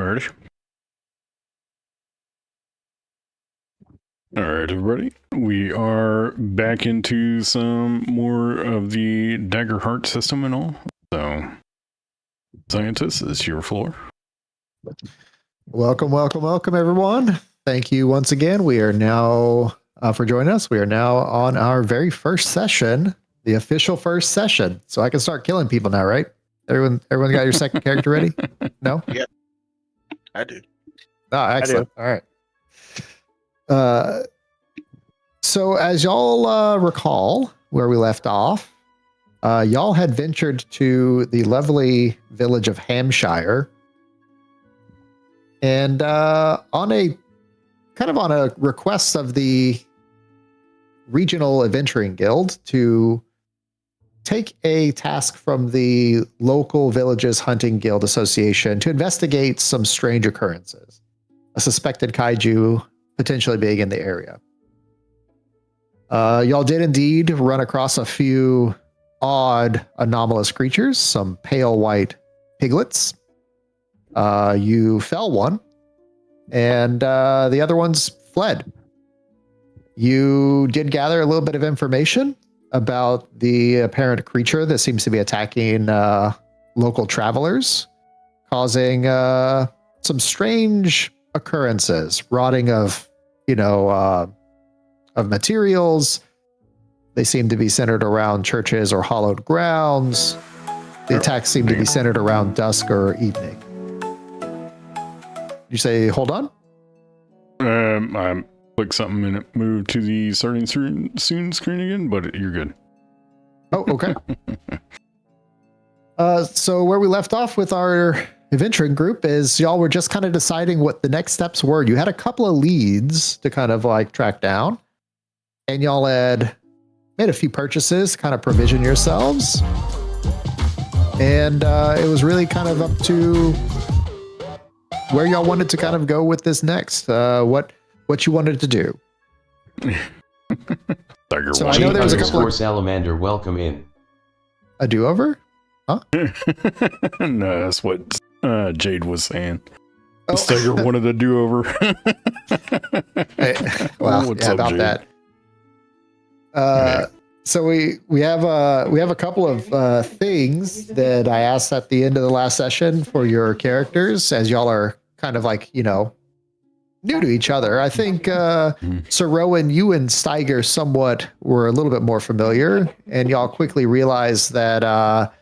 Ready? All right, everybody. We are back into some more of the Daggerheart system and all. So, scientists, it's your floor. Welcome, everyone. Thank you once again. We are now, for joining us, we are now on our very first session, the official first session. So I can start killing people now, right? Everyone got your second character ready? No? Yeah, I do. Oh, excellent. All right. So as y'all recall where we left off, y'all had ventured to the lovely village of Hampshire, and on a request of the regional adventuring guild to take a task from the local villages hunting guild association to investigate some strange occurrences, a suspected kaiju potentially being in the area. Y'all did indeed run across a few odd anomalous creatures, some pale white piglets. You fell one, and the other ones fled. You did gather a little bit of information about the apparent creature that seems to be attacking local travelers, causing some strange occurrences, rotting of materials. They seem to be centered around churches or hallowed grounds. The attacks seem to be centered around dusk or evening. You say, hold on? I click something and it moved to the starting soon screen again, but you're good. Oh, okay. So where we left off with our adventuring group is y'all were just kind of deciding what the next steps were. You had a couple of leads to kind of like track down, and y'all had made a few purchases, kind of provision yourselves. And it was really kind of up to where y'all wanted to kind of go with this next, what you wanted to do. So I know there was a couple of salamander. Welcome in. A do-over? Huh? No, that's what Jade was saying. Oh. Stagger wanted a do-over. Well, what's up, about Jade? That. So we have a couple of things that I asked at the end of the last session for your characters, as y'all are kind of like, new to each other. I think Sir Rowan, you and Steiger somewhat were a little bit more familiar, and y'all quickly realized that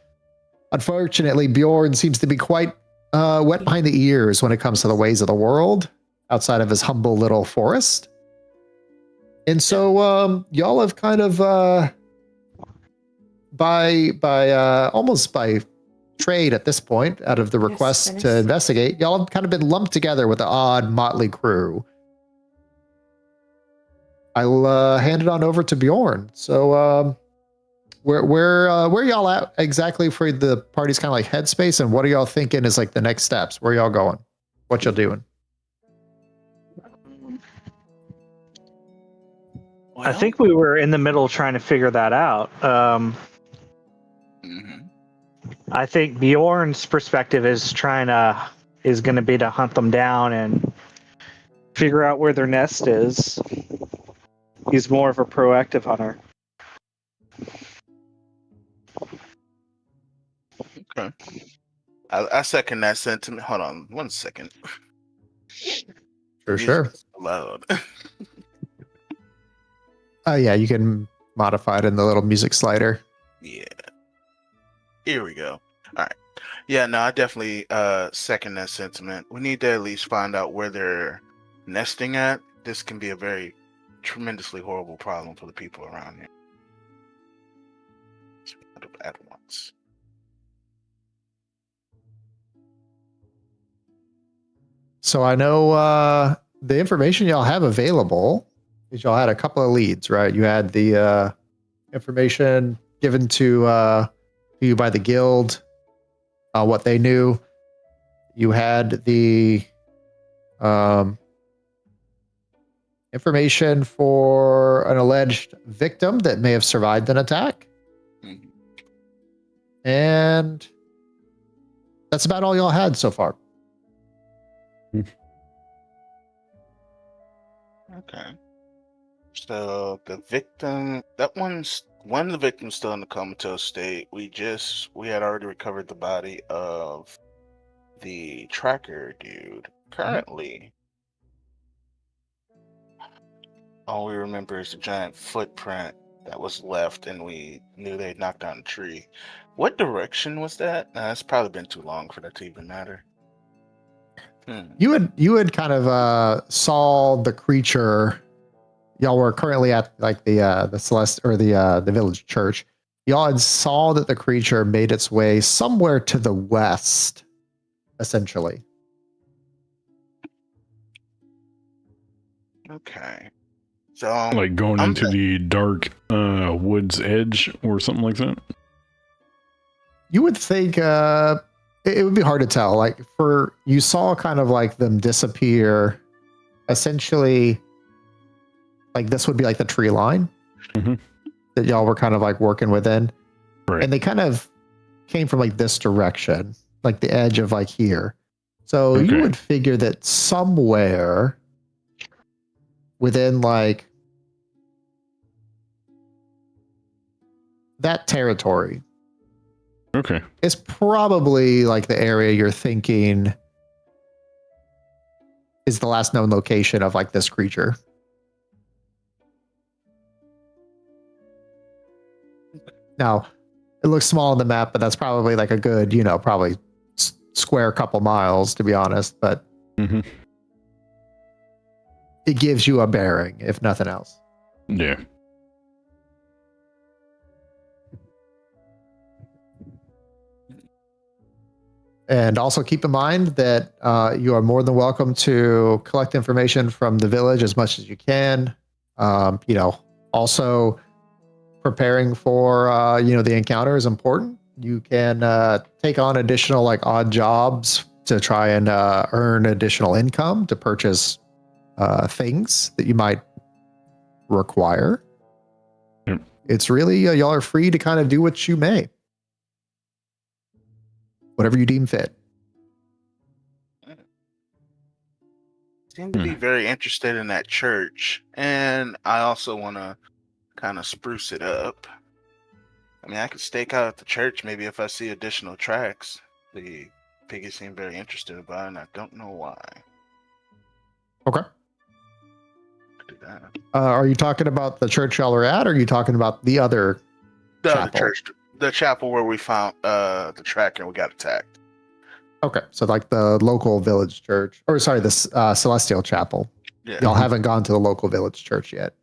unfortunately Bjorn seems to be quite wet behind the ears when it comes to the ways of the world outside of his humble little forest. And so y'all have kind of almost by trade at this point, out of the request to investigate, y'all have kind of been lumped together with an odd motley crew. I'll hand it on over to Bjorn. So where y'all at exactly for the party's kind of like headspace, and what are y'all thinking is like the next steps? Where y'all going? What y'all doing? I think we were in the middle trying to figure that out. I think Bjorn's perspective is going to be to hunt them down and figure out where their nest is. He's more of a proactive hunter. Okay. I second that sentiment. Hold on 1 second. Sure. Loud. Oh yeah, you can modify it in the little music slider. Yeah. Here we go. All right. Yeah, no, I definitely second that sentiment. We need to at least find out where they're nesting at. This can be a very tremendously horrible problem for the people around here. At once. So I know the information y'all have available is y'all had a couple of leads, right? You had the information given to you by the guild, what they knew. You had the information for an alleged victim that may have survived an attack. Mm-hmm. And that's about all y'all had so far. Okay. So the victim, one of the victims still in the comatose state. We had already recovered the body of the tracker dude. Currently, all we remember is the giant footprint that was left, and we knew they knocked down a tree. What direction was that? It's probably been too long for that to even matter. You had kind of saw the creature. Y'all were currently at like the Celeste or the village church. Y'all had saw that the creature made its way somewhere to the west, essentially. Okay. So like going into the dark woods edge or something like that. You would think it would be hard to tell. Like you saw kind of like them disappear, essentially. Like this would be like the tree line that y'all were kind of like working within. Right. And they kind of came from like this direction, like the edge of like here. So you would figure that somewhere within like that territory is probably like the area you're thinking is the last known location of like this creature. Now, it looks small on the map, but that's probably like a good, probably square couple miles, to be honest. But it gives you a bearing, if nothing else. Yeah. And also keep in mind that you are more than welcome to collect information from the village as much as you can. Also preparing for the encounter is important. You can take on additional like odd jobs to try and earn additional income to purchase things that you might require. It's really y'all are free to kind of do what you may, whatever you deem fit. Seem to be very interested in that church, and I also want to kind of spruce it up. I mean, I could stake out at the church maybe if I see additional tracks. The piggy seemed very interested about it, and I don't know why. Okay. Do that. Are you talking about the church y'all are at, or are you talking about the other chapel? The church, the chapel where we found the tracker and we got attacked. Okay, so like the local village church, or sorry, the Celestial Chapel. Yeah. Y'all haven't gone to the local village church yet.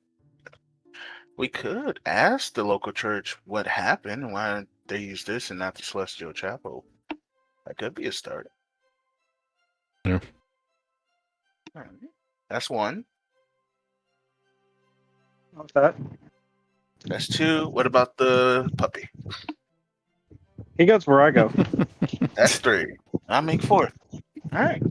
We could ask the local church what happened and why they use this and not the Celestial Chapel. That could be a start. Yeah. All right. That's one. What's that? That's two. What about the puppy? He goes where I go. That's three. I'll make four. All right.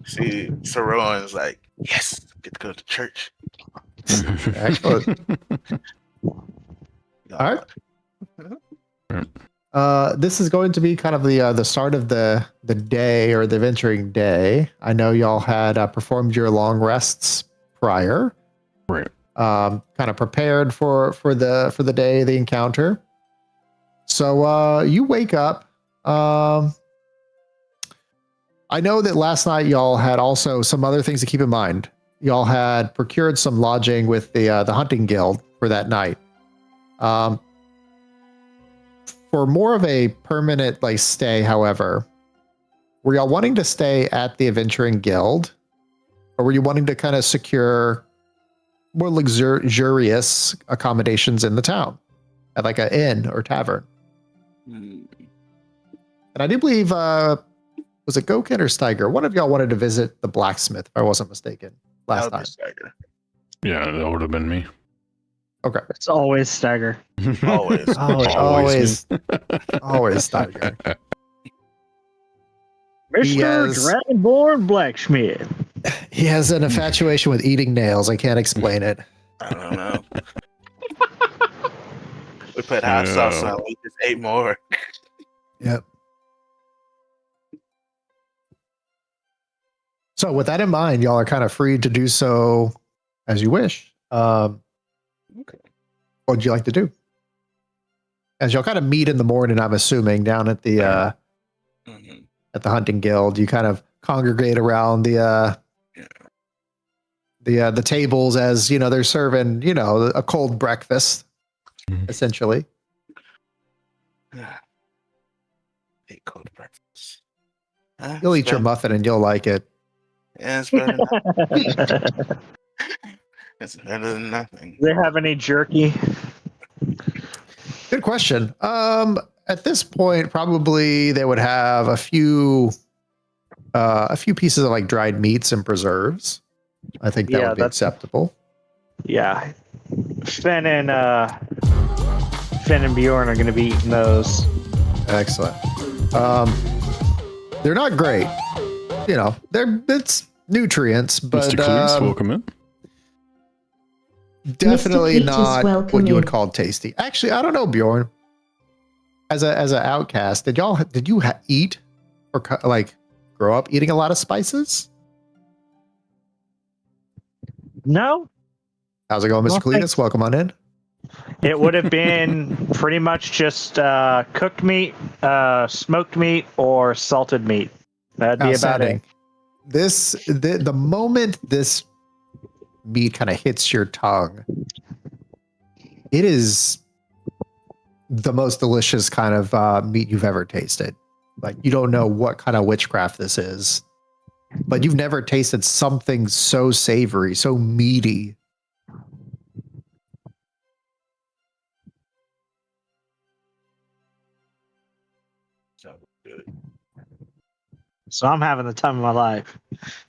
See, Saroan's like, yes, get to go to church. Excellent. All right. This is going to be kind of the start of the day or the venturing day. I know y'all had performed your long rests prior, right? Kind of prepared for the day, the encounter. So you wake up. I know that last night y'all had also some other things to keep in mind. Y'all had procured some lodging with the hunting guild for that night. For more of a permanent like stay, however, were y'all wanting to stay at the adventuring guild, or were you wanting to kind of secure more luxurious accommodations in the town at like an inn or tavern? And I do believe was it Goken or Steiger? One of y'all wanted to visit the blacksmith, if I wasn't mistaken, last time. Steiger. Yeah, that would have been me. Okay. It's always Stagger. Always. Always Steiger. Mr. Dragonborn Blacksmith. He has an infatuation with eating nails. I can't explain it. I don't know. We put hot sauce on. We just ate more. Yep. So with that in mind, y'all are kind of free to do so as you wish. Okay. What would you like to do? As y'all kind of meet in the morning, I'm assuming down at the at the hunting guild, you kind of congregate around the tables as they're serving a cold breakfast, essentially. A cold breakfast. You'll eat your muffin and you'll like it. Yeah, it's better than it's better than nothing. Do they have any jerky? Good question. At this point, probably they would have a few pieces of like dried meats and preserves. I think that would be acceptable. Yeah, Finn and Bjorn are going to be eating those. Excellent. They're not great. It's nutrients, but Mr. Cleese, welcome in. Definitely not what you would call tasty. Actually, I don't know, Bjorn. As an outcast, did you eat or like grow up eating a lot of spices? No. How's it going, Mr. Cletus? Welcome on in. It would have been pretty much just cooked meat, smoked meat, or salted meat. That'd be about it. The moment this meat kind of hits your tongue, it is the most delicious kind of meat you've ever tasted. Like, you don't know what kind of witchcraft this is, but you've never tasted something so savory, so meaty. So I'm having the time of my life.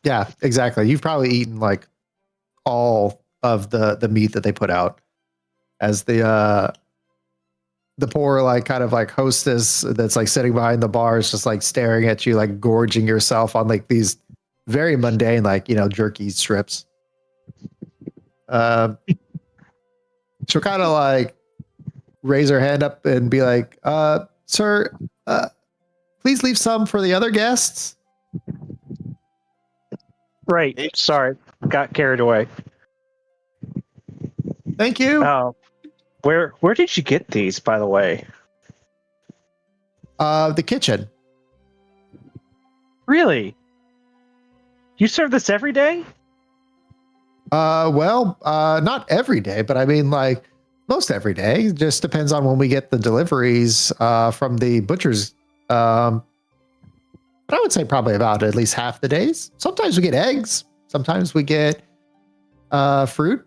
Yeah, exactly. You've probably eaten like all of the meat that they put out, as the poor like kind of like hostess that's like sitting behind the bar is just like staring at you, like gorging yourself on like these very mundane like jerky strips. She'll kind of like raise her hand up and be like, "Sir, please leave some for the other guests." Right. Sorry, got carried away. Thank you. Oh, where did you get these, by the way? The kitchen. Really? You serve this every day? Well, not every day, but I mean like most every day. It just depends on when we get the deliveries from the butchers. But I would say probably about at least half the days. Sometimes we get eggs. Sometimes we get fruit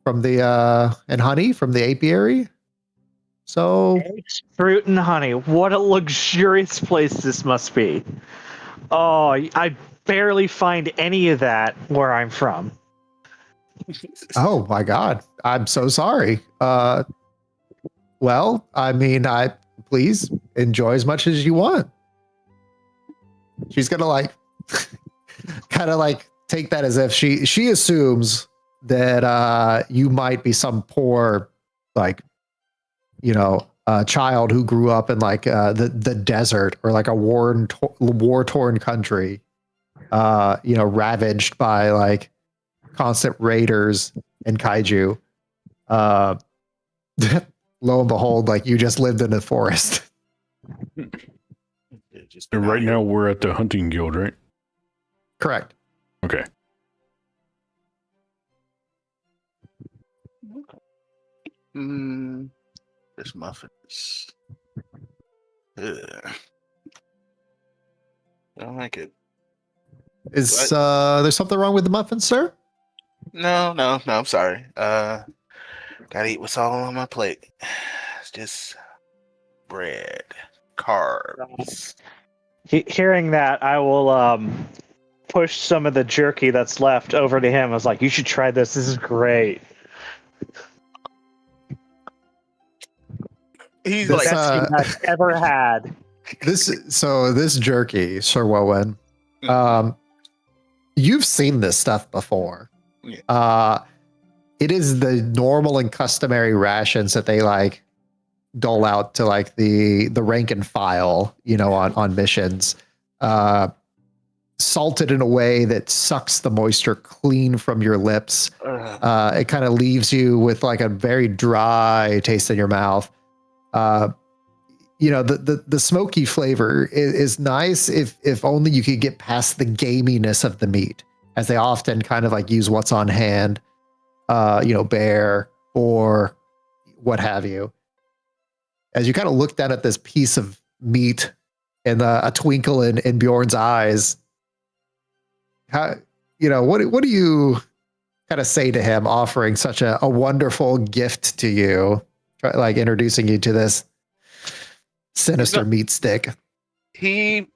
from the and honey from the apiary. So eggs, fruit, and honey. What a luxurious place this must be. Oh, I barely find any of that where I'm from. Oh my God. I'm so sorry. Well, I mean, please enjoy as much as you want. She's gonna like kind of like take that as if she assumes that you might be some poor like child who grew up in like the desert or like a war-torn country, ravaged by like constant raiders and kaiju. Lo and behold, like you just lived in the forest. And right now we're at the hunting guild, right? Correct. Okay. This muffins. Ugh. I don't like it. Is there something wrong with the muffins, sir? No, I'm sorry. Gotta eat what's all on my plate. It's just bread, carbs. Hearing that, I will push some of the jerky that's left over to him. I was like, "You should try this. This is great." He's the like, best I've ever had. This jerky, Sir Wowen, you've seen this stuff before. Yeah. It is the normal and customary rations that they like dole out to like the rank and file, on missions. salted in a way that sucks the moisture clean from your lips. It kind of leaves you with like a very dry taste in your mouth. The smoky flavor is nice if only you could get past the gaminess of the meat, as they often kind of like use what's on hand, bear or what have you. As you kind of look down at this piece of meat and a twinkle in Bjorn's eyes, what do you kind of say to him, offering such a wonderful gift to you, like introducing you to this sinister meat stick? He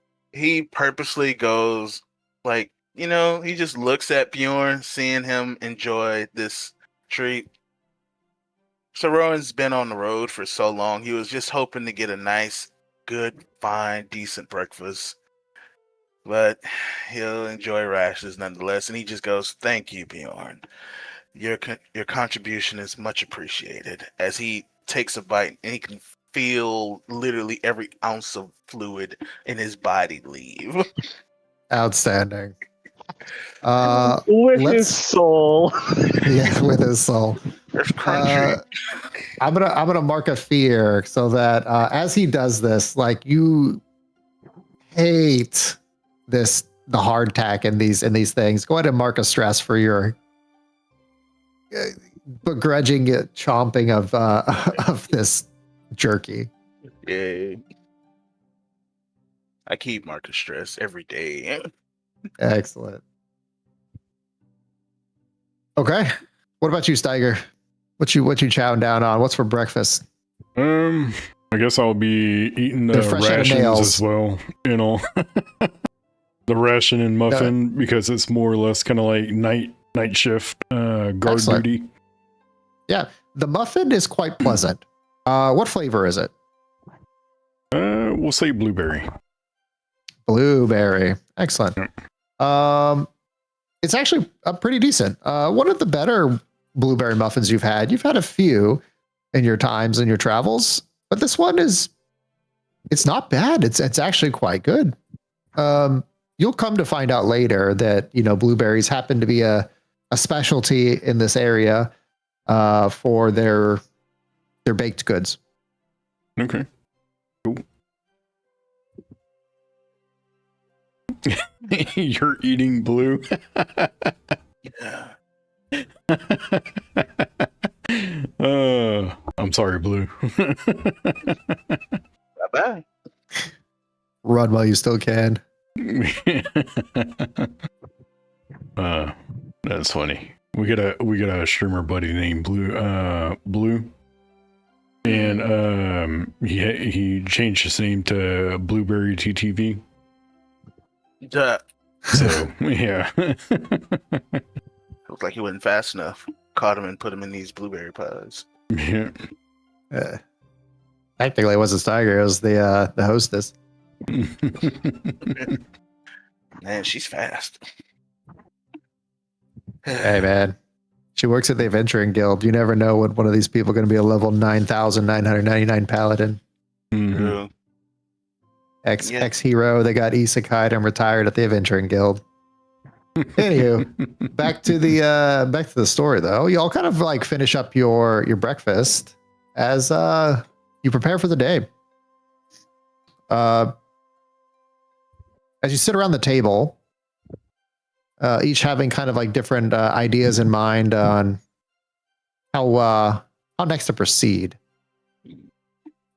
purposely goes like, he just looks at Bjorn, seeing him enjoy this treat. So Rowan's been on the road for so long. He was just hoping to get a nice, good, fine, decent breakfast. But he'll enjoy rashes nonetheless. And he just goes, "Thank you, Bjorn. Your contribution is much appreciated." As he takes a bite and he can feel literally every ounce of fluid in his body leave. Outstanding. With his soul. Yeah, with his soul. There's crunchy. I'm gonna mark a fear so that as he does this, like, you hate the hardtack in these things. Go ahead and mark a stress for your begrudging chomping of this jerky. Yeah. I keep marking stress every day. Excellent. Okay. What about you, Steiger? What you chowing down on? What's for breakfast? I guess I'll be eating the rations as well. The ration and muffin, because it's more or less kind of like night shift guard Excellent. duty. Yeah, the muffin is quite pleasant. What flavor is it? We'll say blueberry. Blueberry. Excellent. It's actually pretty decent. One of the better blueberry muffins you've had. You've had a few in your times and your travels, but this one it's not bad. It's actually quite good. You'll come to find out later that, blueberries happen to be a specialty in this area for their baked goods. Okay. Cool. You're eating blue. Yeah. I'm sorry, Blue. Bye-bye. Run while you still can. That's funny. We got a streamer buddy named Blue, and he changed his name to Blueberry TTV. Duh. So yeah. Looked like he wasn't fast enough. Caught him and put him in these blueberry pies. Yeah. Technically, it wasn't Steiger. It was the hostess. Man, she's fast. Hey, man. She works at the Adventuring Guild. You never know when one of these people are going to be a level 9,999 paladin. Mm-hmm. Ex-hero. They got isekai'd and retired at the Adventuring Guild. Anywho, back to the story though. You all kind of like finish up your breakfast as you prepare for the day. As you sit around the table, each having kind of like different ideas in mind on how next to proceed.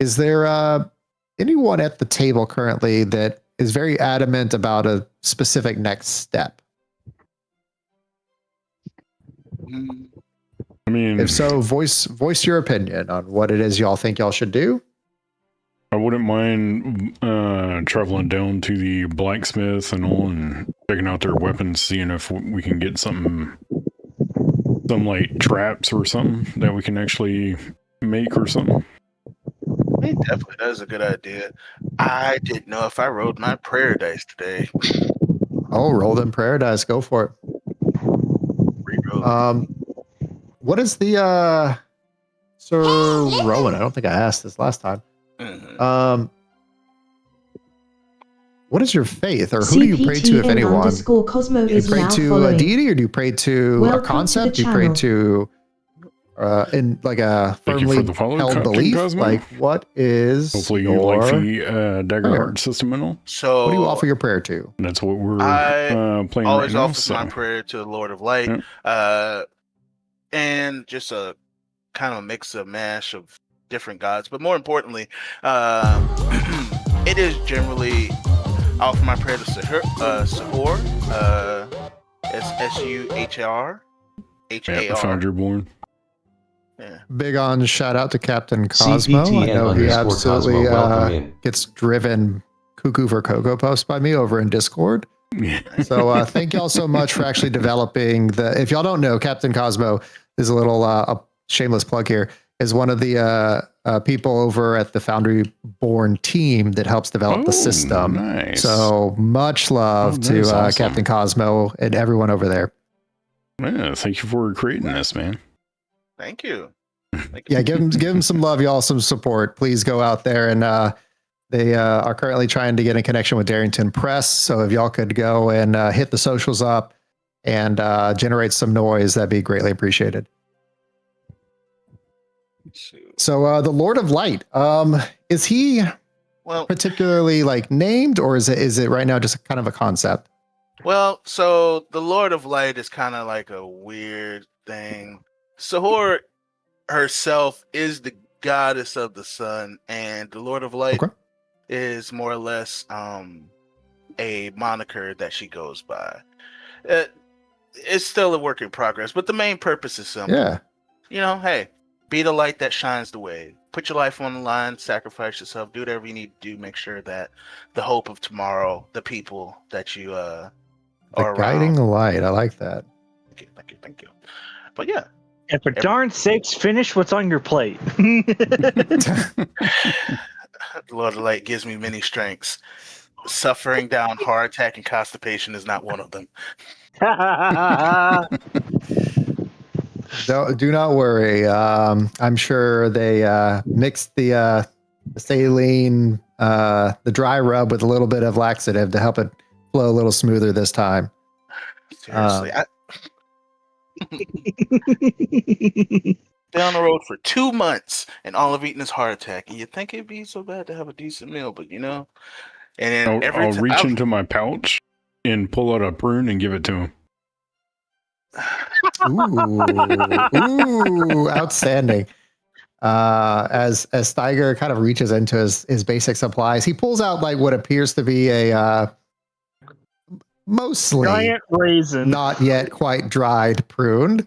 Is there anyone at the table currently that is very adamant about a specific next step? I mean, if so, voice your opinion on what it is y'all think y'all should do. I wouldn't mind traveling down to the blacksmith and all and checking out their weapons, seeing if we can get some like traps or something that we can actually make or something. Definitely, that is a good idea. I didn't know if I rolled my prayer dice today. Oh, roll them prayer dice. Go for it. Reroll. What is the Sir Rowan? I don't think I asked this last time. Mm-hmm. what is your faith, or who do you pray to, if anyone? Cosmo Do you is pray now to a following. deity, or do you pray to Welcome a concept? to Do the you pray channel. to in like a Thank you firmly for the follow, held Captain belief? Cosmo. Like, what is Hopefully you like your the Daggerheart system and all. So what do you offer your prayer to? That's what we're I playing always right now. offer my prayer to the Lord of Light, and just a kind of mix of mash of different gods. But more importantly, it is generally I offer my prayer to Sahur, S-U-H-A-R. Yeah, found your born. Yeah. Big on shout out to Captain Cosmo. I know he CPTN_Cosmo, absolutely welcome in. gets driven cuckoo for Cocoa Post by me over in Discord. So thank y'all so much for actually developing the. If y'all don't know, Captain Cosmo is a little a shameless plug here. Is one of the people over at the Foundry Born team that helps develop the system. Nice. So much love to awesome. Captain Cosmo and everyone over there. Yeah, thank you for creating this, man. Thank you. Yeah, give him some love, y'all, some support. Please go out there, and they are currently trying to get in connection with Darrington Press. So if y'all could go and hit the socials up and generate some noise, that'd be greatly appreciated. So the Lord of Light, is he particularly like named, or is it right now just kind of a concept? Well, so the Lord of Light is kind of like a weird thing. Sahur herself is the goddess of the sun, and the Lord of Light is more or less a moniker that she goes by. It's still a work in progress, but the main purpose is simple. Yeah. You know, hey, be the light that shines the way. Put your life on the line, sacrifice yourself, do whatever you need to do. Make sure that the hope of tomorrow, the people that you are guiding around. the light. I like that. Thank you. But yeah. And for darn sakes, finish what's on your plate. The Lord of Light gives me many strengths. Suffering down, heart attack, and constipation is not one of them. Do not worry. I'm sure they mixed the saline, the dry rub with a little bit of laxative to help it flow a little smoother this time. Seriously, been on the road for 2 months, and all I've eaten is heart attack. And you think it'd be so bad to have a decent meal, but you know. And then I'll reach into my pouch and pull out a prune and give it to him. Ooh, outstanding. As Steiger kind of reaches into his basic supplies, he pulls out like what appears to be a mostly giant raisin, not yet quite dried prune.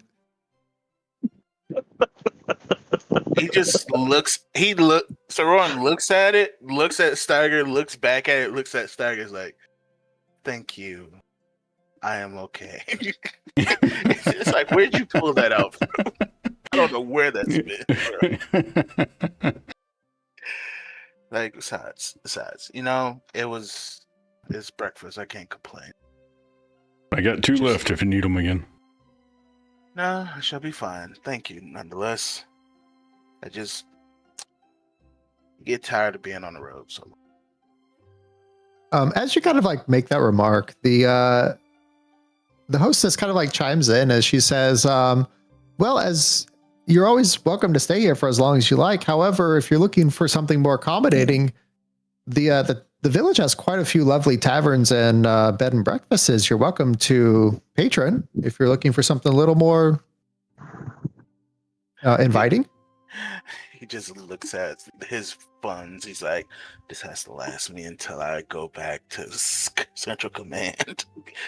He just looks. Saron looks at it, looks at Steiger, looks back at it, looks at Steiger's like, "Thank you, I am okay." It's like, where'd you pull that out from? I don't know where that's been. Like, besides, you know, it's breakfast. I can't complain. I got 2 left if you need them again. No, I shall be fine. Thank you, nonetheless. I just get tired of being on the road so long. As you kind of like make that remark, the hostess kind of like chimes in as she says, well, as you're always welcome to stay here for as long as you like. However, if you're looking for something more accommodating, the village has quite a few lovely taverns and bed and breakfasts. You're welcome to patron if you're looking for something a little more inviting. He just looks at his funds. He's like, this has to last me until I go back to Central Command.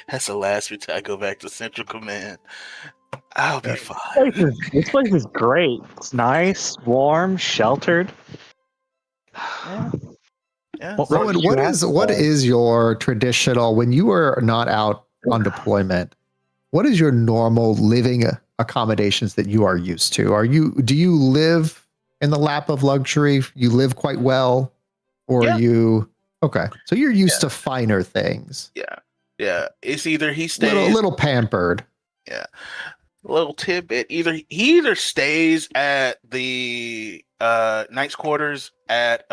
Has to last me until I go back to Central Command. I'll be fine. This place is great. It's nice, warm, sheltered. Yeah. Rowan, what is your traditional, when you are not out on deployment, what is your normal living accommodations that you are used to? Do you live in the lap of luxury? You live quite well, or you? Okay, so you're used to finer things. Yeah. It's either he stays a little pampered. Yeah, a little tidbit. He either stays at the knight's quarters at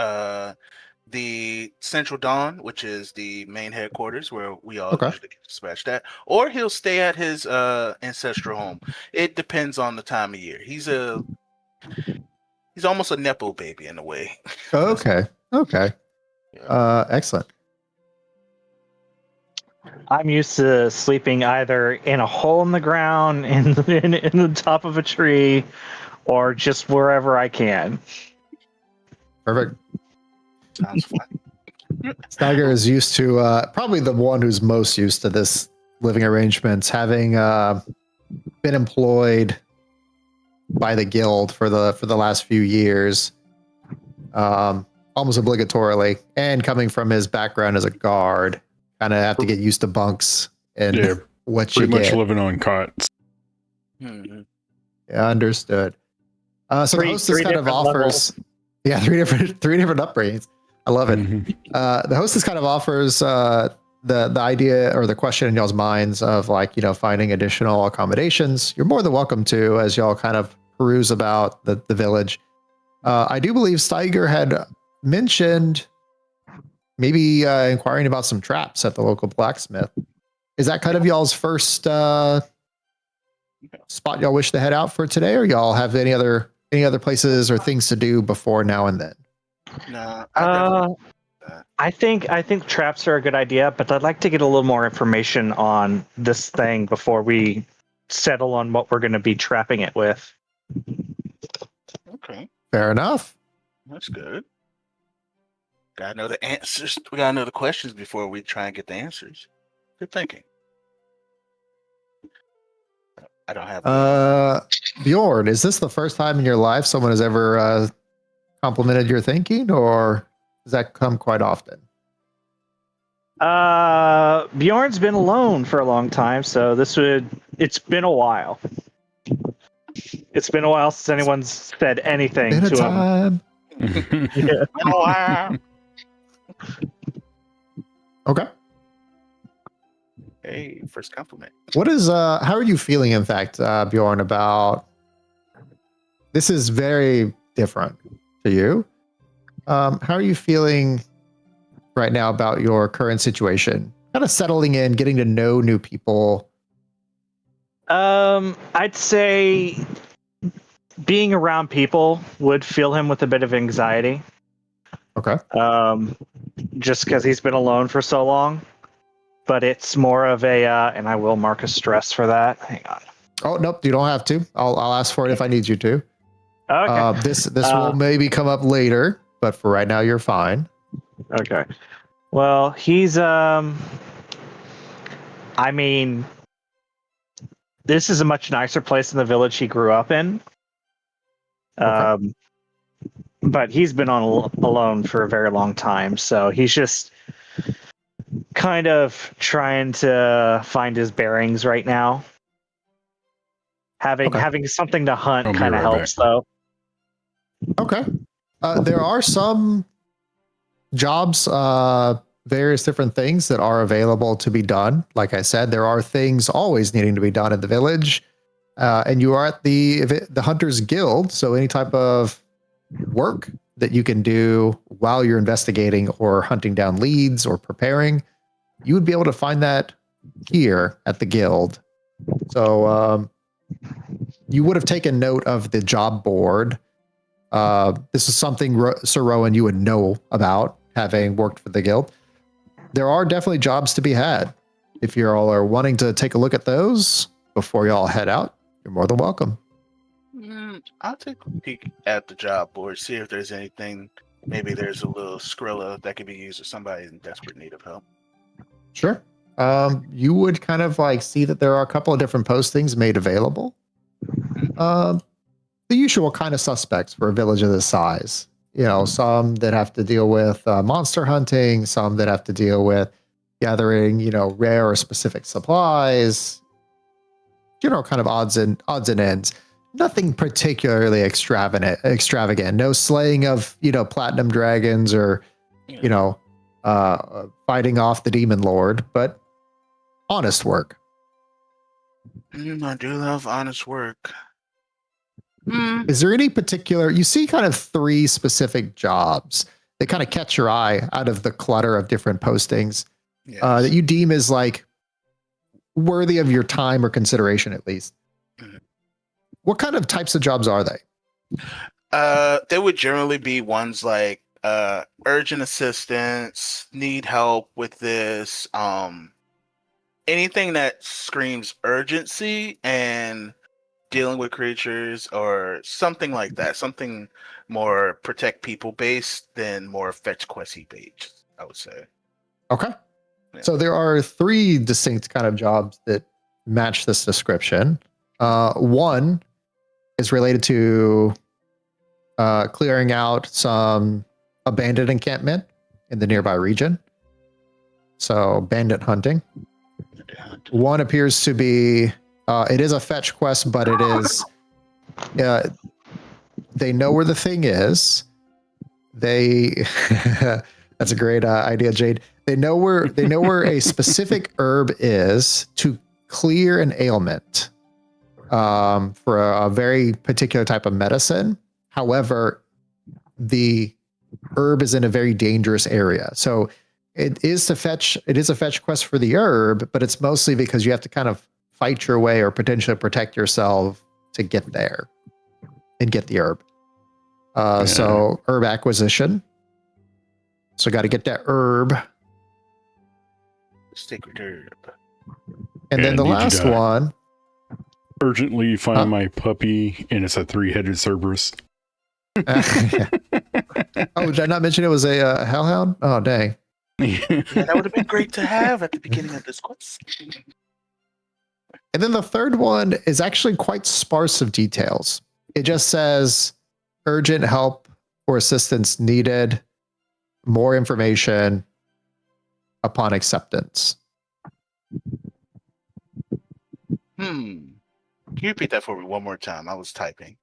the Central Dawn, which is the main headquarters where we all Okay. usually get dispatched at, or he'll stay at his ancestral home. It depends on the time of year. He's almost a nepo baby in a way. Okay. Okay. Yeah. Excellent. I'm used to sleeping either in a hole in the ground, in the top of a tree, or just wherever I can. Perfect. Sounds fun. Steiger is used to probably the one who's most used to this living arrangements, having been employed by the guild for the last few years, almost obligatorily, and coming from his background as a guard, kind of have to get used to bunks and what you Pretty much get. living on cots. Mhm. Yeah, understood. So the hostess kind of offers, three different upgrades. I love it. The hostess kind of offers the idea or the question in y'all's minds of like, finding additional accommodations. You're more than welcome to, as y'all kind of peruse about the village. I do believe Steiger had mentioned maybe inquiring about some traps at the local blacksmith. Is that kind of y'all's first spot y'all wish to head out for today, or y'all have any other places or things to do before now and then? No, I think traps are a good idea, but I'd like to get a little more information on this thing before we settle on what we're going to be trapping it with. Okay, Fair enough. that's good. Gotta know the answers. We gotta know the questions before we try and get the answers. Good thinking. I don't have. Bjorn, is this the first time in your life someone has ever complimented your thinking, or does that come quite often? Bjorn's been alone for a long time, so it's been a while. It's been a while since anyone's said anything to him. Been a while. Okay. Hey, first compliment. What is how are you feeling, in fact, Bjorn, about this is very different to you. How are you feeling right now about your current situation? Kind of settling in, getting to know new people. I'd say being around people would fill him with a bit of anxiety. Okay. Just because he's been alone for so long. But it's more of a, and I will mark a stress for that. Hang on. Oh, nope, you don't have to. I'll ask for it if I need you to. Okay. This will maybe come up later, but for right now, you're fine. Okay. Well, he's, I mean, this is a much nicer place than the village he grew up in. Okay. But he's been alone for a very long time, so he's just kind of trying to find his bearings right now. Having something to hunt kind of helps, though. Okay. There are some jobs, various different things that are available to be done. Like I said, there are things always needing to be done in the village. And you are at the Hunters Guild, so any type of work that you can do while you're investigating or hunting down leads or preparing, you would be able to find that here at the guild. So you would have taken note of the job board. This is something, Sir Rowan, you would know about, having worked for the guild. There are definitely jobs to be had. If you all are wanting to take a look at those before you all head out, you're more than welcome. I'll take a peek at the job board, see if there's anything. Maybe there's a little Skrilla that could be used if somebody's in desperate need of help. Sure. You would kind of like see that there are a couple of different postings made available. The usual kind of suspects for a village of this size. Some that have to deal with monster hunting, some that have to deal with gathering, rare or specific supplies. Kind of odds and ends. Nothing particularly extravagant. No slaying of, platinum dragons or, fighting off the demon lord, but honest work. I do love honest work. Is there any particular, you see kind of three specific jobs they kind of catch your eye out of the clutter of different postings Yes. that you deem as like worthy of your time or consideration, at least. Mhm. What kind of types of jobs are they? There would generally be ones like urgent assistance, need help with this, anything that screams urgency and dealing with creatures or something like that. Something more protect people based than more fetch questy based, I would say. Okay. Yeah. So there are 3 distinct kind of jobs that match this description. One is related to clearing out some abandoned encampment in the nearby region. So bandit hunting. One appears to be, it is a fetch quest, but it is, they know where the thing is. They, that's a great idea, Jade. They know where a specific herb is to clear an ailment for a very particular type of medicine. However, the herb is in a very dangerous area. So it is a fetch quest for the herb, but it's mostly because you have to kind of fight your way or potentially protect yourself to get there and get the herb. So herb acquisition. So got to get that herb. Sacred herb. And then the last one. Urgently find my puppy, and it's a 3-headed Cerberus. Yeah. Oh, did I not mention it was a hellhound? Oh, dang. Yeah, that would have been great to have at the beginning of this quest. And then the third one is actually quite sparse of details. It just says urgent help or assistance needed, more information upon acceptance. Can you repeat that for me one more time? I was typing.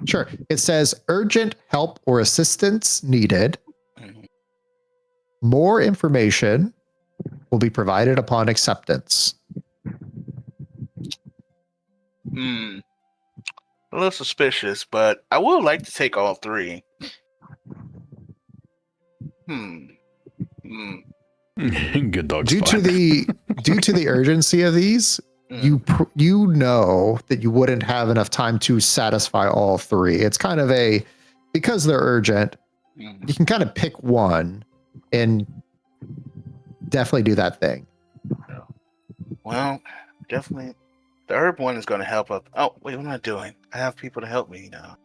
Sure. It says urgent help or assistance needed. Mhm. More information will be provided upon acceptance. A little suspicious, but I would like to take all 3. Good dog. Due to the urgency of these, you know that you wouldn't have enough time to satisfy all 3. It's kind of because they're urgent, you can kind of pick one and definitely do that thing. Well, definitely. The herb one is going to help up. Oh, wait, what am I doing? I have people to help me now.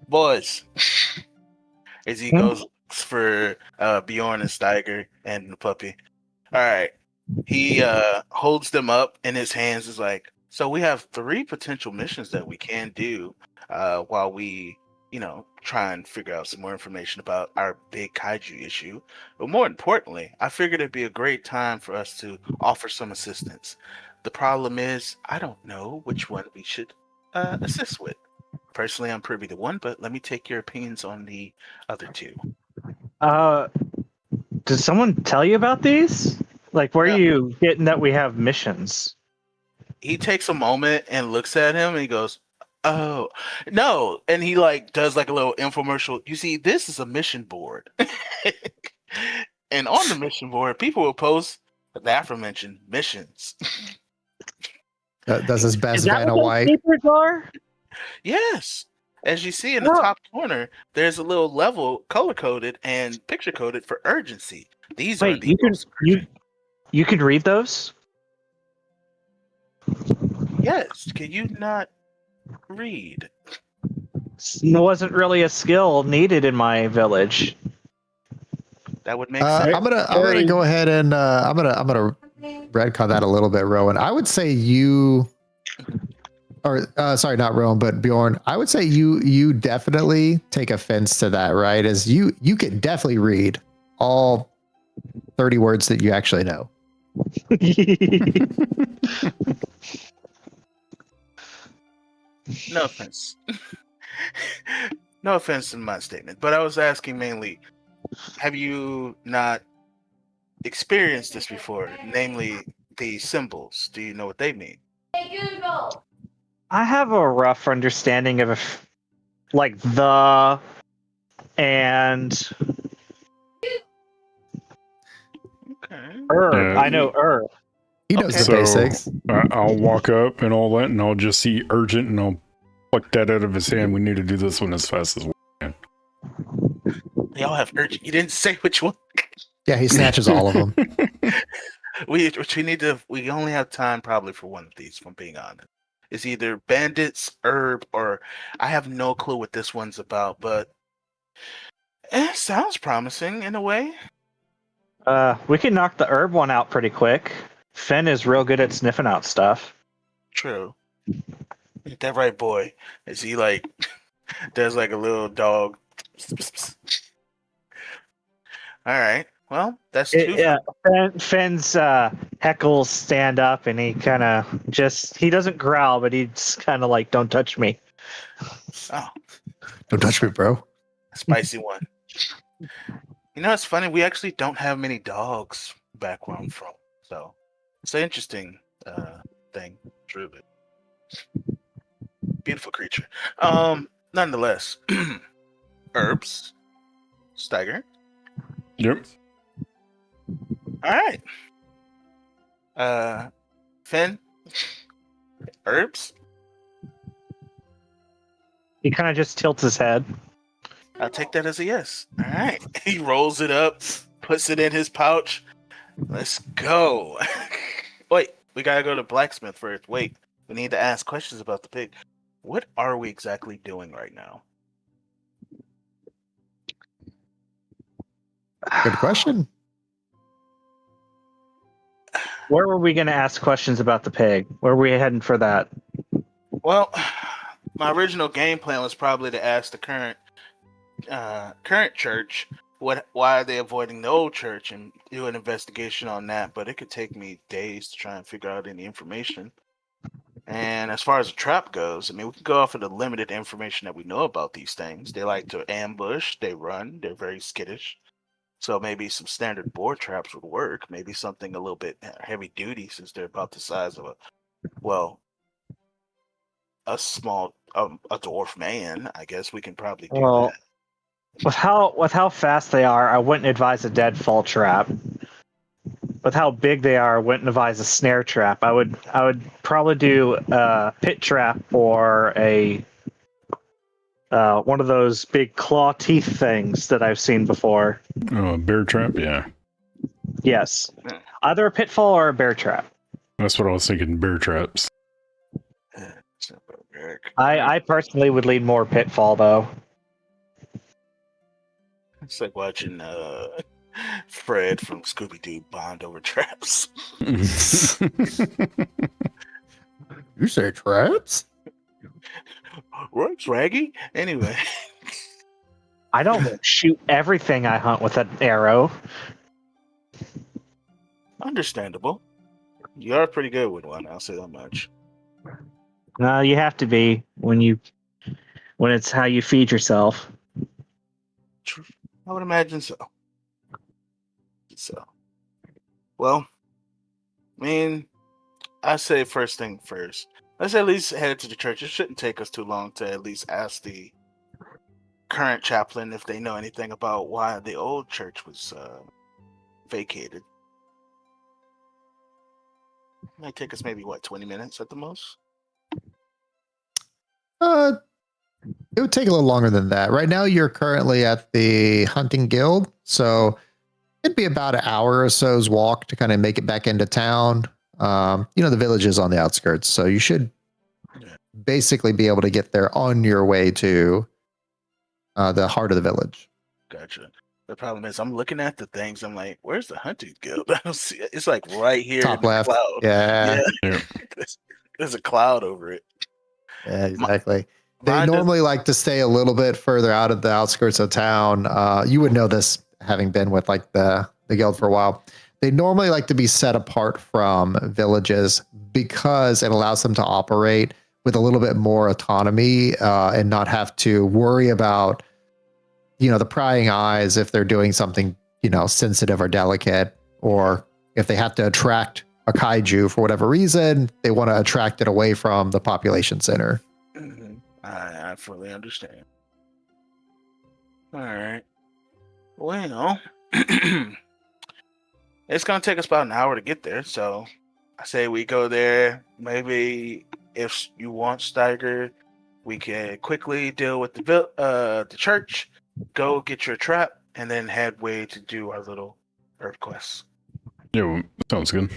Boys, as he goes for Bjorn and Steiger and the puppy. All right. He holds them up in his hands. Is like, so we have 3 potential missions that we can do while we, try and figure out some more information about our big kaiju issue. But more importantly, I figured it'd be a great time for us to offer some assistance. The problem is, I don't know which one we should assist with. Personally, I'm privy to one, but let me take your opinions on the other 2. Did someone tell you about these? Like, where are you getting that we have missions? He takes a moment and looks at him and he goes, "Oh, no." And he does a little infomercial. You see, this is a mission board. And on the mission board, people will post the aforementioned missions. Does his best Vanna what White. Papers are? Yes. As you see in the top corner, there's a little level color-coded and picture-coded for urgency. These are the most urgent. You can read those? Yes. Can you not read? It wasn't really a skill needed in my village. That would make sense. I'm gonna go ahead and I'm gonna retcon that a little bit, Rowan. I would say sorry, not Rowan, but Bjorn. I would say you definitely take offense to that, right? As you can definitely read all 30 words that you actually know. No offense. No offense in my statement, but I was asking mainly, have you not experienced this before? Namely, the symbols. Do you know what they mean? I have a rough understanding of the and Okay. Herb. Yeah. I know herb. He knows Okay. the So basics. I'll walk up and all that, and I'll just see urgent, and I'll pluck that out of his hand. We need to do this one as fast as we can. They all have urgent. You didn't say which one. Yeah, he snatches all of them. We need to. We only have time probably for one of these. If I'm being honest, it's either bandits, herb, or I have no clue what this one's about. But it sounds promising in a way. We can knock the herb one out pretty quick. Finn is real good at sniffing out stuff. True. Ain't that right, boy? Is he like? There's like a little dog. All right. Well, that's two. Yeah, Finn's heckles stand up, and he kind of he doesn't growl, but he's kind of like, "Don't touch me." Oh, Don't touch me, bro. spicy one. You know, it's funny. We actually don't have many dogs back where I'm from, so it's an interesting thing. Truly, beautiful creature. Nonetheless, herbs, Stagger. Yep. All right. Finn, herbs. He kind of just tilts his head. I'll take that as a yes. All right. He rolls it up, puts it in his pouch. Let's go. Wait, we gotta go to blacksmith first. Wait, we need to ask questions about the pig. What are we exactly doing right now? Good question. Where were we going to ask questions about the pig? Where were we heading for that? Well, my original game plan was probably to ask the current church why are they avoiding the old church and do an investigation on that, but it could take me days to try and figure out any information. And as far as the trap goes, I mean, we can go off of the limited information that we know about these things. They like to ambush, they run, they're very skittish. So maybe some standard boar traps would work. Maybe something a little bit heavy duty, since they're about the size of a small a dwarf man. I guess we can probably do Well, that. with how fast they are, I wouldn't advise a deadfall trap. With how big they are, I wouldn't advise a snare trap. I would probably do a pit trap or a one of those big claw teeth things that I've seen before. Oh, a bear trap? Yeah. Yes. Either a pitfall or a bear trap. That's what I was thinking, bear traps. I personally would lean more pitfall, though. It's like watching Fred from Scooby-Doo bond over traps. You say traps? Right, Raggy? Anyway. I don't shoot everything I hunt with an arrow. Understandable. You are pretty good with one, I'll say that much. No, you have to be when it's how you feed yourself. I would imagine so. Well, I mean, I say first thing first. Let's at least head to the church. It shouldn't take us too long to at least ask the current chaplain if they know anything about why the old church was vacated. It might take us maybe 20 minutes at the most. It would take a little longer than that. Right now, you're currently at the hunting guild, so it'd be about an hour or so's walk to kind of make it back into town. The village is on the outskirts, so you should basically be able to get there on your way to the heart of the village. Gotcha. The problem is, I'm looking at the things. I'm like, "Where's the hunting guild?" I don't see it. It's like right here, Top in the left. cloud. Yeah. There's a cloud over it. Yeah, exactly. They normally like to stay a little bit further out of the outskirts of town. You would know this having been with like the guild for a while. They normally like to be set apart from villages because it allows them to operate with a little bit more autonomy and not have to worry about, the prying eyes if they're doing something, sensitive or delicate, or if they have to attract a kaiju for whatever reason, they want to attract it away from the population center. Mm-hmm. I fully understand. All right. Well, It's gonna take us about an hour to get there, so I say we go there. Maybe if you want, Steiger, we can quickly deal with the church, go get your trap, and then head way to do our little Earth quest. Yeah, sounds good.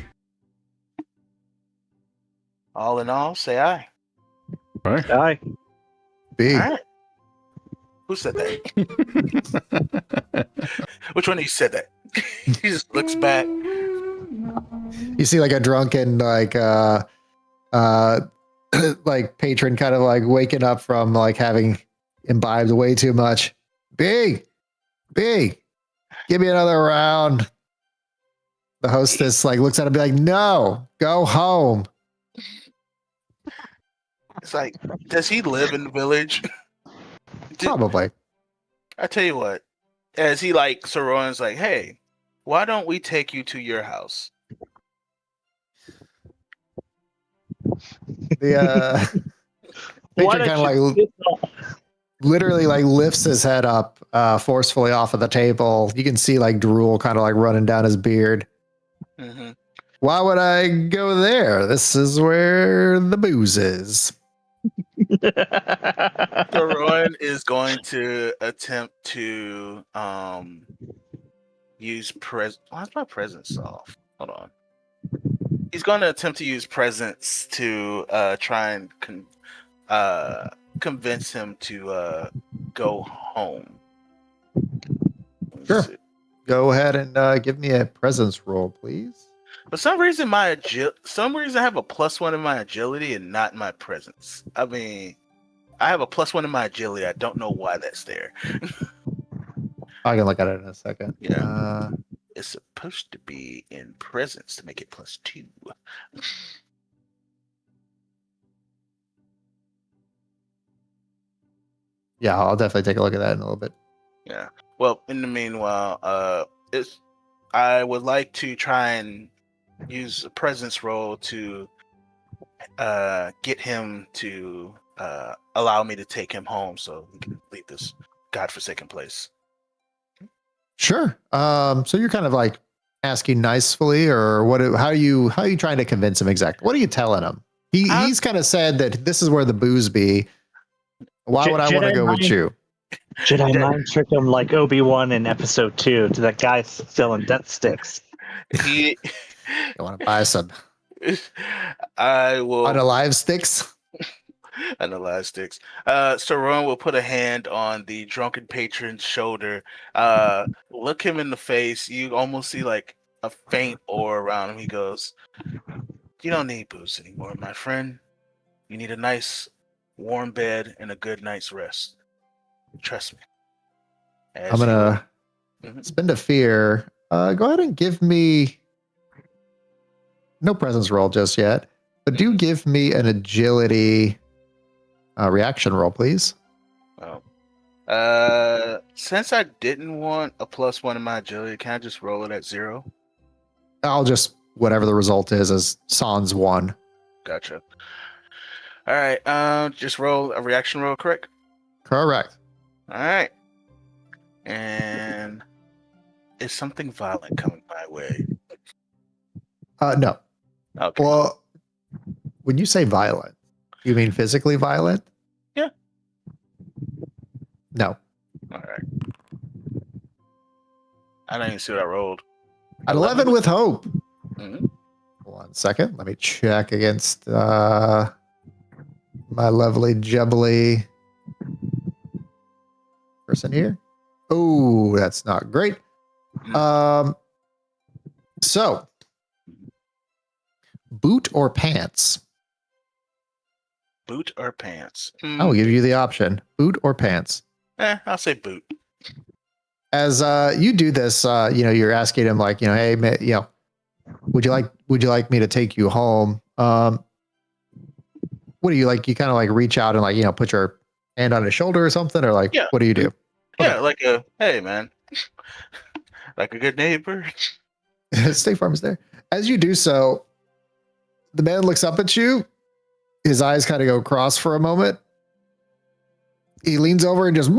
All in all, say aye. All right. Aye. B. All right. Who said that? Which one of you said that? He just looks back. You see like a drunken like like patron kind of like waking up from like having imbibed way too much. B, give me another round. The hostess like looks at him and be like, no, go home. It's like, does he live in the village? Probably. I tell you what, as he like Saron's like, hey, why don't we take you to your house? The Why patron don't kind of you like literally like lifts his head up forcefully off of the table. You can see like drool kind of like running down his beard. Mm-hmm. Why would I go there? This is where the booze is. Saron is going to attempt to use why's my presence off? Hold on. He's going to attempt to use presence to try and convince him to go home. Sure. Go ahead and give me a presence roll, please. For some reason, I have a +1 in my agility and not in my presence. I mean, I have a +1 in my agility. I don't know why that's there. I can look at it in a second. Yeah. It's supposed to be in presence to make it +2. Yeah, I'll definitely take a look at that in a little bit. Yeah. Well, in the meanwhile, I would like to try and use a presence roll to get him to allow me to take him home so we can leave this godforsaken place. Sure. So you're kind of like asking nicely, or what? How are you trying to convince him exactly? What are you telling him? He's kind of said that this is where the booze be. Why would I want to go with you? Jedi mind trick him like Obi-Wan in episode 2 to that guy selling death sticks. He, I want to buy some I will unalive sticks. Unalive sticks. Saron will put a hand on the drunken patron's shoulder. Look him in the face. You almost see like a faint aura around him. He goes, "You don't need booze anymore, my friend. You need a nice, warm bed and a good night's rest. Trust me." I'm gonna spend a fear. Go ahead and give me no presence roll just yet, but do give me an agility reaction roll, please. Oh. Since I didn't want a +1 in my agility, can I just roll it at 0? I'll just whatever the result is as sans 1. Gotcha. All right. Just roll a reaction roll, correct? Correct. All right. And is something violent coming my way? No. Okay. Well, when you say violent, you mean physically violent? Yeah. No. All right. I don't even see what I rolled. At 11 with hope. Mm-hmm. 1 second. Let me check against my lovely jubbly person here. Oh, that's not great. So boot or pants? Boot or pants? I will give you the option. Boot or pants? I'll say boot. As you do this, you're asking him like, hey, would you like me to take you home? What do you like? You kind of like reach out and like, put your hand on his shoulder or something, or like, what do you do? Yeah, like hey man, like a good neighbor. State Farm is there. As you do so, the man looks up at you. His eyes kind of go cross for a moment. He leans over and just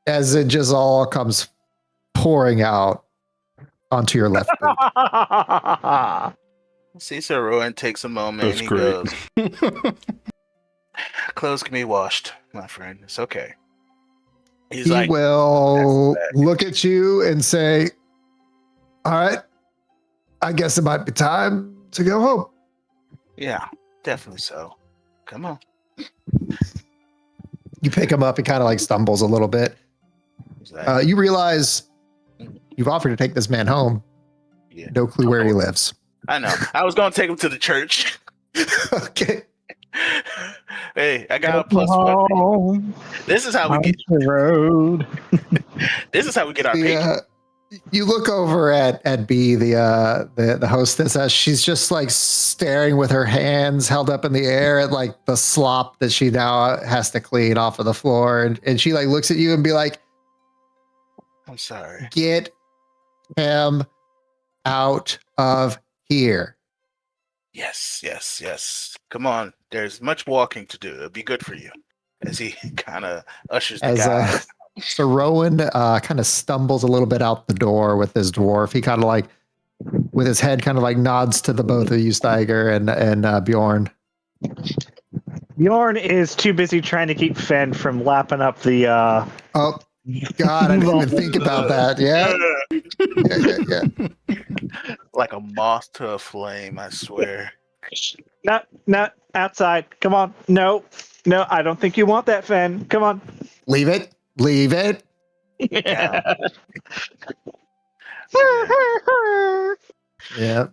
as it just all comes pouring out onto your left boot. Cesar Rowan takes a moment That's and he great. goes, clothes can be washed, my friend. It's okay. He's He like, will "That's look at you and say, all right, I guess it might be time to go home. yeah, definitely so. Come on. You pick him up. He kind of like stumbles a little bit. He's like, You realize you've offered to take this man home. yeah, No clue where he lives. I know. I was going to take him to the church. Okay. Hey, I got a +1. This is how we get the road. This is how we get our patron. You look over at B, the hostess, as she's just like staring with her hands held up in the air at like the slop that she now has to clean off of the floor, and she like looks at you and be like, I'm sorry. "Get him out of here." Yes. Come on. There's much walking to do. It'll be good for you. As he kind of ushers the guy. So Rowan kind of stumbles a little bit out the door with his dwarf. He kind of like, with his head, kind of like nods to the both of you, Steiger and Bjorn. Bjorn is too busy trying to keep Fen from lapping up the. Oh God, I didn't even think about that. Yeah. Like a moth to a flame, I swear. No, outside. Come on. No, I don't think you want that, Fen. Come on. Leave it. Yeah. Yeah.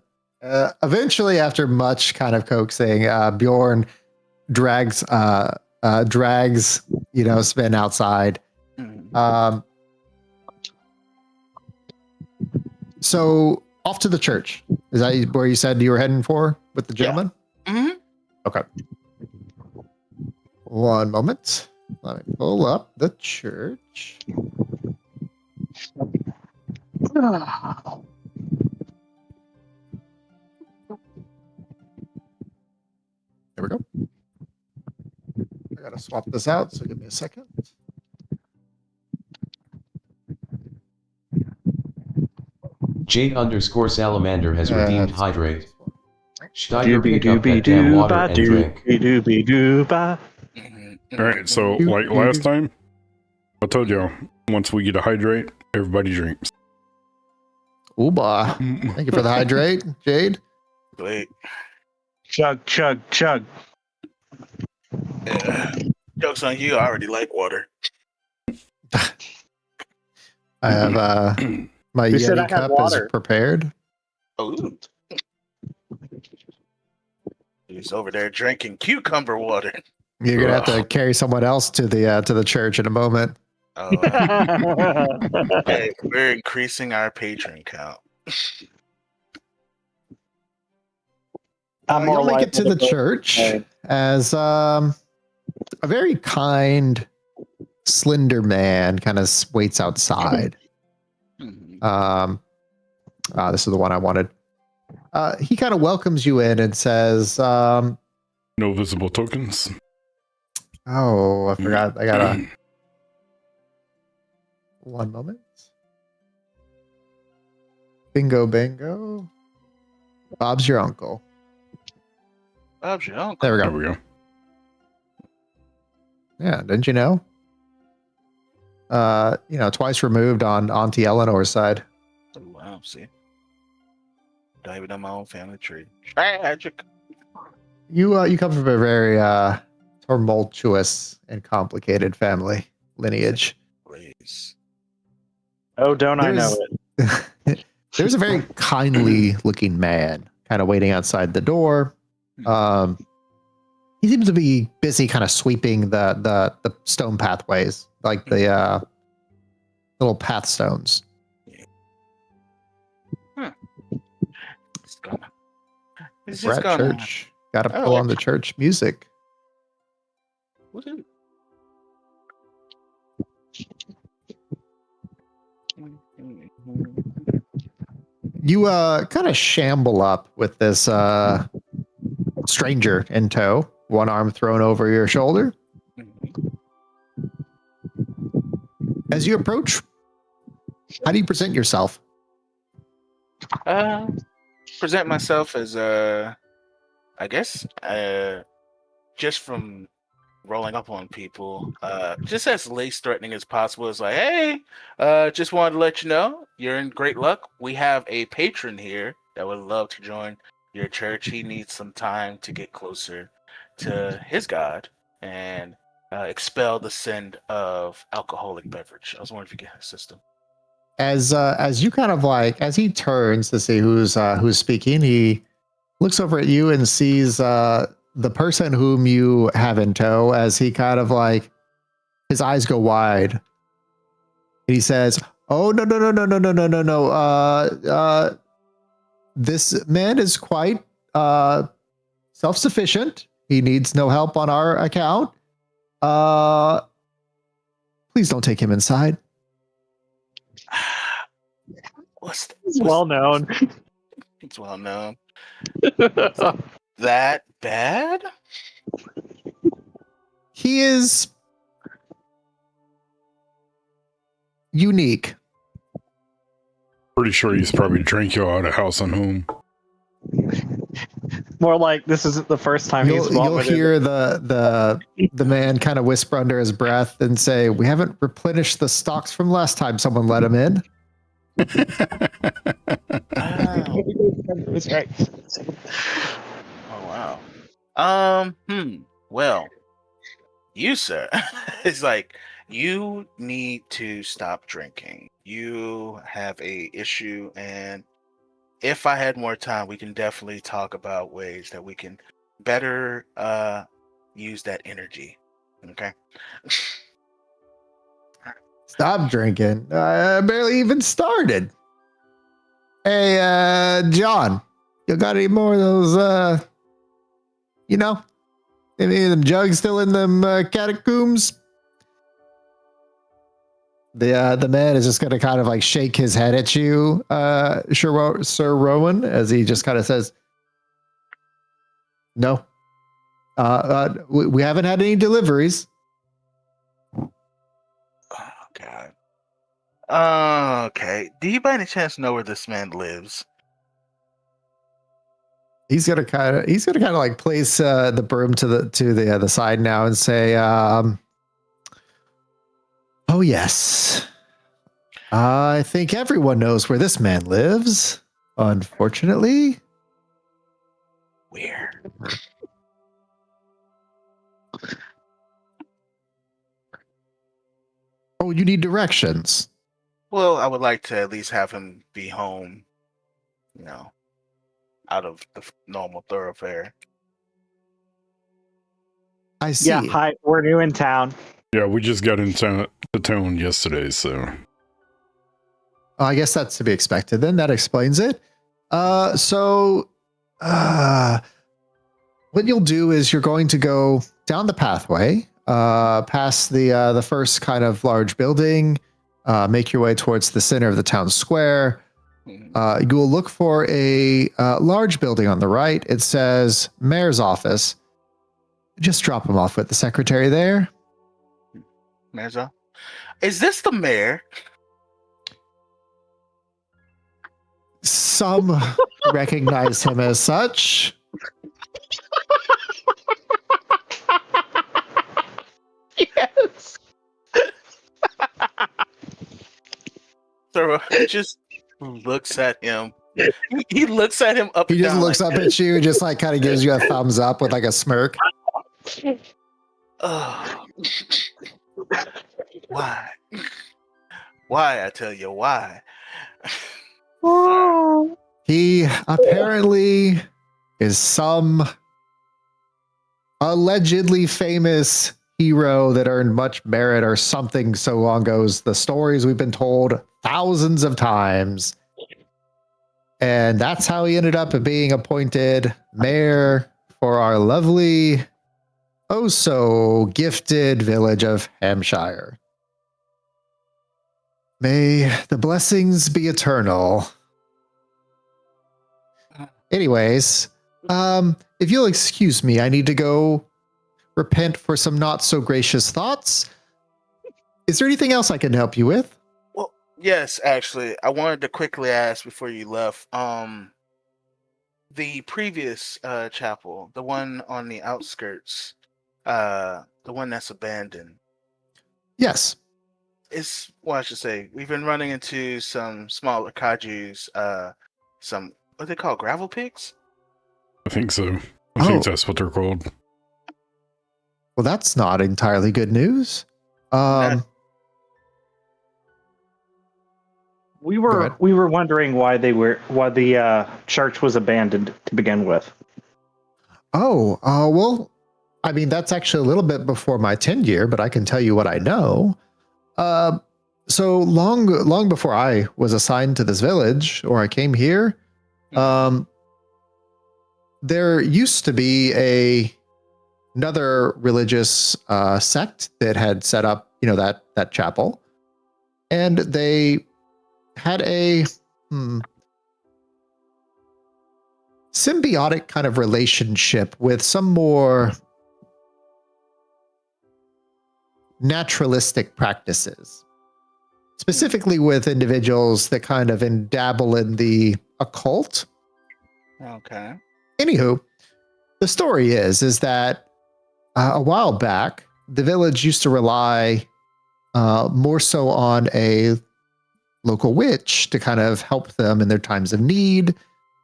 Eventually, after much kind of coaxing, Bjorn drags Sven outside. So off to the church. Is that where you said you were heading for with the gentleman? Yeah. Mm-hmm. Okay. One moment. Let me pull up the church. There we go. I gotta swap this out, so give me a second. Jade_Salamander has redeemed Hydrate. Steiger, pick up that damn water and drink. All right, so like last time, I told y'all, once we get a hydrate, everybody drinks. Ooh-bah. Thank you for the hydrate, Jade. Wait. Chug. Joke's on you. I already like water. I have my Who said I Yeti had cup water? is prepared. Oh. He's over there drinking cucumber water. You're gonna have to carry someone else to the church in a moment. Oh, hey, we're increasing our patron count. You'll make it to the church as a very kind, slender man kind of waits outside. This is the one I wanted. He kind of welcomes you in and says, No visible tokens. "Oh, I forgot. I gotta." One moment. Bingo. Bob's your uncle. Bob's your uncle. There we There go. we go. Yeah, didn't you know? Twice removed on Auntie Eleanor's side. Oh, wow, see. Don't even know my own family tree. Tragic. You come from a very tumultuous and complicated family lineage. Please. Oh, don't I know it? There's a very kindly looking man kind of waiting outside the door. He seems to be busy kind of sweeping the stone pathways, like the little path stones. It's We're just at gonna. church. Got to pull on the church music. What is it? You kind of shamble up with this stranger in tow, one arm thrown over your shoulder. As you approach, How do you present yourself? Present myself as I guess just from rolling up on people, just as least threatening as possible. It's like, hey, just wanted to let you know you're in great luck. We have a patron here that would love to join your church. He needs some time to get closer to his God and expel the sin of alcoholic beverage. I was wondering if you could assist him. As you kind of like, as he turns to see who's speaking, he looks over at you and sees the person whom you have in tow. As he kind of like, his eyes go wide, and he says, "Oh no! This man is quite self-sufficient. He needs no help on our account. Please don't take him inside." It's well known. It's well known. That bad? He is unique. Pretty sure he's probably drank you out of house and home. More like this isn't the first time he's You'll vomited. hear the man kind of whisper under his breath and say, "We haven't replenished the stocks from last time someone let him in." That's right. Oh wow. Well, you sir, it's like you need to stop drinking. You have a issue, and if I had more time, we can definitely talk about ways that we can better use that energy. Okay. Stop drinking. I barely even started. Hey, John, you got any more of those, any of them jugs still in them catacombs? The man is just going to kind of like shake his head at you, Sir Rowan, as he just kind of says, "No, we haven't had any deliveries." Oh God. Okay. Do you by any chance know where this man lives? He's gonna kind of like place the broom to the other side now and say, "Oh yes, I think everyone knows where this man lives. Unfortunately, Where? oh, you need directions." Well, I would like to at least have him be home, out of the normal thoroughfare. I see. Yeah, hi. We're new in town. Yeah, we just got into town yesterday, so I guess that's to be expected. Then that explains it. What you'll do is you're going to go down the pathway, past the first kind of large building, make your way towards the center of the town square. You will look for a large building on the right. It says Mayor's Office. Just drop him off with the secretary there. Mayor's office? Is this the mayor? Some recognize him as such. Yes. So just looks at him. He looks at him up. He and just down looks like, up at you, just like kind of gives you a thumbs up with like a smirk. Oh. Why? Why? I tell you why. He apparently is some allegedly famous hero that earned much merit or something so long goes the stories we've been told thousands of times. And that's how he ended up being appointed mayor for our lovely, oh so gifted village of Hampshire. May the blessings be eternal. Anyways, if you'll excuse me, I need to go repent for some not so gracious thoughts. Is there anything else I can help you with? Yes, actually, I wanted to quickly ask before you left. The previous chapel, the one on the outskirts, the one that's abandoned, Yes. is well, I should say, we've been running into some smaller kaijus, some what they call gravel pigs. I think so. I Oh. think that's what they're called. Well, that's not entirely good news. We Go were ahead. wondering why the church was abandoned to begin with. Well, I mean, that's actually a little bit before my tenure, but I can tell you what I know. So long before I was assigned to this village or I came here, there used to be another religious sect that had set up, that chapel, and they had a symbiotic kind of relationship with some more naturalistic practices, specifically with individuals that kind of dabble in the occult. Okay. Anywho, the story is that a while back, the village used to rely more so on a local witch to kind of help them in their times of need,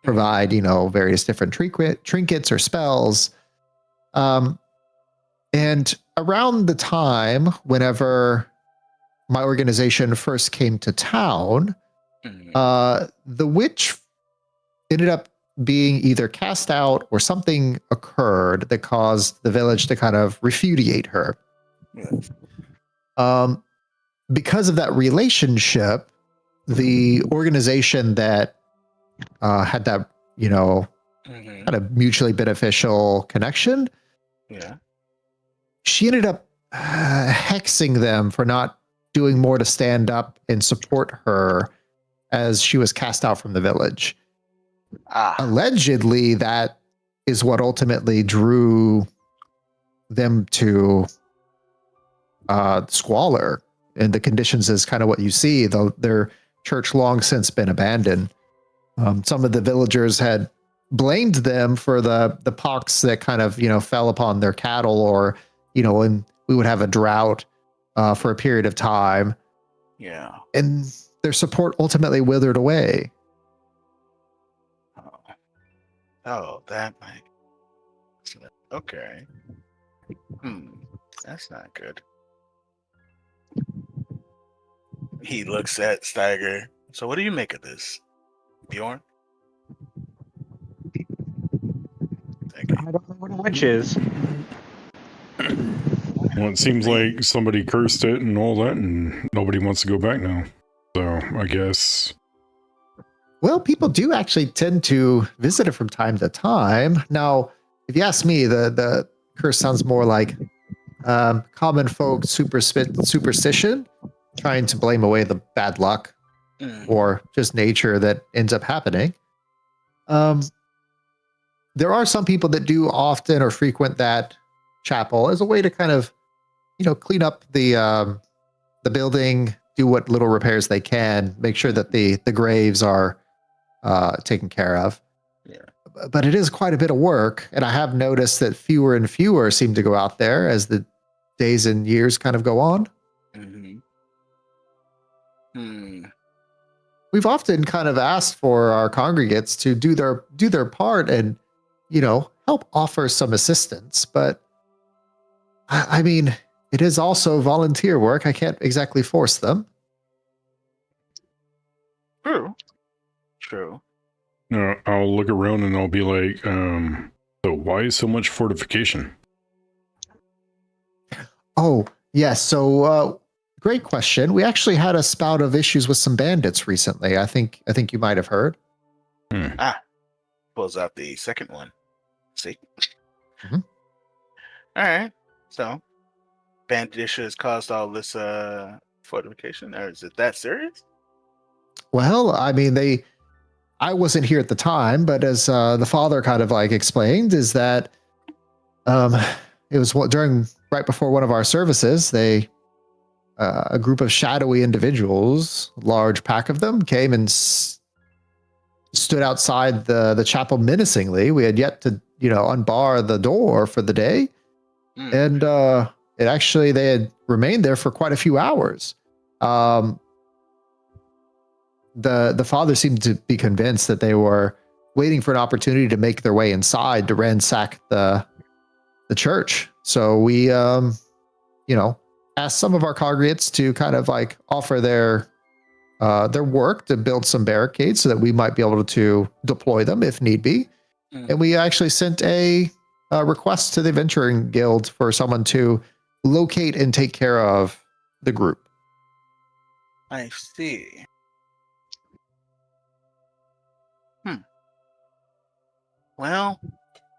provide, various different trinkets or spells. And around the time whenever my organization first came to town, the witch ended up being either cast out or something occurred that caused the village to kind of repudiate her. Because of that relationship, the organization that had that, kind of mutually beneficial connection, she ended up hexing them for not doing more to stand up and support her as she was cast out from the village. Allegedly, that is what ultimately drew them to squalor, and the conditions is kind of what you see, though their church long since been abandoned. Some of the villagers had blamed them for the pox that kind of, fell upon their cattle, or, and we would have a drought for a period of time. Yeah. And their support ultimately withered away. Oh, that might. Okay. That's not good. He looks at Steiger. So what do you make of this, Bjorn? I don't know what a witch is. Well, it seems like somebody cursed it and all that, and nobody wants to go back now. So I guess. Well, people do actually tend to visit it from time to time. Now, if you ask me, the curse sounds more like common folk superstition, trying to blame away the bad luck or just nature that ends up happening. There are some people that do often or frequent that chapel as a way to kind of, clean up the building, do what little repairs they can, make sure that the graves are taken care of. Yeah. But it is quite a bit of work, and I have noticed that fewer and fewer seem to go out there as the days and years kind of go on. We've often kind of asked for our congregates to do their part and, help offer some assistance. But I mean, it is also volunteer work. I can't exactly force them. True. I'll look around and I'll be like, so why so much fortification? Oh, yes. So, great question. We actually had a spout of issues with some bandits recently. I think you might have heard. Pulls out the second one. See? Mm-hmm. All right. So, bandit issue has caused all this fortification, or is it that serious? Well, I mean, I wasn't here at the time, but as the father kind of like explained, is that it was right before one of our services, they a group of shadowy individuals, large pack of them, came and stood outside the chapel menacingly. We had yet to, unbar the door for the day. And they had remained there for quite a few hours. The father seemed to be convinced that they were waiting for an opportunity to make their way inside to ransack the church. So we, asked some of our congregants to kind of like offer their work to build some barricades so that we might be able to deploy them if need be. And we actually sent a request to the Adventuring Guild for someone to locate and take care of the group. I see. Well,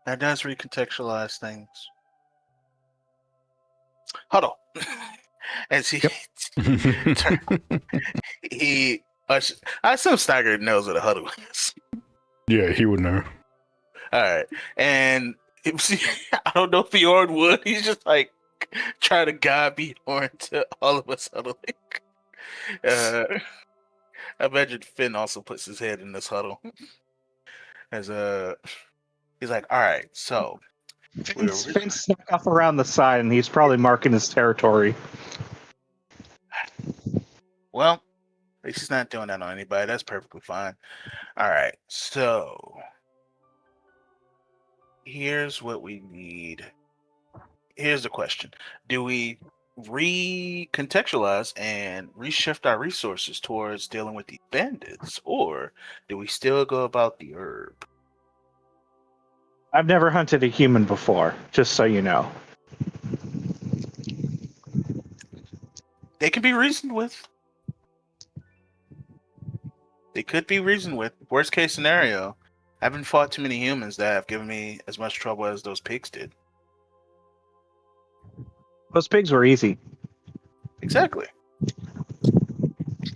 that does recontextualize things. Huddle. As he, I assume Steiger knows what a huddle is. Yeah, he would know. All right, and I don't know if Bjorn would. He's just like trying to guide Bjorn to all of us huddling. I imagine Finn also puts his head in this huddle. As he's like, all right, so Finn's snuck off around the side, and he's probably marking his territory. Well, at least he's not doing that on anybody. That's perfectly fine. All right, so here's what we need. Here's the question. Do we recontextualize and reshift our resources towards dealing with the bandits, or do we still go about the herb? I've never hunted a human before, just so you know. They can be reasoned with. They could be reasoned with. Worst case scenario, I haven't fought too many humans that have given me as much trouble as those pigs did. Those pigs were easy. Exactly.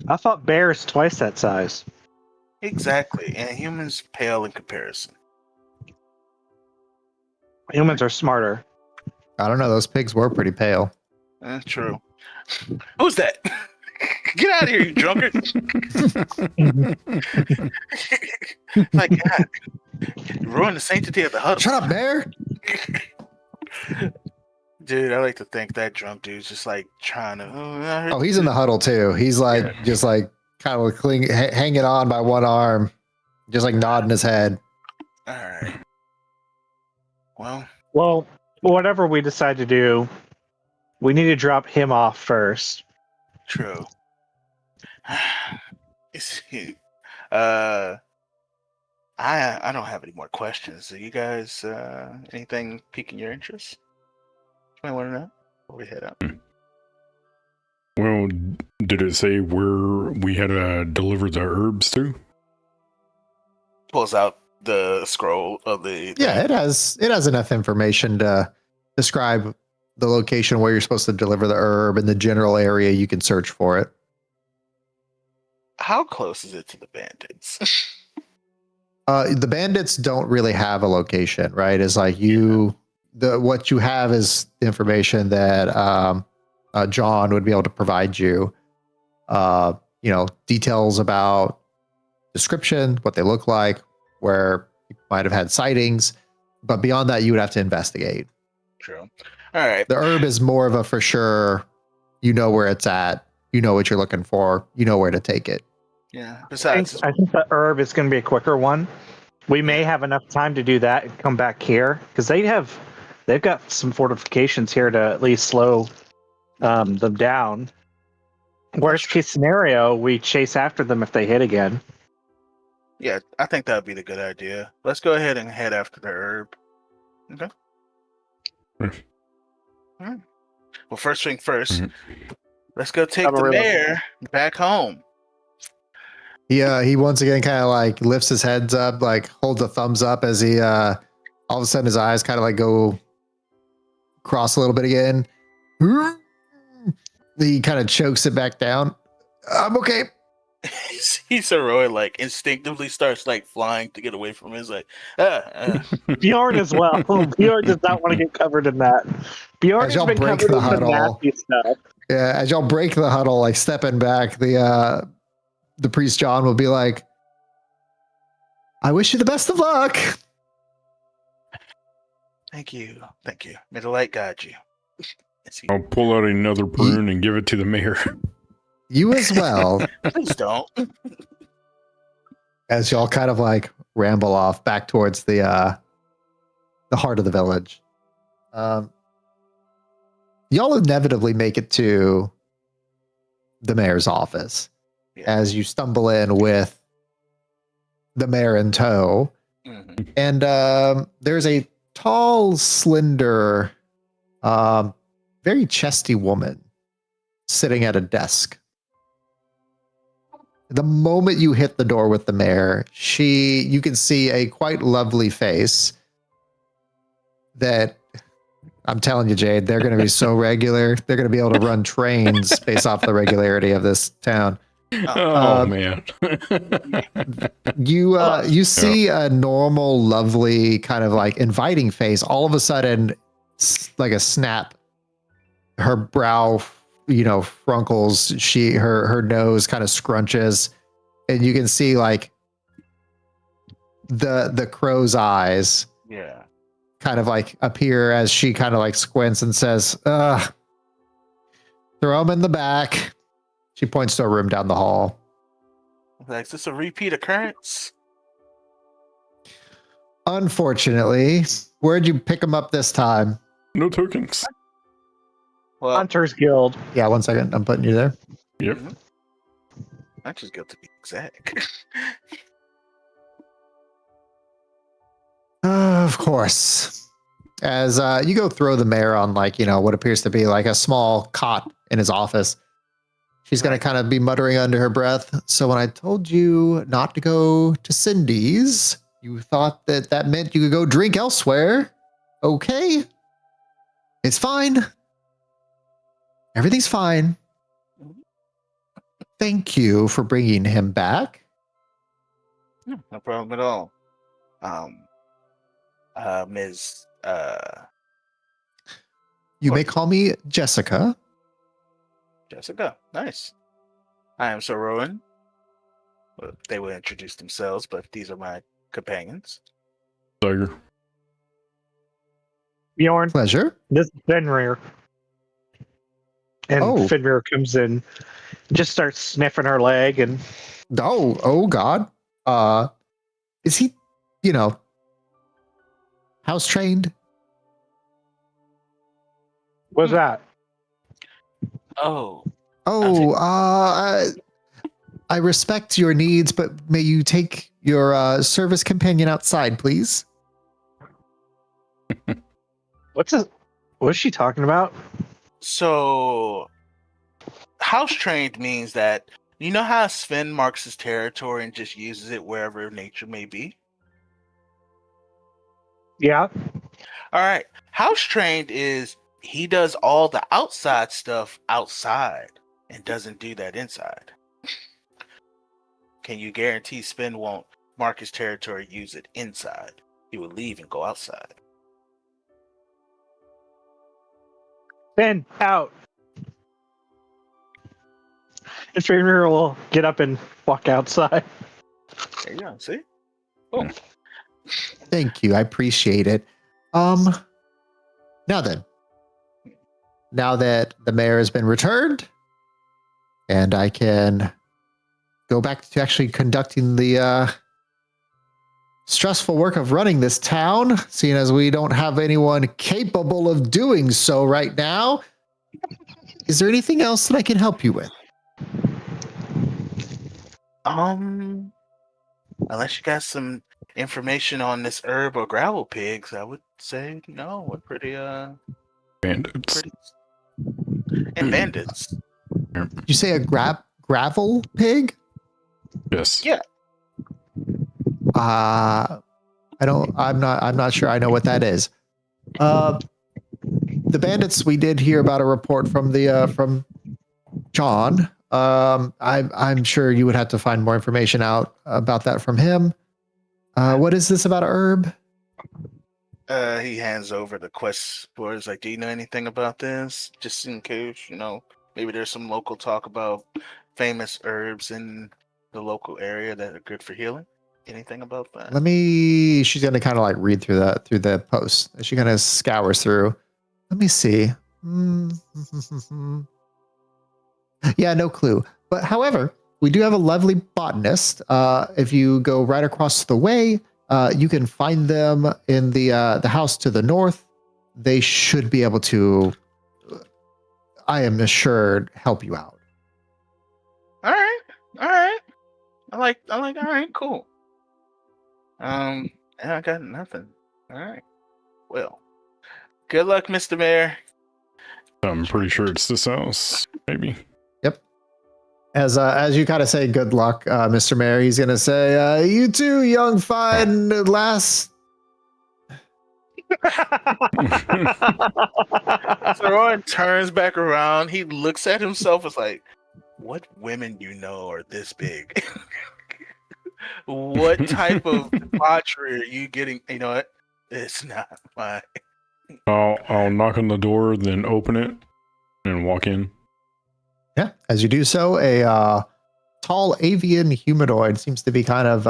I fought bears twice that size. Exactly. And humans pale in comparison. Humans are smarter. I don't know. Those pigs were pretty pale. True. Who's that? Get out of here, you drunkard! My God, you ruined the sanctity of the huddle. Shut up, bear! Dude, I like to think that drunk dude's just like trying to. Oh, he's in the huddle too. He's like just like kind of hanging on by one arm, just like nodding his head. All right. Well, whatever we decide to do, we need to drop him off first. True. I don't have any more questions. Do you guys anything piquing your interest? You might want to know before we head out. Well, did it say where we had to deliver the herbs to? Pulls out the scroll of the. Yeah, it has enough information to describe the location where you're supposed to deliver the herb and the general area you can search for it. How close is it to the bandits? The bandits don't really have a location, right? It's like what you have is the information that John would be able to provide you. Details about description, what they look like, where you might have had sightings, but beyond that, you would have to investigate. True. All right. The herb is more of a for sure. You know where it's at. You know what you're looking for. You know where to take it. Yeah. Besides, I think the herb is going to be a quicker one. We may have enough time to do that and come back here because they've got some fortifications here to at least slow them down. Worst case scenario, we chase after them if they hit again. Yeah, I think that would be the good idea. Let's go ahead and head after the herb. Okay. All right. Well, first thing first, let's go take the bear back home. Yeah, he once again kind of like lifts his heads up, like holds a thumbs up as he all of a sudden his eyes kind of like go cross a little bit again. He kind of chokes it back down. I'm okay. He's heroic, like instinctively starts like flying to get away from him. He's like, Bjorn as well. Bjorn does not want to get covered in that. Bjorn has been covered in the nasty stuff. as y'all break the huddle, like stepping back, the priest John will be like, I wish you the best of luck. Thank you. Thank you. May the light guide you. I'll pull out another prune and give it to the mayor. You as well. Please don't. As y'all kind of like ramble off back towards the heart of the village. Y'all inevitably make it to the mayor's office as you stumble in with the mayor in tow. Mm-hmm. And there's a tall, slender, very chesty woman sitting at a desk. The moment you hit the door with the mayor, you can see a quite lovely face that, I'm telling you, Jade, they're going to be so regular. They're going to be able to run trains based off the regularity of this town. Man. You see a normal, lovely, kind of like inviting face. All of a sudden, like a snap, her brow, frunkles. Her nose kind of scrunches, and you can see like the crow's eyes. Yeah. Kind of like appear as she kind of like squints and says, throw him in the back. She points to a room down the hall. Like, is this a repeat occurrence? Unfortunately, where'd you pick him up this time? No tokens. Well, Hunters Guild. Yeah, 1 second. I'm putting you there. Yep. Hunters Guild to be exact. Of course. As you go throw the mayor on what appears to be like a small cot in his office, she's going to kind of be muttering under her breath. So when I told you not to go to Cindy's, you thought that meant you could go drink elsewhere. Okay. It's fine. Everything's fine. Thank you for bringing him back. No problem at all. Ms. You may call me Jessica. Jessica, nice. I am Sir Rowan. Well, they will introduce themselves, but these are my companions. Dagger. Bjorn, Pleasure. this is Fenrir. And Oh. Fenrir comes in, just starts sniffing her leg, and Oh God. Is he, house trained? what's that? Oh, I respect your needs, but may you take your service companion outside, please? What's she talking about? so house trained means that you know how Sven marks his territory and just uses it wherever nature may be? Yeah. All right. House trained is he does all the outside stuff outside and doesn't do that inside. Can you guarantee Sven won't mark his territory, use it inside? He will leave and go outside. Ben, out. And Fenrir will get up and walk outside. There you go. See? Oh. Thank you. I appreciate it. Now then, now that the mayor has been returned and I can go back to actually conducting the stressful work of running this town, seeing as we don't have anyone capable of doing so right now, is there anything else that I can help you with? Unless you got some information on this herb or gravel pigs, I would say no. We're pretty Bandits. and bandits. Did you say a gravel pig? Yes. Yeah. I'm not sure I know what that is. The bandits, we did hear about a report from from John. I'm sure you would have to find more information out about that from him. What is this about a herb? He hands over the quest board. He's like, do you know anything about this? Just in case, Maybe there's some local talk about famous herbs in the local area that are good for healing. Anything about that? She's gonna kind of like read through the post. She kind of scours through. Let me see. Yeah, no clue. But however, we do have a lovely botanist. If you go right across the way, you can find them in the house to the north. They should be able to, I am assured, help you out. All right, all right. All right, cool. Yeah, I got nothing. All right. Well, good luck, Mr. Mayor. I'm pretty sure it's this house, maybe. Yep. As you kind of say, good luck, Mr. Mayor. He's gonna say, you too, young fine lass. So Rowan turns back around. He looks at himself as like, what women you know are this big? What type of debauchery are you getting? You know what? It's not mine. I'll knock on the door, then open it, and walk in. Yeah. As you do so, a tall avian humanoid seems to be kind of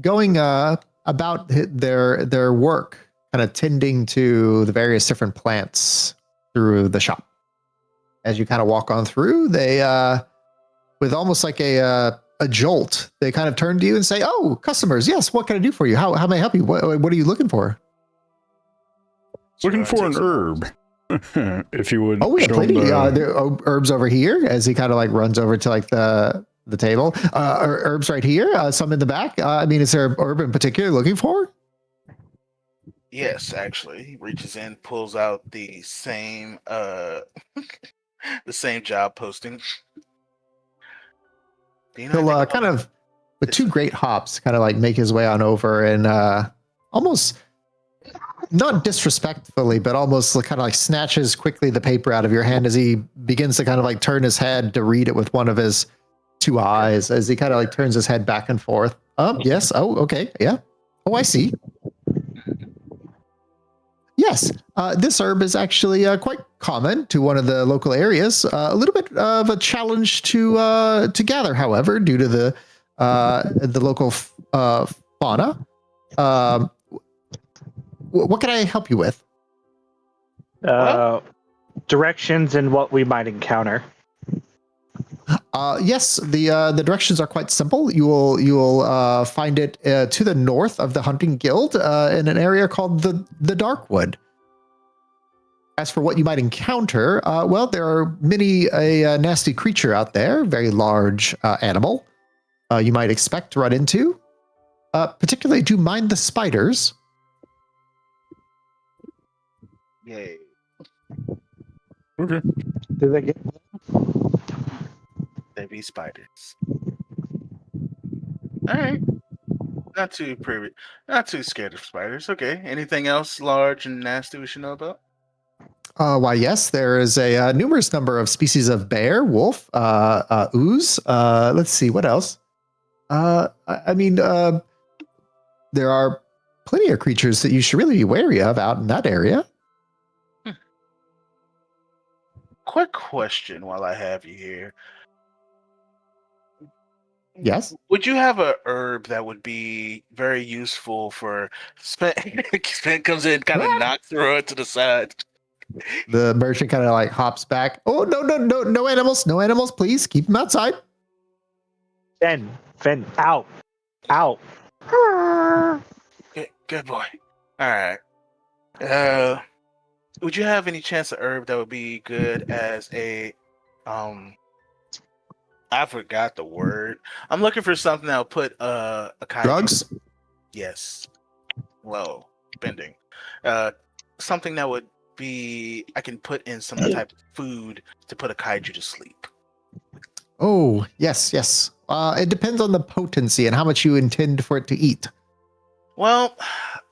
going about their work, kind of tending to the various different plants through the shop. As you kind of walk on through, they with almost like a jolt, they kind of turn to you and say, "Oh, customers, yes. What can I do for you? How may I help you? What are you looking for?" Looking for an herb. If you would. Oh, we have show plenty. the- There are herbs over here. As he kind of like runs over to like the table. Herbs right here. Some in the back. I mean, is there an herb in particular you're looking for? Yes, actually, he reaches in, pulls out the same the same job posting. Do you know He'll anything kind about- of, with two great hops, kind of like make his way on over and almost not disrespectfully, but almost kind of like snatches quickly the paper out of your hand as he begins to kind of like turn his head to read it with one of his two eyes as he kind of like turns his head back and forth. Yes. Oh, okay. Yeah. Oh, I see. Yes, this herb is actually quite common to one of the local areas. A little bit of a challenge to gather, however, due to the local fauna. What can I help you with? Directions and what we might encounter. Yes, the directions are quite simple. You will find it to the north of the hunting guild in an area called the Darkwood. As for what you might encounter, well, there are many a nasty creature out there, very large animal. You might expect to run into. Particularly, do mind the spiders. Yay. Okay. Do they get? They be spiders. All right. Not too scared of spiders. Okay. Anything else large and nasty we should know about? Why, yes, there is a numerous number of species of bear, wolf, ooze. Let's see, what else? I mean, there are plenty of creatures that you should really be wary of out in that area. Quick question while I have you here. Yes. Would you have a herb that would be very useful for Spent comes in, kind of knocks her to the side. The merchant kind of like hops back. Oh, no animals, please keep them outside. Fen, out. Good boy. All right. Would you have any chance of herb that would be good as a I forgot the word. I'm looking for something that'll put a kaiju. Drugs? Yes. Low spending. Something that would be I can put in some type of food to put a kaiju to sleep. Oh, yes. It depends on the potency and how much you intend for it to eat. Well,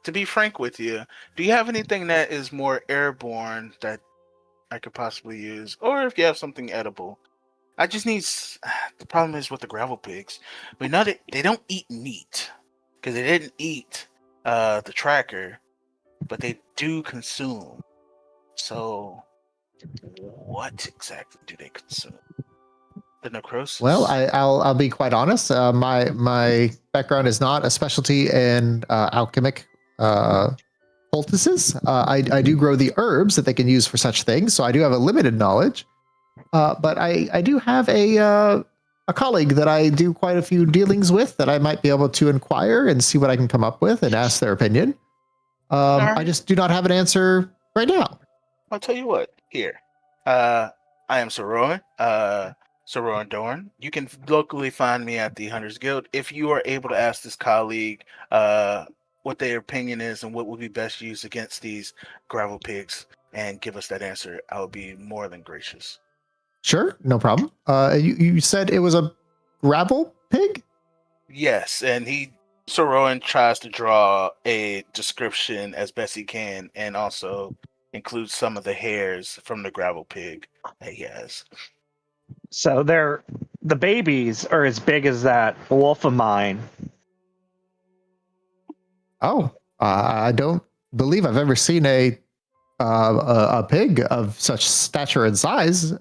to be frank with you, do you have anything that is more airborne that I could possibly use? Or if you have something edible? I just need... The problem is with the gravel pigs. We know that they don't eat meat. Because they didn't eat the tracker. But they do consume. So, What exactly do they consume? The necrosis? Well, I'll be quite honest. My background is not a specialty in alchemic poultices. I do grow the herbs that they can use for such things, so I do have a limited knowledge. But I do have a colleague that I do quite a few dealings with that I might be able to inquire and see what I can come up with and ask their opinion. I just do not have an answer right now. I'll tell you what. Here, I am Soroan. Soroan Dorn. You can locally find me at the Hunters Guild. If you are able to ask this colleague what their opinion is and what would be best used against these gravel pigs and give us that answer, I would be more than gracious. Sure, no problem. You said it was a gravel pig? Yes, and Soroan tries to draw a description as best he can and also includes some of the hairs from the gravel pig that he has. So the babies are as big as that wolf of mine. Oh, I don't believe I've ever seen a pig of such stature and size.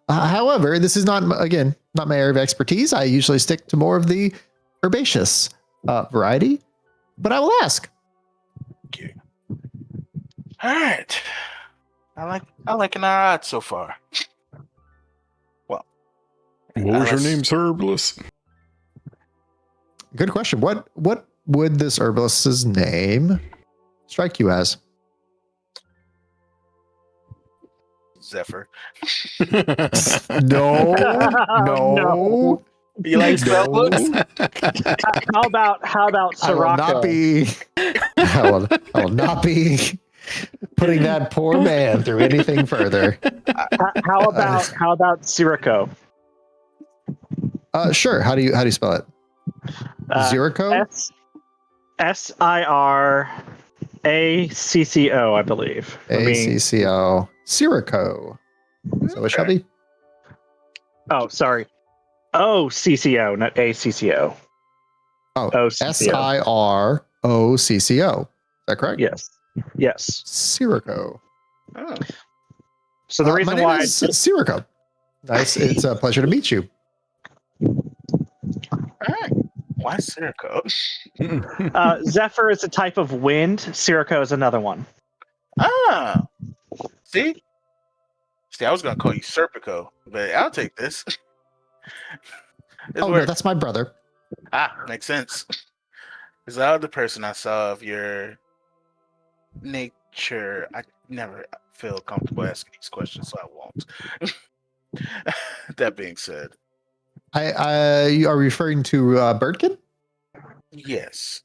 However, this is not my area of expertise. I usually stick to more of the herbaceous variety, but I will ask. Okay. All right. I like an odd so far. Well, What was your name, Sir Herbalist? Good question. What would this herbalist's name strike you as? Zephyr. No. No. You like spell books? How about Sirocco? I will not be putting that poor man through anything further. How about Sirocco? Sure. How do you spell it? Zirico? Siracco, I believe. ACCO. Sirico. So it shall be. Oh, sorry. OCCO, not ACCO. Oh, OCCO. SIROCCO. Is that correct? Yes. Sirico. Oh. So the reason why is Sirico. Nice. It's a pleasure to meet you. All right. Why Sirocco? Zephyr is a type of wind. Sirocco is another one. Ah. See, I was gonna call you Serpico, but I'll take this. No, that's my brother. Makes sense. Is the other person I saw of your nature? I never feel comfortable asking these questions, so I won't. That being said, You are referring to Birdkin? yes.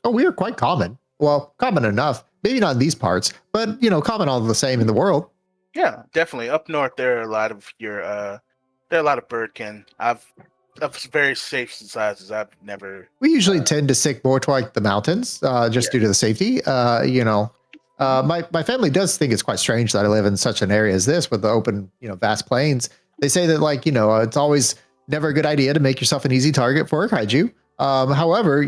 Oh, we are quite common. Well, common enough. Maybe not in these parts, but common all the same in the world. Yeah, definitely. Up north, there are a lot of birdkin. Of very safe sizes. I've never. We usually tend to stick more to like the mountains, due to the safety. My family does think it's quite strange that I live in such an area as this with the open, vast plains. They say that it's always never a good idea to make yourself an easy target for a kaiju. However,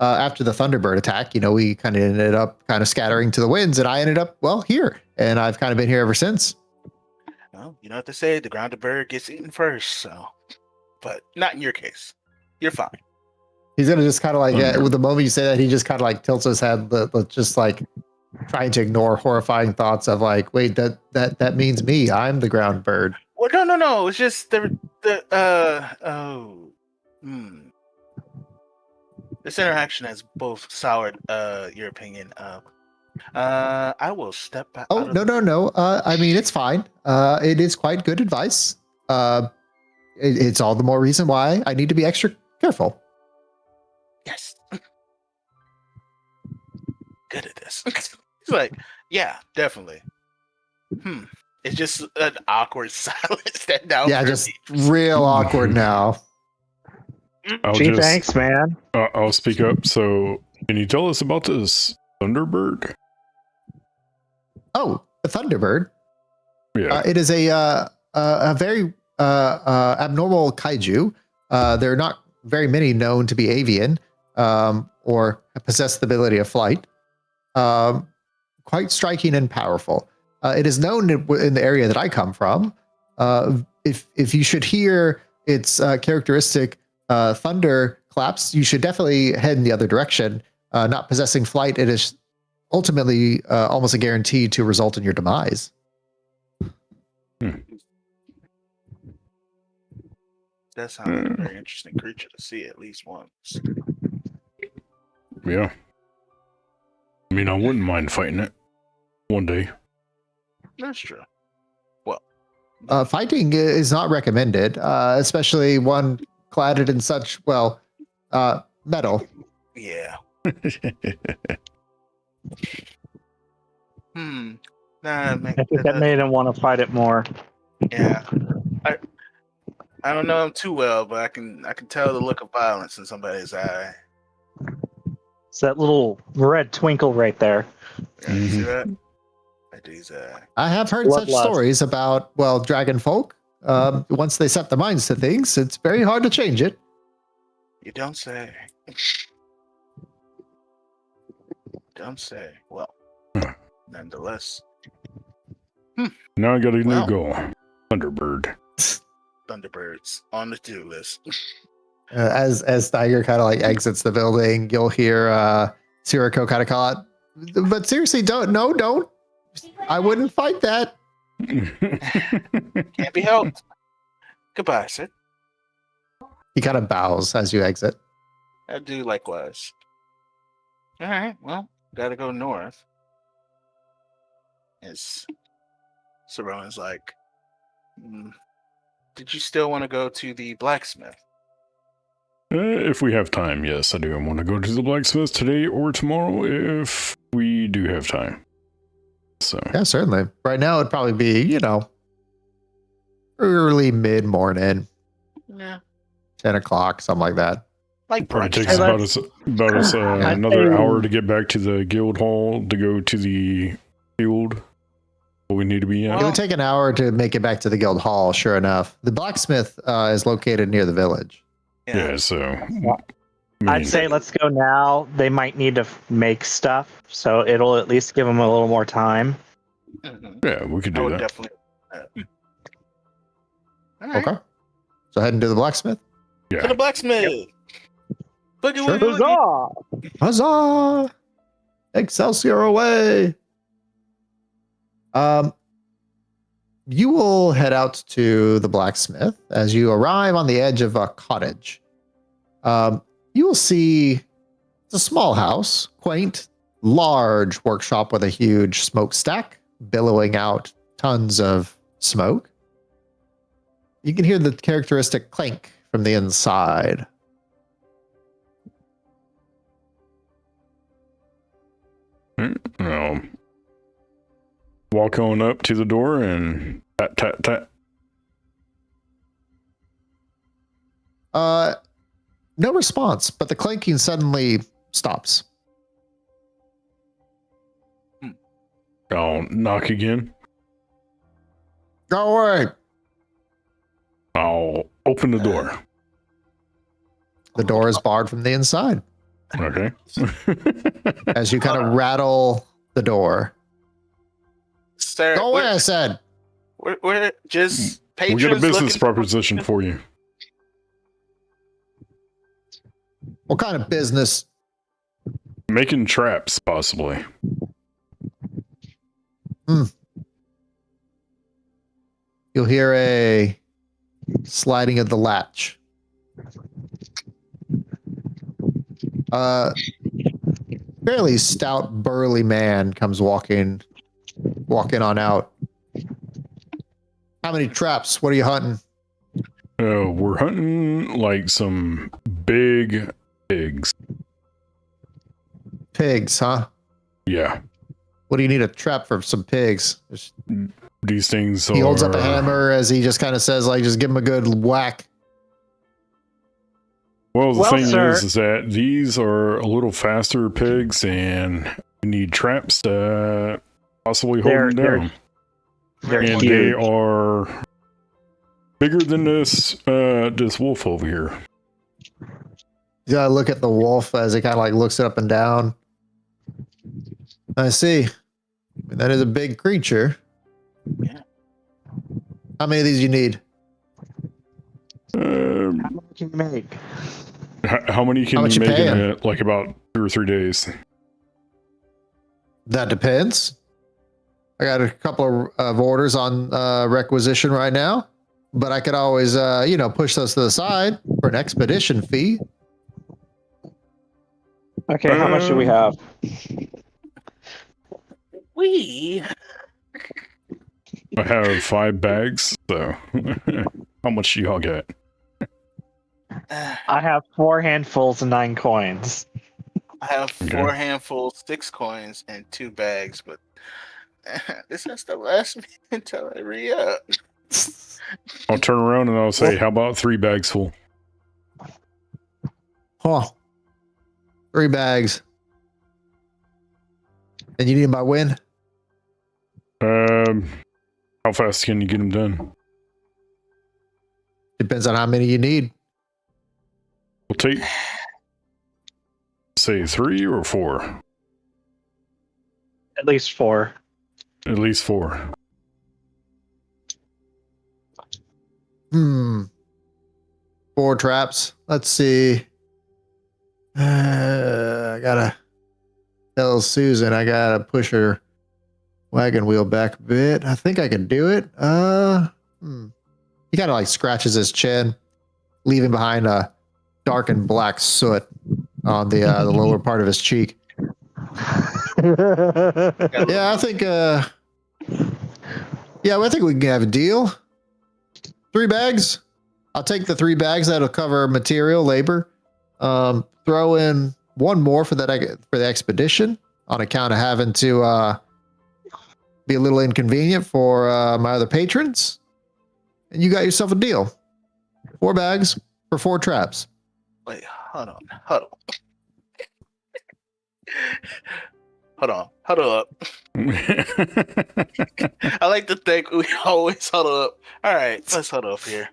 after the Thunderbird attack, we kind of ended up kind of scattering to the winds, and I ended up here, and I've kind of been here ever since. Well, you know what they say: the grounded bird gets eaten first. So, but not in your case. You're fine. He's gonna just kind of with the moment you say that, he just kind of tilts his head, just trying to ignore horrifying thoughts of wait, that means me. I'm the ground bird. Well, no. It's just this interaction has both soured your opinion of. I will step back. Oh, no. I mean, it's fine. It is quite good advice. It's all the more reason why I need to be extra careful. Yes. Good at this. It's yeah, definitely. It's just an awkward silence that now. Yeah, just real awkward now. Thanks, man. I'll speak up. So, can you tell us about this Thunderbird? Oh, the Thunderbird. Yeah. It is a very abnormal kaiju. There are not very many known to be avian or possess the ability of flight. Quite striking and powerful. It is known in the area that I come from. If you should hear its characteristic thunder claps, you should definitely head in the other direction. Not possessing flight, it is ultimately almost a guarantee to result in your demise. That sounds like a very interesting creature to see at least once. Yeah. I mean, I wouldn't mind fighting it one day. That's true. Well, Fighting is not recommended, especially one cladded in such, metal. yeah. Nah, I think that made him want to fight it more. yeah. I don't know him too well, but I can tell the look of violence in somebody's eye. It's that little red twinkle right there. Yeah, you see that? That dude's I have heard such Bloodlust. stories about, dragon folk. Once they set their minds to things, it's very hard to change it. You don't say. Don't say. Well, nonetheless, Now I got a new Well. goal. Thunderbird. Thunderbirds on the to-do list. As Tiger kind of like exits the building, you'll hear Siriko kind of call out, but seriously, don't. I wouldn't fight that. Can't be helped. Goodbye, sir. He kind of bows as you exit. I do likewise. All right, well, gotta go north. As Sarona's like, did you still want to go to the blacksmith? If we have time, yes, I do. I want to go to the blacksmith today or tomorrow if we do have time. So Yeah, certainly. Right now, it'd probably be, early mid-morning, Yeah, 10 o'clock, something like that. like probably brunch takes time. about us another think- hour to get back to the guild hall to go to the field. What we need to be at. It would take an hour to make it back to the guild hall, sure enough. The blacksmith is located near the village. Yeah, so I I'd mean, say let's go now. They might need to make stuff, so it'll at least give them a little more time. Mhm. yeah, we could I do would that. definitely. All right. Okay. So heading to the blacksmith. To the blacksmith. Boogie Sure. woogie woogie. Huzzah! Huzzah! Excelsior away! You will head out to the blacksmith as you arrive on the edge of a cottage. You will see it's a small house, quaint, large workshop with a huge smokestack billowing out tons of smoke. You can hear the characteristic clank from the inside. Walk on up to the door and tap, tap, tap. No response, but the clanking suddenly stops. I'll knock again. Go away. I'll open the door. The door is barred from the inside. Okay. As you kind of rattle the door. Sir, Go away, I said. we're just We patrons got a business looking- proposition for you. What kind of business? Making traps, possibly. You'll hear a sliding of the latch. Fairly stout, burly man comes walking on out. How many traps? What are you hunting? We're hunting like some big pigs. Pigs, huh? Yeah. What do you need a trap for some pigs? These things He holds up a are- hammer as he just kind of says, like, just give him a good whack. Well, the Well, thing sir- is that these are a little faster pigs, and we need traps to possibly hold They're- them down. They're And huge. they are bigger than this wolf over here. You gotta look at the wolf as he kind of like looks up and down. I see. That is a big creature. How many of these you need? Um, How much can you make? how many can much you you make in paying? like about 2 or 3 days? That depends. I got a couple of orders on requisition right now, but I could always, push those to the side for an expedition fee. Okay, how much do we have? We I have 5 bags, so how much do y'all get? I have 4 handfuls and 9 coins. I have Okay. 4 handfuls, 6 coins, and 2 bags, but this has to last me until I re-up. I'll turn around and I'll say, how about 3 bags full? Huh. 3 bags. And you need them by when? How fast can you get them done? Depends on how many you need. We'll take, say, 3 or 4? At least 4. At least 4. 4 traps. Let's see. I gotta tell Susan I gotta push her wagon wheel back a bit. I think I can do it. He kind of like scratches his chin, leaving behind a dark and black soot on the lower part of his cheek. Yeah, I think I think we can have a deal. 3 bags. I'll take the 3 bags. That'll cover material, labor. Throw in 1 more for the expedition on account of having to be a little inconvenient for my other patrons. And you got yourself a deal. 4 bags for 4 traps. Wait, hold on. Huddle up. I like to think we always huddle up. All right, let's huddle up here.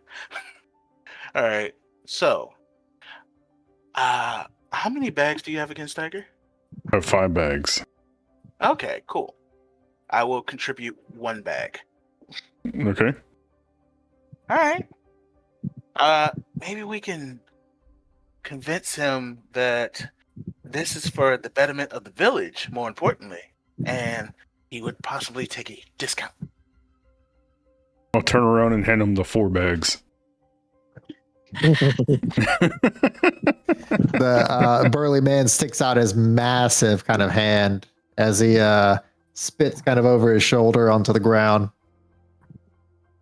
All right, so, how many bags do you have against Tiger? I have 5 bags. Okay, cool. I will contribute 1 bag. Okay. All right. Maybe we can convince him that this is for the betterment of the village, more importantly, and he would possibly take a discount. I'll turn around and hand him the 4 bags. The burly man sticks out his massive kind of hand as he spits kind of over his shoulder onto the ground.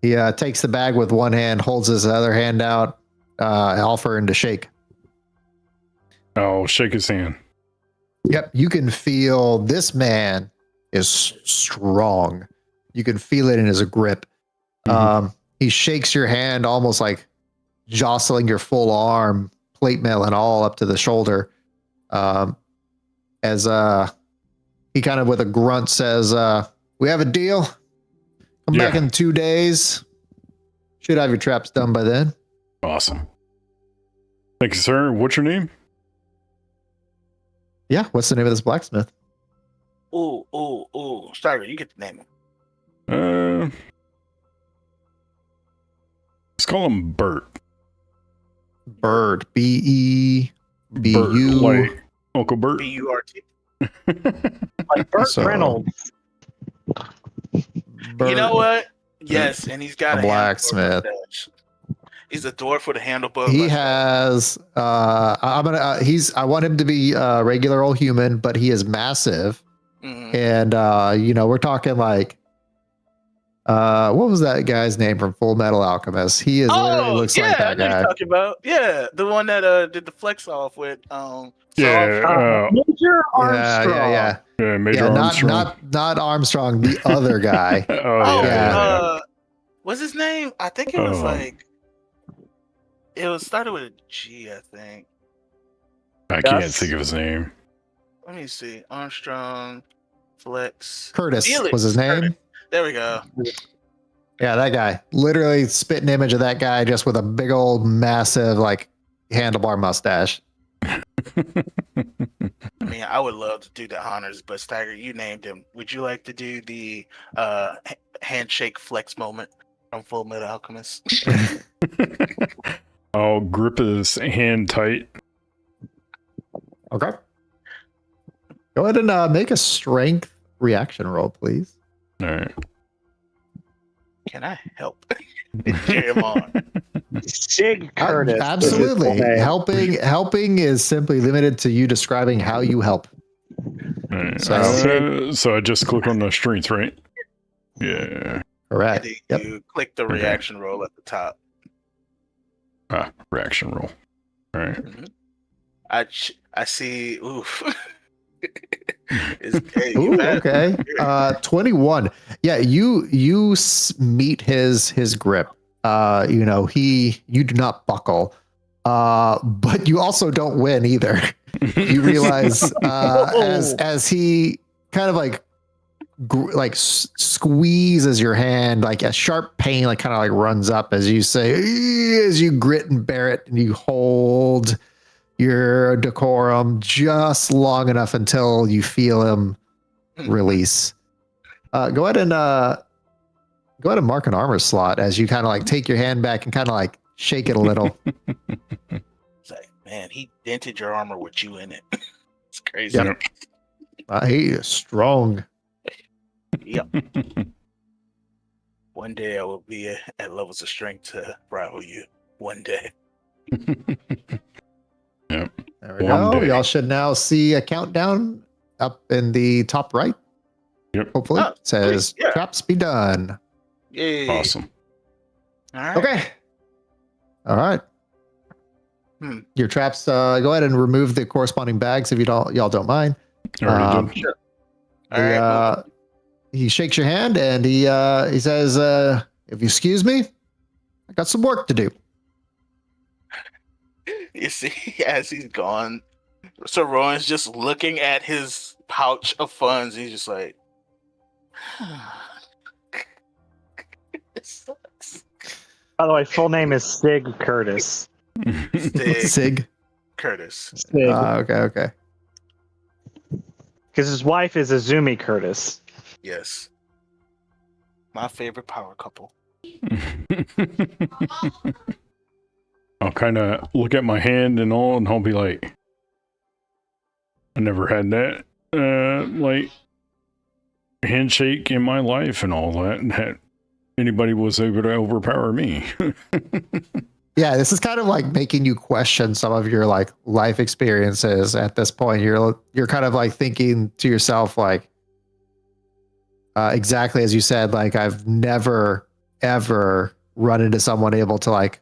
He takes the bag with 1 hand, holds his other hand out, offering to shake. I'll shake his hand. Yep, you can feel this man is strong. You can feel it in his grip. He shakes your hand almost like jostling your full arm, plate mail and all up to the shoulder. As he kind of with a grunt says, we have a deal. Come back in 2 days. Should have your traps done by then. Awesome. Thank you, sir. What's your name? Yeah, what's the name of this blacksmith? Ooh. Starter, you get the name. Let's call him Bert. Bird. B-E-B-U. Bert, like Uncle Bert. B-U-R-T. Like Burt So- Reynolds. Bird. You know what? Yes, and he's got A a blacksmith. mustache. He's a dwarf with a handlebar. He mustache. has I want him to be a regular old human, but he is massive. Mhm. And we're talking like what was that guy's name from Full Metal Alchemist? He is literally looks like I that know guy. you're talking about. Yeah, the one that did the flex off with Yeah, Major Armstrong. Yeah. Major Armstrong. Not Armstrong, the other guy. Oh, yeah. what's his name? I think it was it was started with a G, I think. I can't think of his name. Let me see. Armstrong, Flex. Curtis Felix. was his name. Curtis. There we go. Yeah, that guy. Literally spit an image of that guy just with a big old massive like handlebar mustache. I mean, I would love to do the honors, but Steiger, you named him. Would you like to do the handshake flex moment from Full Metal Alchemist. I'll grip his hand tight. Okay. Go ahead and make a strength reaction roll, please. All right. Can I help? Cheer him on. Sig Curtis. is his Absolutely. full name. Helping is simply limited to you describing how you help. All right. So- So I just click on the strength, right? Yeah. Correct. And Yep. you click the Okay. reaction roll at the top. Reaction roll. All right. I see. Oof. Hey, Ooh, you bad. okay. 21. Yeah, you meet his grip. You do not buckle. But you also don't win either. You realize as he kind of like squeezes your hand, like a sharp pain like kind of like runs up as you say, as you grit and bear it, and you hold your decorum just long enough until you feel him release. Go ahead and mark an armor slot as you kind of like take your hand back and kind of like shake it a little. It's like, man, he dented your armor with you in it. It's crazy. Yep. He is strong. Yep. One day I will be at levels of strength to rival you. One day. There we One go. day. Y'all should now see a countdown up in the top right. Yep. Hopefully, Oh, it says sweet. Yeah. traps be done. Yay. Awesome. All right. Okay. All right. Hmm. Your traps. Go ahead and remove the corresponding bags if y'all don't mind. Already did. Sure. All The, right. he shakes your hand and he says, "If you excuse me, I got some work to do." You see, as he's gone, so Rowan's just looking at his pouch of funds. He's just like, it sucks. By the way, full name is Sig Curtis. Sig Sig. Curtis. Sig. Okay. Because his wife is Azumi Curtis. Yes. My favorite power couple. I'll kind of look at my hand and all, and I'll be like, I never had that, like, handshake in my life and all that, and that anybody was able to overpower me. Yeah, this is kind of like making you question some of your like life experiences at this point. You're kind of like thinking to yourself like, exactly as you said, like I've never ever run into someone able to like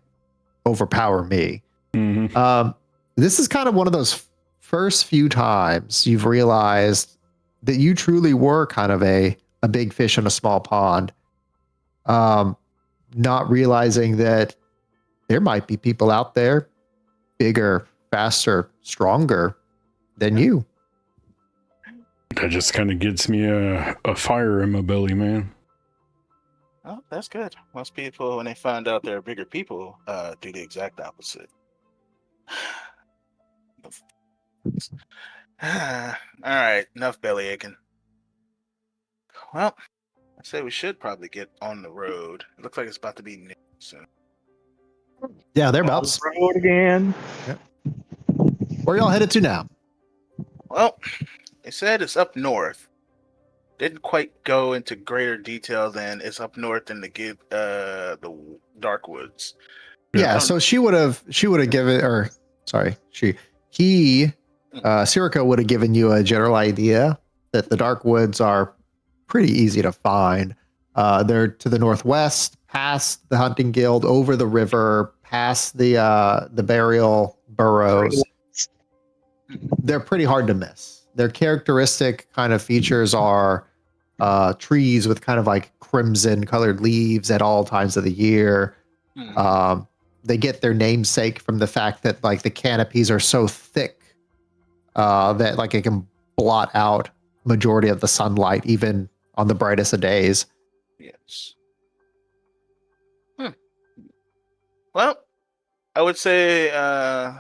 overpower me. Mhm. This is kind of one of those first few times you've realized that you truly were kind of a big fish in a small pond. Not realizing that there might be people out there bigger, faster, stronger than you. That just kind of gets me a fire in my belly, man. Oh, that's good. Most people, when they find out there are bigger people, do the exact opposite. All right, enough belly aching. Well, I say we should probably get on the road. It looks like it's about to be noon soon. Yeah, thereabouts. Road again. Where y'all headed to now? Well, they said it's up north. Didn't quite go into greater detail than it's up north in the dark woods. Yeah, so he Sirica would have given you a general idea that the dark woods are pretty easy to find. They're to the northwest, past the hunting guild, over the river, past the burial burrows. They're pretty hard to miss. Their characteristic kind of features are trees with kind of like crimson colored leaves at all times of the year. They get their namesake from the fact that like the canopies are so thick that like it can blot out majority of the sunlight even on the brightest of days. Yes. Well, I would say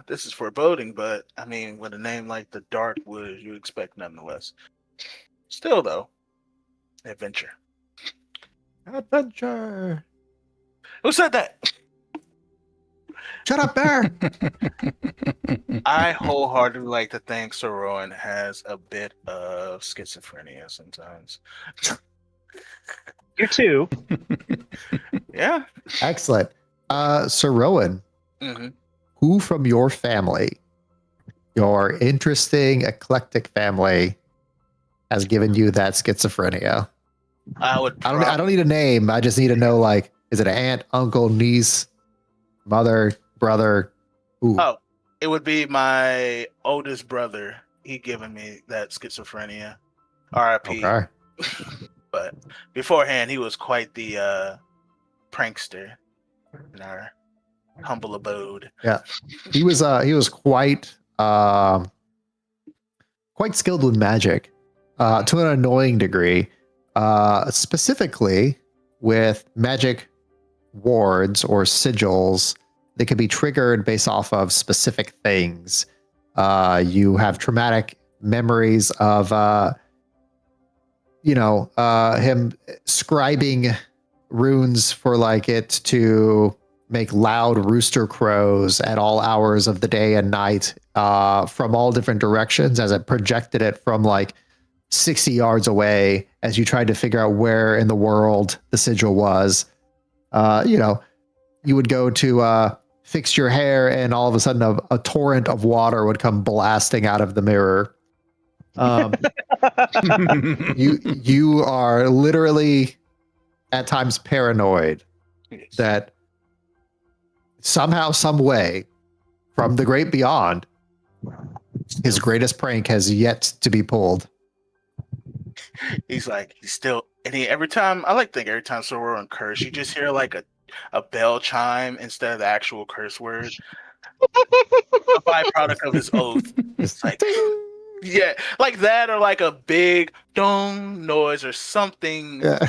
this is foreboding, but I mean, with a name like the Dark Woods, you expect nonetheless. Still, though, adventure. Adventure. Who said that? Shut up, Bear. I wholeheartedly like to think Sorowan has a bit of schizophrenia sometimes. You too. Yeah. Excellent. Sir Rowan, hmm who from your family, your interesting, eclectic family, has given you that schizophrenia? I don't need a name. I just need to know, like, is it an aunt, uncle, niece, mother, brother? Ooh. Oh, it would be my oldest brother. He given me that schizophrenia. R.I.P. Okay. But beforehand, he was quite the prankster in our humble abode. Yeah, he was quite skilled with magic, to an annoying degree, specifically with magic wards or sigils that can be triggered based off of specific things. You have traumatic memories of him scribing runes for like it to make loud rooster crows at all hours of the day and night, from all different directions, as it projected it from like 60 yards away as you tried to figure out where in the world the sigil was. You would go to fix your hair and all of a sudden a torrent of water would come blasting out of the mirror. You are literally at times paranoid that somehow, some way, from the great beyond, his greatest prank has yet to be pulled. He's still, and every time Sorowan curse, you just hear like a bell chime instead of the actual curse word. A byproduct of his oath. It's like, yeah, like that, or like a big dong noise or something. Yeah.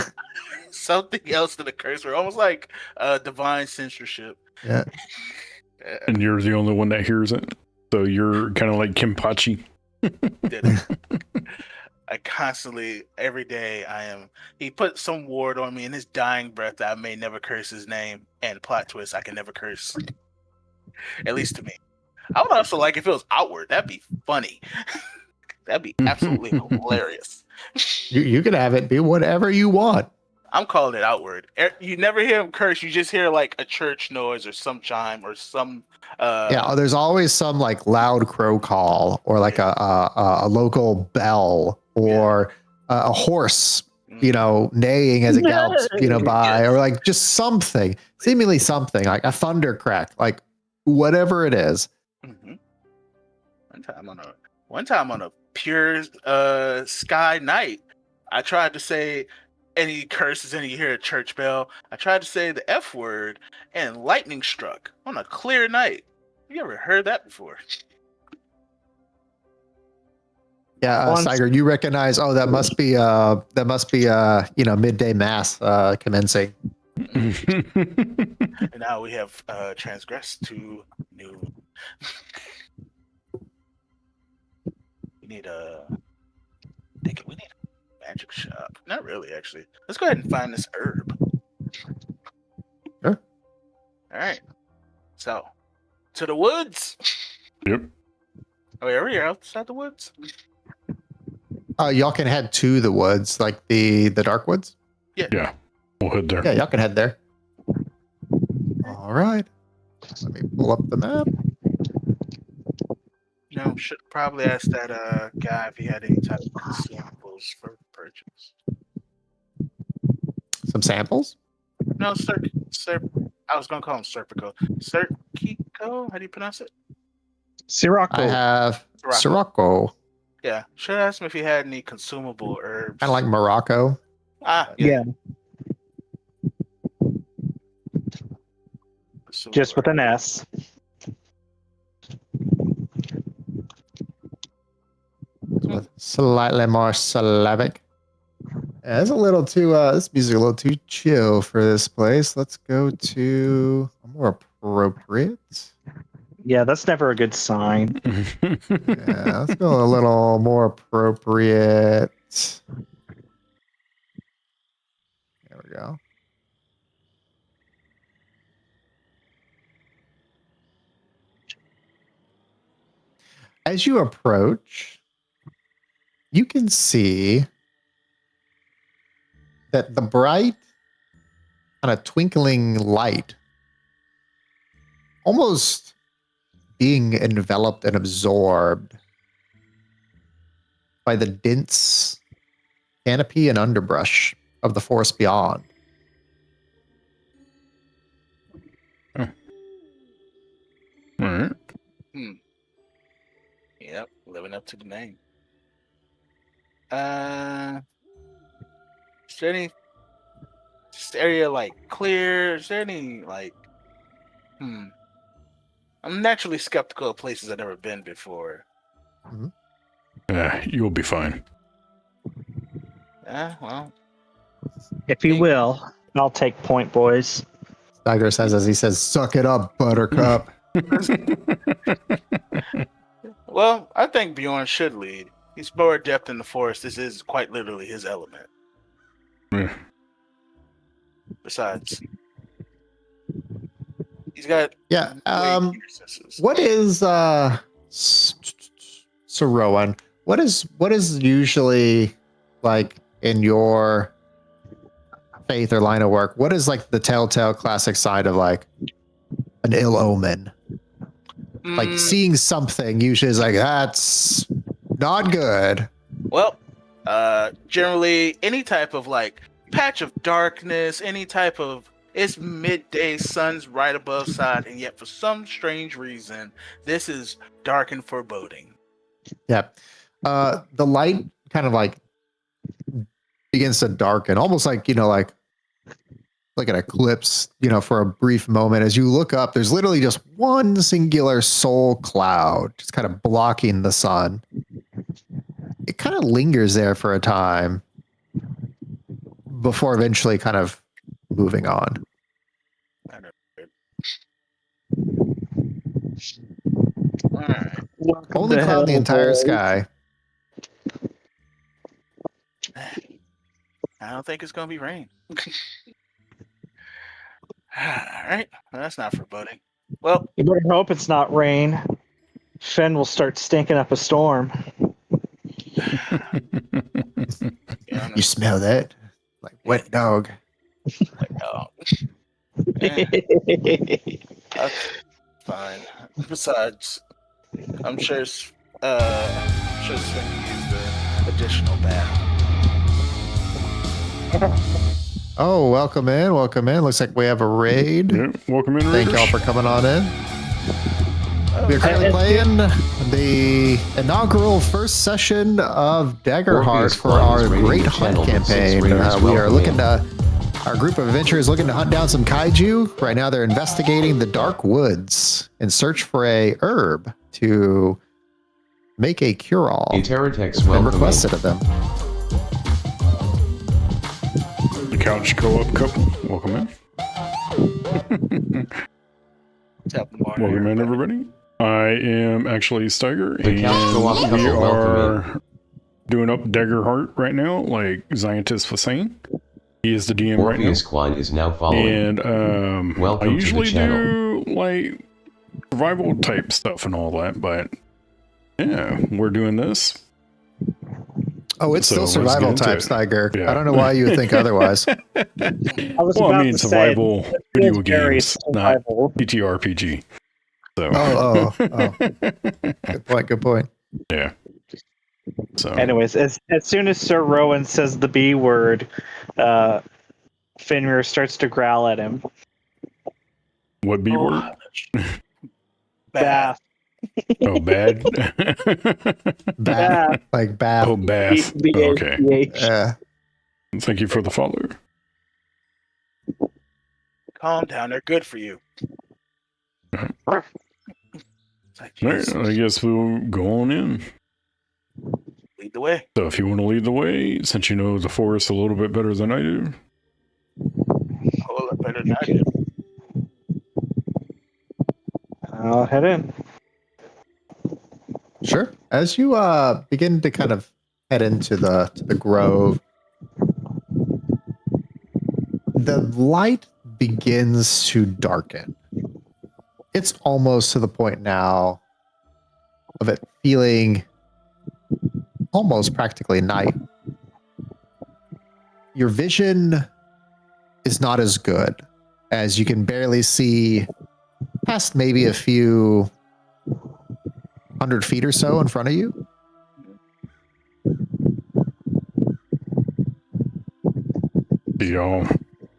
Something else to the curse word, almost like divine censorship. Yeah. And you're the only one that hears it. So you're kind of like Kimpachi. I constantly, every day, he put some ward on me in his dying breath that I may never curse his name, and plot twist, I can never curse. At least to me. I would also like if it was outward. That'd be funny. That'd be absolutely hilarious. You can have it be whatever you want. I'm calling it outward. You never hear him curse. You just hear like a church noise or some chime or some. There's always some like loud crow call or like a local bell or a horse, neighing as it gallops, by, or like just something, seemingly something like a thunder crack, like whatever it is. Mm-hmm. One time on a pure sky night, I tried to say. And he curses and you hear a church bell. I tried to say the F word and lightning struck on a clear night. You ever heard that before? Yeah, Steiger, you recognize, that must be midday mass commencing. And now we have transgressed to new. We need a magic shop. Not really, actually. Let's go ahead and find this herb. Sure. All right. So, to the woods. Yep. Oh, are we outside the woods? Y'all can head to the woods, like the dark woods. Yeah. We'll head there. Yeah, y'all can head there. All right. Let me pull up the map. Should probably ask that guy if he had any type of consumables for purchase. Some samples? No, Sir. I was gonna call him Serpico. Serpico? How do you pronounce it? Sirocco. I have Sirocco. Yeah. Should ask him if he had any consumable herbs. Kind of like Morocco. Yeah. Just with an S. With slightly more Slavic. Yeah, it's a little too. This music a little too chill for this place. Let's go to a more appropriate. Yeah, that's never a good sign. Yeah, let's go a little more appropriate. There we go. As you approach, you can see that the bright kind of twinkling light, almost being enveloped and absorbed by the dense canopy and underbrush of the forest beyond. All right. Yep, living up to the name. Is there any this area like clear? Is there any like I'm naturally skeptical of places I've never been before. Yeah, you'll be fine. Well. If you will, I'll take point, boys. Dagger says as he says, "Suck it up, Buttercup." Well, I think Bjorn should lead. He's more adept in the forest. This is quite literally his element. Yeah. Besides, he's got what is Sarowan? What is usually like in your faith or line of work? What is like the telltale classic side of like an ill omen? Like seeing something usually is like, that's not good. Well, generally any type of like patch of darkness, any type of it's midday, sun's right above side, and yet for some strange reason, this is dark and foreboding. Yeah. The light kind of like begins to darken, almost like, like an eclipse, for a brief moment. As you look up, there's literally just one singular soul cloud just kind of blocking the sun. It kind of lingers there for a time before eventually kind of moving on. All right. Only cloud in the entire sky. I don't think it's going to be rain. All right. Well, that's not foreboding. Well, You better hope it's not rain. Finn will start stinking up a storm. You smell that? Like wet dog. That's fine. Besides, I'm sure Sven can use the additional bath. Oh, welcome in. Looks like we have a raid. Yeah, welcome in, Thank Raiders. y'all for coming on in. We're currently playing the inaugural first session of Daggerheart for our Great Hunt campaign. We are looking to, our group of adventurers looking to hunt down some kaiju. Right now they're investigating the dark woods in search for a herb to make a cure-all. A Terratex Been welcome requested of them. The couch co-op couple. Welcome in. Welcome in, everybody. I am actually Steiger, The couch co-op and we couple, welcome are doing up Daggerheart right now, like Scientist was saying. He is the DM right now. Orpheus Quine is now following. And Welcome I to the usually channel. do like survival type stuff and all that, but yeah, we're doing this. Oh, it's So still let's survival get into type, it. Steiger. Yeah. I don't know why you would think otherwise. I was Well, about I mean to survival say, video it's very games, not survival. TTRPG. So Oh. Good point. yeah. So Anyways, as soon as Sir Rowan says the B word, Fenrir starts to growl at him. what B word? Bath. Oh, bad. Bath, like bath. Oh, bath. Okay. B-A-T-H. Thank you for the follow. Calm down. They're good for you. It's like, All right, Jesus, I guess we'll go on in. lead the way. So if you want to lead the way, since you know the forest a little bit better than I do. A whole lot better than I do. I'll head in. Sure. As you begin to kind of head into the grove, the light begins to darken. It's almost to the point now of it feeling almost practically night. Your vision is not as good, as you can barely see past maybe a few 100 feet or so in front of you. I'll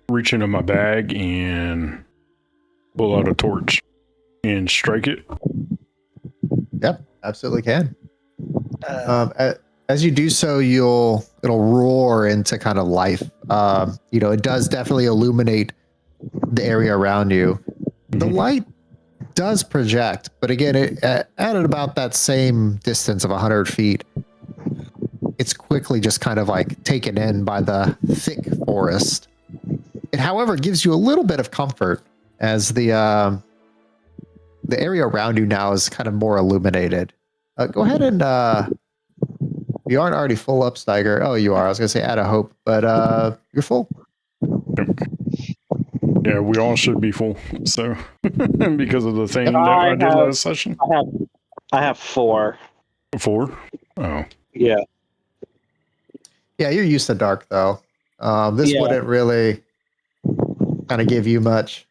reach into my bag and pull out a torch and strike it. Yep, absolutely can. As you do so, it'll roar into kind of life. It does definitely illuminate the area around you. The light does project, but again, at about that same distance of 100 feet, it's quickly just kind of like taken in by the thick forest. It, however, gives you a little bit of comfort as the area around you now is kind of more illuminated. Go ahead and you aren't already full up, Steiger. Oh, you are. I was gonna say add a hope, but you're full. Yeah, we all should be full. So because of the thing that I did last session. I have 4. 4? Oh. Yeah. Yeah, you're used to dark though. This wouldn't really kind of give you much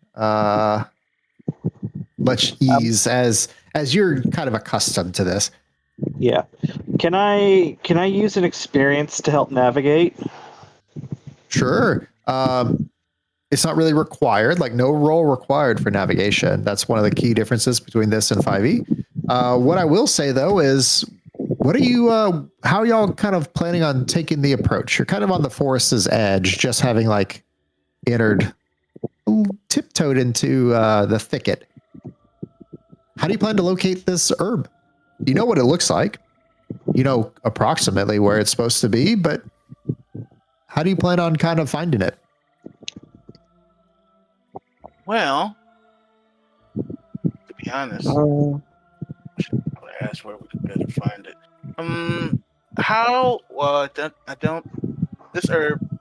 ease as you're kind of accustomed to this. Yeah. Can I use an experience to help navigate? Sure. It's not really required, like no roll required for navigation. That's one of the key differences between this and 5e. What I will say though is, how are y'all kind of planning on taking the approach? You're kind of on the forest's edge, just having like tiptoed into the thicket. How do you plan to locate this herb? You know what it looks like. You know approximately where it's supposed to be, but how do you plan on kind of finding it? Well, to be honest, I should probably ask where we could better find it. This herb,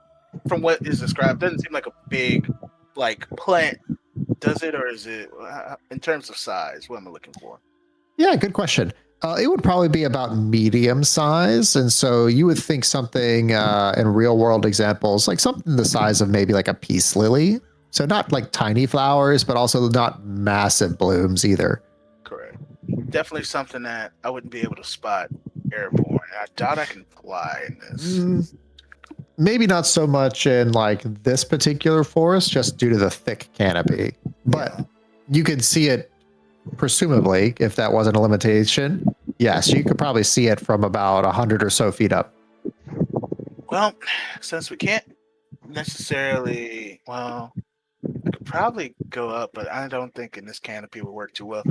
from what is described, doesn't seem like a big, like, plant, does it? Or is it, in terms of size, what am I looking for? Yeah, good question. It would probably be about medium size. And so you would think something in real world examples, like something the size of maybe like a peace lily. So not like tiny flowers, but also not massive blooms either. Correct. Definitely something that I wouldn't be able to spot airborne. I doubt I can fly in this. Maybe not so much in like this particular forest, just due to the thick canopy. But you could see it, presumably, if that wasn't a limitation. Yes, you could probably see it from about 100 or so feet up. Well, since we can't necessarily, I could probably go up, but I don't think in this canopy would work too well.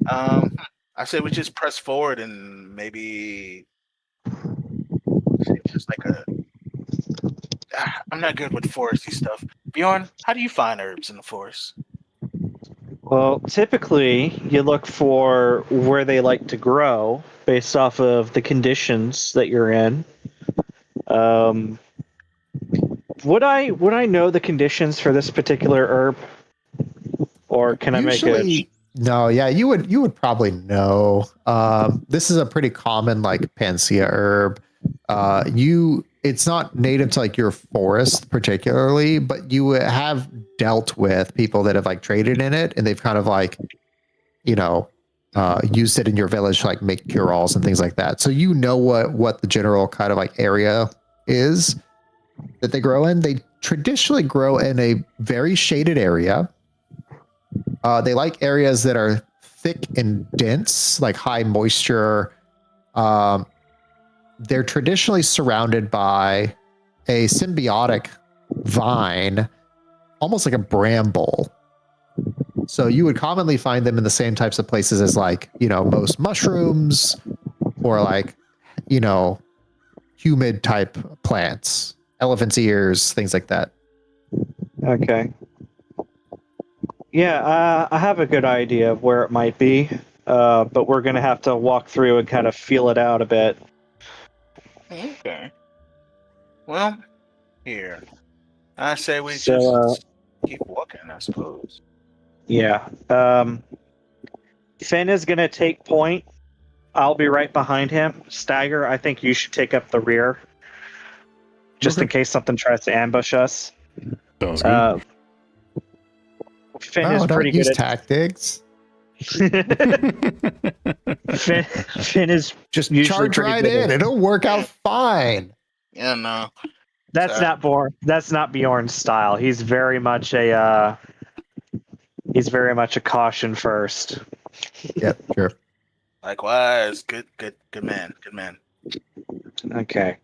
I say we just press forward and maybe just like I'm not good with foresty stuff. Bjorn, how do you find herbs in the forest? Well, typically you look for where they like to grow based off of the conditions that you're in. Would I know the conditions for this particular herb, or can I make it? No, yeah, you would probably know. This is a pretty common like panacea herb. It's not native to like your forest particularly, but you have dealt with people that have like traded in it, and they've kind of like, used it in your village to like make cure-alls and things like that. So you know what the general kind of like area is that they grow in. They traditionally grow in a very shaded area. They like areas that are thick and dense, like high moisture. They're traditionally surrounded by a symbiotic vine, almost like a bramble. So you would commonly find them in the same types of places as like, most mushrooms or like, humid type plants, elephant's ears, things like that. Okay. Yeah, I have a good idea of where it might be, but we're going to have to walk through and kind of feel it out a bit. Okay. Well, here. I say we just keep walking, I suppose. Yeah. Finn is going to take point. I'll be right behind him. Stagger, I think you should take up the rear, just in case something tries to ambush us. Sounds good. Finn is pretty don't use good tactics. Finn is Just usually charge pretty right good in. at- It'll work out fine. Yeah, no. That's Sorry. not Born. That's not Bjorn's style. He's very much a caution first. Yep, sure. Likewise. Good man. Good man. Okay.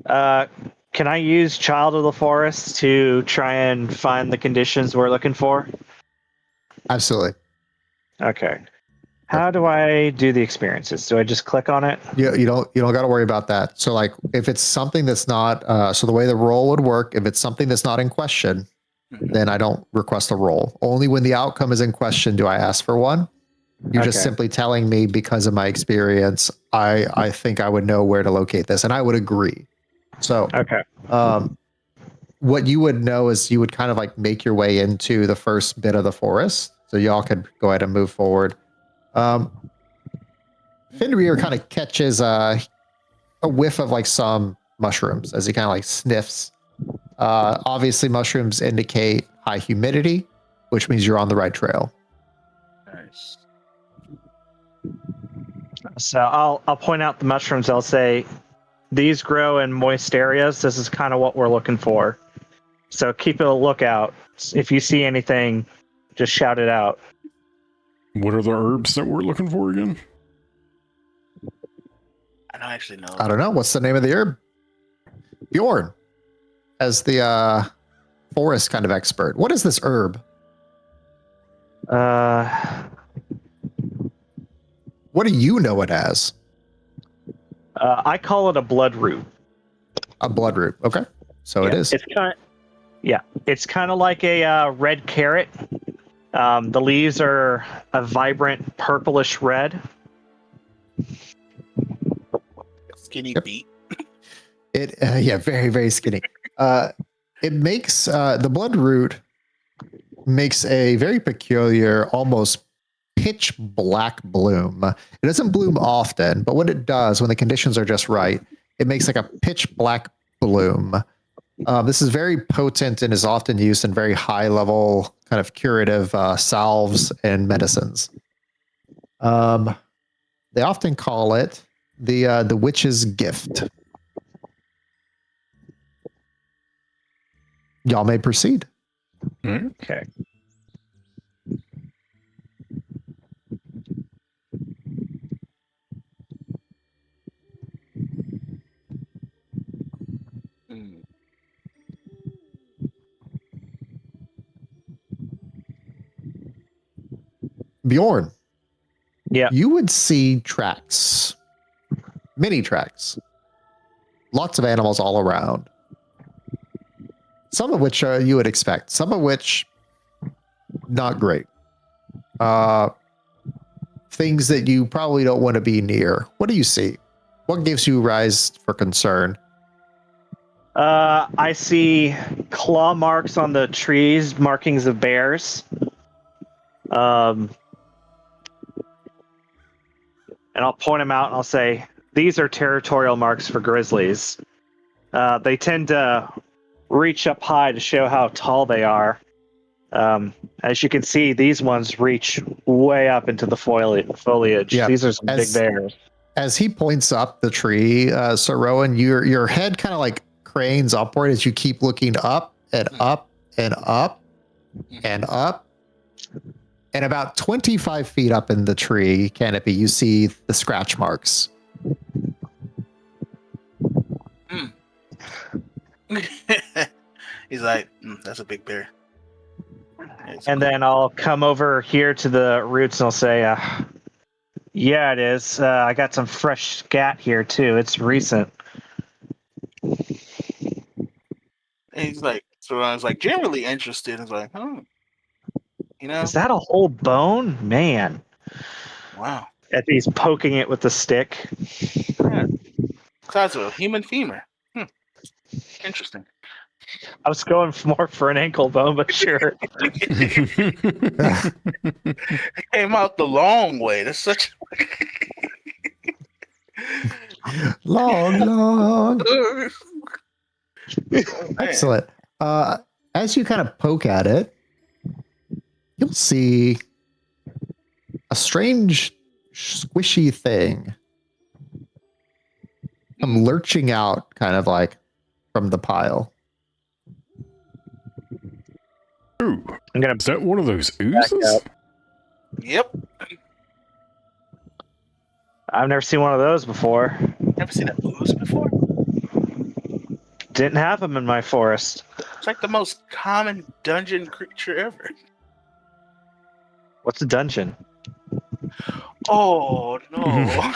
Can I use Child of the Forest to try and find the conditions we're looking for? Absolutely. Okay. How do I do the experiences? Do I just click on it? You don't got to worry about that. So like if it's something that's not so the way the roll would work, if it's something that's not in question, then I don't request a roll. Only when the outcome is in question do I ask for one. You're just Okay. simply telling me because of my experience, I think I would know where to locate this, and I would agree. So Okay. what you would know is you would kind of like make your way into the first bit of the forest. So y'all could go ahead and move forward. Fenrir kind of catches a whiff of like some mushrooms as he kind of like sniffs. Obviously, mushrooms indicate high humidity, which means you're on the right trail. Nice. So I'll point out the mushrooms. I'll say these grow in moist areas. This is kind of what we're looking for. So keep a lookout. If you see anything, just shout it out. What are the herbs that we're looking for again? I don't actually know. I don't know. What's the name of the herb? Bjorn, as the forest kind of expert. What is this herb? What do you know it as? I call it a blood root. A bloodroot. Okay. So it is. It's kind of like a red carrot. The leaves are a vibrant purplish red. Skinny Yep. beat. It very, very skinny. It makes the bloodroot makes a very peculiar, almost pitch black bloom. It doesn't bloom often, but when it does, when the conditions are just right, it makes like a pitch black bloom. This is very potent and is often used in very high level kind of curative salves and medicines. They often call it the witch's gift. Y'all may proceed. Okay. Mm. Bjorn. Yeah. You would see tracks, many tracks, lots of animals all around. Some of which you would expect, some of which not great. Things that you probably don't want to be near. What do you see? What gives you rise for concern? I see claw marks on the trees, markings of bears. And I'll point them out and I'll say, these are territorial marks for grizzlies. They tend to reach up high to show how tall they are. As you can see, these ones reach way up into the foliage. Yeah, These are some big bears. As he points up the tree, Sir Rowan, your head kind of like cranes upward as you keep looking up and up and up and up. And about 25 feet up in the tree canopy, you see the scratch marks. He's like, that's a big bear. And then I'll come over here to the roots and I'll say, yeah, it is. I got some fresh scat here too. It's recent. And he's like, so I was like, generally interested. He's like, you know, Is that a whole bone? Man. wow. As he's poking it with the stick. Yeah. Size of a human femur. Interesting. I was going more for an ankle bone, but sure. It came out the long way. That's such. Long. Oh, man. Excellent. As you kind of poke at it, you'll see a strange, squishy thing come lurching out, kind of like from the pile. Ooh, I'm gonna is that one of those back oozes? up. Yep. I've never seen one of those before. Never seen a ooze before. Didn't have them in my forest. It's like the most common dungeon creature ever. What's a dungeon? Oh no.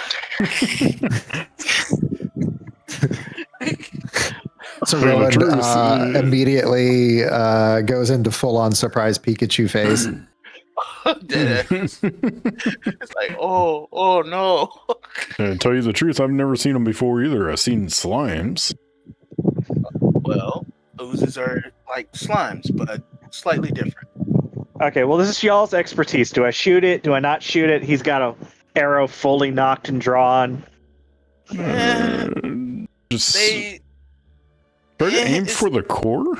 So Tell you the Rowan truth, immediately goes into full-on surprise Pikachu face. Dead. It's like, oh no. To tell you the truth, I've never seen them before either. I've seen slimes. Well, oozes are like slimes, but slightly different. Okay, well, this is y'all's expertise. Do I shoot it? Do I not shoot it? He's got a arrow fully knocked and drawn. Eh, Just they try to aim it's- for the core.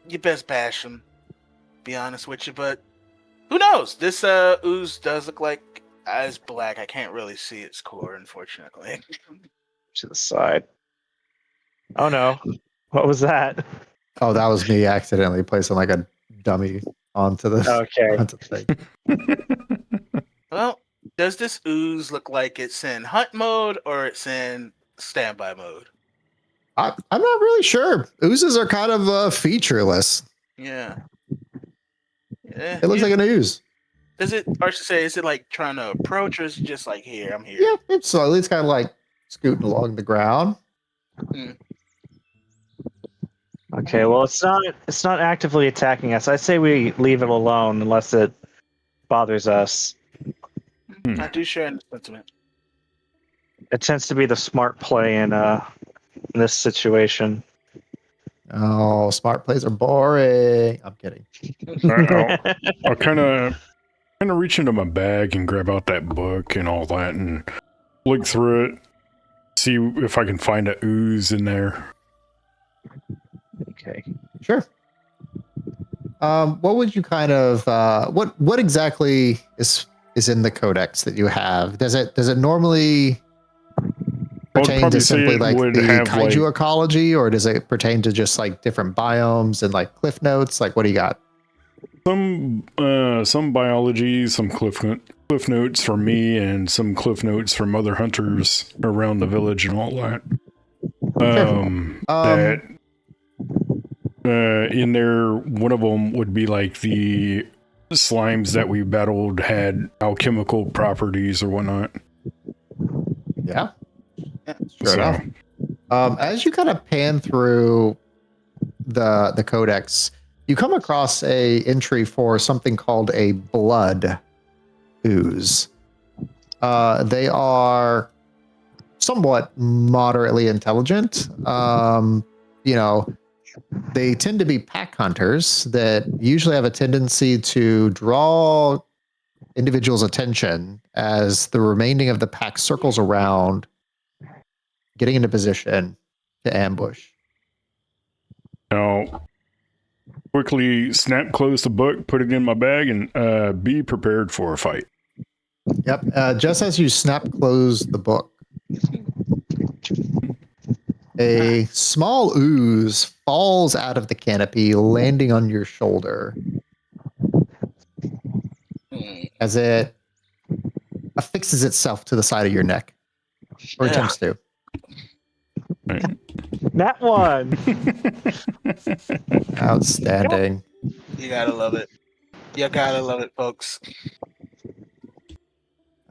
You best bash them. Be honest with you, but who knows? This ooze does look like it's black. I can't really see its core, unfortunately. To the side. Oh no. What was that? Oh, that was me accidentally placing like a dummy onto the Okay. onto the thing. Well, does this ooze look like it's in hunt mode or it's in standby mode? I'm not really sure. Oozes are kind of featureless. Yeah. It looks like an ooze. Does it, or I should say, is it like trying to approach, or is it just like, here, I'm here? Yeah, it's slowly. It's kind of like scooting along the ground. Okay, well, it's not actively attacking us. I say we leave it alone unless it bothers us. I do share the sentiment. It tends to be the smart play in this situation. Oh, smart plays are boring. I'm kidding. I'll kind of reach into my bag and grab out that book and all that and look through it, see if I can find a ooze in there. Okay. Sure. What would you kind of what exactly is in the codex that you have? Does it normally pertain to probably say simply it like would the have, kaiju like- ecology, or does it pertain to just like different biomes and like cliff notes? Like, what do you got? Some biology, some cliff notes from me, and some cliff notes from other hunters around the village and all that. That in there, one of them would be like the slimes that we battled had alchemical properties or whatnot. Yeah. Yeah. Sure enough. As you kind of pan through the codex, you come across a entry for something called a blood ooze. They are somewhat moderately intelligent. They tend to be pack hunters that usually have a tendency to draw individuals' attention as the remaining of the pack circles around, getting into position to ambush. Now, quickly snap close the book, put it in my bag, and be prepared for a fight. Yep. Just as you snap close the book, a small ooze falls out of the canopy, landing on your shoulder as it affixes itself to the side of your neck, or Yeah. attempts to. That one. Outstanding. You gotta love it. You gotta love it, folks.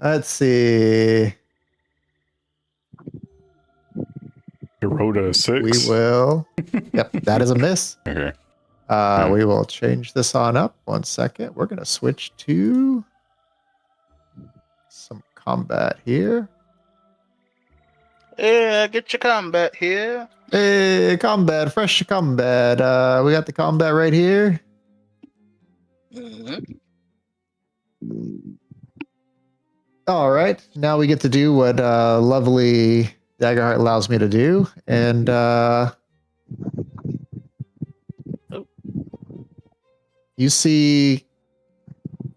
Let's see. You rolled a 6. We will. Yep, that is a miss. Okay. We will change this on up. 1 second. We're going to switch to some combat here. Yeah, get your combat here. Hey, combat, fresh combat. We got the combat right here. Mhm. All right. Now we get to do what lovely Daggerheart allows me to do. And you see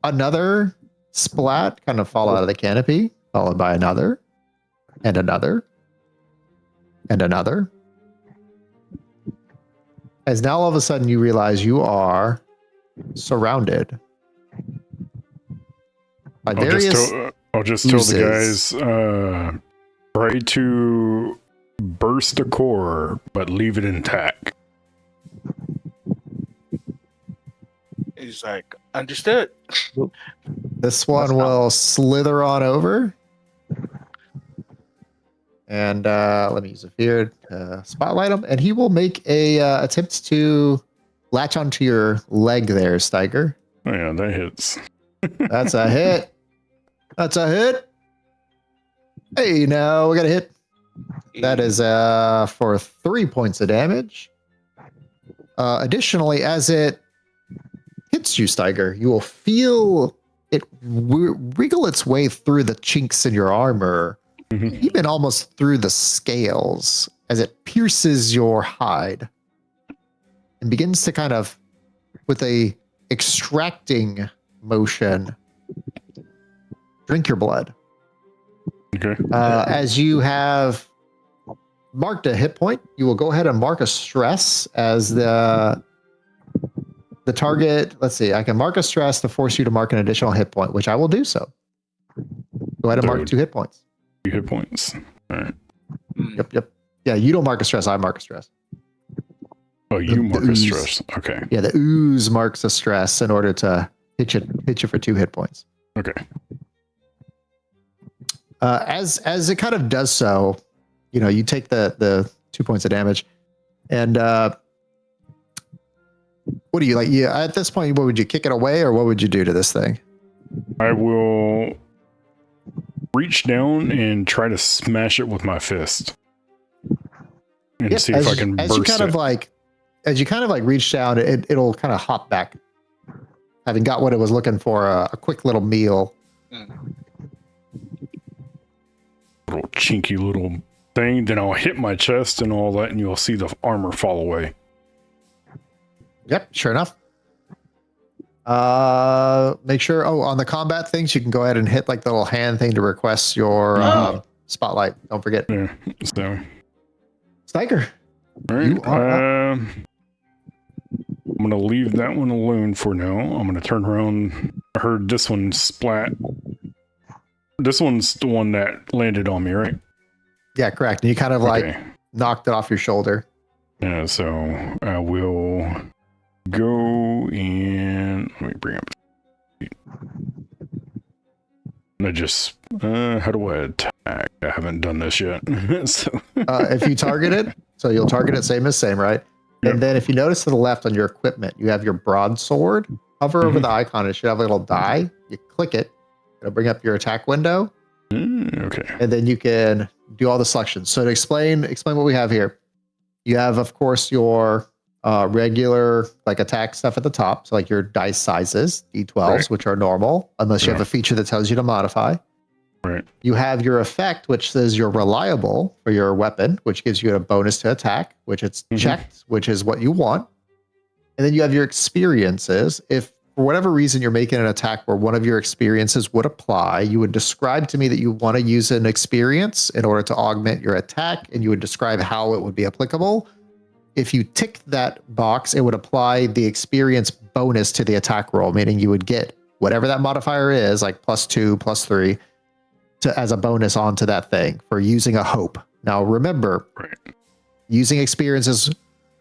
another splat kind of fall out of the canopy, followed by another, and another, and another. As now all of a sudden you realize you are surrounded by various. I'll just tell the guys, try to burst a core, but leave it intact. He's like, understood. This one will slither on over. And let me use a fear to spotlight him. And he will make a attempt to latch onto your leg there, Steiger. Oh, yeah, that hits. That's a hit. That's a hit. Hey, now we got a hit. That is for 3 points of damage. Additionally, as it hits you, Steiger, you will feel it wriggle its way through the chinks in your armor, even almost through the scales, as it pierces your hide and begins to kind of, with a extracting motion, drink your blood. Okay. As you have marked a hit point, you will go ahead and mark a stress as the target. Let's see, I can mark a stress to force you to mark an additional hit point, which I will do so. Go ahead and mark 2 hit points. 2 hit points. All right. Yep. Yeah, you don't mark a stress, I mark a stress. Oh, you mark a stress. Okay. Yeah, the ooze marks a stress in order to hit you for 2 hit points. Okay. As it kind of does so, you take the 2 points of damage, and what do you like? Yeah, at this point, what would you kick it away, or what would you do to this thing? I will reach down and try to smash it with my fist, and see if I can burst it. As you kind of reach down, it'll kind of hop back, having got what it was looking for, a quick little meal. Little chinky little thing. Then I'll hit my chest and all that, and you'll see the armor fall away. Yep, sure enough. Make sure. Oh, on the combat things, you can go ahead and hit the little hand thing to request your spotlight. Don't forget. Yeah. So, Steiger. All right. You are up. I'm gonna leave that one alone for now. I'm gonna turn around. I heard this one splat. This one's the one that landed on me, right? Yeah, correct. And you kind of knocked it off your shoulder. Yeah. So I will go and let me bring up. I just how do I attack? I haven't done this yet. So if you target it, so you'll target it same, right? Yep. And then if you notice to the left on your equipment, you have your broadsword. Hover over the icon. It should have a little die. You click it. It'll bring up your attack window. Okay. And then you can do all the selections. So to explain what we have here, you have, of course, your regular attack stuff at the top. So your dice sizes, D12s, which are normal, unless you have a feature that tells you to modify. Right. You have your effect, which says you're reliable for your weapon, which gives you a bonus to attack, which it's checked, which is what you want. And then you have your experiences. If for whatever reason you're making an attack where one of your experiences would apply, you would describe to me that you want to use an experience in order to augment your attack, and you would describe how it would be applicable. If you tick that box, it would apply the experience bonus to the attack roll, meaning you would get whatever that modifier is, like +2, +3, as a bonus onto that thing for using a hope. Now remember, using experiences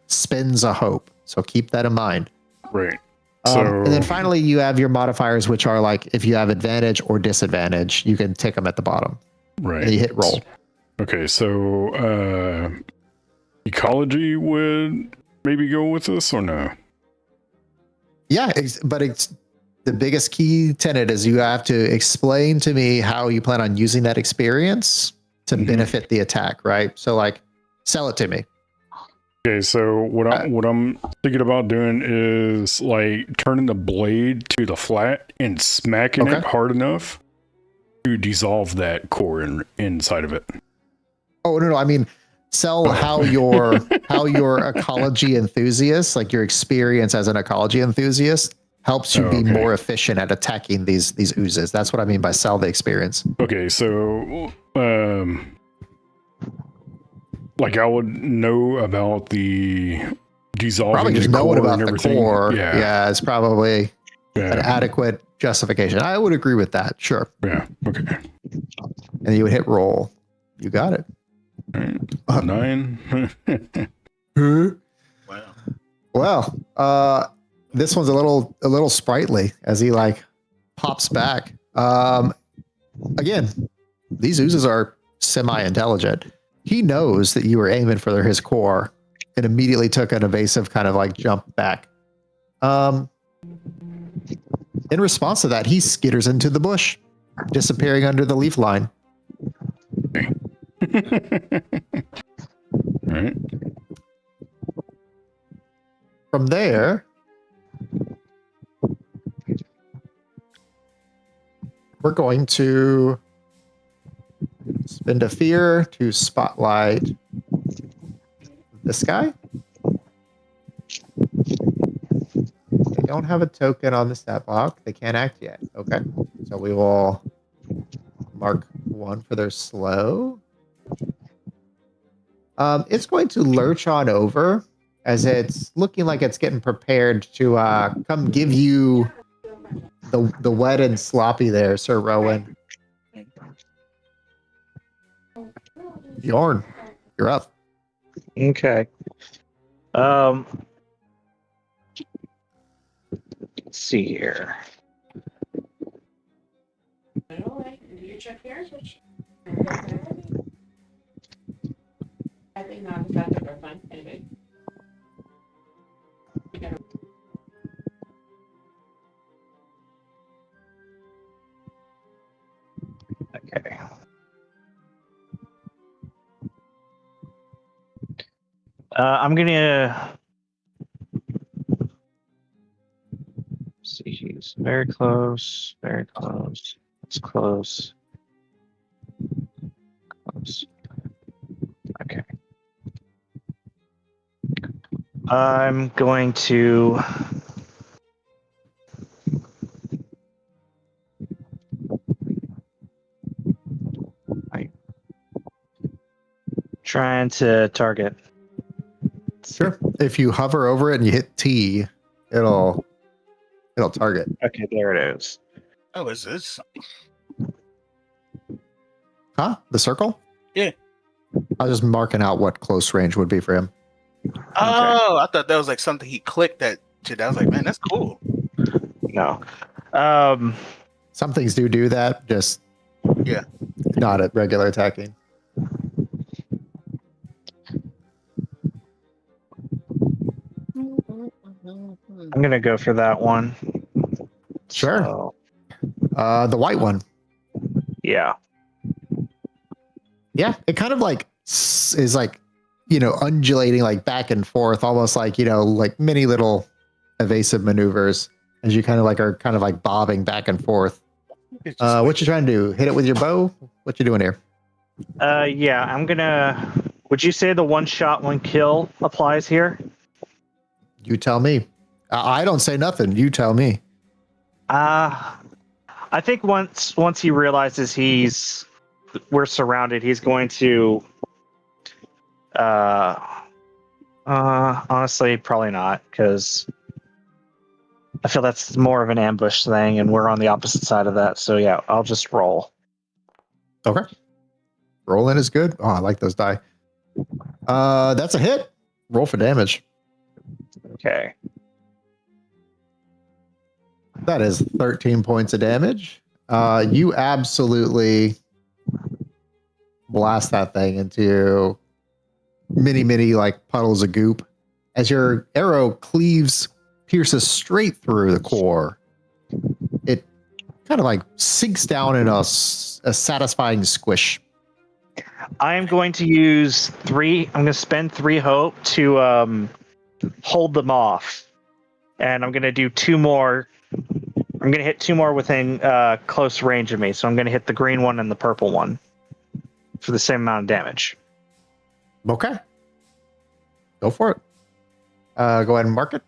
spends a hope, so keep that in mind. Right. And then finally, you have your modifiers, which are if you have advantage or disadvantage, you can tick them at the bottom. Right. And you hit roll. Okay, so ecology would maybe go with this or no? Yeah, but it's the biggest key tenet is you have to explain to me how you plan on using that experience to benefit the attack, right? So sell it to me. Okay, so what I'm thinking about doing is turning the blade to the flat and smacking it hard enough to dissolve that core inside of it. Oh no, I mean sell how your ecology enthusiast, like your experience as an ecology enthusiast, helps you be more efficient at attacking these oozes. That's what I mean by sell the experience. Okay, so like I would know about the dissolving Probably just the knowing core about and the everything. core. Yeah, it's probably an adequate justification. I would agree with that. Sure. Yeah. Okay. And you would hit roll. You got it. Right. 9. Wow. Well, this one's a little sprightly as he like pops back. Again, these oozes are semi-intelligent. He knows that you were aiming for his core and immediately took an evasive kind of like jump back. In response to that, he skitters into the bush, disappearing under the leaf line. All right. From there, we're going to spend a fear to spotlight this guy. They don't have a token on the stat block. They can't act yet. Okay. So we will mark 1 for their slow. It's going to lurch on over as it's looking like it's getting prepared to come give you the wet and sloppy there, Sir Rowan. Bjorn, you're up. Okay. Let's see here. I think not effective or fun. Anyway. Okay. I'm gonna see. He's very close. Very close. It's close. Close. Okay. I'm going to trying to target. Sure. If you hover over it and you hit T, it'll target. Okay, there it is. Oh, is this? Huh? The circle? Yeah. I was just marking out what close range would be for him. Oh, I thought that was like something he clicked that shit. I was like, man, that's cool. No. Some things do that, just Yeah. not at regular attacking. I'm gonna go for that one. Sure. So, The white one. yeah. Yeah, it kind of like is like, undulating like back and forth, almost like, like many little evasive maneuvers as you kind of like are kind of like bobbing back and forth. What you trying to do? Hit it with your bow? What you doing here? Yeah, I'm gonna. Would you say the one shot, one kill applies here? You tell me. I don't say nothing. You tell me. I think once he realizes we're surrounded, he's going to. Honestly, probably not, because I feel that's more of an ambush thing, and we're on the opposite side of that. So yeah, I'll just roll. Okay. Rolling is good. Oh, I like those die. That's a hit. Roll for damage. Okay. That is 13 points of damage. You absolutely blast that thing into many like puddles of goop as your arrow pierces straight through the core. It kind of like sinks down in a satisfying squish. I'm going to use 3. I'm going to spend 3 hope to hold them off, and I'm going to do 2 more I'm gonna hit 2 more within close range of me. So I'm gonna hit the green one and the purple one for the same amount of damage. Okay. Go for it. Go ahead and mark it.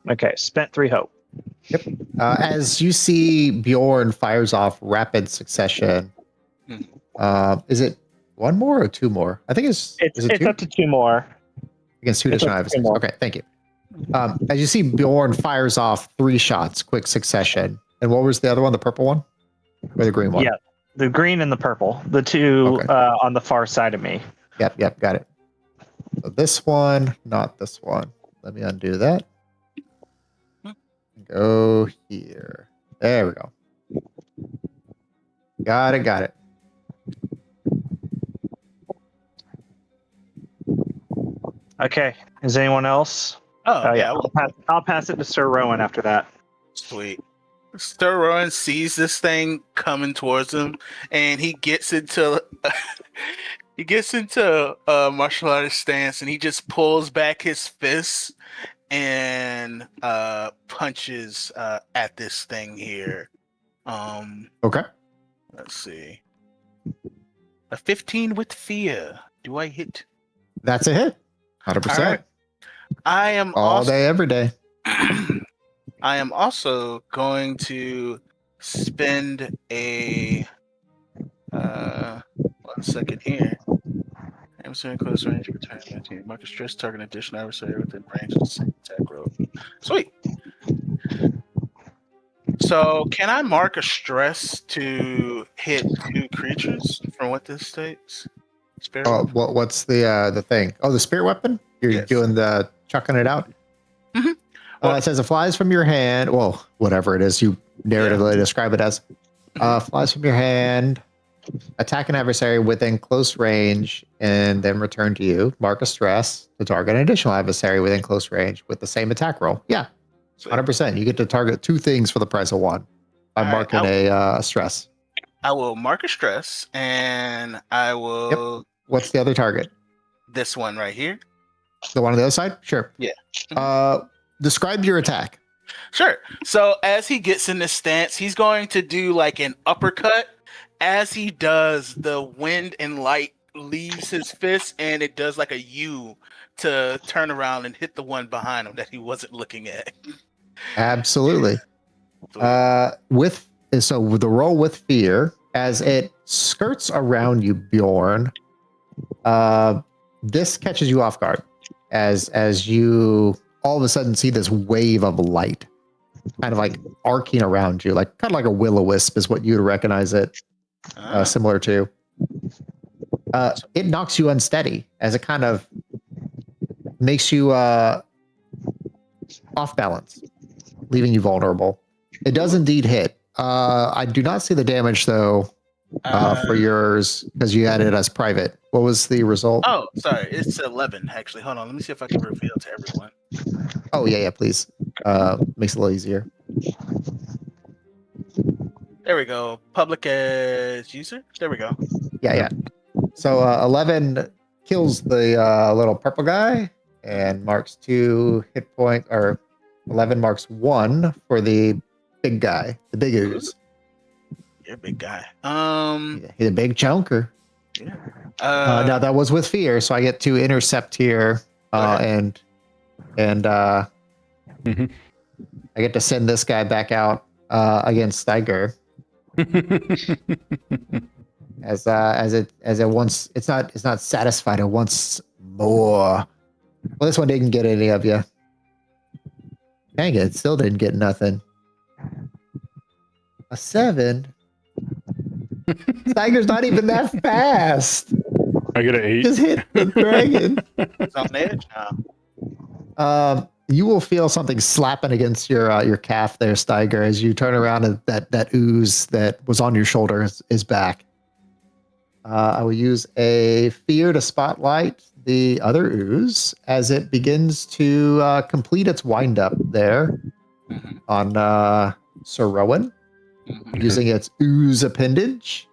Okay, spent 3 hope. As you see, Bjorn fires off rapid succession. Is it 1 more or 2 more? I think is it It's 2? up to 2 more. Against 2 It's additional up to 2 adversaries. more. Okay, thank you. As you see, Bjorn fires off 3 shots, quick succession. And what was the other one? The purple one or the green one? Yeah, the green and the purple, the 2 Okay. on the far side of me. Yep, got it. So this one, not this one. Let me undo that. Go here. There we go. Got it. Okay, is anyone else? Oh, Yeah, I'll pass it to Sir Rowan after that. Sweet. Sir Rowan sees this thing coming towards him, and he gets into a martial artist stance, and he just pulls back his fists and punches at this thing here. Okay. Let's see. A 15 with fear. Do I hit? That's a hit. 100%. All right. I am All also, day, every day. I am also going to spend a 1 second here. I'm saying close range of attack. Mark a stress target additional adversary within range of the same attack roll. Sweet. So can I mark a stress to hit 2 creatures from what this states? Spirit Oh, weapon? what's the thing? Oh, the spirit weapon? You're Yes. doing the chucking it out? Mhm. Well- It says it flies from your hand. Well, whatever it is you narratively describe it as. Flies from your hand, attack an adversary within close range, and then return to you. Mark a stress to target an additional adversary within close range with the same attack roll. Yeah, Sweet. 100%. You get to target 2 things for the price of 1 by All right, marking a stress. I will mark a stress, and I will What's the other target? this one right here. The one on the other side? Sure. Yeah. Describe your attack. Sure. So as he gets in this stance, he's going to do like an uppercut. As he does, the wind and light leaves his fist, and it does like a U to turn around and hit the one behind him that he wasn't looking at. Absolutely. With the roll with fear, as it skirts around you, Bjorn, this catches you off guard as you all of a sudden see this wave of light kind of like arcing around you, like kind of like a will-o-wisp is what you'd recognize it similar to. It knocks you unsteady as it kind of makes you off balance, leaving you vulnerable. It does indeed hit. I do not see the damage though for yours because you had it as private. What was the result? Oh, sorry. It's 11, actually. Hold on. Let me see if I can reveal to everyone. Oh, yeah, please. Makes it a little easier. There we go. Public as user. There we go. Yeah. So 11 kills the little purple guy and marks 2 hit point, or 11 marks 1 for the big guy, the big ooze. You're a big guy. He's a big chunker. Yeah. Now that was with fear, so I get to intercept here, and I get to send this guy back out against Steiger. as it wants, it's not satisfied. It wants more. Well, this one didn't get any of you. Dang it! Still didn't get nothing. A 7. Steiger's not even that fast. I get an 8. Just hit the dragon. It's on edge now. You will feel something slapping against your calf there, Steiger, as you turn around and that ooze that was on your shoulder is back. I will use a fear to spotlight the other ooze as it begins to complete its windup there on Sir Rowan, using its ooze appendage.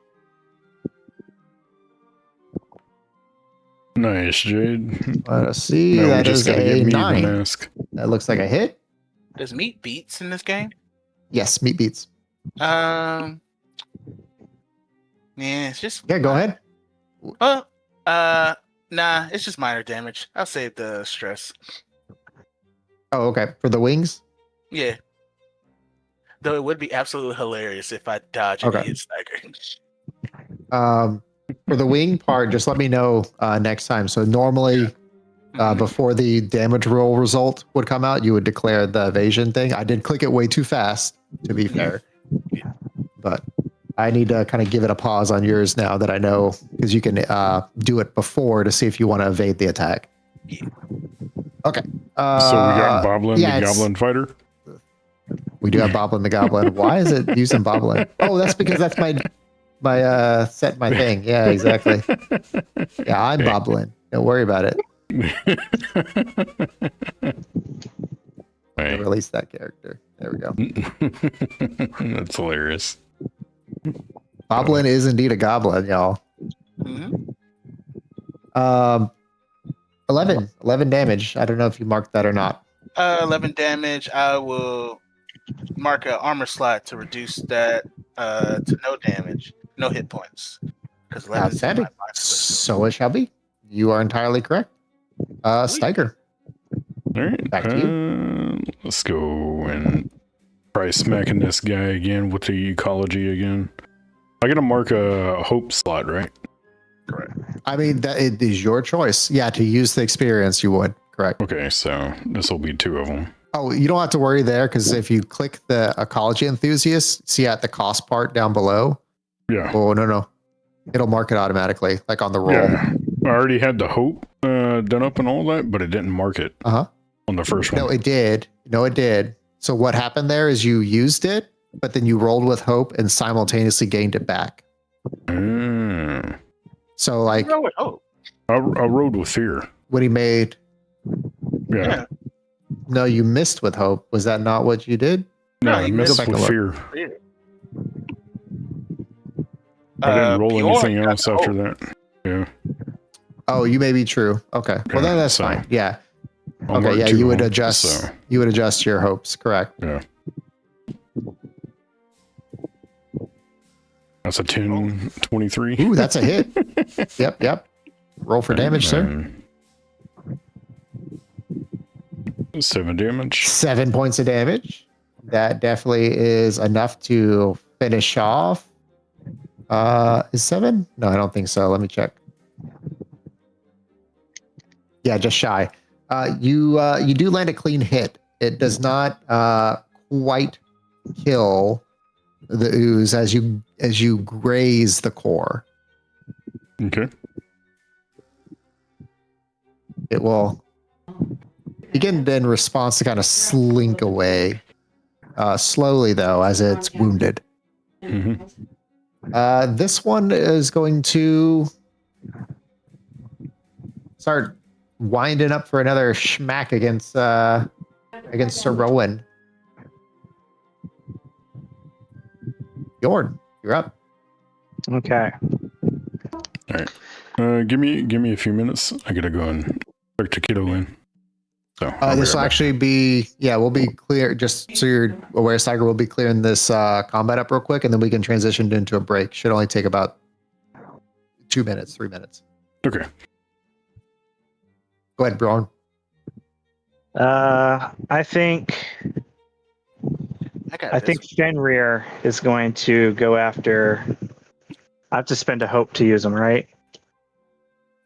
Nice, Jade. Let us see. Now we That just is gotta a get meat 9. and ask. That looks like a hit. Does meat beats in this game? Yes, meat beats. Man, it's just Yeah, go ahead. Well, nah, it's just minor damage. I'll save the stress. Oh, okay. For the wings? Yeah. Though it would be absolutely hilarious if I dodge and Okay. hit Stagger. For the wing part, just let me know next time. So normally, before the damage roll result would come out, you would declare the evasion thing. I did click it way too fast, to be fair. Yeah. But I need to kind of give it a pause on yours now that I know, because you can do it before to see if you want to evade the attack. Yeah. Okay. So we got Boblin, yeah, the it's- Goblin Fighter. We do have Boblin the Goblin. Why is it using Boblin? Oh, that's because that's my set my thing. Yeah, exactly. Yeah, I'm Boblin. Don't worry about it. I Right. release that character. There we go. That's hilarious. Boblin is indeed a goblin, y'all. Mhm. 11 damage. I don't know if you marked that or not. 11 damage. I will mark an armor slot to reduce that to no damage, no hit points. Because 11 is Outstanding. my mind. So it shall be. You are entirely correct. Steiger. All right. Back to you. Let's go and try smacking this guy again with the ecology again. I gotta mark a hope slot, right? Correct. I mean, that it is your choice. Yeah, to use the experience, you would. Correct. Okay, so this will be 2 of them. Oh, you don't have to worry there, because if you click the ecology enthusiast, see at the cost part down below. Yeah. Oh, no. It'll mark it automatically, like on the roll. Yeah. I already had the hope done up and all that, but it didn't mark it Uh-huh. on the first one. No, it did. So what happened there is you used it, but then you rolled with hope and simultaneously gained it back. Mm. So like Go with hope. I rode with fear. when he made, Yeah. no, you missed with hope. Was that not what you did? No, No, I you missed missed- with Go back fear. Yeah. I didn't roll Bjorn anything got else the after hope. that. Yeah. Oh, you may be true. Okay. Well, then that's so fine. Yeah. I'll Okay. mark Yeah. 2 You would hopes, adjust. so, You would adjust your hopes. Correct. yeah. That's a 10, 23. Ooh, that's a hit. Yep. Roll for damage, sir. And 7 damage. 7 points of damage. That definitely is enough to finish off. Is 7? No, I don't think so. Let me check. Yeah, just shy. You do land a clean hit. It does not quite kill the ooze as you graze the core. Okay. It will begin in response to kind of slink away slowly, though, as it's wounded. hmm This one is going to start winding up for another schmack against Sir Rowan. Bjorn, you're up. Okay. All right. Give me a few minutes. I gotta go and check the kiddo in. So I'll be This will right back. actually be, we'll be clear, just so you're aware, Steiger will be clearing this combat up real quick, and then we can transition into a break. Should only take about 2 minutes, 3 minutes. Okay. Go ahead, Bjorn. I think I think Fenrir is going to go after. I have to spend a hope to use him, right?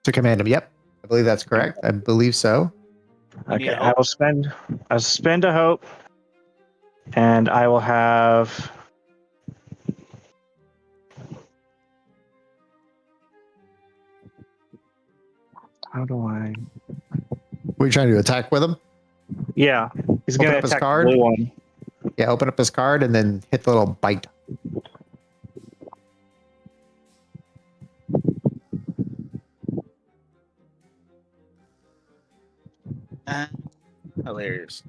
To command him. Yep. I believe that's correct. I believe so. Okay, Yeah. I'll spend a hope, and I will have. How do I? What are you trying to do? Attack with him? Yeah, he's Open gonna up his attack the card? blue one. Yeah, open up his card and then hit the little bite. Hilarious.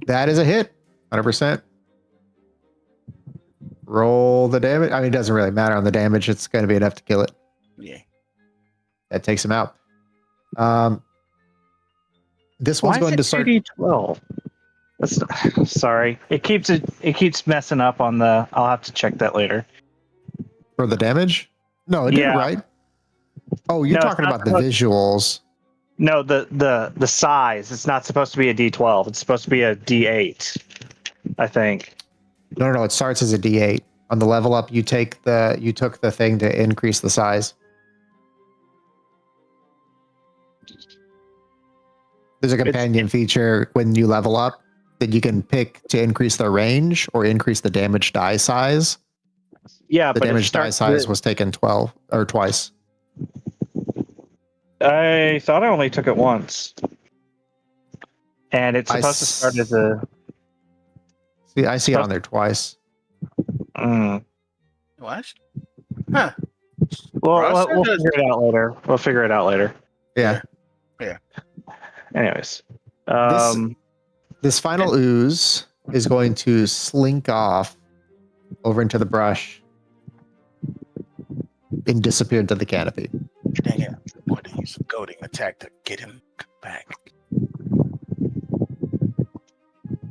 That is a hit. 100%. Roll the damage. I mean, it doesn't really matter on the damage. It's going to be enough to kill it. Yeah. That takes him out. This one's Why going to is it start. 2d12? Sorry, it keeps messing up on the. I'll have to check that later. For the damage? No, it did Yeah. right. Oh, you're No, it's talking not about the supposed- visuals. No, the size. It's not supposed to be a D12. It's supposed to be a D8. I think. No, it starts as a D8. On the level up, you took the thing to increase the size. There's a companion feature when you level up that you can pick to increase the range or increase the damage die size. Yeah, The but damage die size was taken 12 or twice. I thought I only took it once, and it's supposed to start as a. See, I see it on there twice. Mm. What? Huh. Well, we'll Process? figure it out later. We'll figure it out later. Yeah. Anyways, This final ooze is going to slink off over into the brush and disappear into the canopy. Dang it. I'm going to use a goading attack to get him back.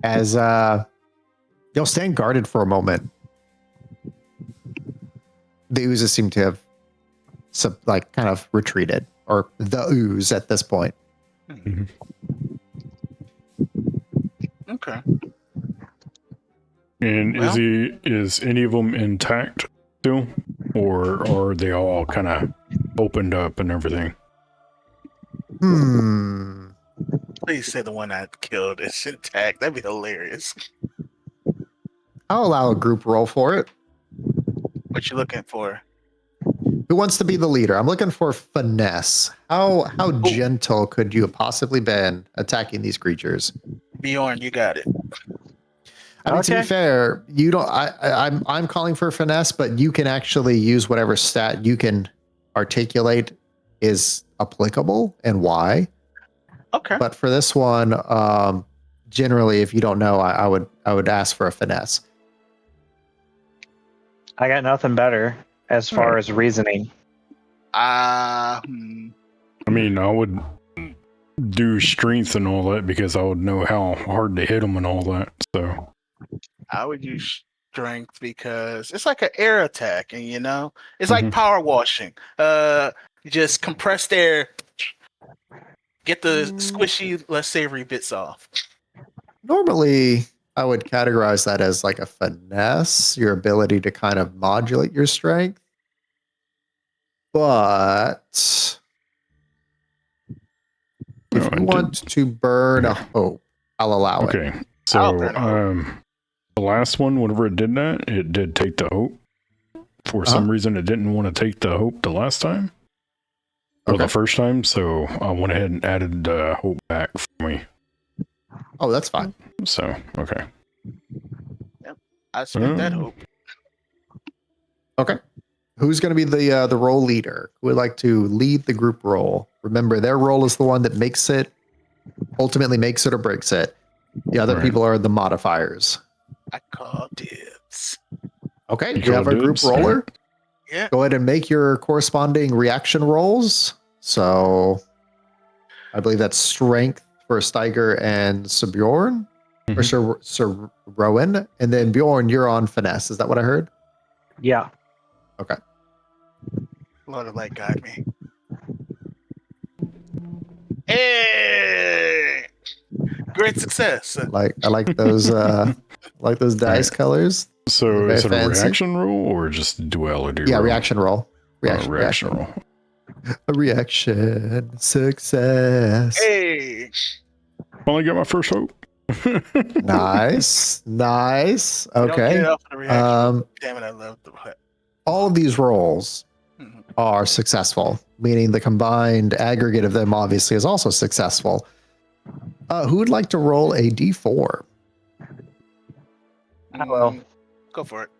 As they'll stand guarded for a moment. The oozes seem to have kind of retreated, or the ooze at this point. Mm-hmm. Okay. And Well- is any of them intact still, or are they all kind of opened up and everything? Please say the one I killed is intact. That'd be hilarious. I'll allow a group roll for it. What you looking for? Who wants to be the leader? I'm looking for finesse. How gentle could you have possibly been attacking these creatures? Bjorn, you got it. I mean, to be fair, you don't. I'm calling for finesse, but you can actually use whatever stat you can articulate is applicable and why. Okay. But for this one, generally, if you don't know, I would ask for a finesse. I got nothing better as far as reasoning. I mean, I would do strength and all that because I would know how hard to hit them and all that. So would use strength because it's like an air attack, and it's like power washing. You just compressed air, get the squishy, less savory bits off. Normally, I would categorize that as like a finesse, your ability to kind of modulate your strength. But if you want to burn a hope, I'll allow it. okay. So the last one, whenever it did that, it did take the hope. For some reason, it didn't want to take the hope the last time. Or the first time, so I went ahead and added the hope back for me. Oh, that's fine. So, okay. Yep. I spent that hope. Okay. Who's going to be the role leader? Who would like to lead the group role? Remember, their role is the one that ultimately makes it or breaks it. The other people are the modifiers. I call dibs. Okay, you have a group roller. Yeah. Go ahead and make your corresponding reaction rolls. So I believe that's strength for Steiger and Bjorn, or Sir Rowan. And then Bjorn, you're on finesse. Is that what I heard? Yeah. Okay. Lord of light guide me. Hey! Great success. I like those dice colors. So is it a fancy. reaction roll or just duality? Yeah, roll? reaction roll. Reaction roll. A reaction success. Hey! Only got my first hope. Nice. You don't get Okay. it off the reaction. Damn it, I love the All of these rolls are successful, meaning the combined aggregate of them obviously is also successful. Who would like to roll a d4? I will. Go for it.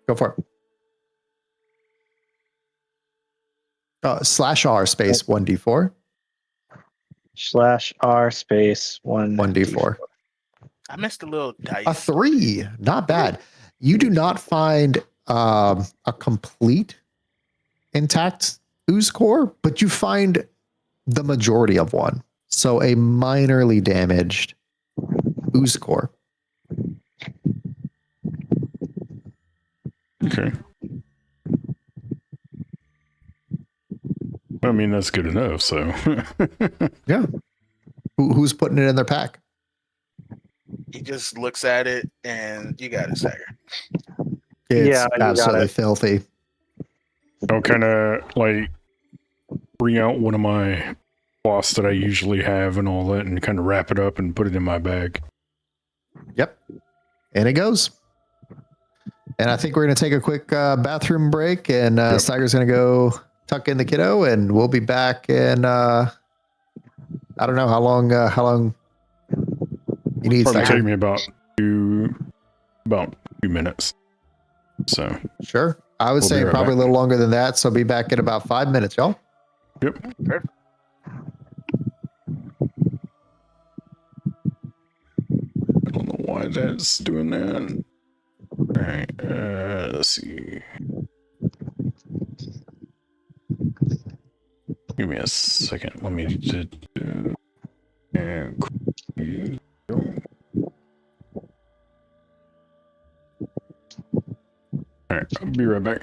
Go for it. /R space 1d4. /R space 1d4. I missed a little dice. A 3. Not bad. You do not find a complete intact ooze core, but you find the majority of one. So a minorly damaged ooze core. Okay. I mean, that's good enough. So, Yeah. Who's putting it in their pack? He just looks at it, and you got it, Sager. It's Yeah, you got absolutely it. filthy. I'll kind of like bring out one of my cloths that I usually have and all that, and kind of wrap it up and put it in my bag. Yep. And it goes. And I think we're going to take a quick bathroom break, and Yep. Steiger's going to go tuck in the kiddo, and we'll be back in, I don't know how long you need, Probably Steiger. take me about 2 minutes. So, Sure. I would We'll be say right probably back. a little longer than that. So be back in about 5 minutes, y'all. yep. I don't know why that's doing that. All right. Let's see. Give me a second. Let me just. And all right. I'll be right back.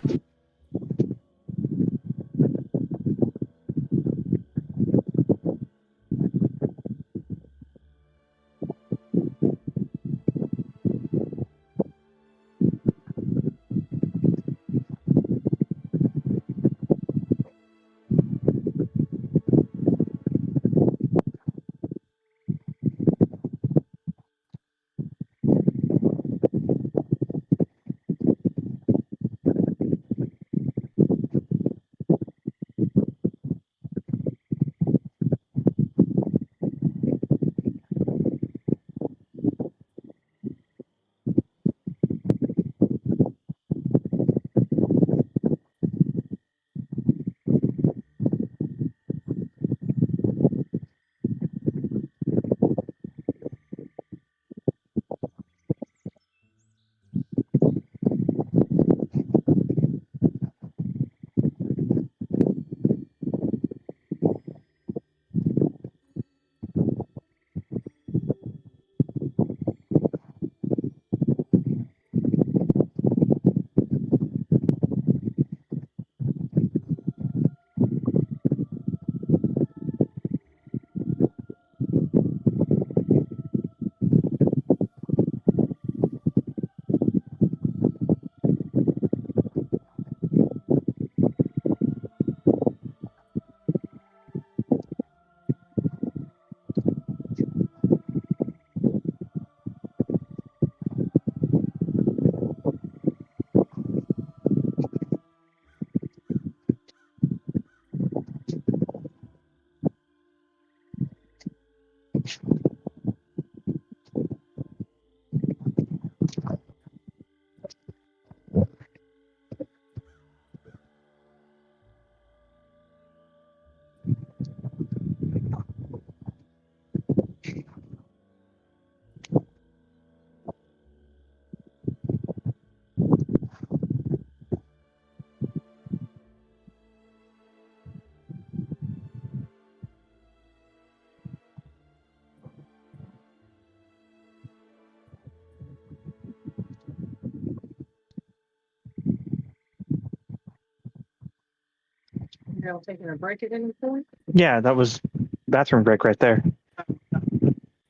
You're all taking a break at any point? Yeah, that was bathroom break right there.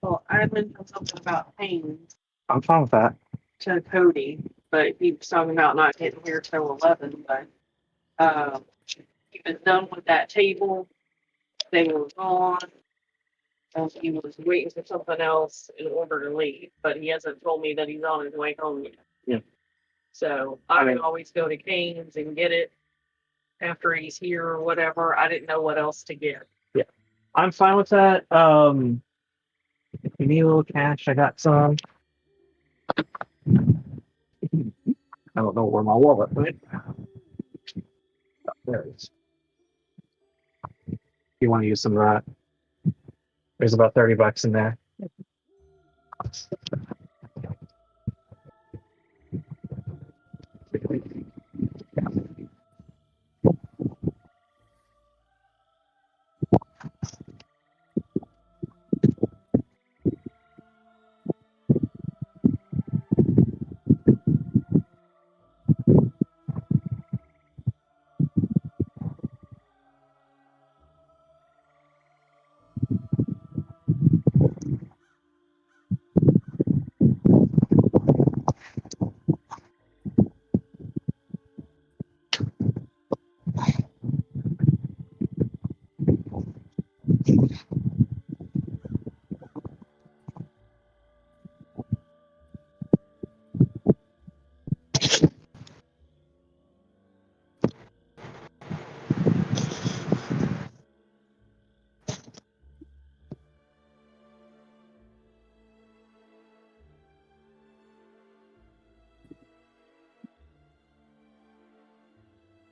Well, I had mentioned something about pains I'm fine with that. to Cody, but he was talking about not getting here till 11. But he was done with that table. They were gone. He was waiting for something else in order to leave, but he hasn't told me that he's on his way home yet. Yeah. So I can always go to Cane's and get it after he's here or whatever. I didn't know what else to get. I'm fine with that. If you need a little cash, I got some. I don't know where my wallet went. Oh, there it is. If you want to use some of that, there's about $30 in there.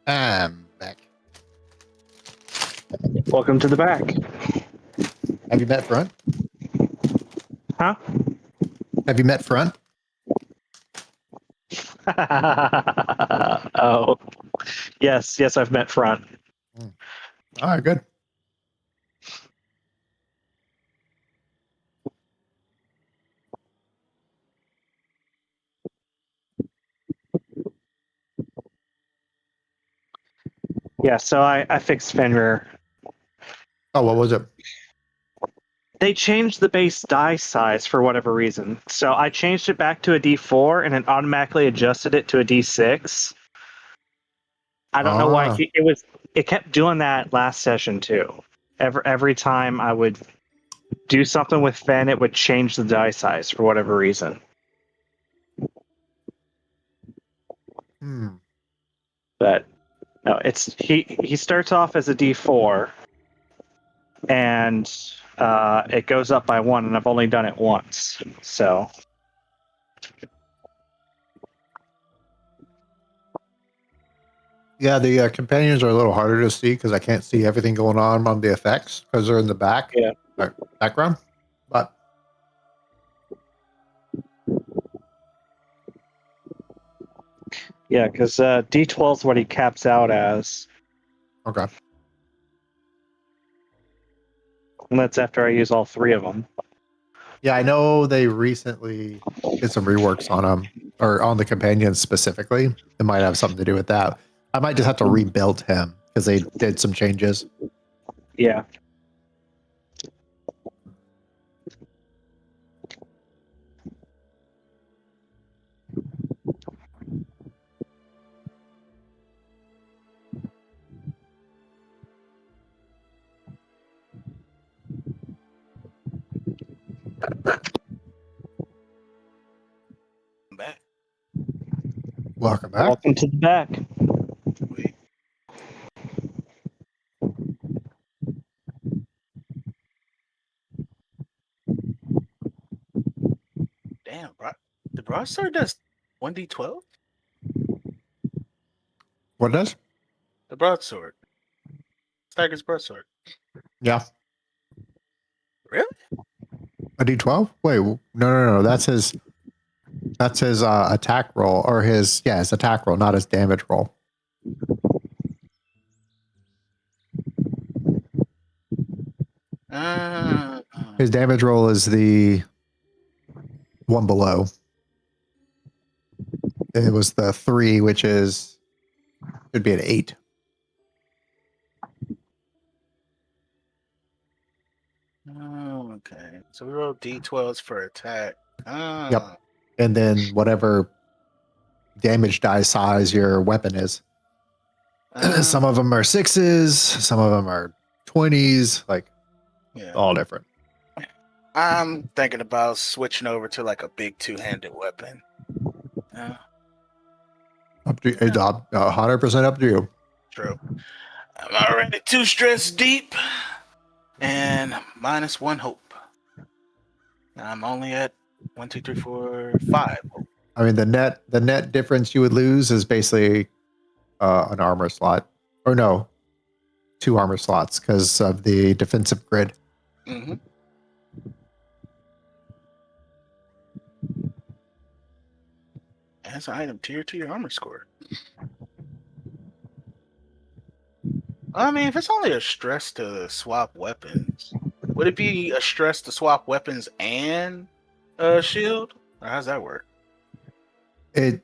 I'm back. Welcome to the back. Have you met Front? Huh? Have you met Front? Oh, yes, I've met Front. All right, good. Yeah, so I fixed Fenrir. Oh, what was it? They changed the base die size for whatever reason. So I changed it back to a D4 and it automatically adjusted it to a D6. I don't know why it kept doing that last session too. Every time I would do something with Fen, it would change the die size for whatever reason. But no, it's he starts off as a D4 and it goes up by 1, and I've only done it once. So Yeah, the companions are a little harder to see because I can't see everything going on the effects because they're in the back background. But yeah, because D12 is what he caps out as. okay. And that's after I use all 3 of them. Yeah, I know they recently did some reworks on them or on the companions specifically. It might have something to do with that. I might just have to rebuild him because they did some changes. Yeah. I'm back. Welcome back. Welcome to the back. Wait. Damn, bro. The broadsword does 1d12? What does? The broadsword. Stagger's broadsword. Yeah. Really? A D12? Wait, no. That's his attack roll or his attack roll, not his damage roll. His damage roll is the one below. It was the 3, which should be an 8. Oh, okay. So we roll d12s for attack. Yep. And then whatever damage die size your weapon is. Some of them are 6s, some of them are 20s, like all different. I'm thinking about switching over to like a big 2-handed weapon. Up to 100% up to you. True. I'm already 2 stress deep and -1 hope. I'm only at 1, 2, 3, 4, 5 hope. I mean, the net difference you would lose is basically an armor slot, or no, 2 armor slots because of the defensive grid. Mm-hmm. As an item tier to your armor score. I mean, if it's only a stress to swap weapons, would it be a stress to swap weapons and a shield? Or how's that work? It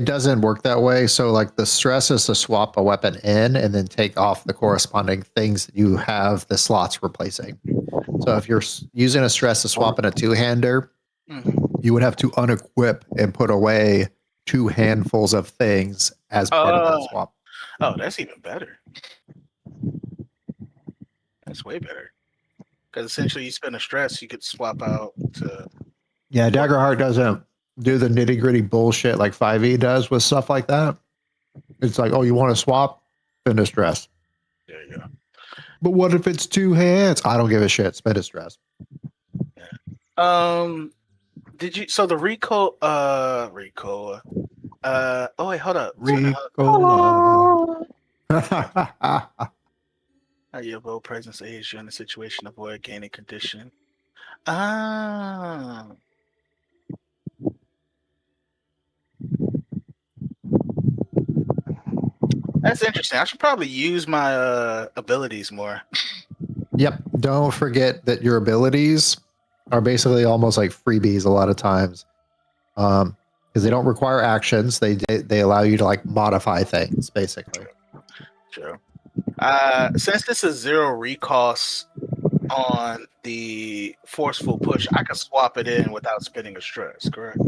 doesn't work that way. So like the stress is to swap a weapon in and then take off the corresponding things that you have the slots replacing. So if you're using a stress to swap in a 2-hander, you would have to unequip and put away 2 handfuls of things as part of that swap. Oh, that's even better. That's way better. Because essentially you spend a stress, you could swap out to... Yeah, Daggerheart doesn't do the nitty-gritty bullshit like 5e does with stuff like that. It's like, oh, you want to swap? Spend a stress. There you go. But what if it's 2 hands? I don't give a shit. Spend a stress. Yeah. Did you... So the Ricola... oh, wait, hold up. Ricola. Your low presence aids you in a situation avoid gaining condition. Ah. That's interesting. I should probably use my abilities more. Yep. Don't forget that your abilities are basically almost like freebies a lot of times. Because they don't require actions. They allow you to like modify things, basically. Sure. Since this is 0 recost on the forceful push, I can swap it in without spending a stress, correct?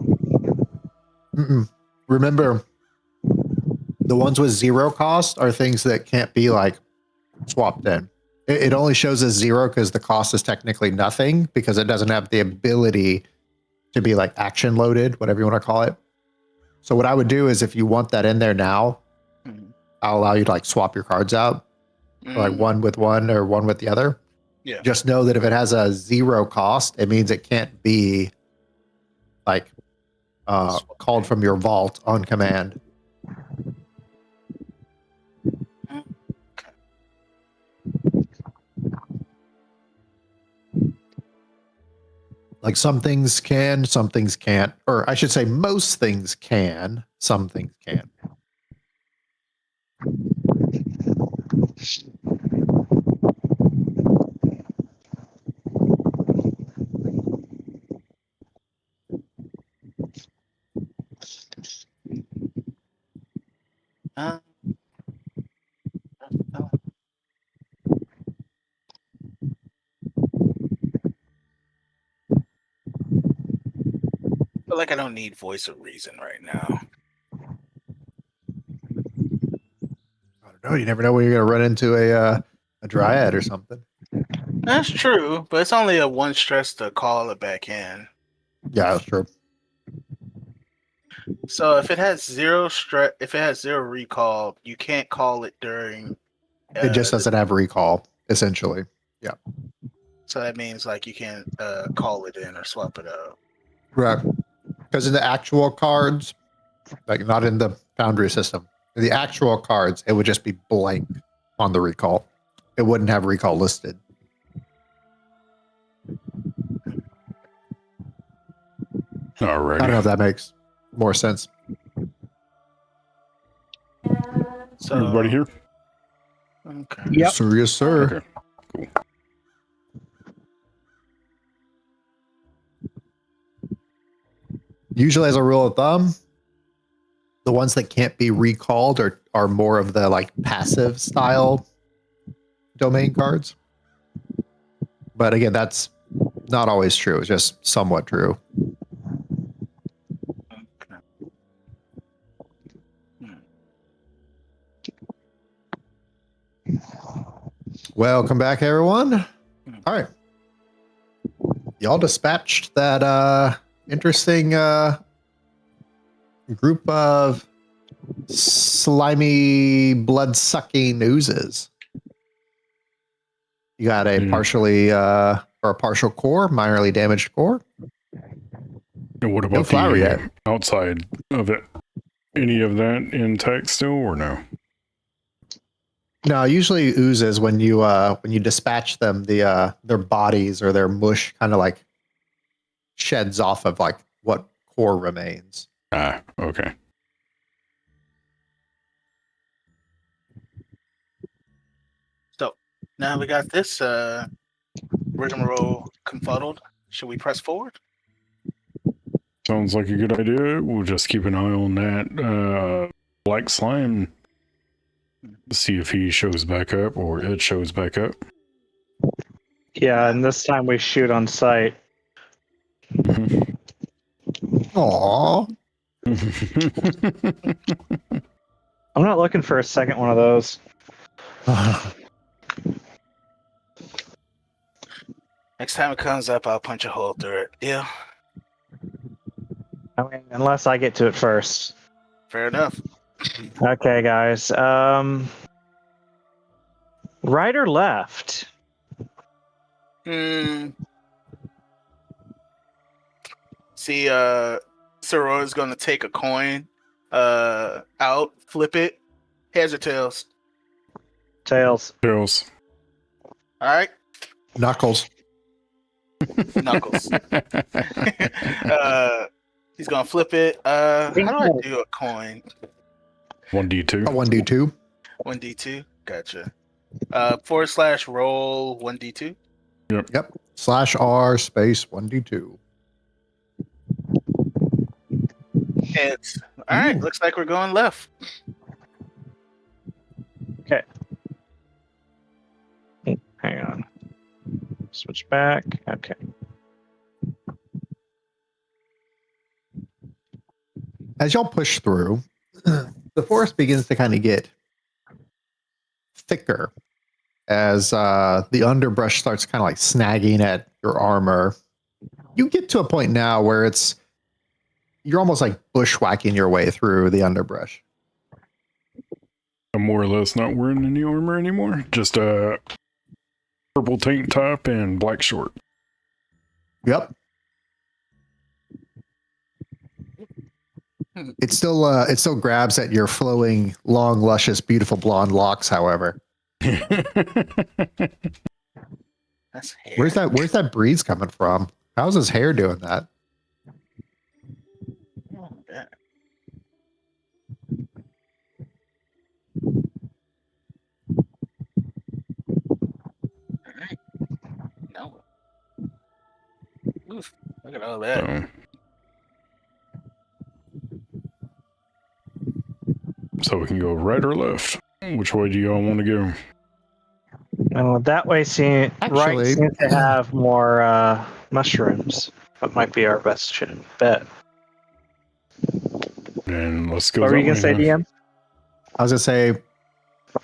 Remember, the ones with 0 cost are things that can't be like swapped in. It only shows as 0 because the cost is technically nothing because it doesn't have the ability to be like action loaded, whatever you want to call it. So what I would do is if you want that in there now, I'll allow you to like swap your cards out, like one with one or one with the other. Yeah. Just know that if it has a 0 cost, it means it can't be like called from your vault on command. Like some things can, some things can't, or I should say most things can, some things can't. I feel like I don't need voice of reason right now. I don't know. You never know when you're going to run into a dryad or something. That's true, but it's only a 1 stress to call it back in. Yeah, that's true. So if it has 0 stress, if it has 0 recall, you can't call it during. It just doesn't have recall, essentially. Yeah. So that means like you can't call it in or swap it out. Correct. Because in the actual cards, like not in the Foundry system, in the actual cards, it would just be blank on the recall. It wouldn't have recall listed. Alrighty. I don't know if that makes more sense. So Everybody here? Okay. Yep. Yes, sir. Yes, sir. Okay. Cool. Usually, as a rule of thumb, the ones that can't be recalled are more of the like passive style domain cards. But again, that's not always true. It's just somewhat true. Welcome back, everyone. All right. Y'all dispatched that interesting group of slimy, blood-sucking oozes. You got a partially or a partial core, minorly damaged core. And what No about flower the yet. outside of it? Any of that intact still, or no? No, usually oozes when you dispatch them, their bodies or their mush kind of like sheds off of like what core remains. Ah, okay. So now we got this rigmarole confuddled. Should we press forward? Sounds like a good idea. We'll just keep an eye on that black slime. See if he shows back up or it shows back up. Yeah, and this time we shoot on sight. Aww. I'm not looking for a second one of those. Next time it comes up, I'll punch a hole through it. Yeah, I mean, unless I get to it first. fair enough. Okay, guys. Right or left? See, Sorora's gonna take a coin out, flip it. Heads or tails? Tails. Tails. All right, Knuckles. Knuckles. He's gonna flip it. How do I do a coin? 1d2. A 1d2. 1d2. Gotcha. / roll 1d2. Yep. /R space 1d2. It's all right. Looks like we're going left. Okay. Hang on. Switch back. Okay. As y'all push through, the forest begins to kind of get thicker as the underbrush starts kind of like snagging at your armor. You get to a point now where you're almost like bushwhacking your way through the underbrush. I'm more or less not wearing any armor anymore. Just a purple tank top and black short. Yep. It still grabs at your flowing, long, luscious, beautiful blonde locks, however. That's hair. Where's that breeze coming from? How's his hair doing that? Oh, yeah. All right. No. Oof, look at all that. So we can go right or left. Which way do y'all want to go? That way, right Actually- seems to have more mushrooms. That might be our best bet. And let's go. What were you that gonna way say, then. DM? I was gonna say,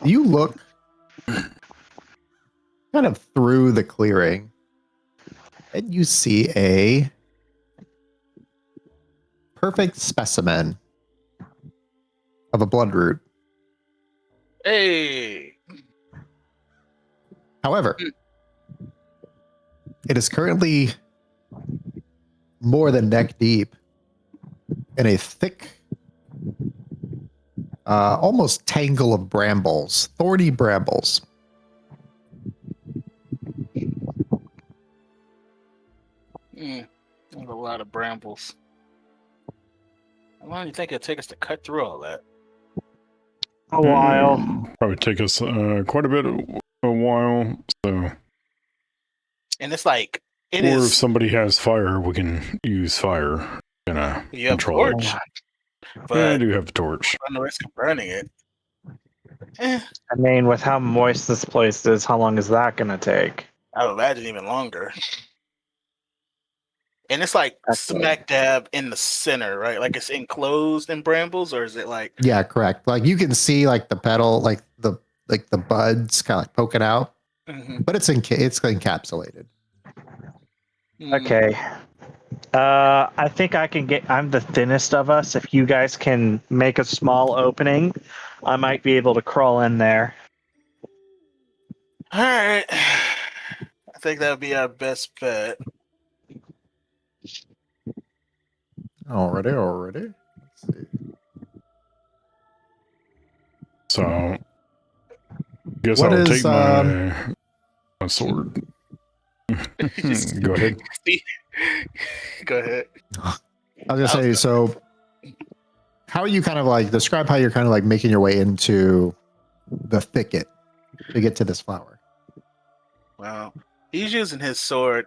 you look kind of through the clearing, and you see a perfect specimen of a bloodroot. Hey. However, it is currently more than neck deep in a thick, almost tangle of brambles, thorny brambles. There's a lot of brambles. How long do you think it'll take us to cut through all that? A while. Probably take us quite a bit of a while. So, And it's like it or is. if somebody has fire, we can use fire. You have Control torch, it. but Yeah, I do have a torch. on the risk of burning it. Eh, I mean, with how moist this place is, how long is that gonna take? I would imagine even longer. And it's like smack dab in the center, right? Like it's enclosed in brambles, or is it like? Yeah, correct. Like you can see like the petal, like the buds kind of like poking out, but it's encapsulated. Okay. I think I can get. I'm the thinnest of us. If you guys can make a small opening, I might be able to crawl in there. All right. I think that would be our best bet. Already. Let's see. So, guess What I'll is, take my sword. Go ahead. Go ahead. I was gonna say, so how are you kind of like describe how you're kind of like making your way into the thicket to get to this flower? Well, he's using his sword,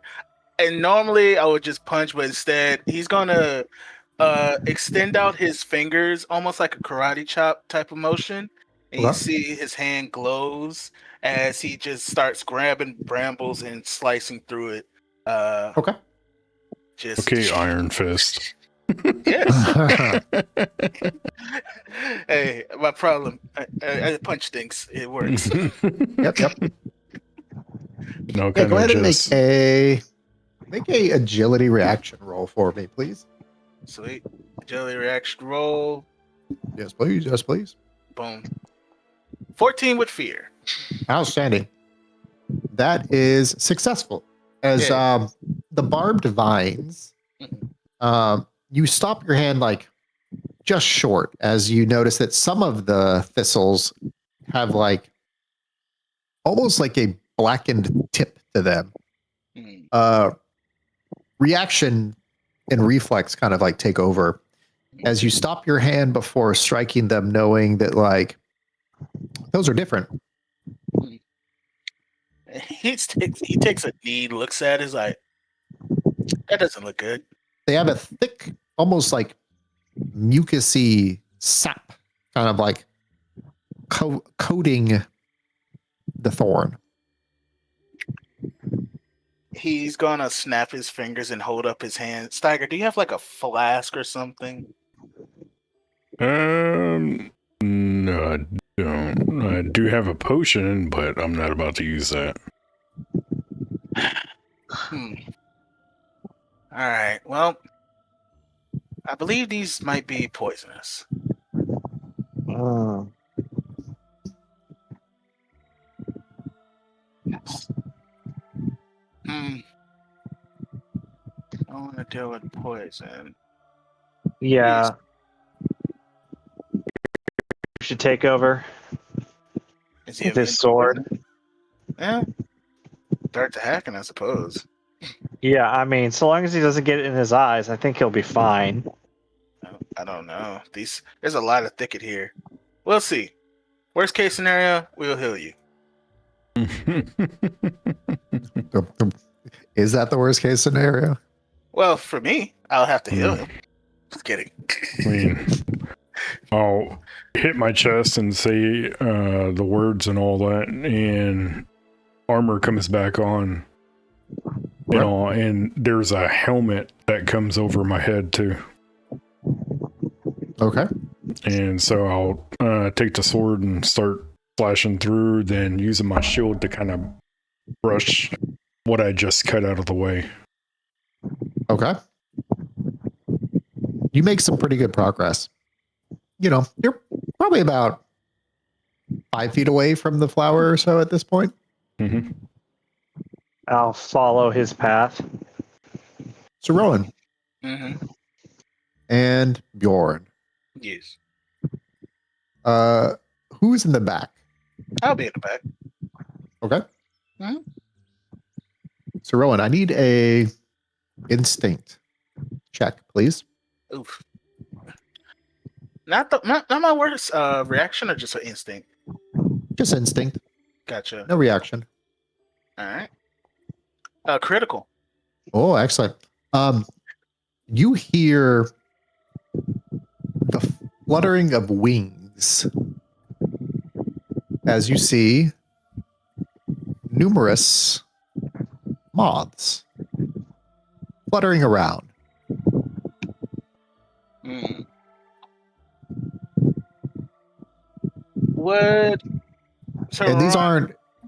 and normally I would just punch, but instead he's gonna extend out his fingers almost like a karate chop type of motion, and you Okay. see his hand glows as he just starts grabbing brambles and slicing through it. Okay. Just Okay, Iron Fist. Yes. Hey, my problem. I punch things. It works. Yep. No, Yeah, kind go of ahead and just. make a agility reaction roll for me, please. Sweet. Agility reaction roll. Yes, please. Yes, please. Boom. 14 with fear. Outstanding. That is successful. As Yeah. The barbed vines, you stop your hand like just short as you notice that some of the thistles have like almost like a blackened tip to them. Hmm. Reaction and reflex kind of like take over as you stop your hand before striking them, knowing that like those are different. He takes a knee, looks at it, is like, that doesn't look good. They have a thick, almost like mucusy sap, kind of like coating the thorn. He's gonna snap his fingers and hold up his hand. Steiger, do you have like a flask or something? No, I don't. I do have a potion, but I'm not about to use that. All right. Well, I believe these might be poisonous. Oh. Yes. I don't want to deal with poison. Yeah. You should take over Is he with his sword. Yeah. Start to hacking, I suppose. Yeah, I mean, so long as he doesn't get it in his eyes, I think he'll be fine. I don't know. There's a lot of thicket here. We'll see. Worst case scenario, we'll heal you. Is that the worst case scenario? Well, for me, I'll have to heal him. Just kidding. I mean, I'll hit my chest and say the words and all that, and armor comes back on. You know, and there's a helmet that comes over my head too. Okay. And so I'll take the sword and start slashing through, then using my shield to kind of brush what I just cut out of the way. Okay. You make some pretty good progress. You know, you're probably about 5 feet away from the flower or so at this point. Mm-hmm. I'll follow his path. So Rowan Mm-hmm. and Bjorn. Yes. Who's in the back? I'll be in the back. Okay. Mhm. So Rowan, I need a instinct check, please. Oof. Not my worst reaction, or just an instinct. Just instinct, Gotcha. no reaction. All right. Critical. Oh, excellent. You hear the fluttering of wings as you see numerous moths fluttering around. What? So And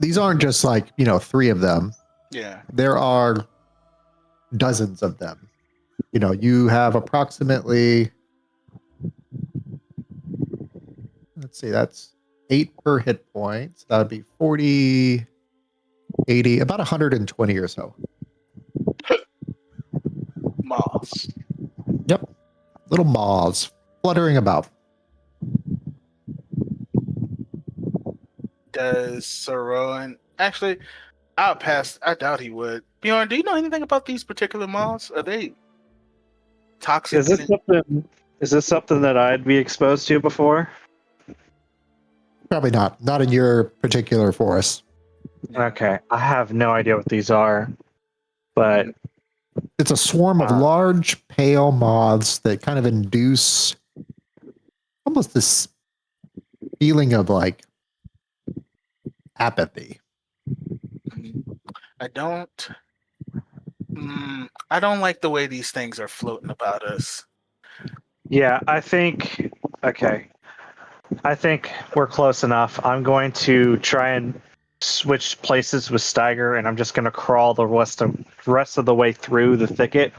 these aren't just like, 3 of them. Yeah. There are dozens of them. You have approximately, let's see, that's 8 per hit point. So that would be 40, 80, about 120 or so. Moths. Yep. Little moths fluttering about. Does Saroan actually? I'll pass. I doubt he would. Bjorn, do you know anything about these particular moths? Are they toxic? Is this something that I'd be exposed to before? Probably not. Not in your particular forest. Okay, I have no idea what these are, but It's a swarm of large, pale moths that kind of induce almost this feeling of like apathy. I don't. I don't like the way these things are floating about us. yeah, I think we're close enough. I'm going to try and switch places with Steiger, and I'm just going to crawl the rest of the way through the thicket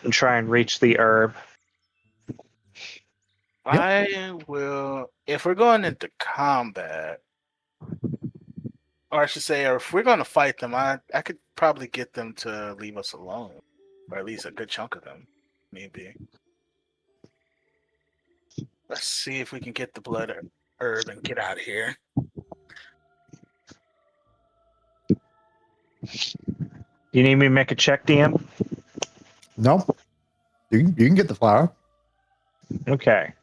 and try and reach the herb. I will. If we're going into combat, or I should say, or if we're going to fight them, I could probably get them to leave us alone, or at least a good chunk of them, maybe. Let's see if we can get the blood herb and get out of here. You need me to make a check, DM? No, you can get the flower. Okay.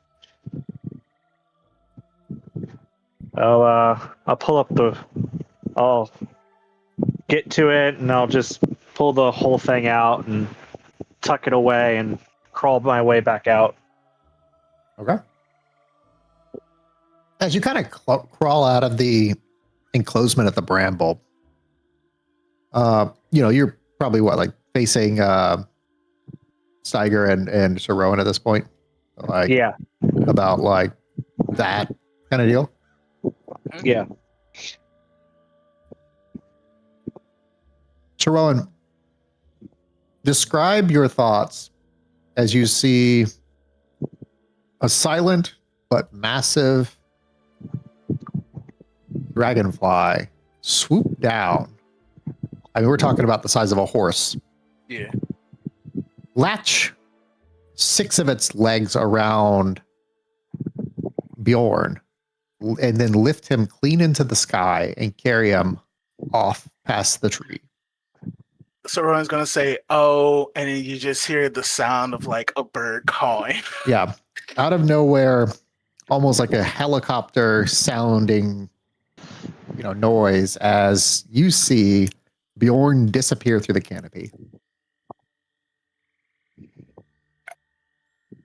I'll pull up I'll get to it and I'll just pull the whole thing out and tuck it away and crawl my way back out. Okay. As you kind of crawl out of the enclosement of the bramble, you're probably facing Steiger and Sir Rowan at this point. Yeah. About like that kind of deal. Yeah. Sir Rowan, describe your thoughts as you see a silent but massive dragonfly swoop down. I mean, we're talking about the size of a horse. Yeah. Latch 6 of its legs around Bjorn and then lift him clean into the sky and carry him off past the tree. So Rowan's gonna say, "Oh," and then you just hear the sound of like a bird cawing. Yeah. Out of nowhere, almost like a helicopter sounding, noise as you see Bjorn disappear through the canopy.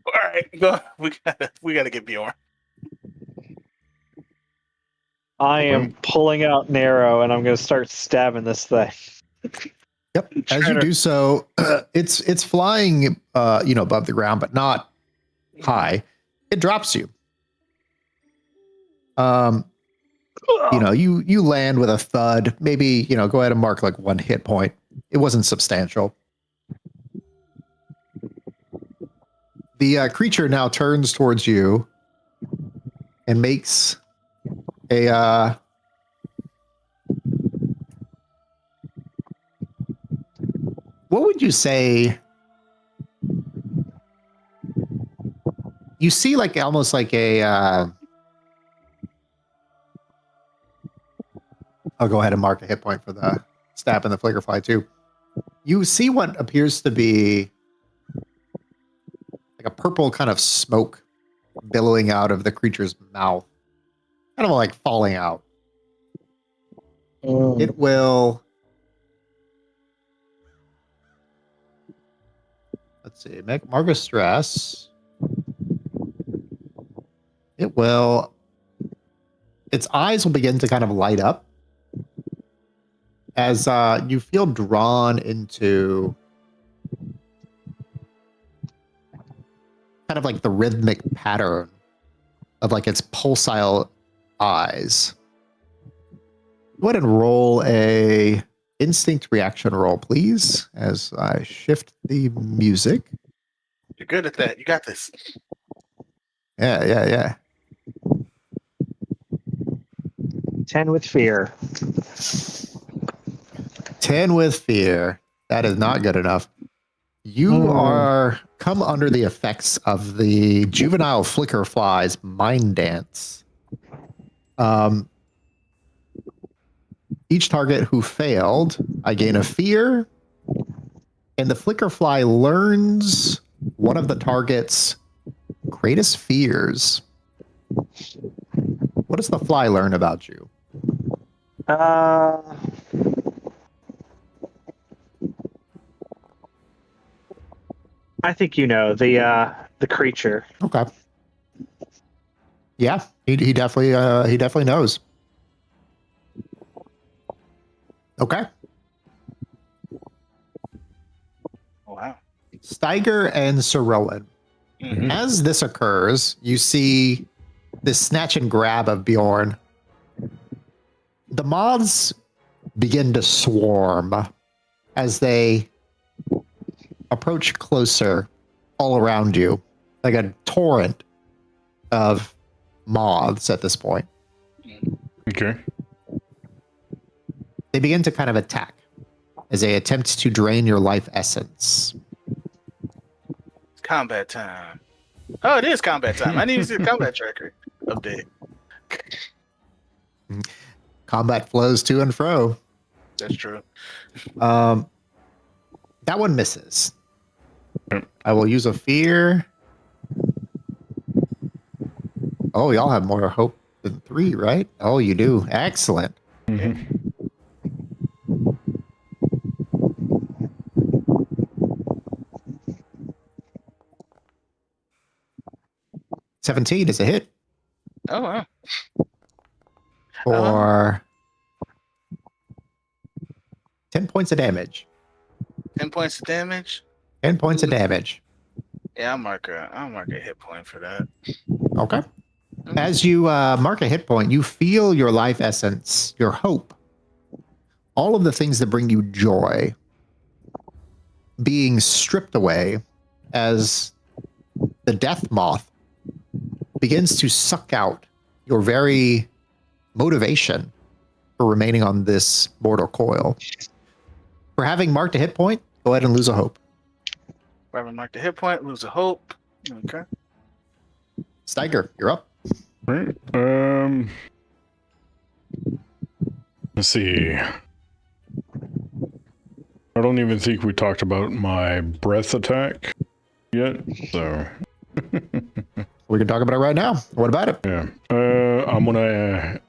All right, go. We gotta get Bjorn. I am pulling out an arrow and I'm going to start stabbing this thing. Yep. As you do so, it's flying, above the ground, but not high. It drops you. You land with a thud. Maybe, go ahead and mark like 1 hit point. It wasn't substantial. The creature now turns towards you and makes a what would you say? You see like almost like a I'll go ahead and mark a hit point for the stab and the flickerfly too. You see what appears to be like a purple kind of smoke billowing out of the creature's mouth. Kind of like falling out. It will. Let's see. Mark a stress. It will. Its eyes will begin to kind of light up as you feel drawn into kind of like the rhythmic pattern of like its pulsile eyes. Go ahead and roll a instinct reaction roll, please, as I shift the music. You're good at that. You got this. Yeah. 10 with fear. 10 with fear. That is not good enough. You are come under the effects of the juvenile flicker fly's mind dance. Each target who failed, I gain a fear, and the flicker fly learns one of the target's greatest fears. What does the fly learn about you? I think the creature. Okay. Yeah, he definitely knows. Okay. Wow. Steiger and Sir Rowan. Mhm. As this occurs, you see this snatch and grab of Bjorn. The moths begin to swarm as they approach closer all around you, like a torrent of moths at this point. Okay. They begin to kind of attack as they attempt to drain your life essence. It's combat time. Oh, it is combat time. I need to see the combat tracker update. Combat flows to and fro. That's true. That one misses. Yep. I will use a fear. Oh, y'all have more hope than 3, right? Oh, you do. Excellent. Mhm. 17 is a hit Oh wow. for 10 points of damage. 10 points of damage. 10 points of damage. Yeah, I'll mark a hit point for that. Okay. As you mark a hit point, you feel your life essence, your hope, all of the things that bring you joy being stripped away as the death moth begins to suck out your very motivation for remaining on this mortal coil. For having marked a hit point, go ahead and lose a hope. Wherever mark the hit point, lose a hope. Okay. Steiger, you're up. Right. Let's see. I don't even think we talked about my breath attack yet. So We can talk about it right now. What about it? yeah. I'm gonna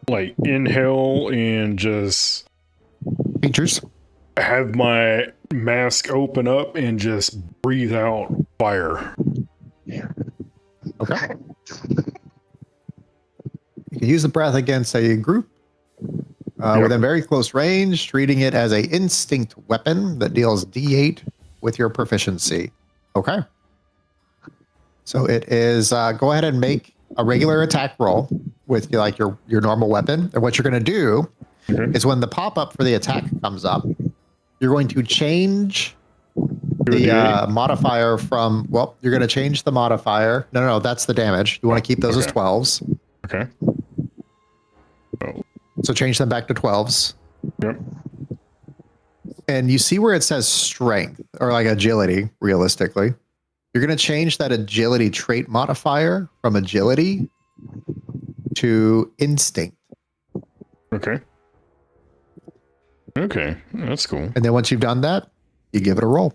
like inhale and just Features. have my mask open up and just breathe out fire. Okay. You can use the breath against a group within very close range, treating it as a instinct weapon that deals D8 with your proficiency. Okay. So it is, go ahead and make a regular attack roll with like your normal weapon. And what you're going to do is when the pop-up for the attack comes up, you're going to change the modifier from, well, you're going to change the modifier. No, that's the damage. You want to keep those as 12s. Okay. Oh, So change them back to 12s. yep. And you see where it says strength or like agility, realistically. You're going to change that agility trait modifier from agility to instinct. Okay. Okay. That's cool. And then once you've done that, you give it a roll.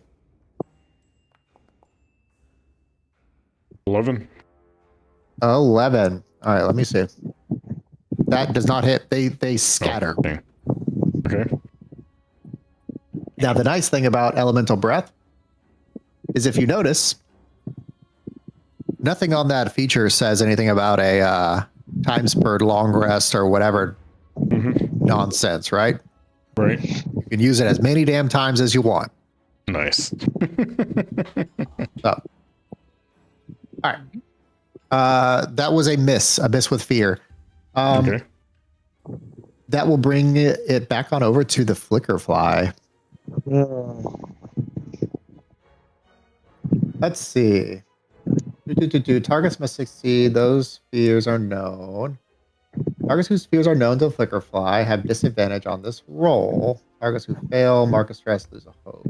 11. 11. All right, let me see. That does not hit. They scatter. Oh, dang. Okay. Now, the nice thing about elemental breath is if you notice, nothing on that feature says anything about a times per long rest or whatever nonsense, right? Right. You can use it as many damn times as you want. Nice. So, all right. That was a miss with fear. Okay. That will bring it back on over to the flicker fly. Let's see. Targets must succeed. Those fears are known. Targets whose fears are known to flicker fly have disadvantage on this roll. Targets who fail, mark a stress, lose a hope.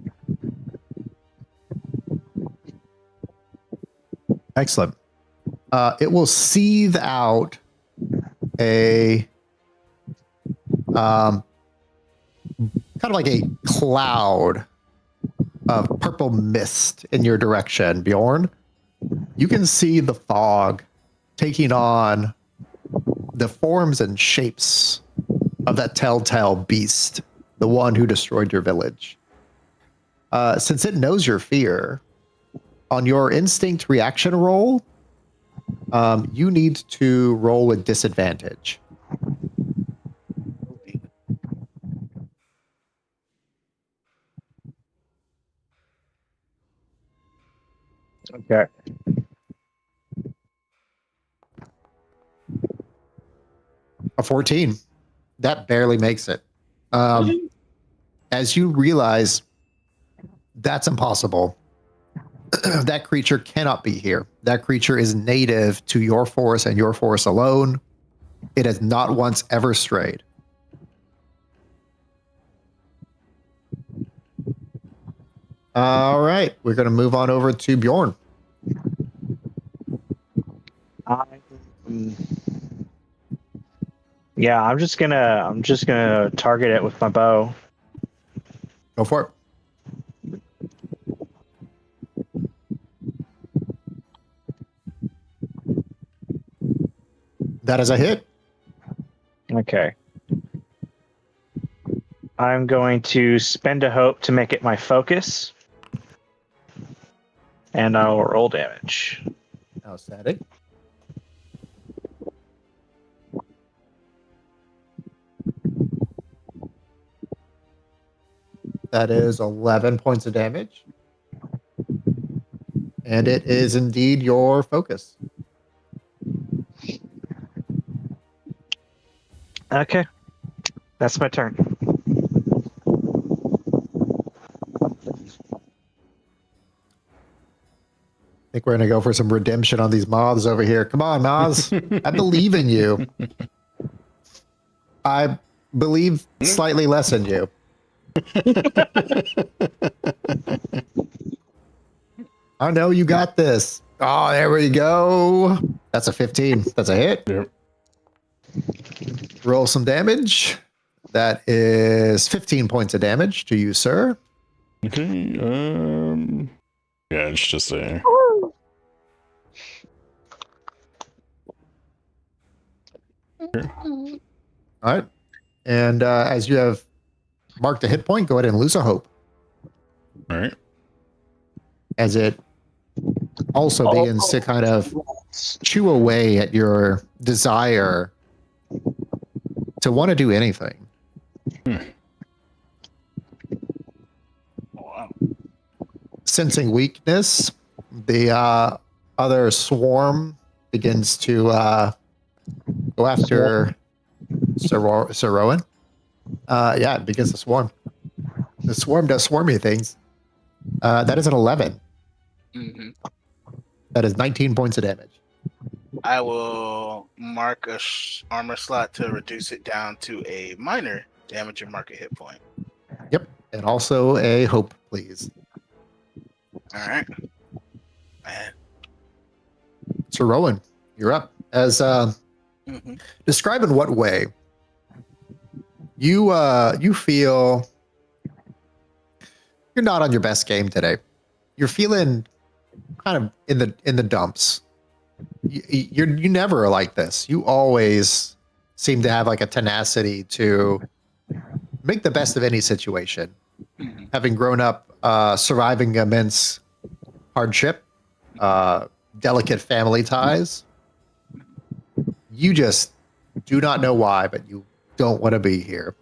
Excellent. It will seethe out a kind of like a cloud of purple mist in your direction, Bjorn. You can see the fog taking on the forms and shapes of that telltale beast, the one who destroyed your village. Since it knows your fear, on your instinct reaction roll, you need to roll with disadvantage. Okay. A 14. That barely makes it. As you realize that's impossible, that creature cannot be here. That creature is native to your forest and your forest alone. It has not once ever strayed. All right, we're going to move on over to Bjorn. I'm Yeah, I'm just gonna target it with my bow. Go for it. That is a hit. Okay. I'm going to spend a hope to make it my focus. And I'll roll damage. Outstanding. That is 11 points of damage. And it is indeed your focus. Okay. That's my turn. I think we're going to go for some redemption on these moths over here. Come on, Moths. I believe in you. I believe slightly less in you. I know you got this. Oh, there we go. That's a 15. That's a hit. Yep. Roll some damage. That is 15 points of damage to you, sir. Okay. Yeah, it's just a. All right. And as you have marked a hit point, go ahead and lose a hope. All right. As it also begins to kind of chew away at your desire to want to do anything. Wow. Sensing weakness, the other swarm begins to go after Sir Rowan. Yeah, it begins to swarm. The swarm does swarmy things. That is an 11. hmm That is 19 points of damage. I will mark a armor slot to reduce it down to a minor damage and mark a hit point. Yep. And also a hope, please. All right. Man. Sir Rowan, you're up. As describe in what way you feel you're not on your best game today. You're feeling kind of in the dumps. You never are like this. You always seem to have like a tenacity to make the best of any situation. Having grown up surviving immense hardship, delicate family ties, you just do not know why, but you don't want to be here.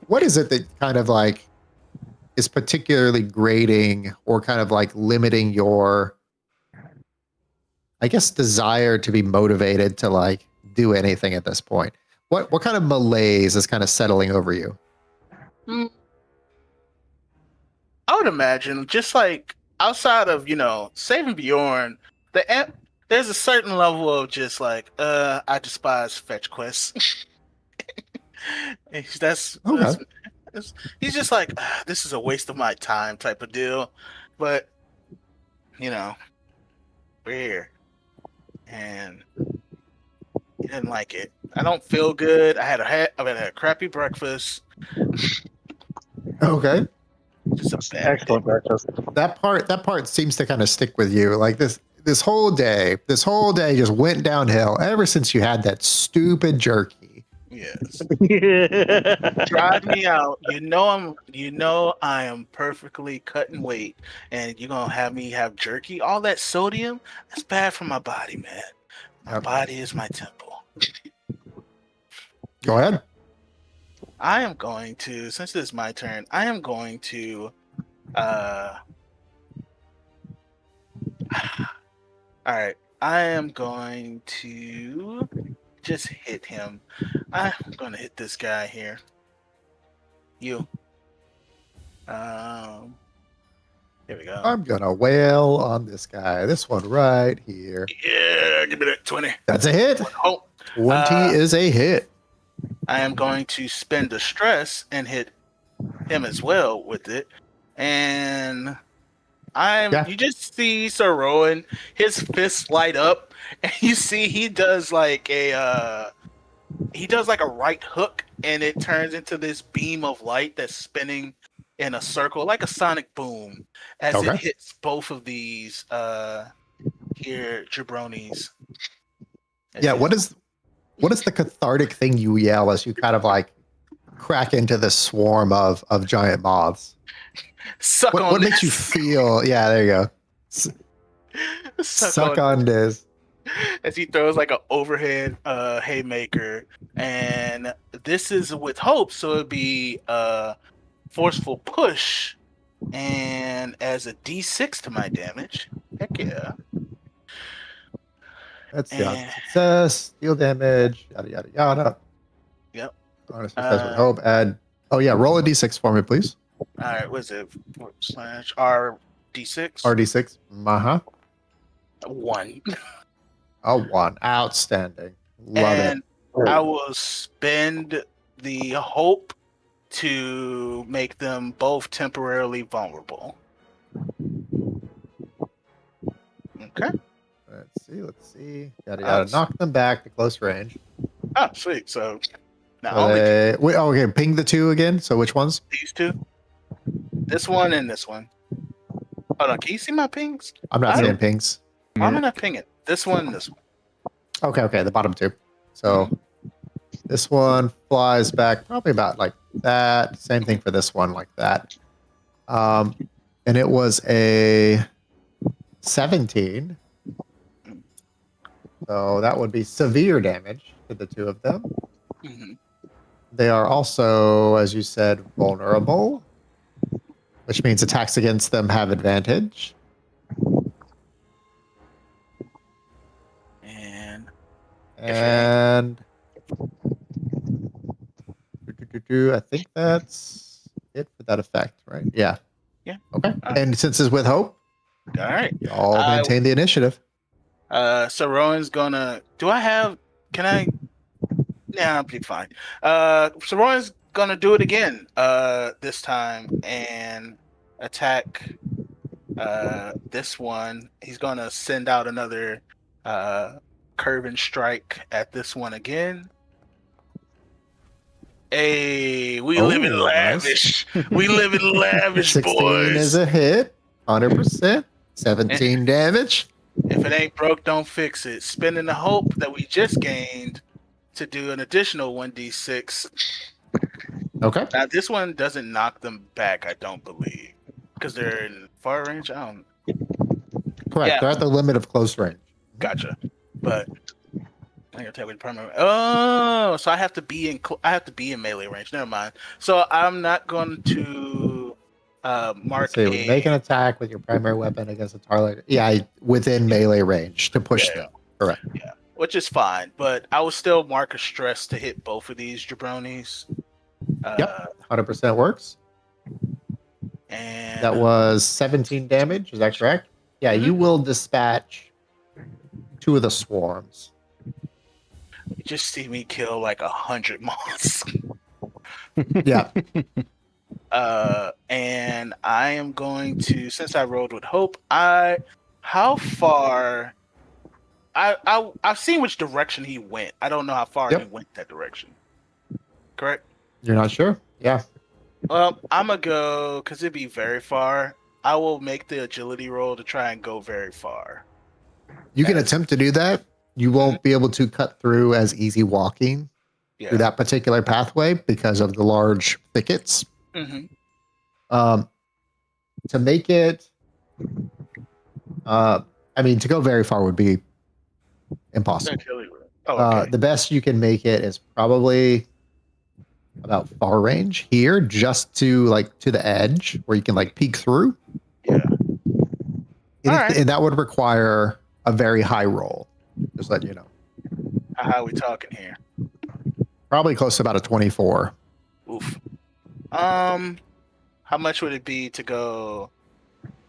What is it that kind of like is particularly grating or kind of like limiting your, I guess, desire to be motivated to like do anything at this point? What kind of malaise is kind of settling over you? I would imagine just like outside of, saving Bjorn, there's a certain level of just like, I despise fetch quests. that's he's just like, this is a waste of my time type of deal. But, we're here. And he didn't like it. I don't feel good. I've had a crappy breakfast. Okay. Just a bad Excellent breakfast. That part seems to kind of stick with you. Like this whole day just went downhill ever since you had that stupid jerky. Yes. Tried me out. I am perfectly cutting weight, and you're gonna have me have jerky. All that sodium, that's bad for my body, man. My body is my temple. Go ahead. I am going to, since it's my turn, I am going to all right. I am going to just hit him. I'm gonna hit this guy here. You. Here we go. I'm gonna wail on this guy. This one right here. Yeah, give me that 20. That's a hit. Oh, 20 is a hit. I am going to spend a stress and hit him as well with it. And You just see Sir Rowan, his fists light up, and you see he does like a right hook, and it turns into this beam of light that's spinning in a circle like a sonic boom as it hits both of these here jabronis. Yeah, what is the cathartic thing you yell as you kind of like crack into the swarm of giant moths? What makes you feel? Yeah, there you go. Suck on this. As he throws like an overhead haymaker, and this is with hope, so it'd be a forceful push, and as a D6 to my damage. Heck yeah. That's success, deal damage, yada yada yada. Yep. Honest success with hope. Add. Oh yeah, roll a D6 for me, please. All right, what is it? /R D6. RD6. 1. A 1. Outstanding. Love and it. I will spend the hope to make them both temporarily vulnerable. Okay. Let's see. Gotta knock them back to close range. Oh, sweet. So not only okay, ping the 2 again. So which ones? These 2. This one and this one. Hold on, can you see my pings? I'm not seeing pings. I'm gonna ping it. This one and this one. Okay, the bottom 2. So this one flies back probably about like that. Same thing for this one, like that. And it was a 17. So that would be severe damage to the 2 of them. Mm-hmm. They are also, as you said, vulnerable, which means attacks against them have advantage. And I think that's it for that effect, right? Yeah. Yeah. Okay. And since it's with hope, all right, y'all maintain the initiative. So Rowan's gonna. Can I? Nah, I'll be fine. So Rowan's gonna do it again. This time and attack. This one. He's gonna send out another. Curving strike at this one again. Hey, we live in lavish. Nice. We live in lavish, 16 boys. Is a hit. 100%. 17 damage. If it ain't broke, don't fix it. Spending the hope that we just gained to do an additional 1d6. Okay. Now this one doesn't knock them back, I don't believe, because they're in far range. I don't. Correct. Yeah. They're at the limit of close range. Gotcha. But I gotta tell you primary. Oh, so I have to be in melee range. Never mind. So I'm not going to mark. Make an attack with your primary weapon against a target. Yeah, within melee range to push them. Correct. Yeah, which is fine. But I will still mark a stress to hit both of these jabronis. Yep, 100% works. And that was 17 damage. Is that correct? Yeah, you will dispatch 2 of the swarms. You just see me kill like 100 moths. Yeah. And I am going to, since I rolled with hope, I've seen which direction he went. I don't know how far he went that direction. Correct? You're not sure? Yeah. Well, I'm gonna go because it'd be very far. I will make the agility roll to try and go very far. You can attempt to do that. You won't be able to cut through as easy walking through that particular pathway because of the large thickets. Mm-hmm. To make it, to go very far would be impossible. Okay. The best you can make it is probably about far range here, just to the edge where you can peek through. Yeah. And that would require a very high roll. Just let you know. How are we talking here? Probably close to about a 24. Oof. How much would it be to go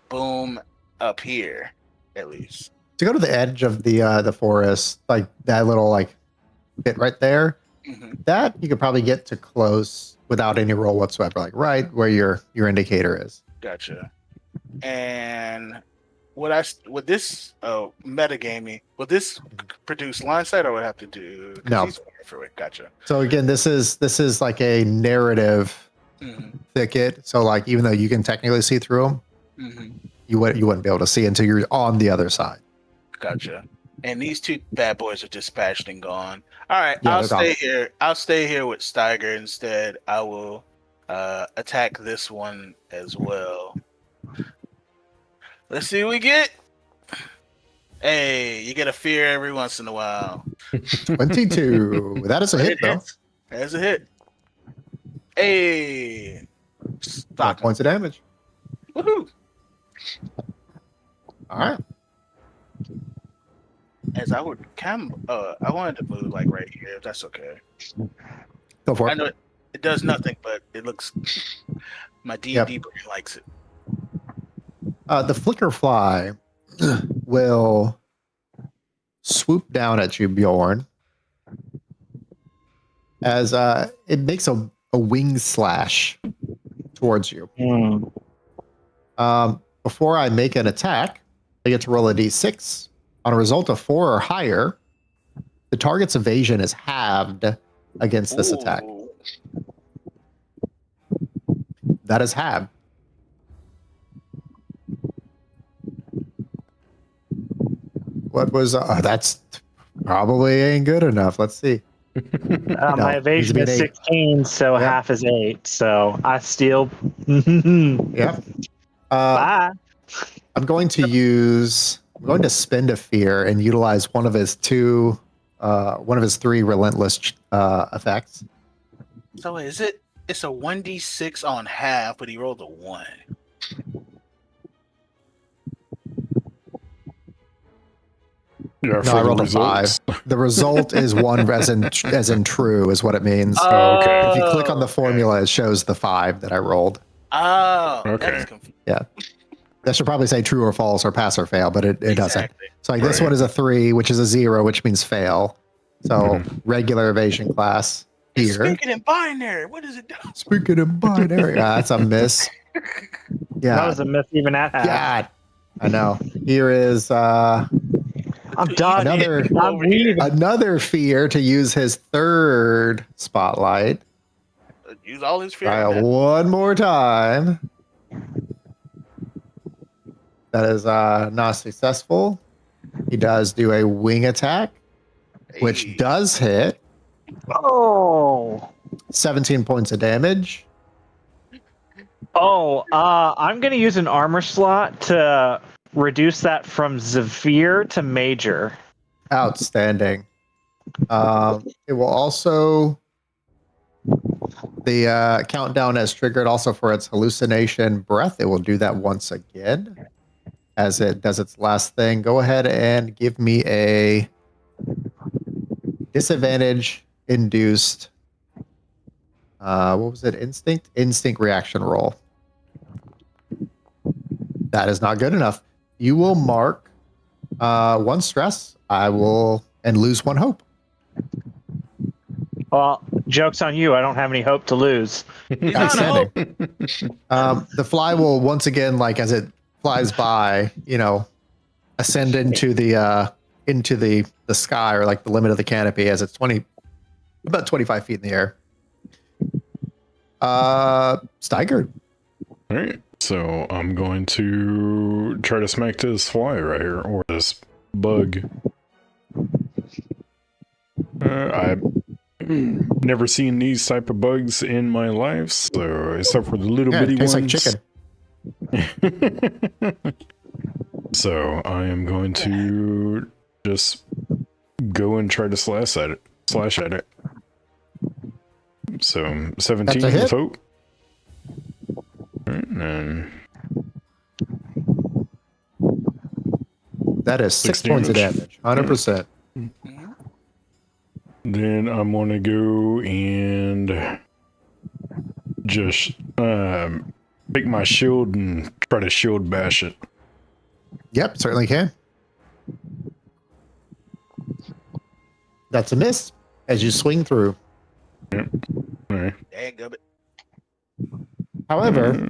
boom up here, at least? To go to the edge of the forest, like that little bit right there, that you could probably get to close without any roll whatsoever, right where your indicator is. Gotcha. And would this metagaming, would this produce line sight, or would I have to do? 'Cause No. he's far away. Gotcha. So again, this is like a narrative Mm-hmm. thicket. So like, even though you can technically see through them, Mm-hmm. you wouldn't be able to see until you're on the other side. Gotcha. And these two bad boys are dispatched and gone. All right, Yeah, I'll they're gone. stay here. I'll stay here with Steiger instead. I will attack this one as well. Let's see what we get. Hey, you get a fear every once in a while. 22. That is a hit, though. That's a hit. Hey, 5 stock points of damage. Woohoo! All right. As I would I wanted to move like right here, if that's okay. Go for I it. know it does nothing, but it looks. My D&D brain likes it. The flicker fly will swoop down at you, Bjorn, as it makes a wing slash towards you. Before I make an attack, I get to roll a d6. On a result of 4 or higher, the target's evasion is halved against this attack. Ooh. That is halved. What was that's probably ain't good enough. Let's see. My evasion needs is to be an 16, so Yep. half is 8. So I steal. Yep. Bye. I'm going to spend a fear and utilize one of his 3 relentless effects. So is it? It's a 1d6 on half, but he rolled a 1. Yeah, No, I rolled a 5. The result is 1 as in true is what it means. Oh, okay. If you click on the formula, it shows the 5 that I rolled. Oh, Okay. that is confusing. That should probably say true or false or pass or fail, but it doesn't. Exactly. So like this Right. one is a 3, which is a 0, which means fail. So regular evasion class It's here. speaking in binary. What does it do? Speaking of binary, that's a miss. That Yeah, was a miss even at half. God, I know. Here is I'm dodging. I'm weaving. another fear to use his 3rd spotlight. Use all his fear. Try on it that. one more time. That is not successful. He does do a wing attack, which Hey. does hit. Oh. 17 points of damage. I'm going to use an armor slot to reduce that from severe to major. Outstanding. It will also, the countdown has triggered also for its hallucination breath. It will do that once again as it does its last thing. Go ahead and give me a disadvantage induced. What was it? Instinct reaction roll. That is not good enough. You will mark 1 stress. And lose 1 hope. Well, joke's on you. I don't have any hope to lose. He's not a hope. The fly will once again, like as it flies by, ascend into the sky, or like the limit of the canopy, as it's about 25 feet in the air. Steiger. All right. So I'm going to try to smack this fly right here, or this bug. I've never seen these type of bugs in my life, so except for the little bitty It tastes ones. like chicken. So I am going to just go and try to slash at it. So 17 That's a hit. with hope. Alright, and That is 6 6 points of damage. damage. 100%. then I'm gonna go and just take my shield and try to shield bash it. Yep, certainly can. That's a miss as you swing through. Yep. Alright. Dadgubbit. However,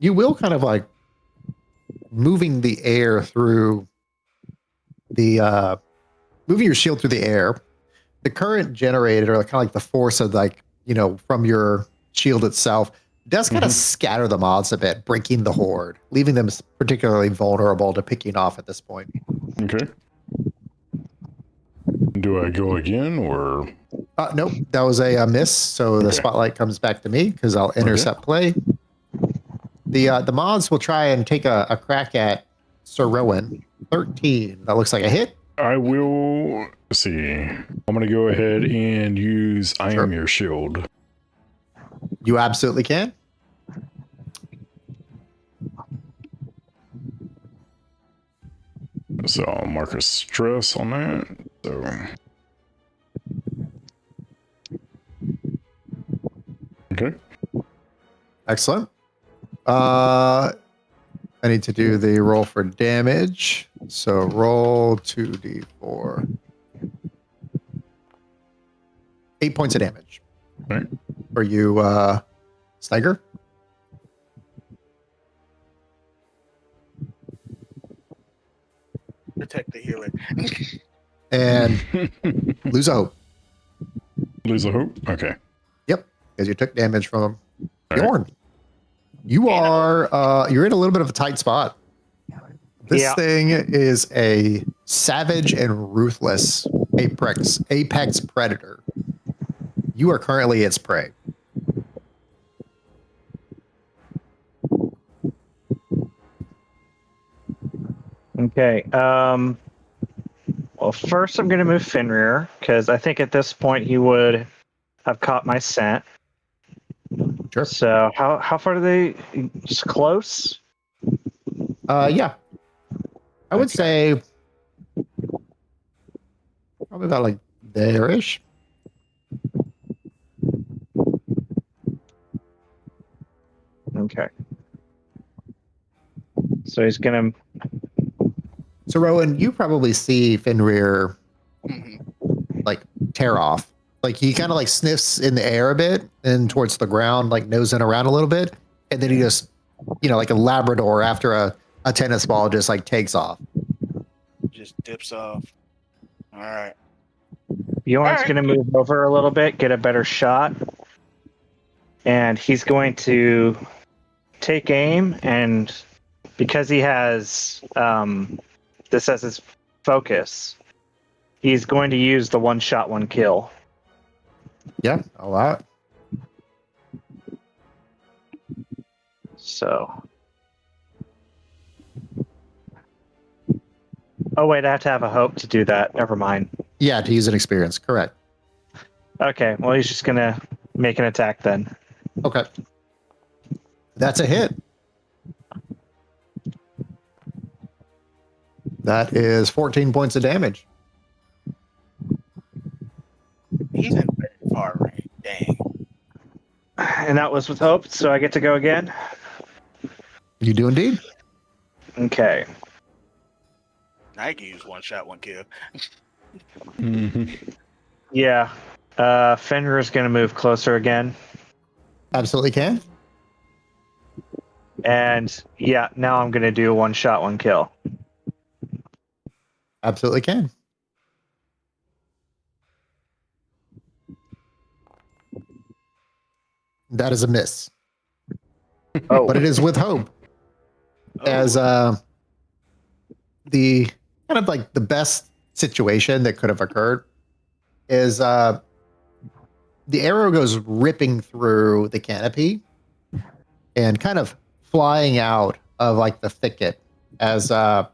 you will kind of like moving the air through the moving your shield through the air. The current generator, kind of like the force of like, from your shield itself, does kind of scatter the mods a bit, breaking the horde, leaving them particularly vulnerable to picking off at this point. Okay. Do I go again or? Nope, that was a miss. So the spotlight comes back to me because I'll intercept play. The mods will try and take a crack at Sir Rowan. 13. That looks like a hit. I will see. I'm going to go ahead and use I am your shield. You absolutely can. So I'll mark a stress on that. So. Okay. Excellent. I need to do the roll for damage. So roll 2d4. 8 points of damage. All right. For you, Sniger. Protect the healer. And lose a hope. Lose a hope? Okay. Yep. Because you took damage from All Bjorn. right. You are you're in a little bit of a tight spot. This thing is a savage and ruthless apex predator. You are currently its prey. Okay. Well, first I'm going to move Fenrir because I think at this point he would have caught my scent. Sure. So how far are they? Just close? Yeah. I would say probably about like there-ish. Okay. So he's gonna. So Rowan, you probably see Fenrir like tear off. Like he kind of like sniffs in the air a bit and towards the ground, like nosing around a little bit, and then he just, like a Labrador after a tennis ball, just like takes off. Just dips off. All right. Bjorn's going to move over a little bit, get a better shot, and he's going to take aim. And because he has this as his focus, he's going to use the one shot, one kill. Yeah, a lot. So. Oh, wait, I have to have a hope to do that. Never mind. Yeah, to use an experience. Correct. Okay, well, he's just going to make an attack then. Okay. That's a hit. That is 14 points of damage. He's in very far range. Dang. And that was with hope, so I get to go again? You do indeed. Okay. I can use one shot, one kill. Yeah. Fenrir is going to move closer again. Absolutely can. And yeah, now I'm going to do one shot, one kill. Absolutely can. That is a miss. Oh, But it is with hope. As the kind of like the best situation that could have occurred is the arrow goes ripping through the canopy and kind of flying out of like the thicket as so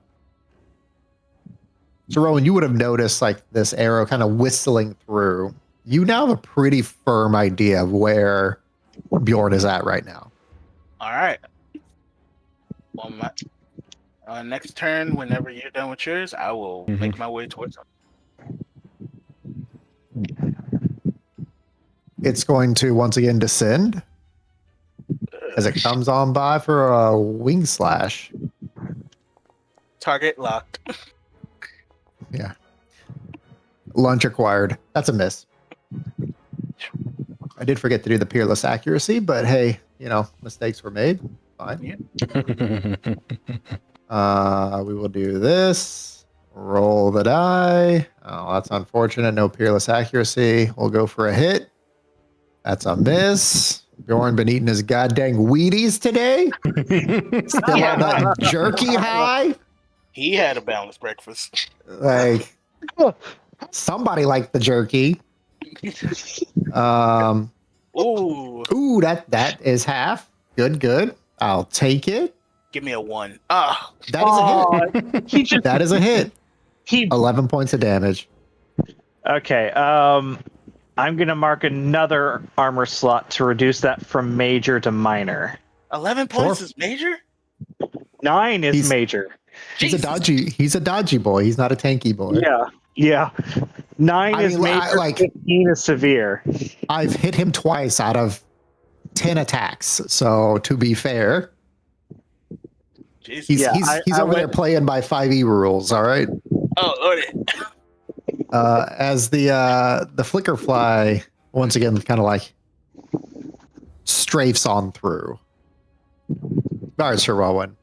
Rowan, you would have noticed like this arrow kind of whistling through. You now have a pretty firm idea of where Bjorn is at right now. All right. Well, next turn, whenever you're done with yours, I will make my way towards him. It's going to once again descend as it comes on by for a wing slash. Target locked. Yeah. Lunge acquired. That's a miss. I did forget to do the peerless accuracy, but hey, mistakes were made. Fine. Yeah. We will do this. Roll the die. Oh, that's unfortunate. No peerless accuracy. We'll go for a hit. That's a miss. Bjorn been eating his goddamn Wheaties today. Still on that jerky high. He had a balanced breakfast. Like somebody liked the jerky. Ooh, that is half. Good. I'll take it. Give me a 1. Ah, That is a hit. He just That is a hit. he 11 points of damage. okay. I'm gonna mark another armor slot to reduce that from major to minor. 11 points Sure. is major? 9 is He's- major. He's Jesus. a dodgy boy. He's not a tanky boy. Yeah. 9 I is mean, major. like- 15 is severe. I've hit him twice out of 10 attacks. So to be fair, Jesus. he's Yeah, he's I over there went- playing by 5e rules, all right? Oh, Lord. As the flicker fly once again kind of like strafes on through. All right, Sir Rowan.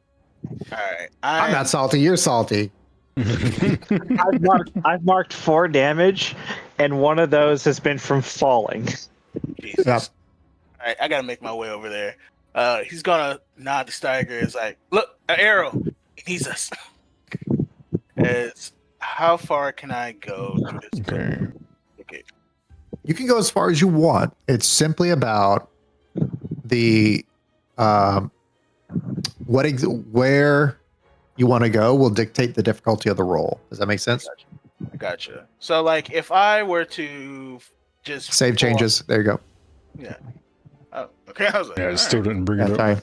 All right. I'm not salty, you're salty. I've marked 4 damage, and one of those has been from falling. Jesus. Yep. All right, I gotta make my way over there. He's gonna nod to Steiger. It's like, look, an arrow. He's us. It's how far can I go through this? Okay. Okay. You can go as far as you want. It's simply about the where you want to go will dictate the difficulty of the roll. Does that make sense? I gotcha. So, like, if I were to just Save changes. There you go. Yeah. Oh, okay. I was like, Yeah, all it right. still didn't bring Yeah, it up. sorry.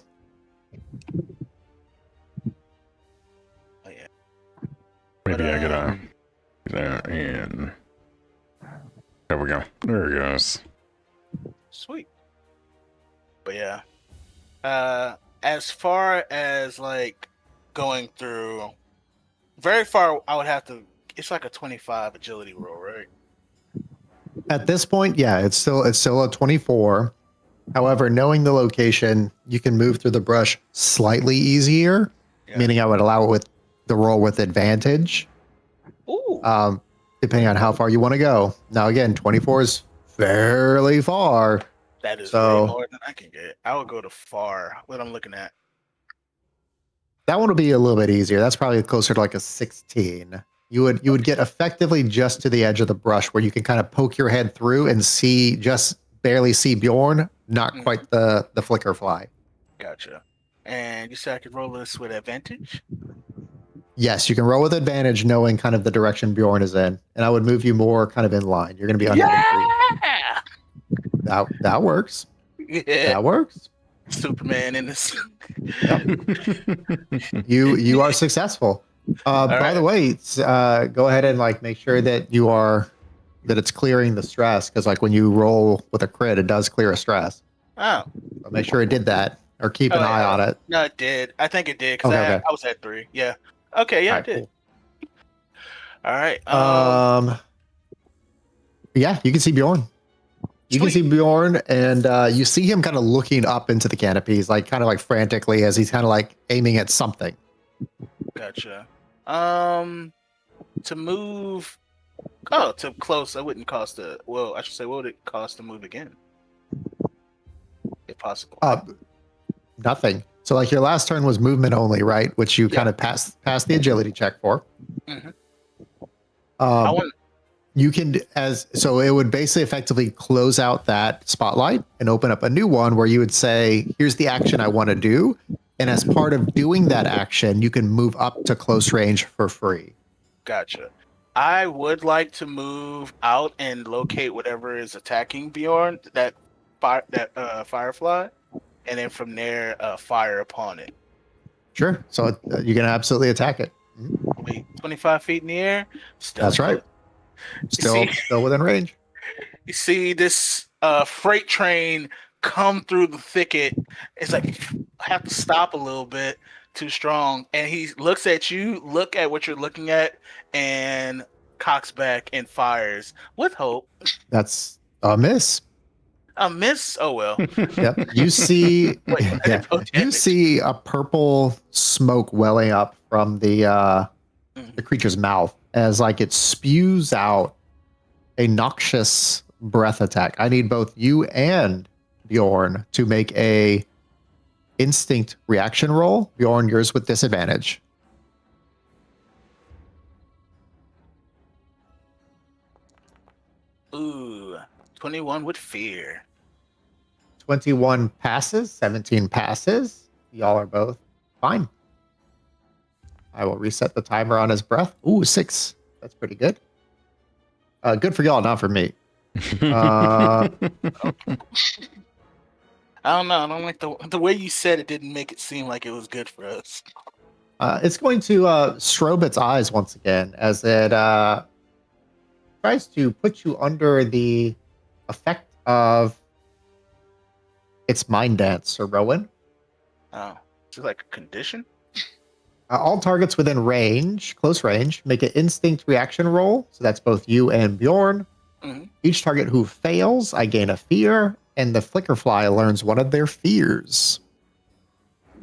Oh, yeah. Maybe But, I gotta do that and there we go. There it goes. Sweet. But yeah. As far as like going through very far, I would have to. It's like a 25 agility roll, right? At this point, yeah, it's still a 24. However, knowing the location, you can move through the brush slightly easier, Yeah. meaning I would allow it with the roll with advantage, Ooh. depending on how far you want to go. Now, again, 24 is fairly far. That is so- way more than I can get. I would go to far. What I'm looking at. That one will be a little bit easier. That's probably closer to like a 16. You would get effectively just to the edge of the brush where you can kind of poke your head through and see, just barely see Bjorn, not Mhm. quite the flicker fly. Gotcha. And you said I could roll this with advantage? Yes, you can roll with advantage knowing kind of the direction Bjorn is in. And I would move you more kind of in line. You're going to be under the tree. Yeah. That works. Yeah. That works. Superman in this. You are successful. By right. the way, go ahead and like make sure that that it's clearing the stress, because like when you roll with a crit, it does clear a stress. Oh. So make sure it did that, or keep an Oh, eye yeah. on it. No, it did. I think it did because Okay, okay. I was at 3. Yeah. Okay. Yeah, Alright, it did. cool. All right. Yeah, you can see Bjorn. You can see Bjorn, and you see him kind of looking up into the canopies, like kind of like frantically as he's kind of like aiming at something. Gotcha. To move. Oh, to close. That wouldn't cost a. Well, I should say, what would it cost to move again? If possible. Nothing. So like your last turn was movement only, right? Which you kind of passed the agility check for. Mhm. I want. You can so it would basically effectively close out that spotlight and open up a new one where you would say, here's the action I want to do. And as part of doing that action, you can move up to close range for free. Gotcha. I would like to move out and locate whatever is attacking Bjorn, that firefly, and then from there, fire upon it. Sure. So you can absolutely attack it. Wait, 25 feet in the air? Still That's right. good. Still within range. You see this freight train come through the thicket. It's like, I have to stop a little bit, too strong. And he looks at you, look at what you're looking at, and cocks back and fires with hope. That's a miss. A miss? Oh well. Yep. You see, Wait, I yeah, did no you damage. see a purple smoke welling up from the Mhm. creature's mouth as like it spews out a noxious breath attack. I need both you and Bjorn to make a instinct reaction roll. Bjorn, yours with disadvantage. Ooh, 21 with fear. 21 passes, 17 passes. Y'all are both fine. I will reset the timer on his breath. Ooh, 6. That's pretty good. Good for y'all, not for me. I don't know. I don't like the way you said it. Didn't make it seem like it was good for us. It's going to strobe its eyes once again as it tries to put you under the effect of its mind dance, Sir Rowan. Oh, is it like a condition? All targets within range, close range, make an instinct reaction roll. So that's both you and Bjorn. Mhm. Each target who fails, I gain a fear, and the Flickerfly learns one of their fears.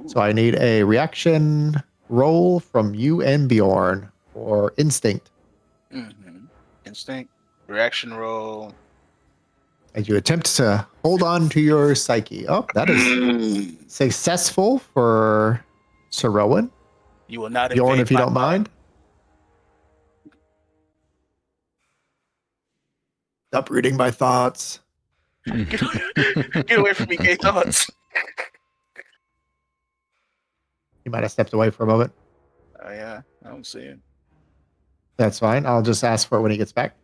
So I need a reaction roll from you and Bjorn for instinct. Mm-hmm. Instinct reaction roll. As you attempt to hold on to your psyche. Oh, that is successful for Sir Rowan. You will not Bjorn, invade if you my don't mind. mind. Stop reading my thoughts. Get away from me, gay thoughts. He might have stepped away for a moment. Oh yeah, I don't see it. That's fine. I'll just ask for it when he gets back.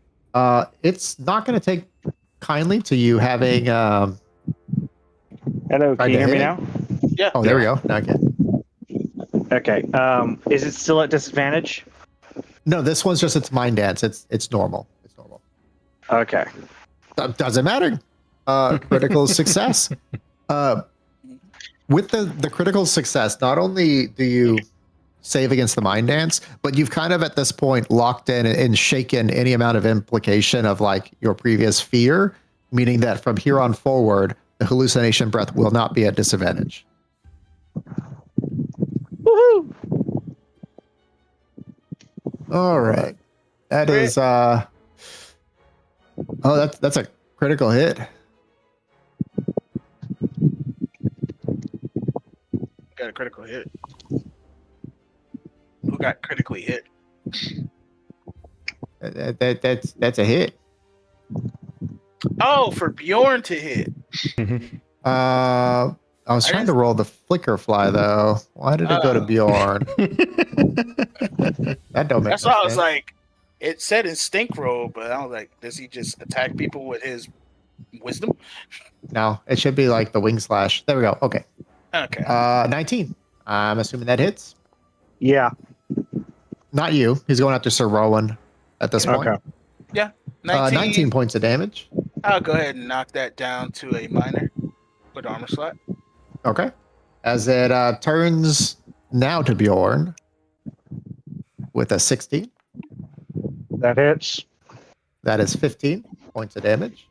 It's not going to take kindly to you having. Hello, Tried can you to hear me hit it? now? Yeah. Oh, there we go. Now I can. Okay. Is it still at disadvantage? No, this one's just its mind dance. It's normal. It's normal. Okay. Doesn't matter. Critical success. With the critical success, not only do you save against the mind dance, but you've kind of at this point locked in and shaken any amount of implication of like your previous fear, meaning that from here on forward, the hallucination breath will not be at disadvantage. Woohoo! All right. That is that's a critical hit. Got a critical hit. Who got critically hit? That's a hit. Oh, for Bjorn to hit. I was trying to roll the flicker fly though. Why did it go to Bjorn? That don't make That's no why I was sense. like, it said instinct roll, but I was like, does he just attack people with his wisdom? No, it should be like the wing slash. There we go. Okay. Okay. 19. I'm assuming that hits. Yeah. Not you. He's going after Sir Rowan at this point. Okay. Yeah. 19. 19 points of damage. I'll go ahead and knock that down to a minor with armor slot. Okay. As it turns now to Bjorn with a 16. That hits. That is 15 points of damage.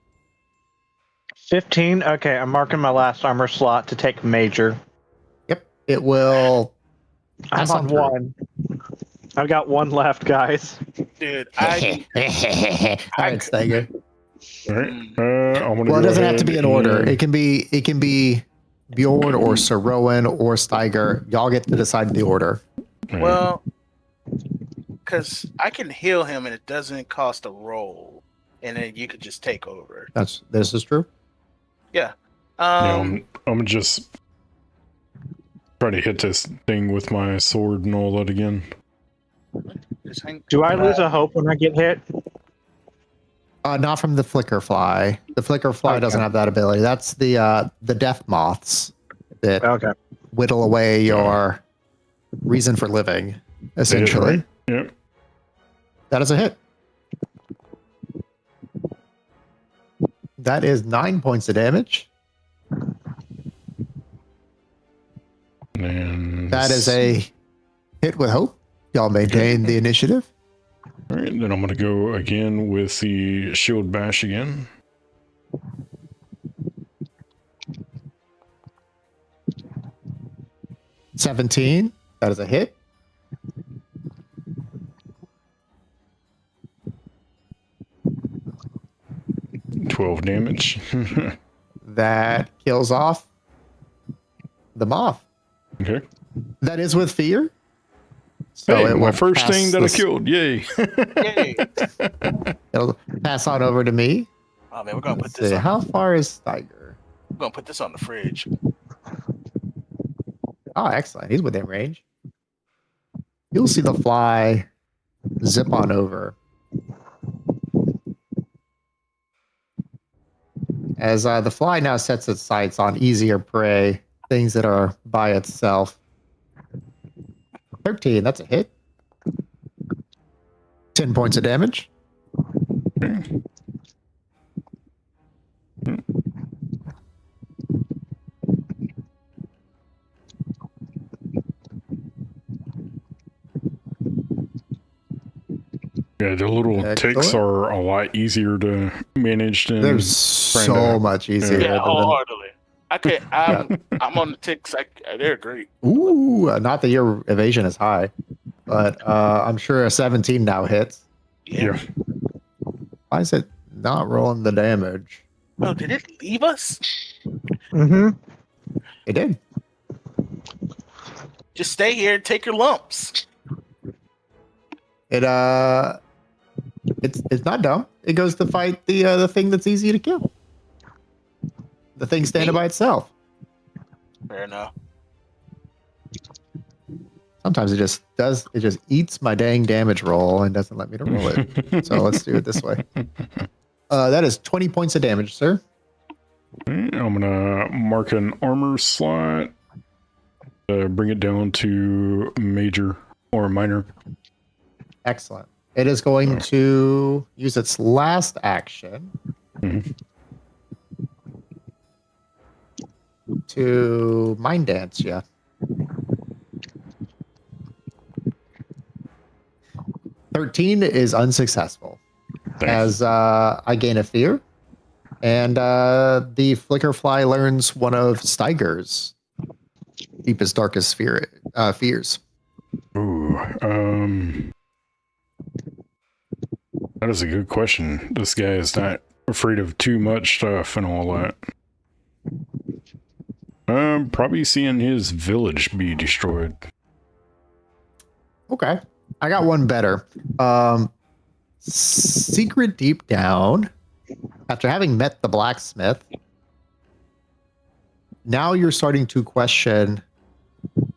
15. Okay, I'm marking my last armor slot to take major. Yep. It will. I'm pass on through. one. I've got one left, guys. Dude, All right, Steiger. All right. I'm gonna Well, it go doesn't have to ahead be in order. and- It can be Bjorn or Sir Rowan or Steiger. Y'all get to decide the order. well, because I can heal him and it doesn't cost a roll, and then you could just take over. This is true. Yeah. Yeah, I'm gonna just try to hit this thing with my sword and all that again. Just hang. Do I lose a hope when I get hit? Not from the flicker fly. The flicker fly doesn't have that ability. That's the death moths that Okay. whittle away your reason for living, essentially. Right? Yep. That is a hit. That is 9 points of damage. And That is a hit with hope. Y'all maintain the initiative. All right, then I'm gonna go again with the shield bash again. 17. That is a hit. 12 damage. That kills off the moth. Okay. That is with fear. So Hey, it my will first pass thing that I this- killed. Yay. Yay. It'll pass on over to me. Oh man, we're gonna put Let's this see, on. how far is Tiger? We're gonna put this on the fridge. Oh, excellent. He's within range. You'll see the fly zip on over. As the fly now sets its sights on easier prey, things that are by itself. 13, that's a hit. 10 points of damage. Yeah, the little ticks Excellent. are a lot easier to manage than They're trying so to- much easier. Yeah, than- wholeheartedly. I'm on the ticks. They're great. Ooh, not that your evasion is high, but I'm sure a 17 now hits. Yeah. Why is it not rolling the damage? Oh, did it leave us? Mm-hmm. It did. Just stay here and take your lumps. It's not dumb. It goes to fight the thing that's easy to kill. The thing standing by itself. Fair enough. Sometimes it just eats my dang damage roll and doesn't let me to roll it. So let's do it this way. That is 20 points of damage, sir. I'm gonna mark an armor slot. Bring it down to major or minor. Excellent. It is going to use its last action to mind dance you. "13 is unsuccessful as I gain a fear, and the flicker fly learns one of Steiger's deepest, darkest fears. Ooh, that is a good question. This guy is not afraid of too much stuff and all that. Probably seeing his village be destroyed. Okay. I got one better. Secret deep down, after having met the blacksmith, now you're starting to question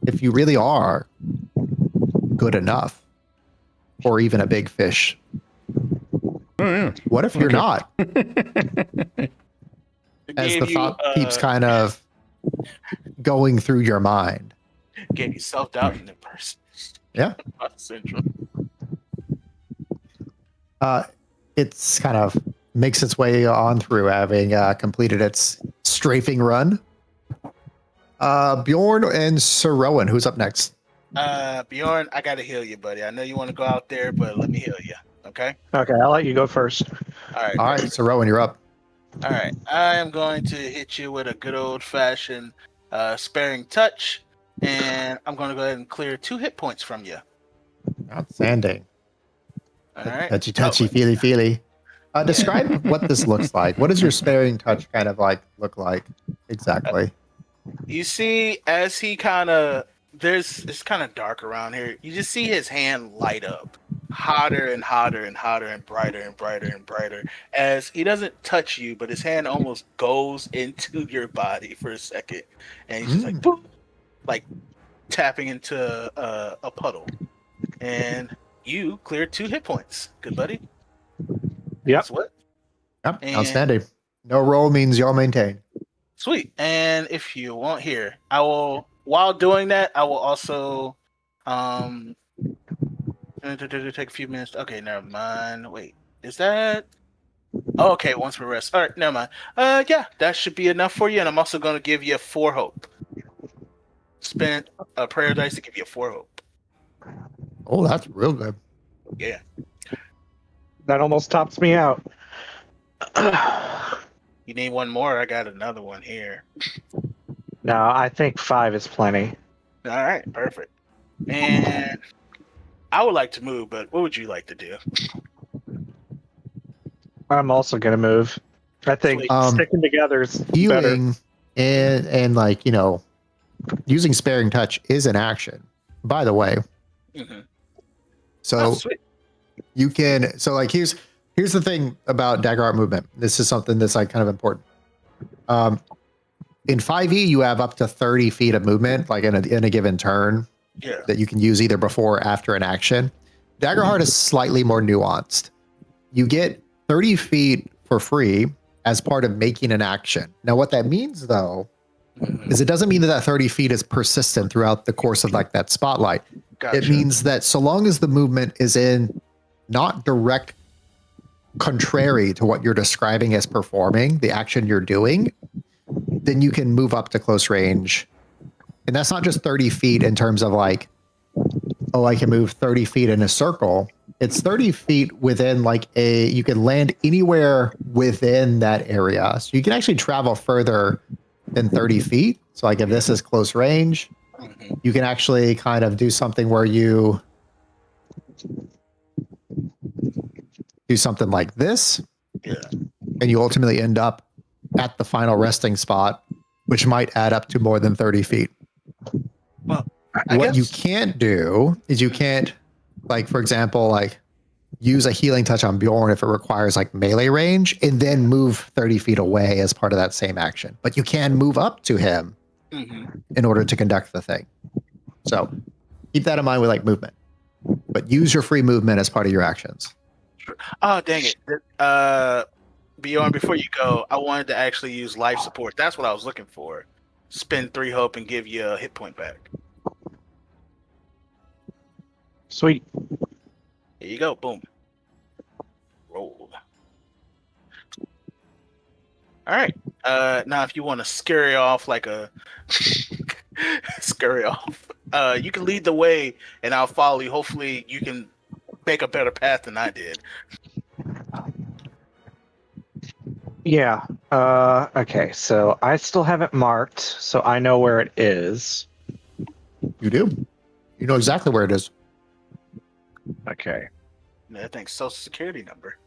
if you really are good enough or even a big fish. Oh, yeah. What if you're not? It As gave the thought you, keeps kind of going through your mind. gave you self-doubt in that person. Yeah. Syndrome. It's kind of makes its way on through, having completed its strafing run. Bjorn and Sir Rowan, who's up next? Bjorn, I gotta heal you, buddy. I know you want to go out there, but let me heal you. Okay. Okay, I'll let you go first. All right. All right, Sir Rowan, you're up. All right. I am going to hit you with a good old-fashioned sparing touch, and I'm going to go ahead and clear 2 hit points from you. Outstanding. All right. Touchy, feely. Describe what this looks like. What does your sparing touch kind of like look like exactly? You see, as he it's kind of dark around here. You just see his hand light up, hotter and hotter and hotter and brighter and brighter and brighter. As he doesn't touch you, but his hand almost goes into your body for a second, and he's just like, boop, like tapping into a puddle, and you cleared 2 hit points. Good buddy. Yep. That's what. Yep, And- outstanding. No roll means y'all maintain. Sweet. And if you want here, I will, while doing that, I will also take a few minutes. Okay, never mind. Wait, is that? Oh, okay, once we rest. All right, never mind. Yeah, that should be enough for you. And I'm also going to give you 4 hope. Spend a prayer dice to give you 4 hope. Oh, that's real good. Yeah. That almost tops me out. You need one more? I got another one here. No, I think 5 is plenty. All right, perfect. And I would like to move, but what would you like to do? I'm also gonna move. I think Sweet. sticking together is better. Healing and like, you know, using sparing touch is an action, by the way. Mhm. So Oh, sweet. you can, so like here's the thing about Daggerheart movement. This is something that's like kind of important. In 5e, you have up to 30 feet of movement, like in a given turn, Yeah. that you can use either before or after an action. Daggerheart is slightly more nuanced. You get 30 feet for free as part of making an action. Now, what that means, though, Mhm. is it doesn't mean that that 30 feet is persistent throughout the course of like that spotlight. Gotcha. It means that so long as the movement is in not direct contrary to what you're describing as performing, the action you're doing, then you can move up to close range. And that's not just 30 feet in terms of like, oh, I can move 30 feet in a circle. It's 30 feet within like you can land anywhere within that area. So you can actually travel further than 30 feet. So like if this is close range, Mhm. you can actually kind of do something where you do something like this. Yeah. And you ultimately end up at the final resting spot, which might add up to more than 30 feet. Well, I What guess you can't do is you can't, like, for example, like use a healing touch on Bjorn if it requires like melee range and then move 30 feet away as part of that same action. But you can move up to him Mhm. in order to conduct the thing. So keep that in mind with like movement, but use your free movement as part of your actions. Oh, dang it. Bjorn, before you go, I wanted to actually use life support. That's what I was looking for. Spend 3 hope and give you a hit point back. Sweet. Here you go. Boom. Roll. All right. Now if you want to scurry off like a scurry off, you can lead the way and I'll follow you. Hopefully you can make a better path than I did. Yeah. Okay. So I still have it marked, so I know where it is. You do. You know exactly where it is. Okay. That thing's social security number.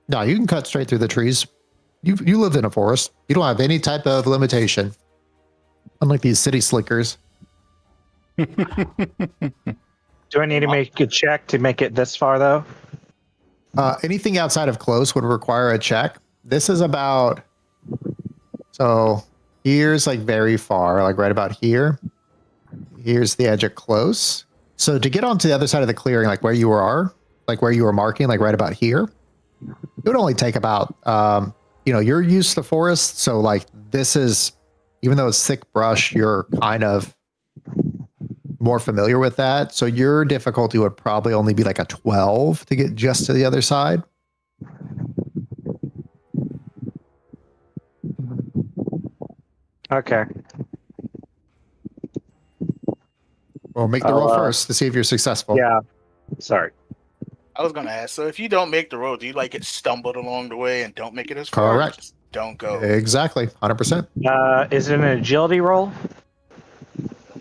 No, you can cut straight through the trees. You live in a forest. You don't have any type of limitation. Unlike these city slickers. Do I need to make a check to make it this far, though? Anything outside of close would require a check. This is about, so here's like very far, like right about here. Here's the edge of close. So to get onto the other side of the clearing, like where you are, like where you were marking, like right about here, it would only take about, you're used to forest. So like this is, even though it's thick brush, you're kind of more familiar with that. So your difficulty would probably only be like a 12 to get just to the other side. Okay. Well, make the roll first to see if you're successful. Yeah. Sorry. I was gonna ask. So if you don't make the road, do you like get stumbled along the way and don't make it as far? Correct. Just don't go. Exactly. 100%. Is it an agility roll?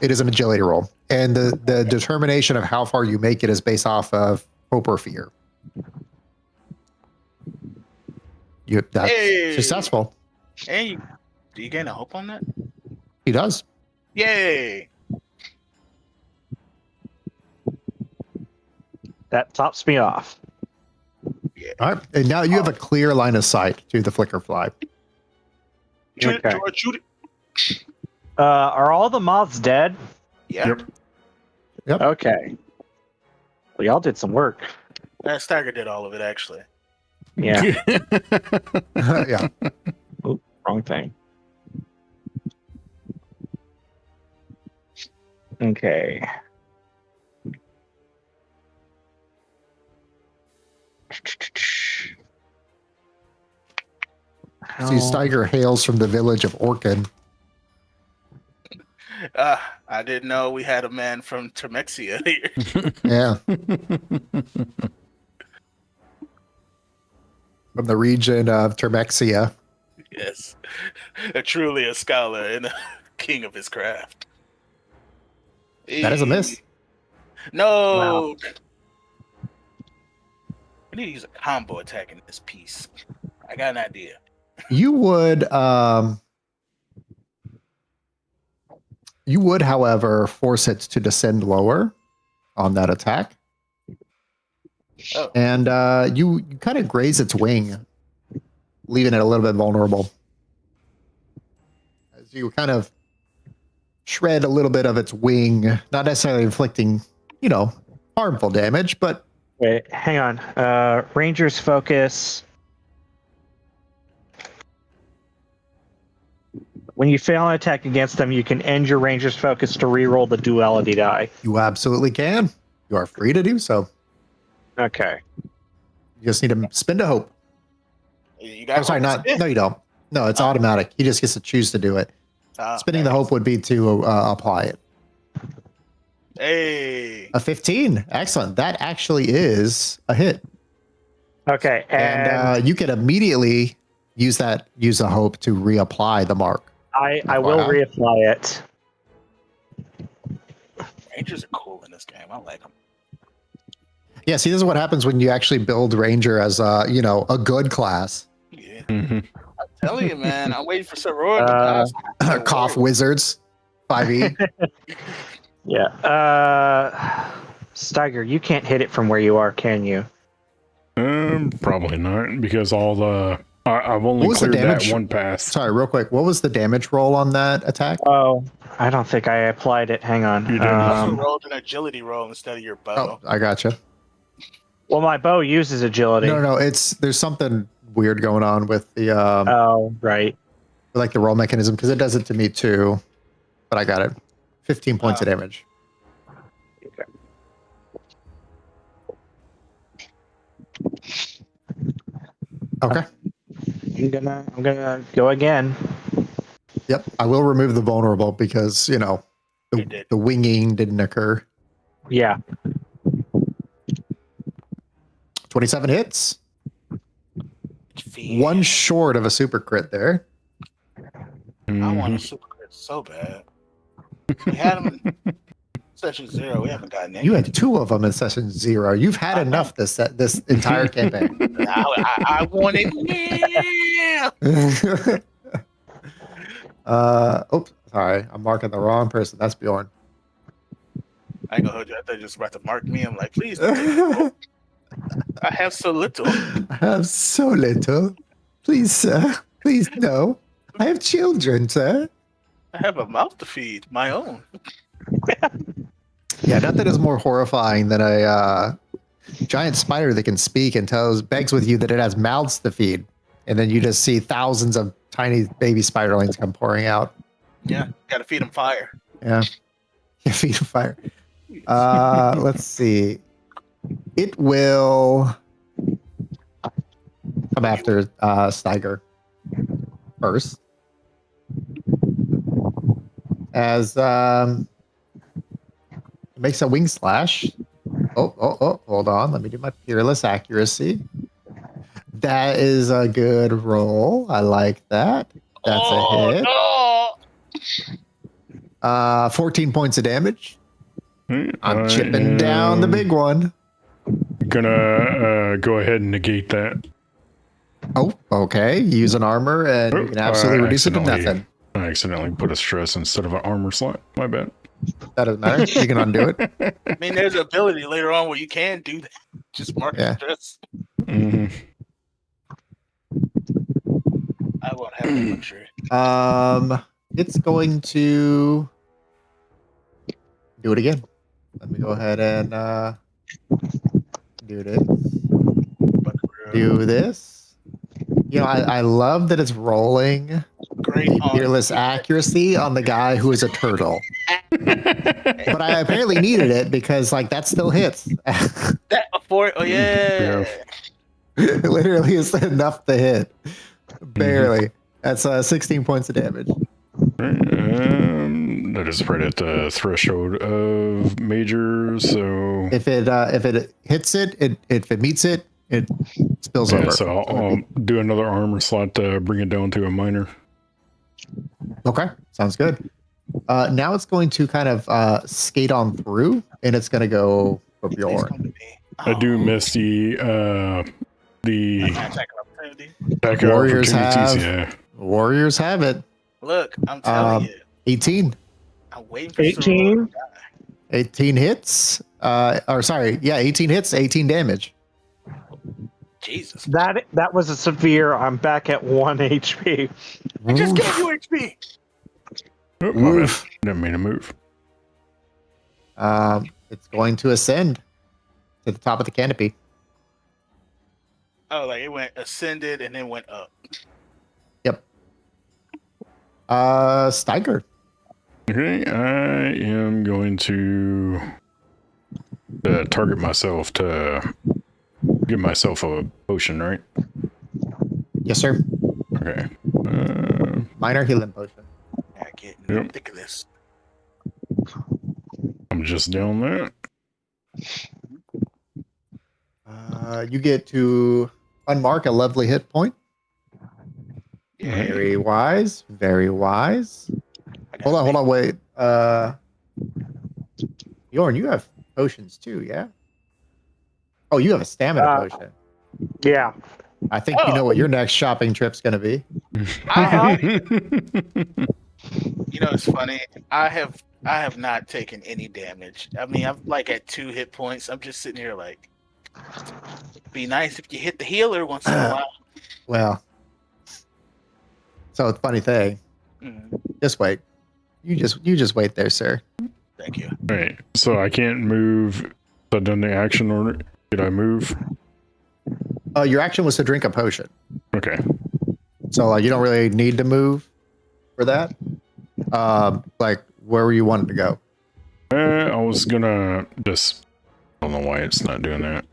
It is an agility roll. And the determination of how far you make it is based off of hope or fear. That's Hey! successful. Hey, do you gain a hope on that? He does. Yay! That tops me off. Yeah. All right. And now you have a clear line of sight to the flicker fly. Shoot Okay. it, George, shoot it. Are all the moths dead? Yeah. Yep. Okay. Well, y'all did some work. Stagger did all of it actually. Yeah. Yeah. Oop, wrong thing. Okay. See, Steiger hails from the village of Orkin. I didn't know we had a man from Termexia here. Yeah. From the region of Termexia. Yes, truly a scholar and a king of his craft. That is a miss. No. Wow. We need to use a combo attack in this piece. I got an idea. You would, however, force it to descend lower on that attack. Oh. And you kind of graze its wing, leaving it a little bit vulnerable. As you kind of shred a little bit of its wing, not necessarily inflicting, harmful damage, but Wait, hang on. Rangers focus. When you fail an attack against them, you can end your ranger's focus to reroll the duality die. you absolutely can. You are free to do so. Okay. You just need to spend a hope. You got I'm sorry, no, you don't. No, it's automatic. He just gets to choose to do it. Spinning the hope would be to apply it. Hey. A 15. Excellent. That actually is a hit. Okay, And you can immediately use a hope to reapply the mark. I will reapply it. Rangers are cool in this game. I like them. Yeah, see, this is what happens when you actually build Ranger as a good class. Yeah. Mhm. I'm telling you, man. I'm waiting for sorority to pass. Cough wizards, 5e. Yeah. Steiger, you can't hit it from where you are, can you? Probably not, because all the I've only What was the cleared that damage? one pass. Sorry, real quick. What was the damage roll on that attack? Oh, I don't think I applied it. Hang on. You did. Also rolled an agility roll instead of your bow. Oh, I gotcha. Well, my bow uses agility. No, there's something weird going on with the Oh, right. like the roll mechanism, because it does it to me too. But I got it. 15 points of damage. Okay. I'm gonna go again. Yep. I will remove the vulnerable because, the winging didn't occur. Yeah. 27 hits. One short of a super crit there. I want a super crit so bad. We had them in session 0. We haven't gotten any. You had 2 of them in session 0. You've had enough this entire campaign. I want it now. Oops, sorry. I'm marking the wrong person. That's Bjorn. I ain't gonna hold you. I thought you were just about to mark me. I'm like, please don't take it. I have so little. I have so little. Please, sir. Please, no. I have children, sir. I have a mouth to feed, my own. Yeah, nothing is more horrifying than a giant spider that can speak and begs with you that it has mouths to feed. And then you just see thousands of tiny baby spiderlings come pouring out. Yeah, gotta feed them fire. Yeah. Feed them fire. Let's see. It will come after Steiger first. As it makes a wing slash. Oh, hold on. Let me do my fearless accuracy. That is a good roll. I like that. That's a hit. No! 14 points of damage. I'm chipping down the big one. Gonna go ahead and negate that. Oh, okay. Use an armor and you can absolutely reduce it to nothing. I accidentally put a stress instead of an armor slot. My bad. That doesn't matter. You can undo it. I mean, there's an ability later on where you can do that. Just mark the stress. Mm-hmm. I won't have that luxury. It's going to do it again. Let me go ahead and do this. Do this. I love that it's rolling Great fearless accuracy on the guy who is a turtle. But I apparently needed it because that still hits. That before, yeah. It literally is enough to hit. Barely. That's 16 points of damage. That is right at the threshold of major, so If it hits it, if it meets it, it's spills Yeah, over. so I'll do another armor slot to bring it down to a minor. Okay, sounds good. Now it's going to kind of skate on through, and it's going to go for It's Bjorn. going to be. I do miss the Attack of opportunity. back Warriors opportunities. have Warriors have it. Look, I'm telling you. 18. I'm waiting for 18. 18 hits. 18 hits, 18 damage. Jesus. That was a severe. I'm back at 1 HP. I just gave you HP. Oh, my bad. Didn't mean to move. It's going to ascend to the top of the canopy. Oh, like it went ascended and then went up. Yep. Steiger. Okay, I am going to target myself to give myself a potion, right? Yes, sir. Okay. Minor healing potion. Yeah, getting Yep. ridiculous. I'm just down that. You get to unmark a lovely hit point. Yeah. Very wise. Very wise. Hold on, wait. Bjorn, you have potions too, yeah? Oh, you have a stamina potion. Yeah. I think you know what your next shopping trip's going to be. You know, it's funny. I have not taken any damage. I mean, I'm like at 2 hit points. I'm just sitting here like, be nice if you hit the healer once in a while. Well, so it's a funny thing. Just wait. You just wait there, sir. Thank you. Right. So I can't move. I've done the action order. Did I move? Your action was to drink a potion. Okay. So you don't really need to move for that. Like where were you wanting to go? I was gonna just. I don't know why it's not doing that.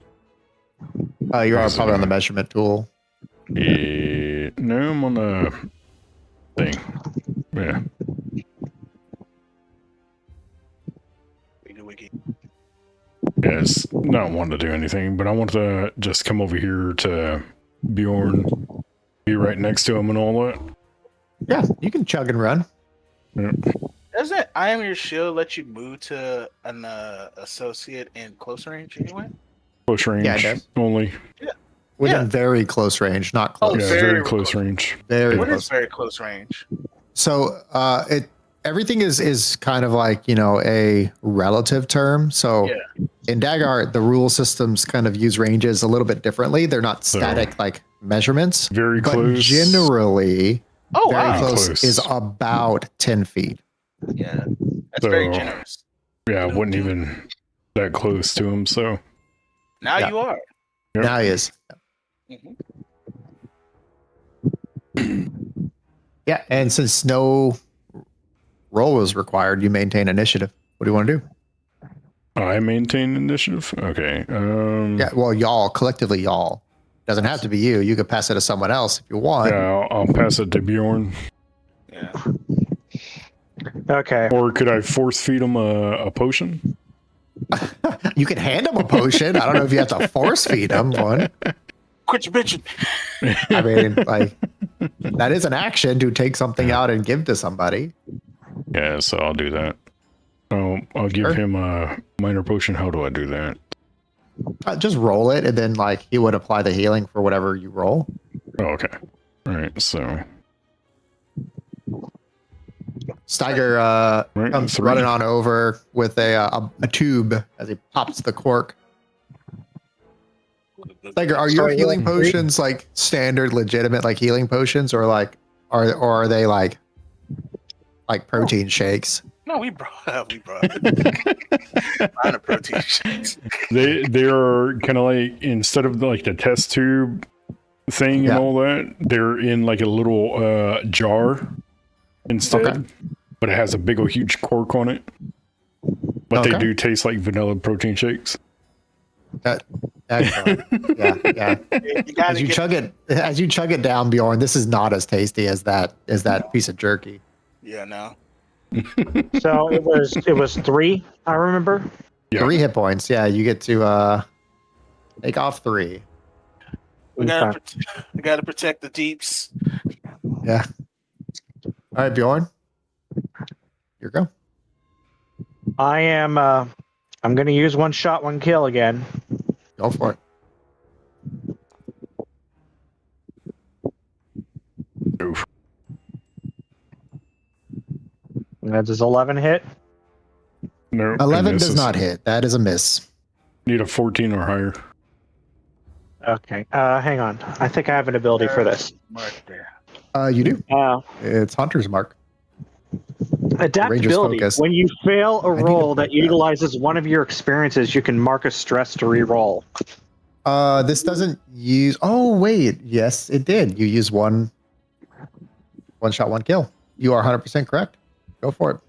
You are probably on the measurement tool. No, I'm on the thing. Yeah. Yeah, it's not wanting to do anything, but I want to just come over here to Bjorn, be right next to him and all that. Yeah, you can chug and run. Yeah. Doesn't I Am Your Shield let you move to an associate in close range anyway? Close range Yeah, it does. only. Within very close range, not close. Oh, Yeah, very very close range. Very What close. is very close range? So everything is kind of like, a relative term. So in Daggerheart, the rule systems kind of use ranges a little bit differently. They're not static like measurements. Very but close. Generally, Oh, very wow. close is about 10 feet. Yeah, that's So, very generous. Yeah, I wasn't even that close to him, so. Now Yeah. you are. Yep. Now he is. Yeah, and since no roll is required, you maintain initiative. What do you want to do? I maintain initiative? Okay. Yeah, well, y'all, collectively, y'all. Doesn't have to be you. You could pass it to someone else if you want. Yeah, I'll pass it to Bjorn. Yeah. Okay. Or could I force feed him a potion? You can hand him a potion. I don't know if you have to force feed him one. Quit your bitching. I mean, like, that is an action to take something out and give to somebody. Yeah, so I'll do that. I'll give him a minor potion. How do I do that? Just roll it, and then, like, he would apply the healing for whatever you roll. Oh, okay. All right, so. Steiger Right, comes 3. running on over with a tube as he pops the cork. Steiger, are your healing potions like standard, legitimate, like healing potions, or like are they like protein shakes? No, we brought Mine are protein shakes. They're kind of like, instead of like the test tube thing and all that, they're in like a little jar instead, but it has a big old huge cork on it. But they do taste like vanilla protein shakes. Excellent. Yeah. As you chug it down, Bjorn, this is not as tasty as that piece of jerky. Yeah, no. So it was 3, I remember. Yeah. 3 hit points. Yeah, you get to take off 3. We gotta protect the deeps. Yeah. All right, Bjorn. Here you go. I am. I'm going to use one shot, one kill again. Go for it. Oof. That does 11 hit. No, 11 does not hit. That is a miss. Need a 14 or higher. Okay. Hang on. I think I have an ability for this. Mark there. You do. Uh, It's Hunter's Mark. Adaptability. focus. When you fail a I need to roll put that that. utilizes one of your experiences, you can mark a stress to re-roll. This doesn't use. Oh wait, yes, it did. You use one shot, one kill. You are 100% correct. Go for it.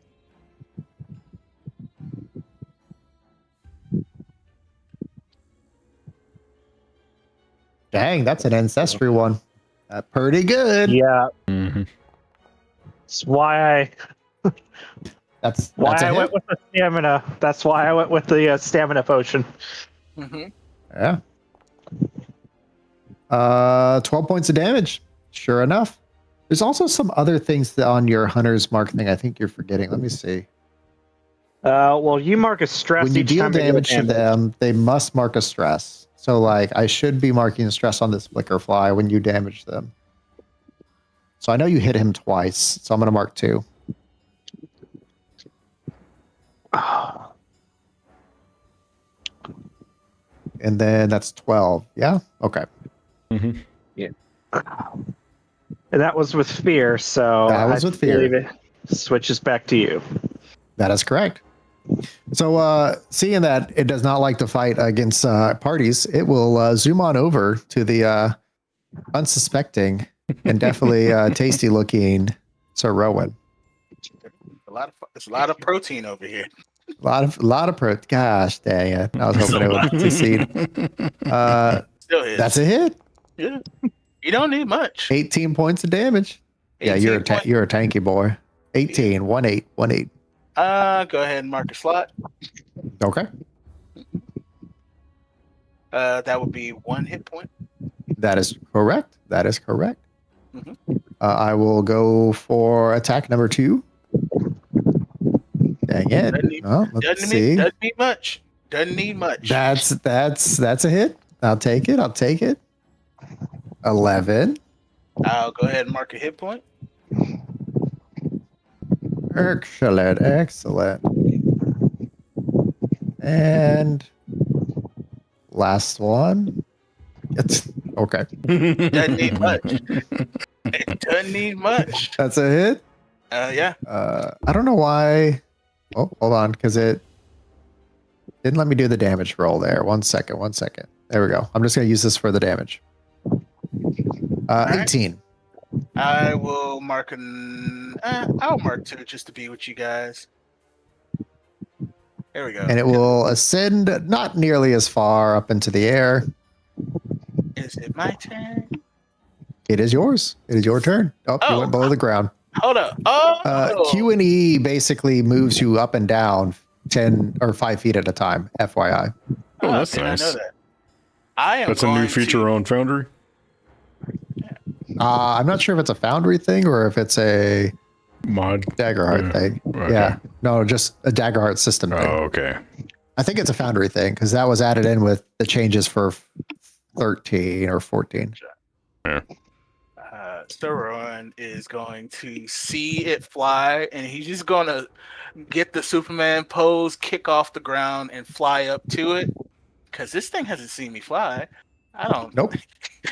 Dang, that's an ancestry one. Pretty good. Yeah. Mm-hmm. That's why I That's why a I hit. went with the stamina. That's why I went with the stamina potion. Mm-hmm. Yeah. 12 points of damage. Sure enough. There's also some other things on your Hunter's Mark thing I think you're forgetting. Let me see. Well, you mark a stress When you each deal time you do damage to them, they must mark a stress. So, like, I should be marking a stress on this flicker fly when you damage them. So I know you hit him twice, so I'm going to mark 2. And then that's 12. Yeah? Okay. Mm-hmm. And that was with fear, so That was I with fear. believe it switches back to you. That is correct. So, seeing that it does not like to fight against parties, it will zoom on over to the unsuspecting and definitely tasty looking Sir Rowan. It's a lot of protein over here. A lot of pro. Gosh dang it! I was hoping it would succeed. Still hits. That's a hit. Yeah. You don't need much. 18 points of damage. Yeah, you're a tanky boy. 18, 1-8, 1-8. Go ahead and mark a slot. Okay. That would be 1 hit point. That is correct. That is correct. Mm-hmm. I will go for attack number 2. Dang it. Let's see. Doesn't need much. Doesn't need much. That's a hit. I'll take it. 11. I'll go ahead and mark a hit point. Excellent. And last one. It's okay. Doesn't need much. It doesn't need much. That's a hit. Yeah. I don't know why. Oh, hold on, because it didn't let me do the damage roll there. One second. There we go. I'm just going to use this for the damage. 18. I will mark I'll mark 2 just to be with you guys. There we go. And it will ascend not nearly as far up into the air. Is it my turn? It is yours. It is your turn. Oh, you went below the ground. Hold up. Oh, Q and E basically moves you up and down 10 or 5 feet at a time. FYI. Oh, that's okay, nice. I know that. That's a new feature on Foundry. I'm not sure if it's a Foundry thing or if it's a Mod. Daggerheart thing. Okay. Yeah. No, just a Daggerheart system thing. Oh, okay. I think it's a Foundry thing because that was added in with the changes for 13 or 14. Yeah. Rowan is going to see it fly, and he's just gonna get the Superman pose, kick off the ground, and fly up to it. Because this thing hasn't seen me fly. I don't. Nope.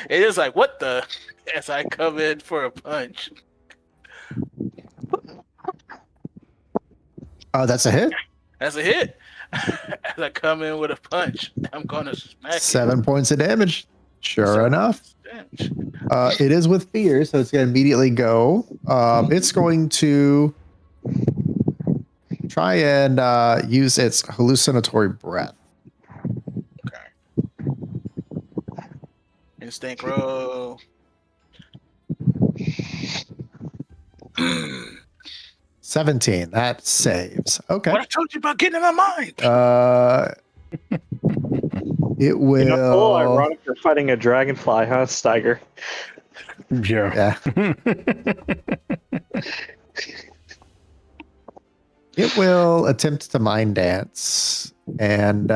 It is like, what the? As I come in for a punch. Oh, that's a hit. That's a hit. As I come in with a punch, I'm gonna smack 7 points of damage. Sure enough. Stench. It is with fear, so it's going to immediately go. It's going to try and use its hallucinatory breath. Okay. Instinct roll. 17. That saves. Okay. What I told you about getting in my mind. It will. You know, cool. Ironic you're fighting a dragonfly, huh, Steiger? Yeah. It will attempt to mind dance, and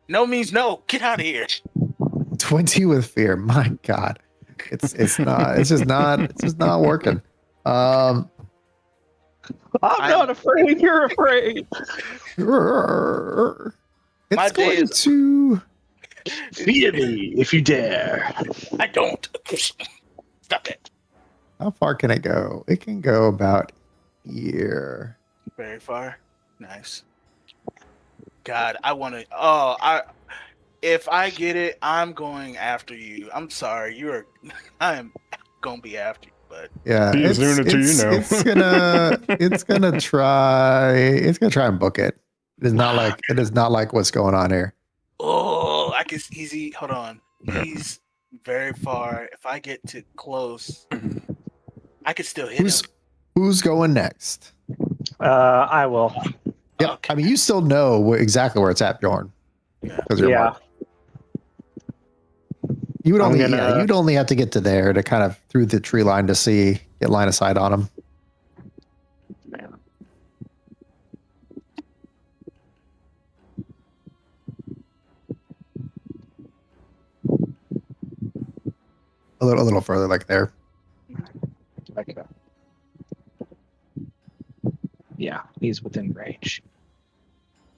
No means no. Get out of here. 20 with fear. My God, it's just not working. I'm not afraid. You're afraid. My It's day going is- to. Fear me if you dare. I don't. Stop it. How far can it go? It can go about here. Very far. Nice. God, I want to. If I get it, I'm going after you. I'm sorry. I'm gonna be after you, but Yeah, He's doing it to you now. it's gonna try and book it. It is not like what's going on here. oh, I can easy. Hold on. Yeah. He's very far. If I get too close, I could still hit him. Who's going next? I will. Yep. Okay. I mean, you still know exactly where it's at, Bjorn. Because you're Yeah. marked. You would I'm only gonna- you'd only have to get to there to kind of through the tree line to get line of sight on him. A little further, like there. Okay. Yeah, he's within range.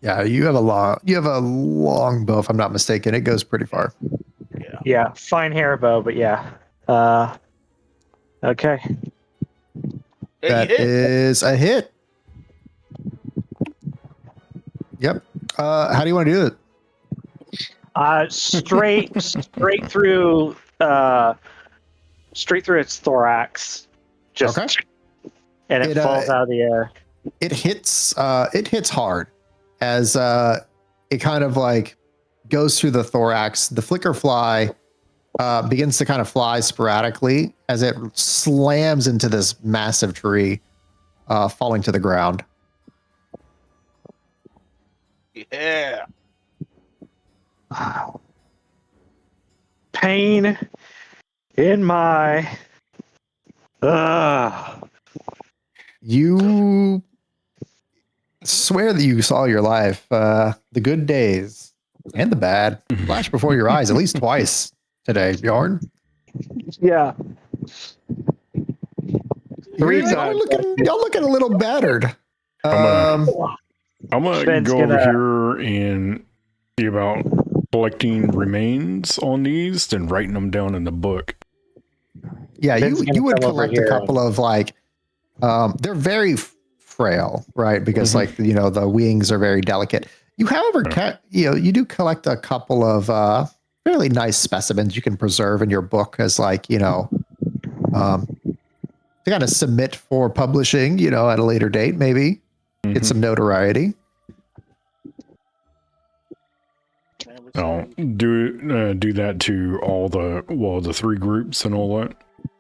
Yeah, you have a long bow, if I'm not mistaken. It goes pretty far. Yeah, fine hair bow, but yeah. Okay. Hey, That you hit. is a hit. Yep. How do you want to do it? Straight through its thorax. Just Okay. and it It, falls out of the air. It hits hard as it kind of like goes through the thorax. The flicker fly begins to kind of fly sporadically as it slams into this massive tree, falling to the ground. Yeah. Pain in my You swear that you saw your life, the good days and the bad, flash before your eyes at least twice today, Bjorn. yeah. Y'all times. looking a little battered. I'm gonna Ben's go over gonna- here and see about collecting remains on these and writing them down in the book. Yeah, Ben's you gonna would come over collect a here couple of like, they're very frail, right? Because like, you know, the wings are very delicate. You, however, you do collect a couple of fairly nice specimens you can preserve in your book as like, you know, to kind of submit for publishing, you know, at a later date, maybe get some notoriety. I'll do that to all the three groups and all that.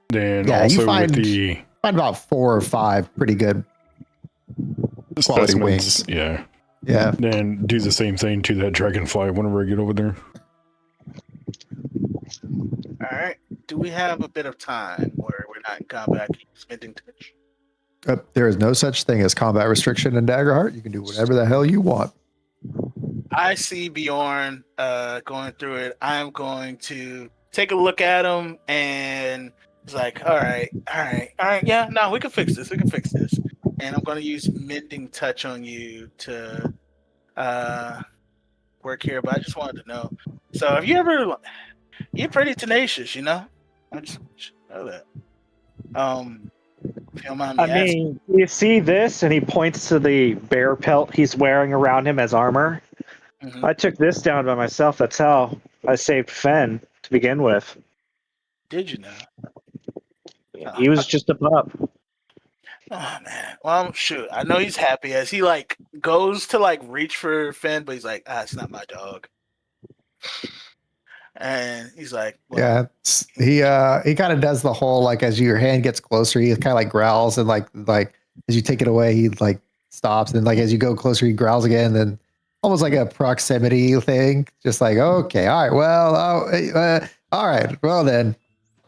Then Yeah, you also find with about 4 or 5 pretty good the quality specimens, wings. yeah. Yeah. Then do the same thing to that dragonfly whenever I get over there. All right. Do we have a bit of time where we're not in combat? Spending touch. There is no such thing as combat restriction in Daggerheart. You can do whatever the hell you want. I see Bjorn going through it. I'm going to take a look at him and it's like, all right. Yeah, no, we can fix this. And I'm going to use mending touch on you to work here. But I just wanted to know. So have you ever? You're pretty tenacious, you know. I just know that. If you don't mind me I mean, you see this, and he points to the bear pelt he's wearing around him as armor. asking. I took this down by myself. That's how I saved Fen to begin with. Did you know? He was just a pup. Oh man. Well, shoot. I know he's happy as he like goes to like reach for Finn, but he's like, it's not my dog. And he's like, well, Yeah, he kind of does the whole like as your hand gets closer, he kind of like growls and like as you take it away, he like stops and like as you go closer, he growls again. And then almost like a proximity thing. Just like, okay, all right, well, all right, well then.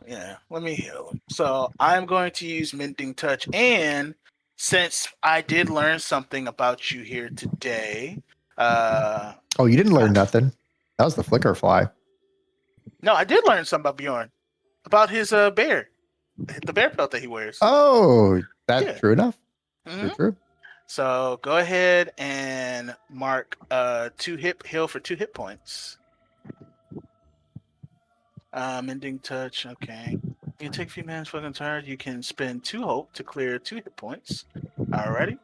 Yeah, let me heal him. So I'm going to use Mending Touch, and since I did learn something about you here today, Oh, you didn't learn nothing. That was the flicker fly. no, I did learn something about Bjorn, about his bear, the bear pelt that he wears. Oh, that's Yeah. true enough. Mhm. True. So go ahead and mark heal for 2 hit points. Mending Touch, okay. You take a few minutes fucking tired. You can spend 2 hope to clear 2 hit points. Alrighty.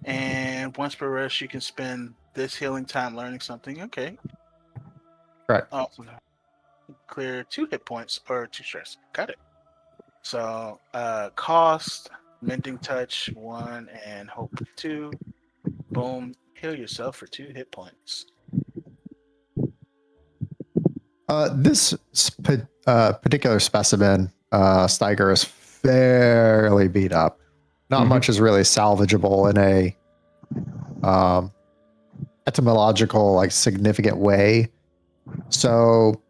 And once per rest, you can spend this healing time learning something. Okay. Correct. Oh, clear 2 hit points or 2 stress. Got it. So cost, Mending Touch 1, and hope 2. Boom. Heal yourself for 2 hit points. This particular specimen, Steiger, is fairly beat up. Not much is really salvageable in a etymological, like significant way. So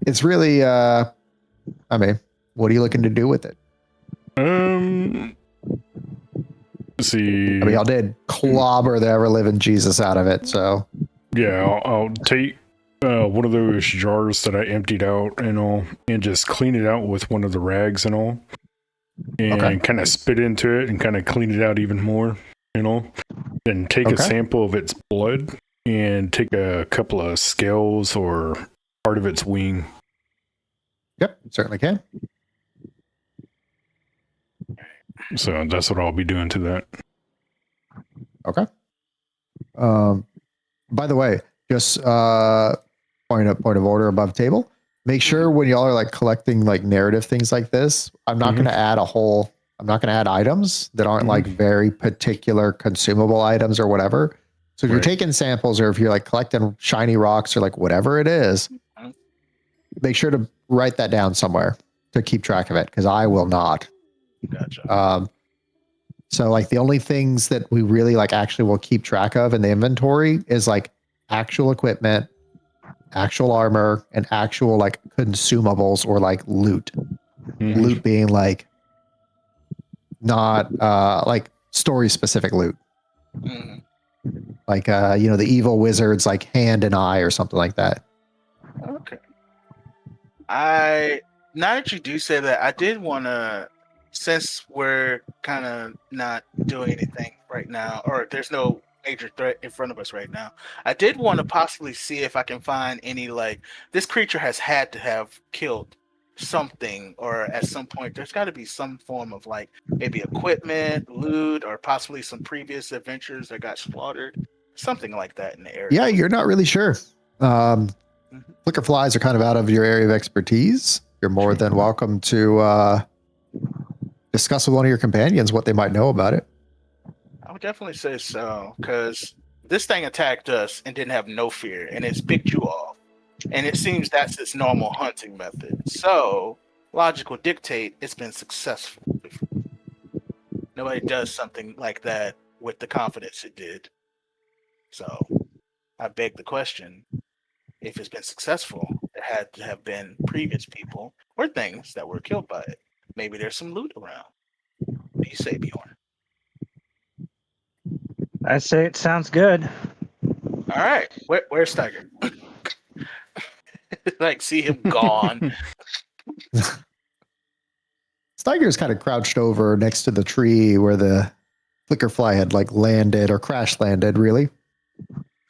it's really, I mean, what are you looking to do with it? Let's see. I mean, y'all did clobber the ever living Jesus out of it, so Yeah, I'll take one of those jars that I emptied out and all, and just clean it out with one of the rags and all, and kind of spit into it and kind of clean it out even more, you know. Then take a sample of its blood and take a couple of scales or part of its wing. Yep, certainly can. So that's what I'll be doing to that. Okay. By the way, just point of order above table. Make sure when y'all are like collecting like narrative things like this, I'm not going to add I'm not going to add items that aren't like very particular consumable items or whatever. So if you're taking samples or if you're like collecting shiny rocks or like whatever it is, make sure to write that down somewhere to keep track of it, because I will not. Gotcha. So like the only things that we really like actually will keep track of in the inventory is like actual equipment, actual armor, and actual like consumables or like loot. Loot being like not like story specific loot. Like the evil wizard's like hand and eye or something like that. Okay. Now that you do say that, I did want to, since we're kind of not doing anything right now, or there's no major threat in front of us right now, I did want to possibly see if I can find any, like, this creature has had to have killed something, or at some point there's got to be some form of like maybe equipment, loot, or possibly some previous adventures that got slaughtered, something like that in the area. Yeah, you're not really sure. Flicker flies are kind of out of your area of expertise. You're more than welcome to discuss with one of your companions what they might know about it. I would definitely say so, because this thing attacked us and didn't have no fear, and it's picked you off. And it seems that's its normal hunting method. So, logic will dictate it's been successful. Nobody does something like that with the confidence it did. So, I beg the question, if it's been successful, there had to have been previous people or things that were killed by it. Maybe there's some loot around. What do you say, Bjorn? I say it sounds good. All right. Where's Tiger? Like, see him gone. Steiger is kind of crouched over next to the tree where the flicker fly had like landed or crash landed, really.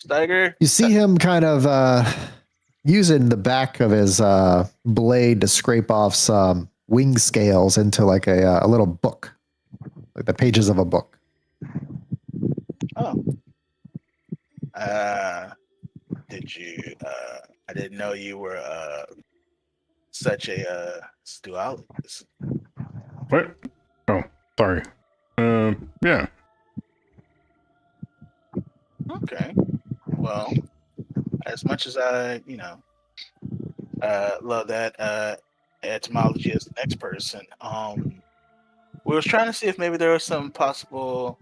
Steiger? You see him kind of using the back of his blade to scrape off some wing scales into like a little book, like the pages of a book. Oh. Did you, I didn't know you were such a dualist. What? Oh, sorry. Yeah. Okay. Well, as much as I, love that etymology as the next person, we was trying to see if maybe there was some possible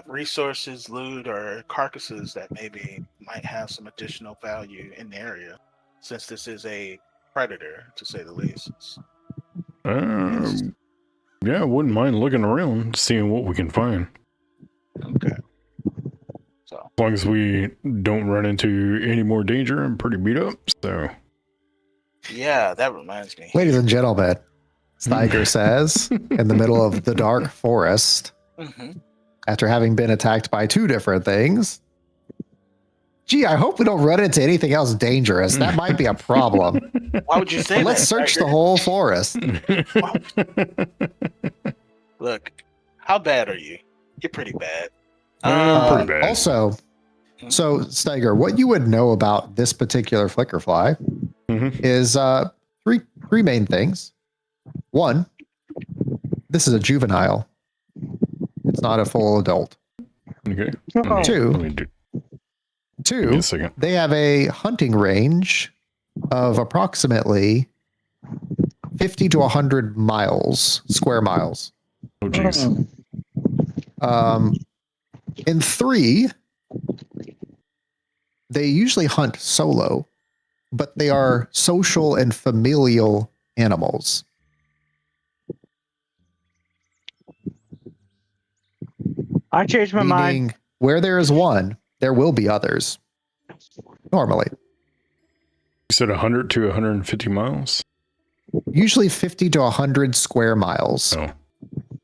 resources, loot, or carcasses that maybe might have some additional value in the area, since this is a predator, to say the least. Yeah, I wouldn't mind looking around, seeing what we can find. Okay. So, As long as we don't run into any more danger, I'm pretty beat up, so. yeah, that reminds me. Ladies and gentlemen, Steiger says, in the middle of the dark forest, after having been attacked by two different things, gee, I hope we don't run into anything else dangerous. That might be a problem. Why would you say Let's that? search the Tiger? whole forest. Look, how bad are you? You're pretty bad. Pretty bad. Also, so Steiger, what you would know about this particular flickerfly is three main things. One, this is a juvenile. It's not a full adult. Okay. Two, Give me a second. they have a hunting range of approximately 50 to 100 miles, square miles. Oh, jeez. In three, they usually hunt solo, but they are social and familial animals. I changed my mind. Meaning, where there is one, there will be others. Normally. You said 100 to 150 miles? Usually 50 to 100 square miles. Oh,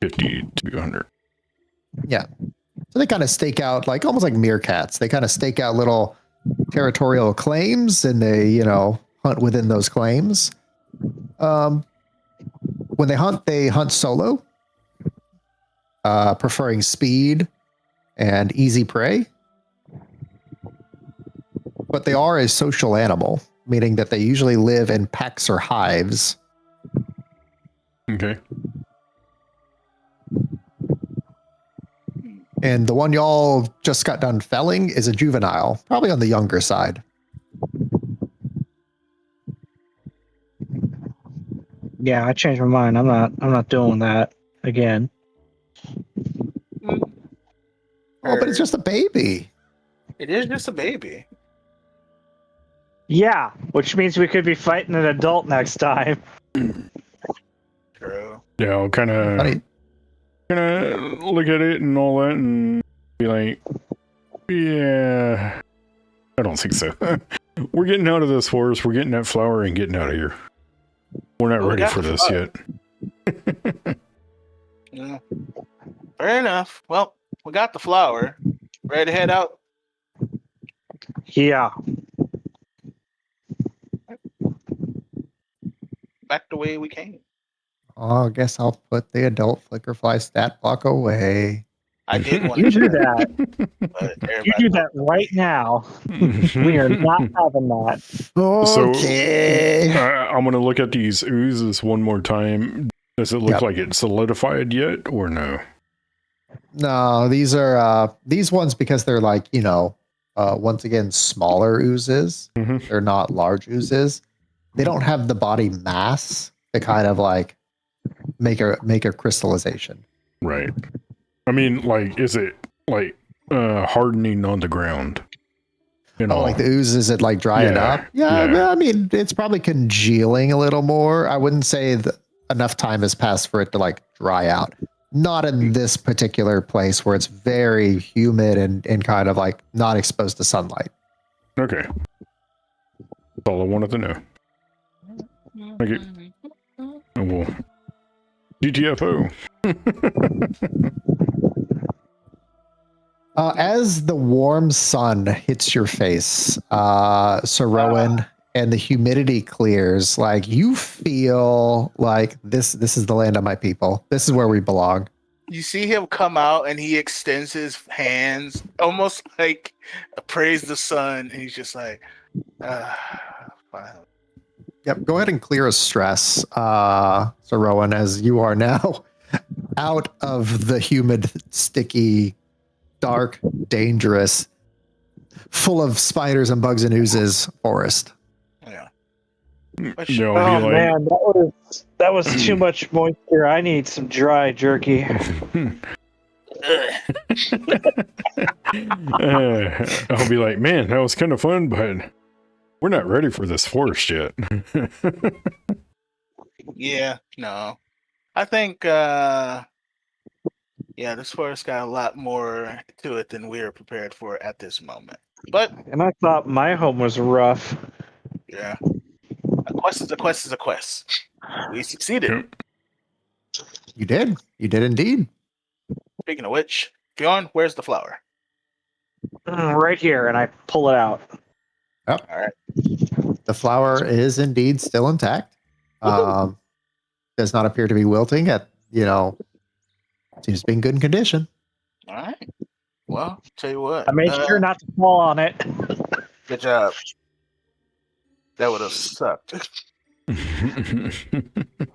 50 to 100. Yeah. So they kind of stake out, like almost like meerkats. They kind of stake out little territorial claims and they, hunt within those claims. When they hunt solo, preferring speed and easy prey. But they are a social animal, meaning that they usually live in packs or hives. Okay. And the one y'all just got done felling is a juvenile, probably on the younger side. Yeah, I changed my mind. I'm not doing that again. Oh, but it's just a baby. It is just a baby. Yeah, which means we could be fighting an adult next time. True. Yeah, I'll kind of look at it and all that and be like, yeah, I don't think so. We're getting out of this forest. We're getting that flower and getting out of here. We're not ready for this yet. Yeah. Fair enough. Well, we got the flower. Ready to head out? Yeah. Back the way we came. Oh, I guess I'll put the adult flickerfly stat block away. I did want You to do that. You do that right now. We are not having that. Okay. I'm going to look at these oozes one more time. Does it look like it's solidified yet or no? No, these are these ones because they're like, once again, smaller oozes. They're not large oozes. They don't have the body mass to kind of like make a crystallization. Right. I mean, like, is it like hardening on the ground? Like the oozes that like dry it up? Yeah, I mean, it's probably congealing a little more. I wouldn't say that enough time has passed for it to like dry out. Not in this particular place where it's very humid and kind of like not exposed to sunlight. Okay. That's all I wanted to know. Okay. Oh, well. GTFO. As the warm sun hits your face, Sir Rowan, and the humidity clears, like you feel like this is the land of my people. This is where we belong. You see him come out and he extends his hands almost like praise the sun. And he's just like, fine. Yep, go ahead and clear a stress, Sir Rowan, as you are now out of the humid, sticky, dark, dangerous, full of spiders and bugs and oozes forest. Yeah. No, Oh man, that was too much moisture. I need some dry jerky. I'll be like, man, that was kind of fun, but we're not ready for this forest yet. Yeah, no. I think this forest got a lot more to it than we are prepared for at this moment. But And I thought my home was rough. yeah. A quest is a quest is a quest. We succeeded. Yep. You did. You did indeed. Speaking of which, Bjorn, where's the flower? Right here, and I pull it out. All right. The flower is indeed still intact. Does not appear to be wilting. Seems to be in good condition. All right. Well, tell you what. I made sure not to fall on it. Good job. That would have sucked.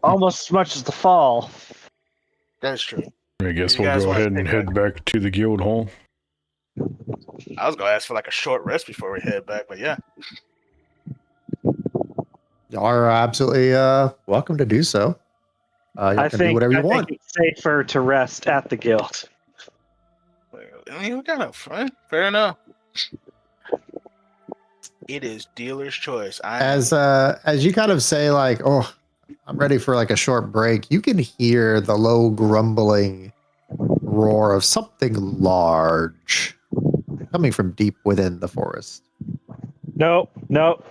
Almost as much as the fall. That's true. I guess You we'll guys go wanna ahead and take head back to the guild hall. I was gonna ask for like a short rest before we head back, but yeah. Y'all are absolutely welcome to do so. You can do whatever you want. think it's safer to rest at the guild. I mean, we got up front. Fair enough. It is dealer's choice. As you kind of say, like, oh, I'm ready for like a short break, you can hear the low grumbling roar of something large coming from deep within the forest. No,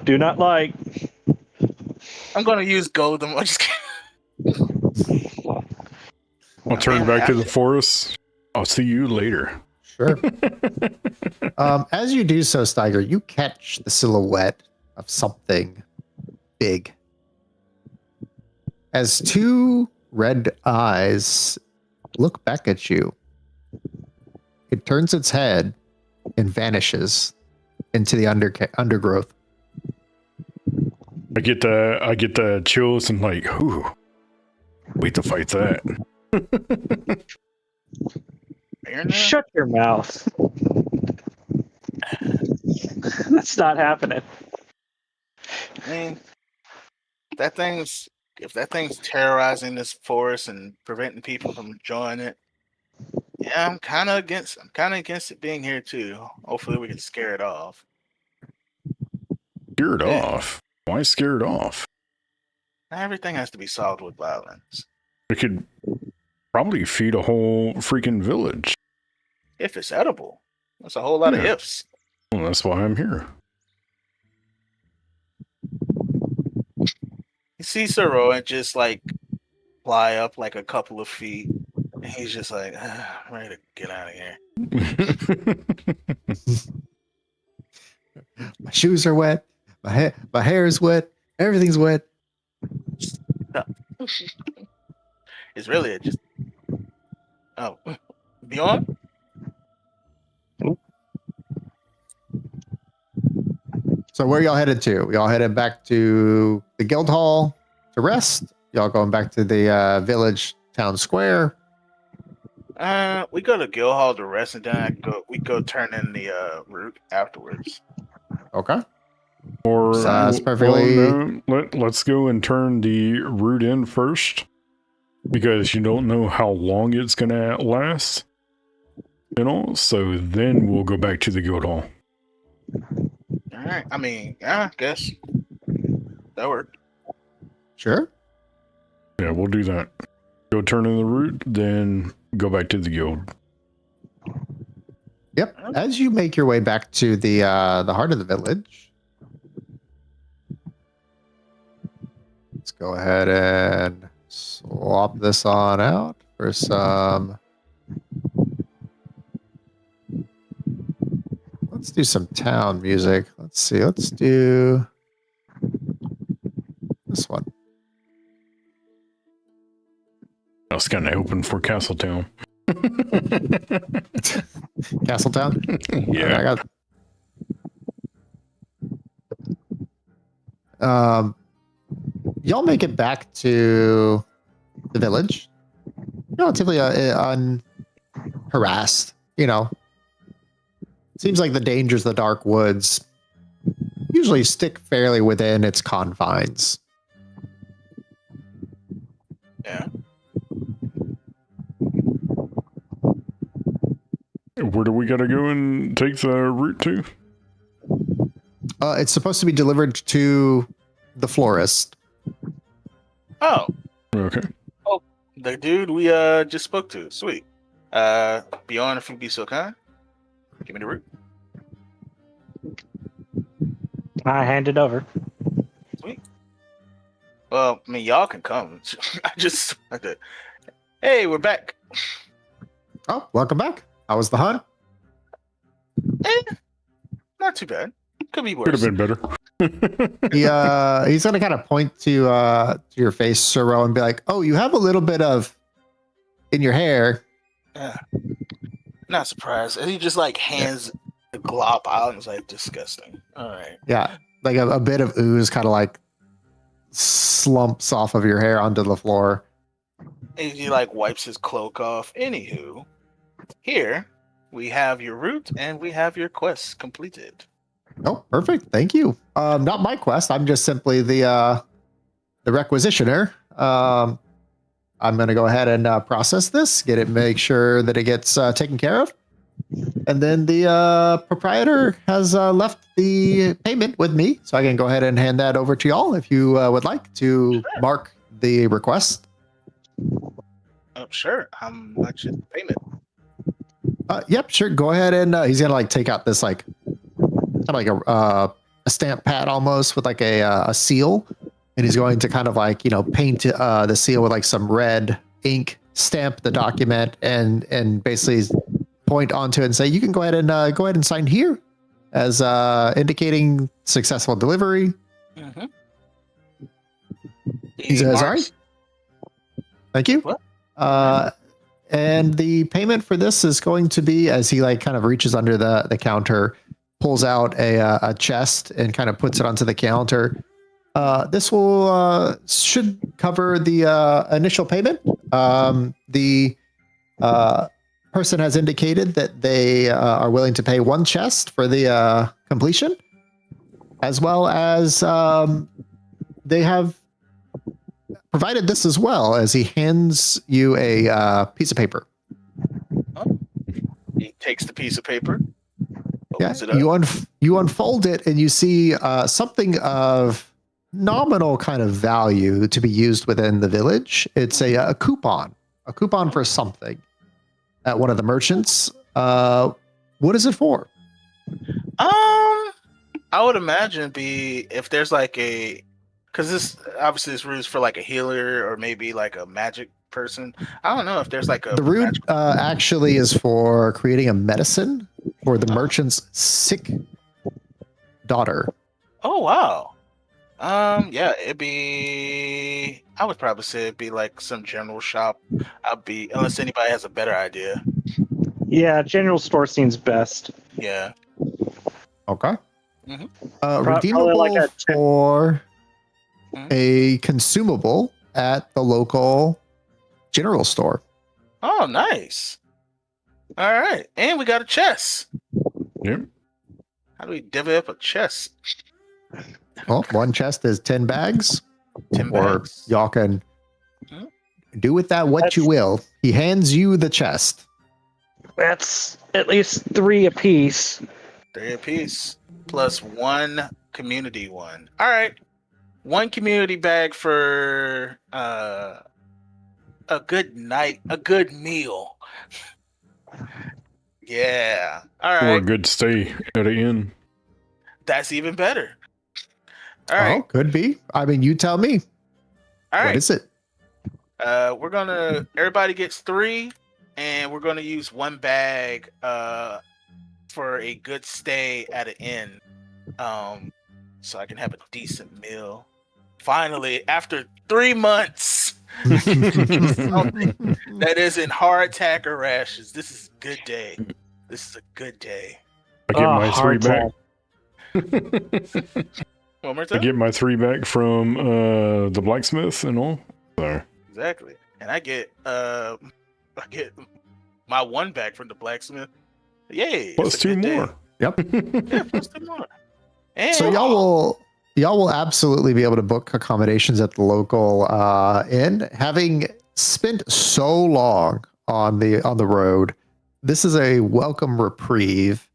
do not like. I'm gonna use gold. I'm just kidding. I'll turn back to the forest. I'll see you later. Sure. As you do so, Steiger, you catch the silhouette of something big. As two red eyes look back at you, it turns its head and vanishes into the undergrowth. I get the chills and like, ooh, wait to fight that. Shut your mouth. That's not happening. I mean, if that thing's terrorizing this forest and preventing people from enjoying it, yeah, I'm kind of against it being here too. Hopefully, we can scare it off. Scare it off? Why scare it off? Not everything has to be solved with violence. We could probably feed a whole freaking village. If it's edible, that's a whole lot of ifs. Well, that's why I'm here. You see Soroa just like fly up like a couple of feet, and he's just like, I'm ready to get out of here. My shoes are wet. My hair is wet. Everything's wet. It's really just Bjorn? So where y'all headed to? Y'all headed back to the guild hall to rest? Y'all going back to the village town square? We go to guild hall to rest, and then we go turn in the route afterwards. Okay. Or That's perfectly. let's go and turn the route in first, because you don't know how long it's gonna last. So then we'll go back to the guild hall. All right. I mean, yeah, I guess that worked. Sure. Yeah, we'll do that. Go turn in the route, then go back to the guild. Yep. As you make your way back to the heart of the village, let's go ahead and swap this on out for some. Let's do some town music. Let's see. Let's do this one. I was kind of hoping for Castletown. Castletown? Yeah. I got. Y'all make it back to the village relatively unharassed. Seems like the dangers of the dark woods usually stick fairly within its confines. Yeah. where do we gotta go and take the route to? It's supposed to be delivered to the florist. Oh, Okay. the dude we just spoke to. Sweet. Bjorn, if you'd be so kind, give me the route. I hand it over. Sweet. Well, I mean, y'all can come. I just like to. Hey, we're back. Oh, welcome back. How was the hunt? Not too bad. Could be Could worse. have been better. He's gonna kind of point to your face, Siro, and be like, "Oh, you have a little bit of in your hair." Yeah. Not surprised. And he just like hands the glop out and is like disgusting. All right. Yeah, like a bit of ooze kind of like slumps off of your hair onto the floor. And he like wipes his cloak off. Anywho, here we have your route and we have your quest completed. Oh, perfect. Thank you. Not my quest. I'm just simply the requisitioner. I'm going to go ahead and process this, get it, make sure that it gets taken care of. And then the proprietor has left the payment with me, so I can go ahead and hand that over to y'all if you would like to mark the request. Oh, sure. How much is the payment? Yep, sure. Go ahead and he's going to like take out this like kind of like a stamp pad almost with like a seal. And he's going to kind of like, paint the seal with like some red ink, stamp the document, and basically point onto it and say, you can go ahead and sign here as indicating successful delivery. Mm-hmm. He says, all right. Thank you. What? And the payment for this is going to be, as he like kind of reaches under the counter, pulls out a chest and kind of puts it onto the counter. This will should cover the initial payment. The person has indicated that they are willing to pay one chest for the completion, as well as they have provided this as well, as he hands you a piece of paper. He takes the piece of paper. Yeah, Opens it up. you unfold it and you see something of nominal kind of value to be used within the village. It's a coupon for something at one of the merchants. What is it for? I would imagine be if there's like because this route is for like a healer or maybe like a magic person. I don't know if there's like The root actually is for creating a medicine for the merchant's sick daughter. Oh wow. Yeah, I would probably say it'd be like some general shop. Unless anybody has a better idea. Yeah, general store seems best. Yeah. Okay. Mm-hmm. Redeemable like for Mhm. a consumable at the local general store. Oh, nice. All right, and we got a chest. Yep. How do we divvy up a chest? Well, one chest is 10 bags, 10 or bags. y'all can Mhm. do with that what you will. He hands you the chest. That's at least 3 apiece. 3 apiece plus 1 community one. All right, 1 community bag for a good night, a good meal. Yeah. All Or a right. good stay at an inn. That's even better. All right. Oh, could be. I mean, you tell me. All What right. is it? Everybody gets 3, and we're gonna use 1 bag for a good stay at an inn. So I can have a decent meal. Finally, after 3 months. That isn't hardtack or rashes. This is a good day. This is a good day. I get my 3 back. One more I time. get my 3 back from the blacksmith and all. So Exactly. And I get my 1 back from the blacksmith. Yay. plus it's a 2 good day. more. Yep. Yeah, plus 2 more. And So y'all will absolutely be able to book accommodations at the local inn. Having spent so long on the road, this is a welcome reprieve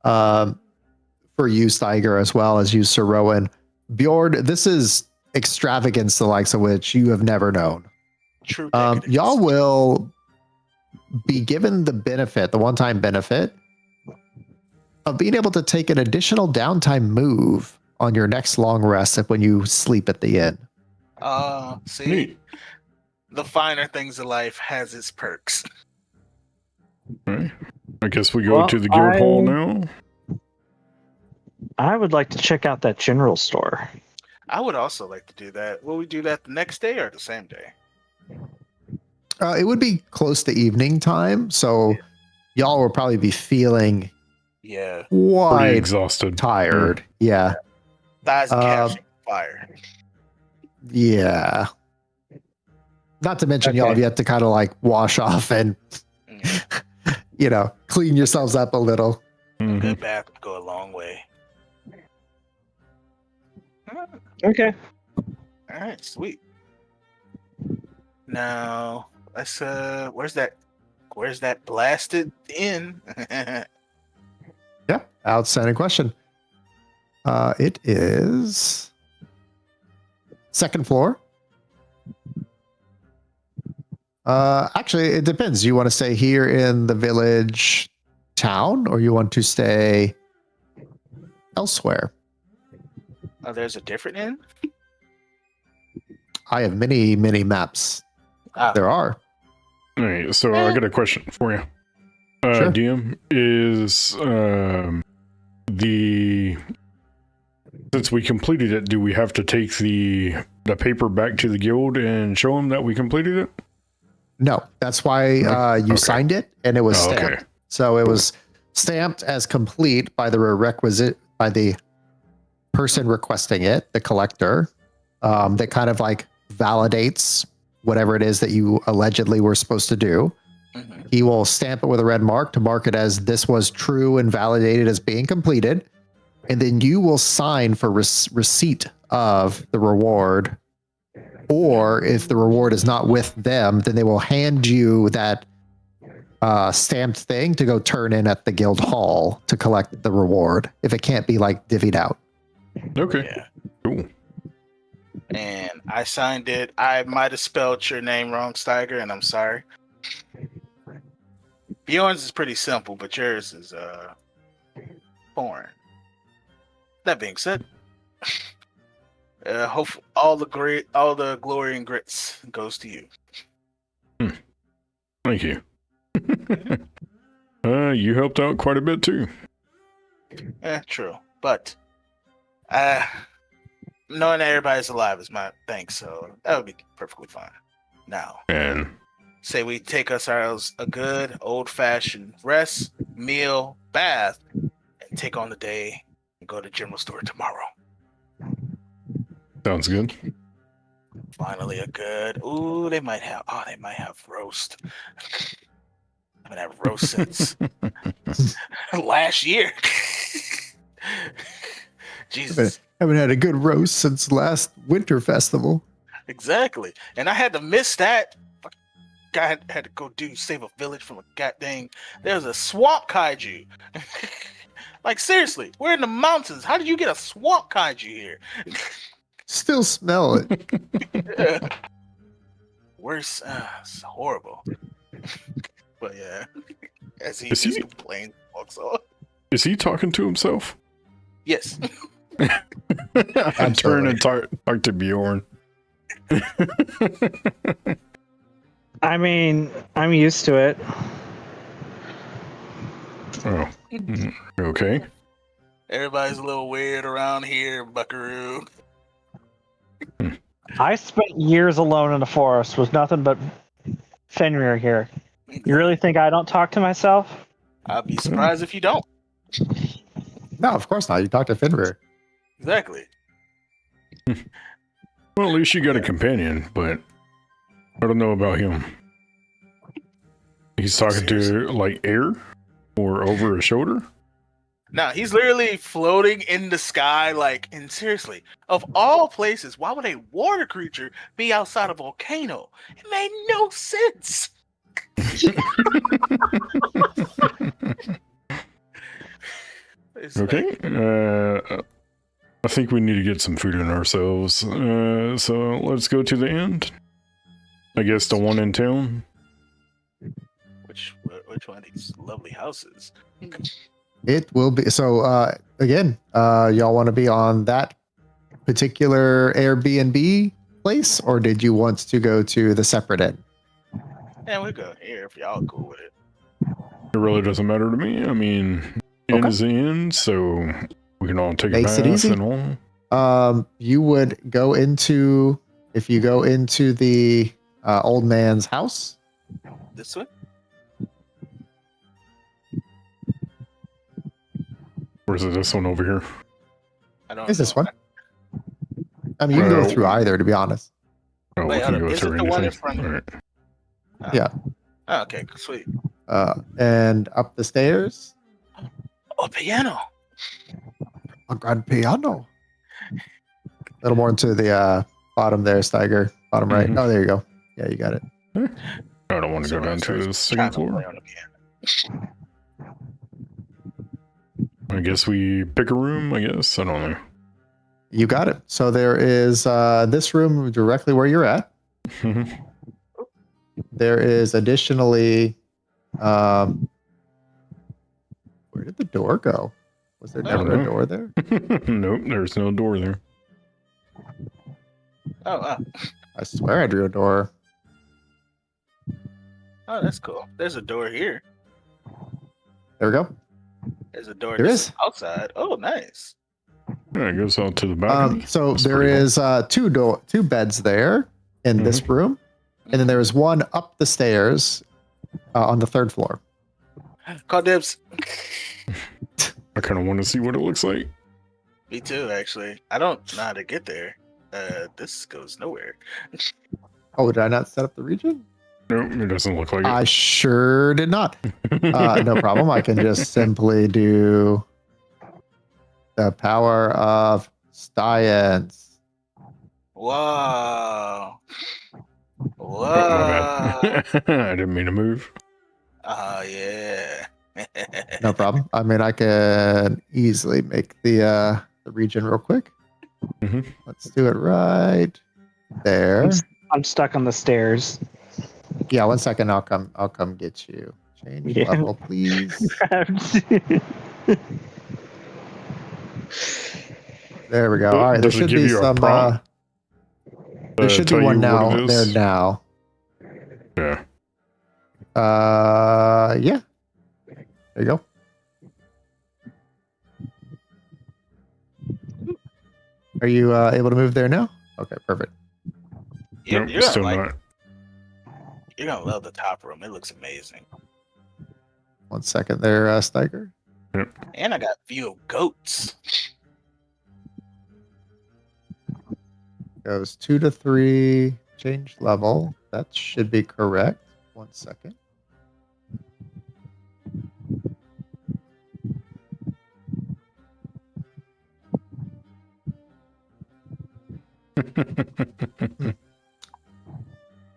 for you, Steiger, as well as you, Sir Rowan. Bjorn, this is extravagance the likes of which you have never known. True. Y'all will be given the benefit, the one-time benefit of being able to take an additional downtime move on your next long rest when you sleep at the inn. See, Neat. the finer things of life has its perks. Right. I guess we go Well, to the guild hall now. I would like to check out that general store. I would also like to do that. Will we do that the next day or the same day? It would be close to evening time, so y'all will probably be feeling Yeah. Pretty quite exhausted. tired. Yeah. Thighs and calves on fire. Yeah. Not to mention y'all Okay. have yet to kind of like wash off and, Mm, clean yourselves up a little. Mhm. Good bath would go a long way. Okay. All right, sweet. Now let's where's that blasted inn? Yeah. Outstanding question. It is second floor. Actually, it depends. You want to stay here in the village town or you want to stay elsewhere? Oh, there's a different inn? I have many, many maps. Ah. There are. All right, so I got a question for you. Sure. DM, is the since we completed it, do we have to take the paper back to the guild and show them that we completed it? No, that's why you Okay. signed it and it was Oh, stamped. okay. So it was stamped as complete by the person requesting it, the collector, that kind of like validates whatever it is that you allegedly were supposed to do. Mhm. He will stamp it with a red mark to mark it as this was true and validated as being completed. And then you will sign for receipt of the reward. Or if the reward is not with them, then they will hand you that stamped thing to go turn in at the guild hall to collect the reward if it can't be like divvied out. Okay, Yeah. cool. And I signed it. I might have spelled your name wrong, Steiger, and I'm sorry. Bjorn's is pretty simple, but yours is foreign. That being said, hope all the glory and grits goes to you. Thank you. You helped out quite a bit too. True, but knowing that everybody's alive is my thanks, so that would be perfectly fine. Now, And say we take ourselves a good old-fashioned rest, meal, bath, and take on the day and go to the general store tomorrow. sounds good. Finally, a good. They might have roast. I haven't had roast since last year. Jesus. Haven't had a good roast since last winter festival. Exactly. And I had to miss that. Guy had to go save a village from a goddamn. There's a swamp kaiju. Like, seriously, we're in the mountains. How did you get a swamp kaiju here? Still smell it. Worse. It's horrible. But yeah. As he Is just he- complains, walks off. Is he talking to himself? Yes. I turn and talk to Bjorn. I mean, I'm used to it. Oh, okay. Everybody's a little weird around here, buckaroo. I spent years alone in the forest with nothing but Fenrir here. You really think I don't talk to myself? I'd be surprised if you don't. No, of course not. You talk to Fenrir. Exactly. Well, at least you got a companion, but I don't know about him. He's talking to like air or over his shoulder. Now he's literally floating in the sky, like, and seriously, of all places, why would a water creature be outside a volcano? It made no sense. It's Okay. I think we need to get some food in ourselves. So let's go to the end. I guess the one in town. Which one of these lovely houses? It will be. So again, y'all want to be on that particular Airbnb place, or did you want to go to the separate inn? Yeah, we go here if y'all cool with it. It really doesn't matter to me. I mean, end Okay. is the end, so we can all take Makes a it bath easy. and all. You would go into, if you go into the old man's house. This one? Or is it this one over here? I don't Is know. this one? I mean, you can go through either, to be honest. Oh, Wait, we can hold go on. Is through it the one in anything. front of All me? right. Yeah. Oh, okay, sweet. And up the stairs, Oh, piano. a grand piano. A little more into the bottom there, Steiger. Bottom right. Mhm. Oh, there you go. Yeah, you got it. I don't want to go down to the second floor. On the piano. I guess we pick a room, I guess. I don't know. You got it. So there is this room directly where you're at. There is additionally, where did the door go? Was there I never don't a know. door there? Nope, there's no door there. Oh, I swear I drew a door. oh, that's cool. There's a door here. There we go. There's a door There just is. outside. Oh, nice. Yeah, it goes out to the balcony. So That's there pretty cool. is two beds there in this room, and then there is one up the stairs on the third floor. Call dibs. I kind of want to see what it looks like. Me too, actually. I don't know how to get there. This goes nowhere. Oh, did I not set up the region? Nope, it doesn't look like it. I sure did not. No problem. I can just simply do the power of science. Wow. Oh, my Wow. bad. I didn't mean to move. Oh, yeah. No problem. I mean, I can easily make the region real quick. Mhm. Let's do it right there. I'm stuck on the stairs. Yeah, 1 second. I'll come get you. Change Yeah. level, please. There we go. All right, there Does it should give be you a some. prompt? There should be Tell you one what now. it There is? now. Yeah. Yeah. There you go. Are you able to move there now? Okay, perfect. You're, Nope, you're still gonna not. you're gonna love the top room. It looks amazing. 1 second there, Steiger. And I got view of goats. Goes 2 to 3. Change level. That should be correct. 1 second.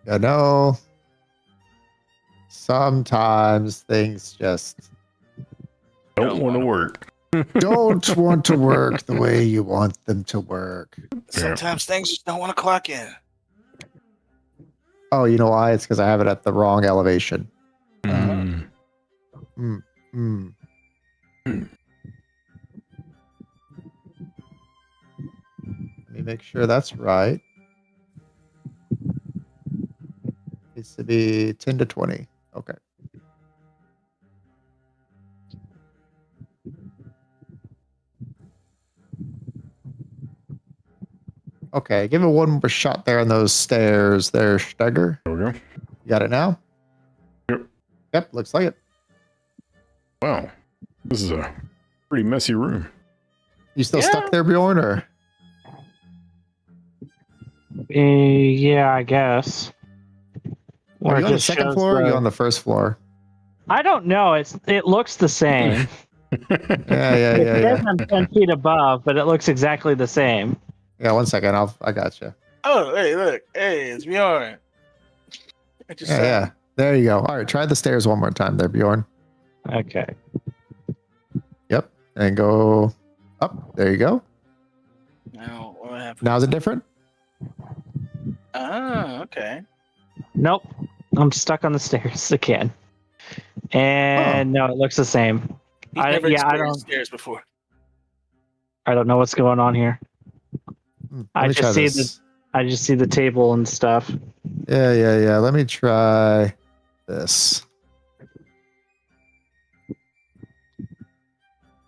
You know, sometimes things just Don't want to work. don't want to work the way you want them to work. Sometimes things just don't want to clock in. Oh, you know why? It's because I have it at the wrong elevation. Mm. Hmm. Let me make sure that's right. Needs to be 10 to 20. Okay. Okay, give it one more shot there on those stairs there, Steiger. There we go. You got it now? Yep. Yep, looks like it. Wow. This is a pretty messy room. You still Yeah. stuck there, Bjorn, or? Yeah, I guess. Or Are it you on the just second shows floor or are the- you on the first floor? I don't know. It looks the same. Yeah. It says I'm 10 feet above, but it looks exactly the same. Yeah, 1 second. I got you. Oh, hey, look. Hey, it's Bjorn. I just saw Yeah. There you go. All right, try the stairs one more time there, Bjorn. Okay. Yep. And go up. There you go. Now, what happened? Now is it different? Oh, okay. Nope. I'm stuck on the stairs again. And no, it looks the same. He's I never don't experienced stairs before. I don't know what's going on here. Let me try this. I just see the table and stuff. Yeah. Let me try this.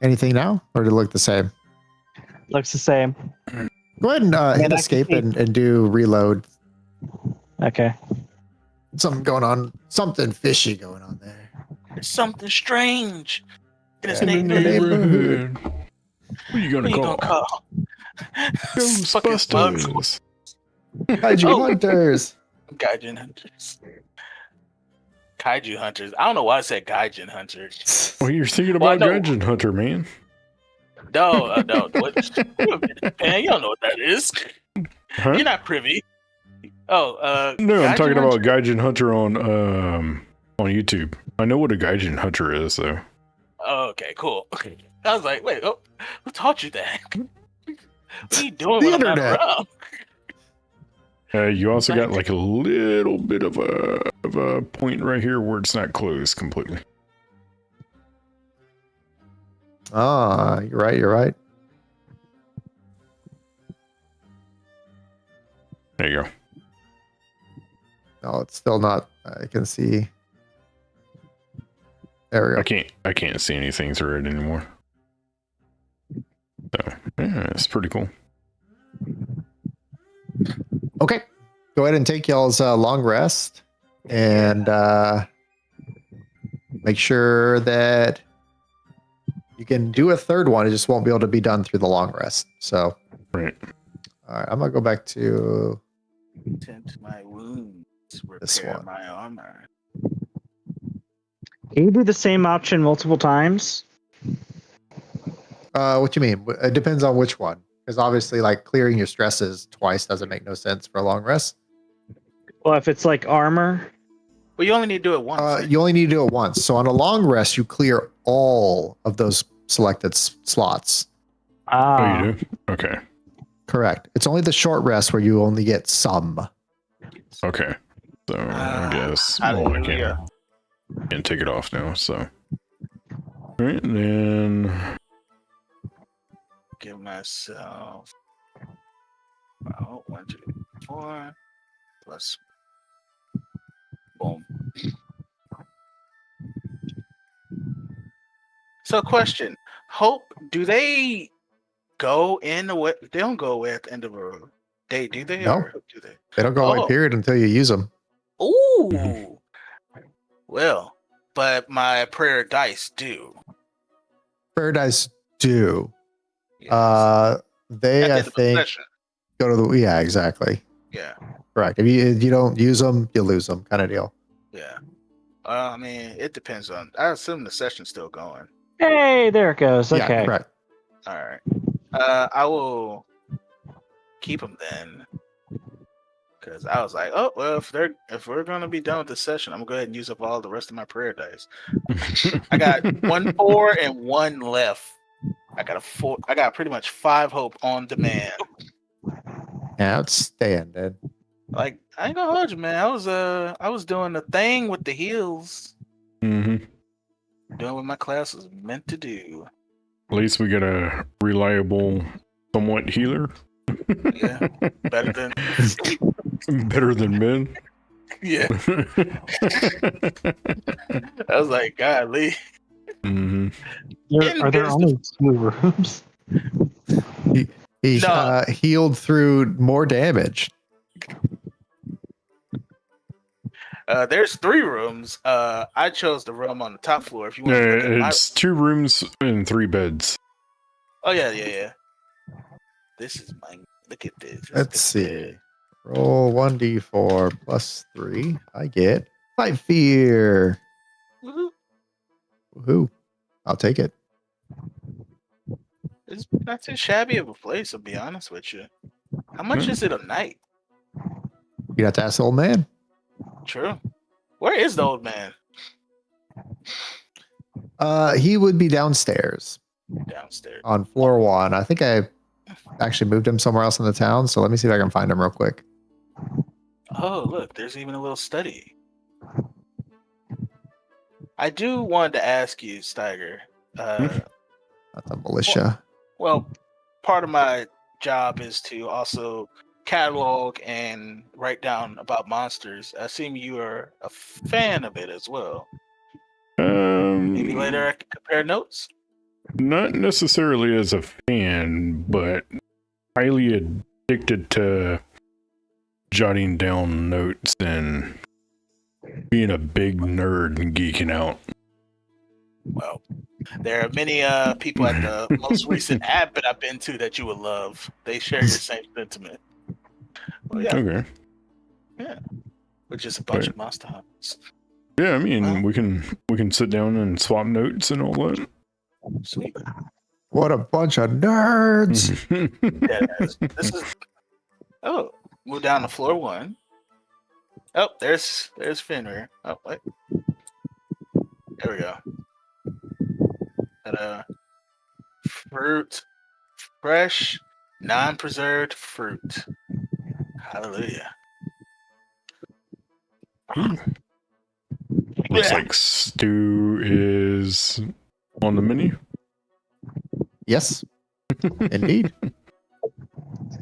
Anything now? Or did it look the same? Looks the same. Go ahead and hit escape and do reload. Okay. Something going on. Something fishy going on there. There's something strange in his In the neighborhood. What are you gonna What you call? gonna call? Fucking bugs. Ghostbusters. Kaiju Oh. hunters. Gaijin hunters. Kaiju hunters. I don't know why I said Gaijin hunters. Well, you're thinking Well, I about know- Gaijin Hunter, man. No. What? Man, you don't know what that is. Huh? You're not privy. Oh, No, I'm Gaijin talking about hunter? Gaijin Hunter on YouTube. I know what a Gaijin Hunter is, though. Oh, okay, cool. I was like, wait, who taught you that? What are you doing The when I'm not internet. around? You also got like a little bit of a point right here where it's not closed completely. Ah, you're right. There you go. No, it's still not. I can see. There we go. I can't see anything through it anymore. So yeah, it's pretty cool. Okay. Go ahead and take y'all's long rest and make sure that you can do a third one. It just won't be able to be done through the long rest. So, Right. all right, I'm going to go back to Tend to my wounds, This repair one. my armor. Can you do the same option multiple times? what you mean? It depends on which one. Because obviously, like clearing your stresses twice doesn't make no sense for a long rest. Well, if it's like armor. Well, you only need to do it once. You only need to do it once. So on a long rest, you clear all of those selected slots. Ah. Oh, you do? Okay. Correct. It's only the short rest where you only get some. Okay. So I guess I Hallelujah. can't take it off now. So all right, and then Give myself 1, 2, 4 plus boom. So, question: Hope? Do they go in the way? They don't go away at the end of a day, do they? No. Or do they? They don't go away, Oh. period, until you use them. Ooh. Mhm. Well, but my prayer dice do. Paradise do. Yes. They, At the I end of a think, session. go to the. Yeah, exactly. Yeah. Correct. If you don't use them, you lose them, kind of deal. Yeah. I mean, it depends on. I assume the session's still going. Hey, there it goes. Okay. Yeah, correct. All right. I will keep them then, because I was like, oh well, if we're gonna be done with the session, I'm gonna go ahead and use up all the rest of my prayer dice. I got 1 4 and 1 left. I got 4. I got pretty much 5 hope on demand. Outstanding. Like I ain't gonna hold you, man. I was doing the thing with the heals, Mhm. doing what my class was meant to do. At least we get a reliable, somewhat healer. Yeah, better than Better than men. yeah. I was like, golly. hmm Are there only 2 rooms? He No. healed through more damage. There's 3 rooms. I chose the room on the top floor. If you want Yeah, to look at my... it's 2 rooms and 3 beds. Oh yeah. This is mine. Look at this. Let's see. Roll 1d4 plus 3. I get 5 fear. Woohoo. Woohoo. I'll take it. It's not too shabby of a place, to be honest with you. How much is it a night? You have to ask the old man. True. Where is the old man? He would be downstairs Downstairs. on floor 1. I think I actually moved him somewhere else in the town. So let me see if I can find him real quick. Oh, look, there's even a little study. I do want to ask you, Steiger. That's a militia. Well, part of my job is to also catalog and write down about monsters. I assume you are a fan of it as well. Maybe later I can compare notes. Not necessarily as a fan, but highly addicted to jotting down notes and being a big nerd and geeking out. Well, there are many people at the most recent app I've been to that you would love. They share your same sentiment. Well, yeah, Okay. yeah. We're just a bunch of monster hunters. Yeah, I mean, Wow. we can sit down and swap notes and all that. Sweet. What a bunch of nerds. Yeah, this is. Oh, move down to floor 1. Oh, there's Fenrir. Oh, wait. There we go. Got fruit, fresh, non-preserved fruit. Hallelujah. Looks Yeah. like stew is on the menu. Yes, indeed.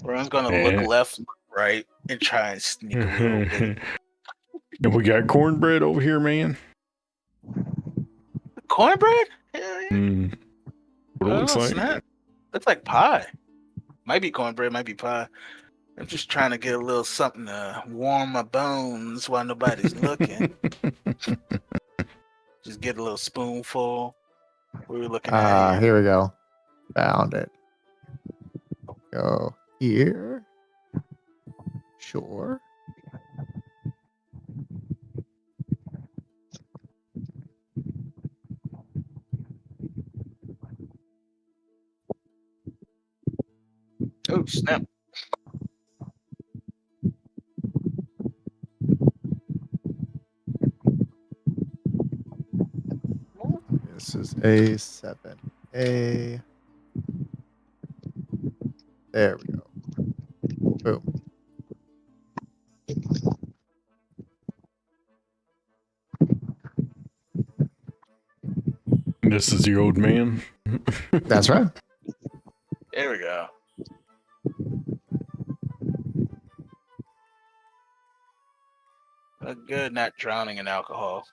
Everyone's gonna Yeah. look left, look right, and try and sneak a little bit. And we got cornbread over here, man. Cornbread? Hell yeah. What it Oh, looks like. snap. Looks like pie. Might be cornbread, might be pie. I'm just trying to get a little something to warm my bones while nobody's looking. Just get a little spoonful. What are we looking at here? Here we go. Found it. Go here. Sure. Oh, snap. This is A7A. There we go. Boom. This is the old man. That's right. There we go. Good, not drowning in alcohol.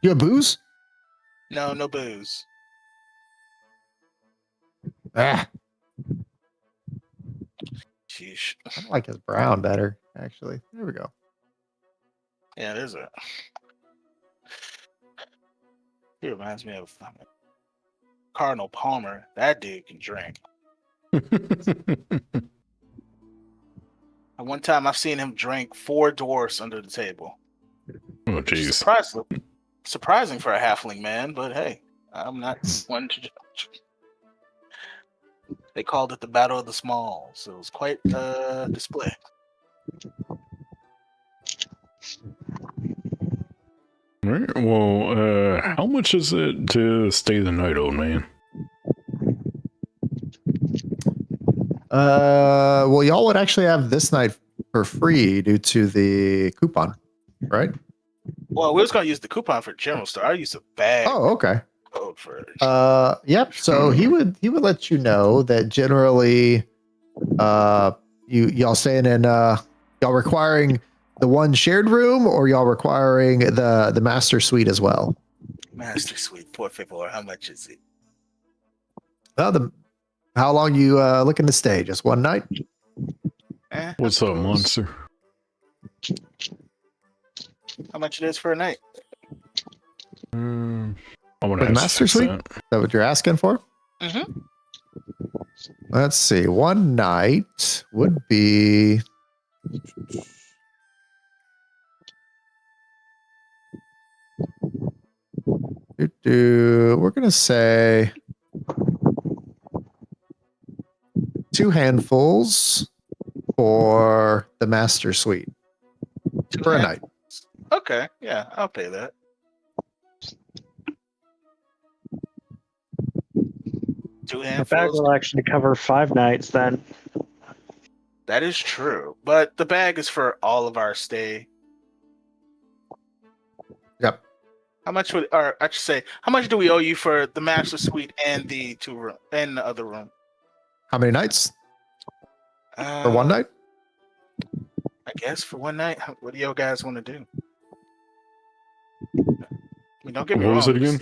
You have booze? No, no booze. Ah, Sheesh. I like his brown better, actually. There we go. Yeah, there's a. He reminds me of Cardinal Palmer. That dude can drink. One time I've seen him drink 4 dwarfs under the table. Oh, jeez. Surprising for a halfling man, but hey, I'm not one to judge. They called it the Battle of the Smalls, so it was quite a display. All right. Well, how much is it to stay the night, old man? Well, y'all would actually have this night for free due to the coupon, right? Well, we was gonna use the coupon for General Store. I used a bag Oh, okay. code for it. Yep. So he would let you know that generally, y'all staying in y'all requiring the one shared room, or y'all requiring the master suite as well. Master Suite, poor favor. How much is it? Well, how long you looking to stay? Just one night? What's up, monster? How much it is for a night? I want For to the master suite? Is that what you're asking for? Mm-hmm. Let's see. One night would be. We're gonna say 2 handfuls for the master suite for a night. Okay, yeah, I'll pay that. Two The bag handfuls. will actually cover 5 nights then. That is true, but the bag is for all of our stay. Yep. How much would, or I should say, how much do we owe you for the master suite and the 2 room and the other room? How many nights? For one night? I guess for one night. What do you guys want to do? I mean, don't get me What wrong. was it again?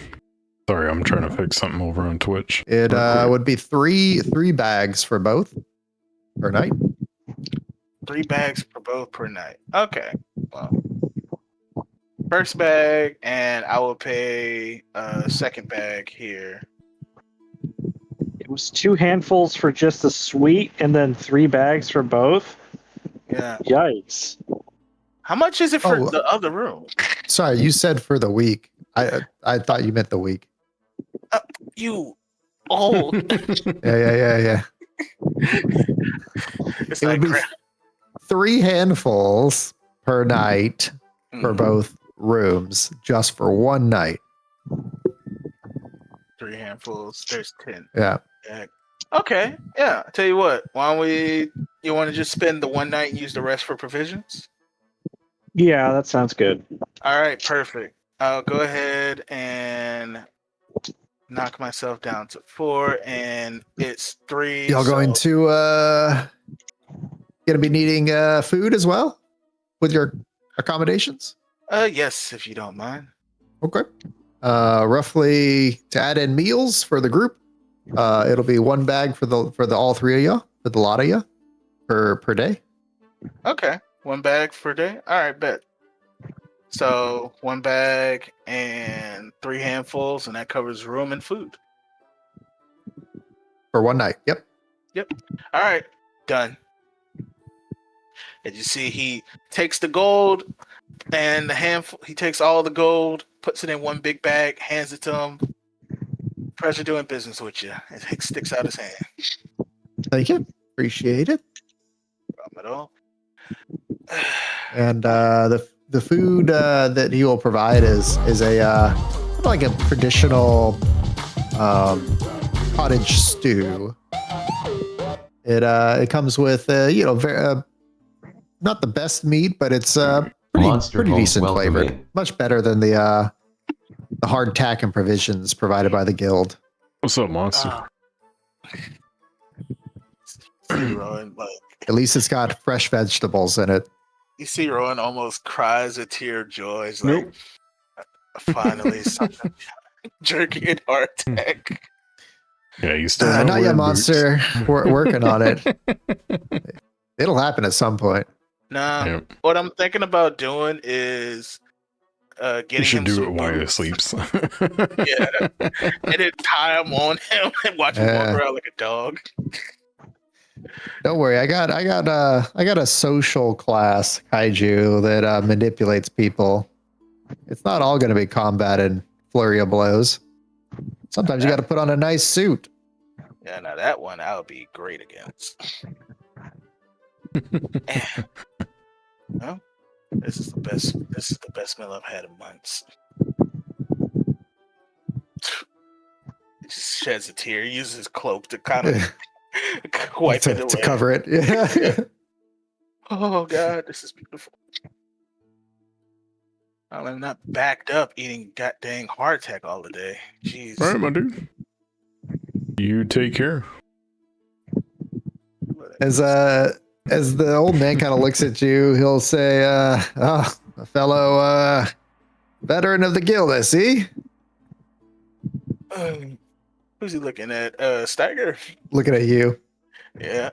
Sorry, I'm trying to fix something over on Twitch. It real quick. would be three bags for both per night. 3 bags for both per night. Okay. Well, first bag, and I will pay second bag here. It was 2 handfuls for just the suite and then 3 bags for both. Yeah. Yikes. How much is it for Oh. the other room? Sorry, you said for the week. I thought you meant the week. You old. Yeah. It's It like would be 3 handfuls per night for both rooms, just for one night. 3 handfuls. There's 10. Yeah. Okay. Yeah. I tell you what. Why don't you want to just spend the one night and use the rest for provisions? Yeah, that sounds good. All right. Perfect. I'll go ahead and knock myself down to 4, and it's 3. Y'all going to gonna be needing food as well with your accommodations? Yes, if you don't mind. Okay. Roughly to add in meals for the group, it'll be 1 bag for the all 3 of you, for the lot of you, per day. Okay. 1 bag per day. All right, bet. So 1 bag and 3 handfuls, and that covers room and food. For one night. Yep. All right, done. And you see, he takes the gold and the handful. He takes all the gold, puts it in 1 big bag, hands it to him. Pleasure doing business with you. And he sticks out his hand. Thank you. Appreciate it. Problem at all. And the food that he will provide is a like a traditional cottage stew. It comes with very not the best meat, but it's Monster pretty Homes decent flavored. welcoming. Much better than the hardtack and provisions provided by the guild. What's up, monster? See Rowan, like, At least it's got fresh vegetables in it. you see Rowan almost cries a tear of joy. He's like, Nope. finally something jerky and heart attack. Yeah, you still Not yet, wearing monster. We're working on it. It'll happen at some point. Nah, Yep. what I'm thinking about doing is You getting should him do some it while he boots. sleeps. Yeah, and then tie him on him and watch him walk Yeah. around like a dog. Don't worry, I got a social class kaiju that manipulates people. It's not all going to be combat and flurry of blows. Sometimes you got to put on a nice suit. Yeah, now that one I would be great against. Well, this is the best. This is the best meal I've had in months. He just sheds a tear. He uses his cloak to kind of wipe it away. to cover it. Yeah. Oh God, this is beautiful. I'm not backed up eating god dang hardtack all the day. Jeez. All right, my dude. You take care. As the old man kind of looks at you, he'll say, "Oh, a fellow veteran of the guild, I see." Who's he looking at? Stagger. Looking at you. Yeah.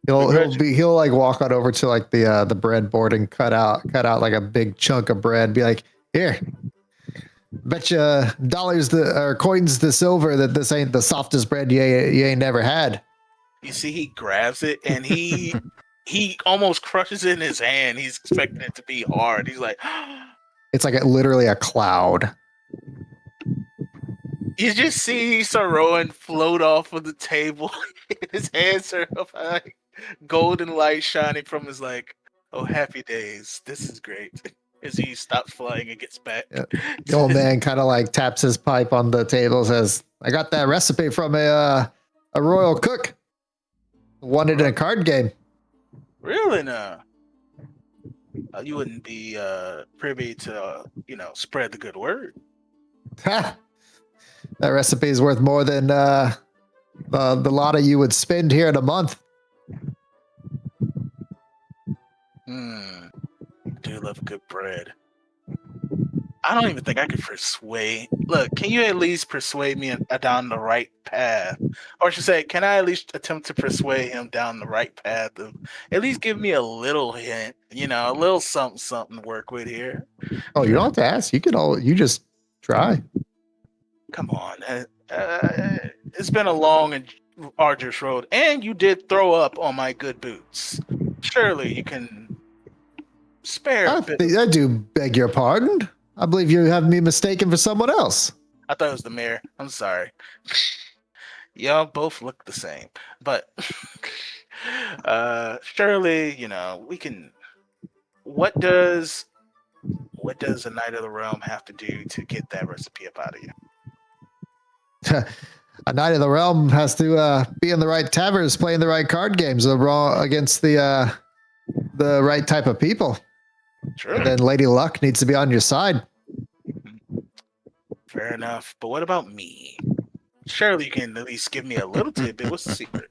He'll like walk on over to like the breadboard and cut out like a big chunk of bread. Be like, "Here, bet you dollars or coins the silver that this ain't the softest bread you ain't never had." You see, he grabs it and he almost crushes it in his hand. He's expecting it to be hard. He's like, It's like literally a cloud. you just see Sir Rowan float off of the table. His hands are up high. golden light shining from his like, oh, happy days. This is great. As he stops flying and gets back. Yeah. The old man kind of like taps his pipe on the table, says, I got that recipe from a royal cook. Won it in a card game. Really now? You wouldn't be privy to, spread the good word. Ha! That recipe is worth more than the lot of you would spend here in a month. I do love good bread. I don't even think I could persuade. Look, can you at least persuade me down the right path? Or I should say, can I at least attempt to persuade him down the right path? Of at least give me a little hint, a little something to work with here. Oh, you don't have to ask. You just try. Come on. It's been a long and arduous road, and you did throw up on my good boots. Surely you can spare a bit. I do beg your pardon. I believe you have me mistaken for someone else. I thought it was the mayor. I'm sorry. Y'all both look the same. But surely, we can. What does a Knight of the Realm have to do to get that recipe up out of you? A Knight of the Realm has to be in the right taverns, playing the right card games, against the right type of people. True. And then Lady Luck needs to be on your side. Fair enough. But what about me? Surely you can at least give me a little tidbit. What's the secret?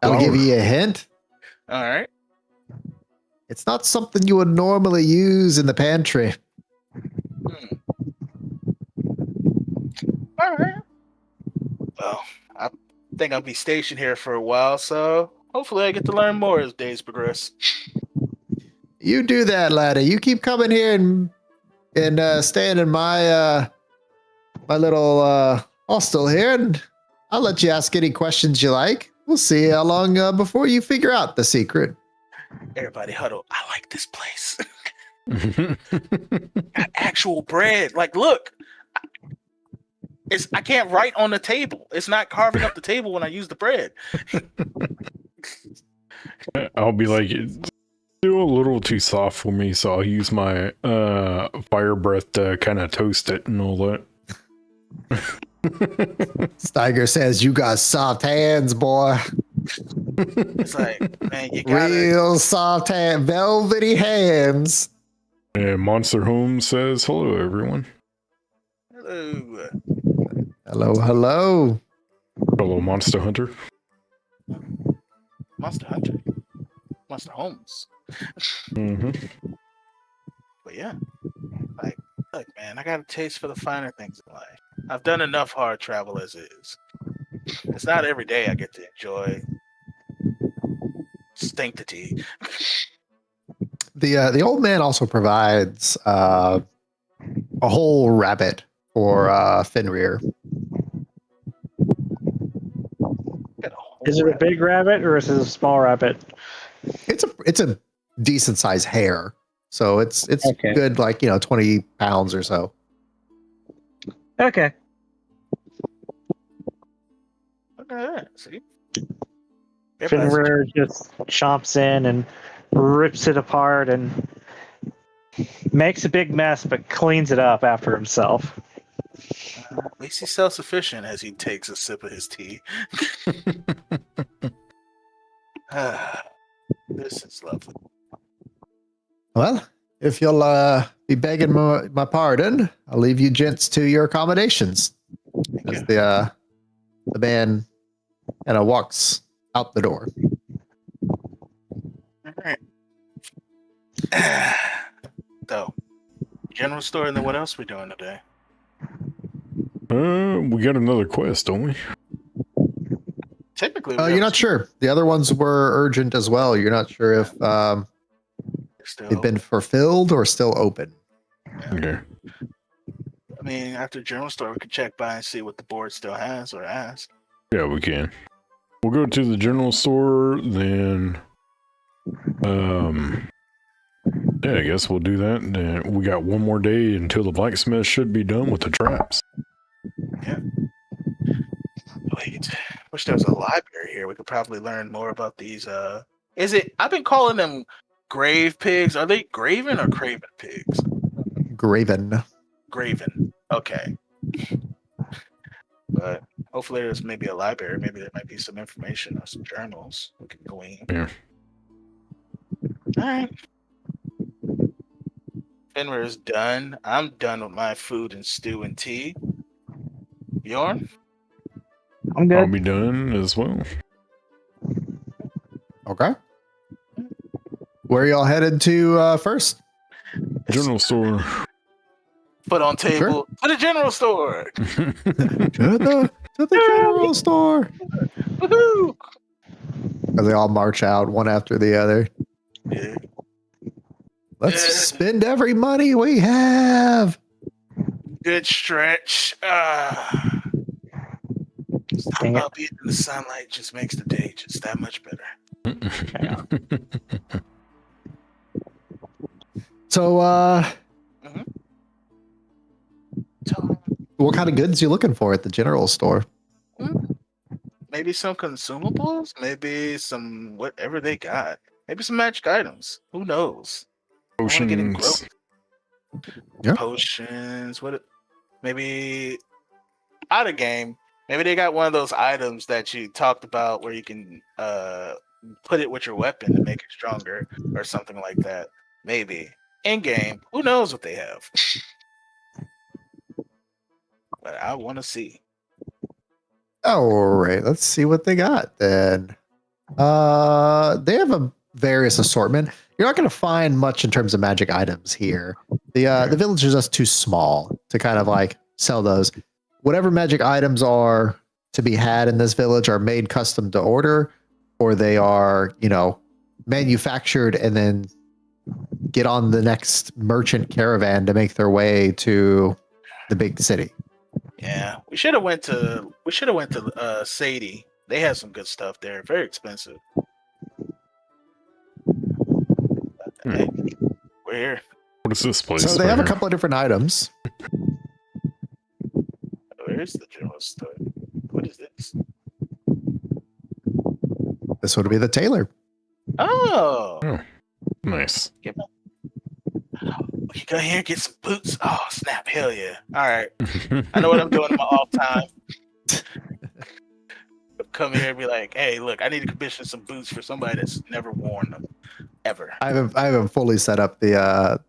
I'll give you a hint. All right. It's not something you would normally use in the pantry. All right. Well, I think I'll be stationed here for a while, so hopefully I get to learn more as days progress. You do that, laddie. You keep coming here and staying in my little hostel here, and I'll let you ask any questions you like. We'll see how long before you figure out the secret. Everybody huddle. I like this place. Got actual bread. Like, look. I can't write on the table. It's not carving up the table when I use the bread. I'll be like, it's still a little too soft for me, so I'll use my fire breath to kind of toast it and all that. Steiger says, you got soft hands, boy. It's like, man, you got real soft hand, velvety hands. And Monster Home says, hello, everyone. Hello. Hello, hello. Hello, Monster Hunter. Monster Hunter. Monster Homes. Mm-hmm. But yeah, like, look, man, I got a taste for the finer things in life. I've done enough hard travel as is. It's not every day I get to enjoy stinctity. The old man also provides a whole rabbit for Fenrir. Is it a big rabbit or is it a small rabbit? It's a decent sized hare, so it's Okay. good, like 20 pounds or so. Okay. Look at that. See? Fenrir just chomps in and rips it apart and makes a big mess, but cleans it up after himself. At least he's self-sufficient as he takes a sip of his tea. This is lovely. Well, if you'll be begging my pardon, I'll leave you gents to your accommodations. As the man kind of walks out the door. All right. So, general store, and then what else we doing today? We got another quest, don't we? Typically, You're not sure. The other ones were urgent as well. You're not sure if they've been fulfilled or still open. Yeah. Okay. I mean, after general store, we could check by and see what the board still has or ask. Yeah, we can. We'll go to the general store, then yeah, I guess we'll do that. Then we got one more day until the blacksmith should be done with the traps. Yeah. Wait. Wish there was a library here. We could probably learn more about these. Is it? I've been calling them grave pigs. Are they graven or craven pigs? Graven. Graven. Okay. But hopefully there's maybe a library. Maybe there might be some information or some journals we can glean. Yeah. All right. Fenrir is done. I'm done with my food and stew and tea. Bjorn? I'm I'll good. be done as well. Okay. Where are y'all headed to first? General store. Foot on table. Sure. To the general store. To the general store. Woohoo! As they all march out one after the other. Yeah. Let's Yeah. spend every money we have. Good stretch. Dang it. About being in the sunlight just makes the day just that much better. So, what kind of goods you looking for at the general store? Maybe some consumables, maybe some whatever they got. Maybe some magic items. Who knows? I wanna get in Potions. growth. Yeah. Potions. Maybe out of game. Maybe they got one of those items that you talked about where you can put it with your weapon to make it stronger or something like that. Maybe. In game. Who knows what they have? But I want to see. All right, let's see what they got then. They have a various assortment. You're not going to find much in terms of magic items here. The village is just too small to kind of like sell those. Whatever magic items are to be had in this village are made custom to order, or they are, manufactured and then get on the next merchant caravan to make their way to the big city. Yeah, we should have went to Sadie. They have some good stuff there. Very expensive. But, hey, we're here. What is this place? So they have a right couple of different items. Where's the general store? What is this? This would be the tailor. Oh, here? Nice. we can go here and get some boots. Oh, snap. Hell yeah. All right. I know what I'm doing in my off time. Come here and be like, hey, look, I need to commission some boots for somebody that's never worn them ever. I haven't fully set up the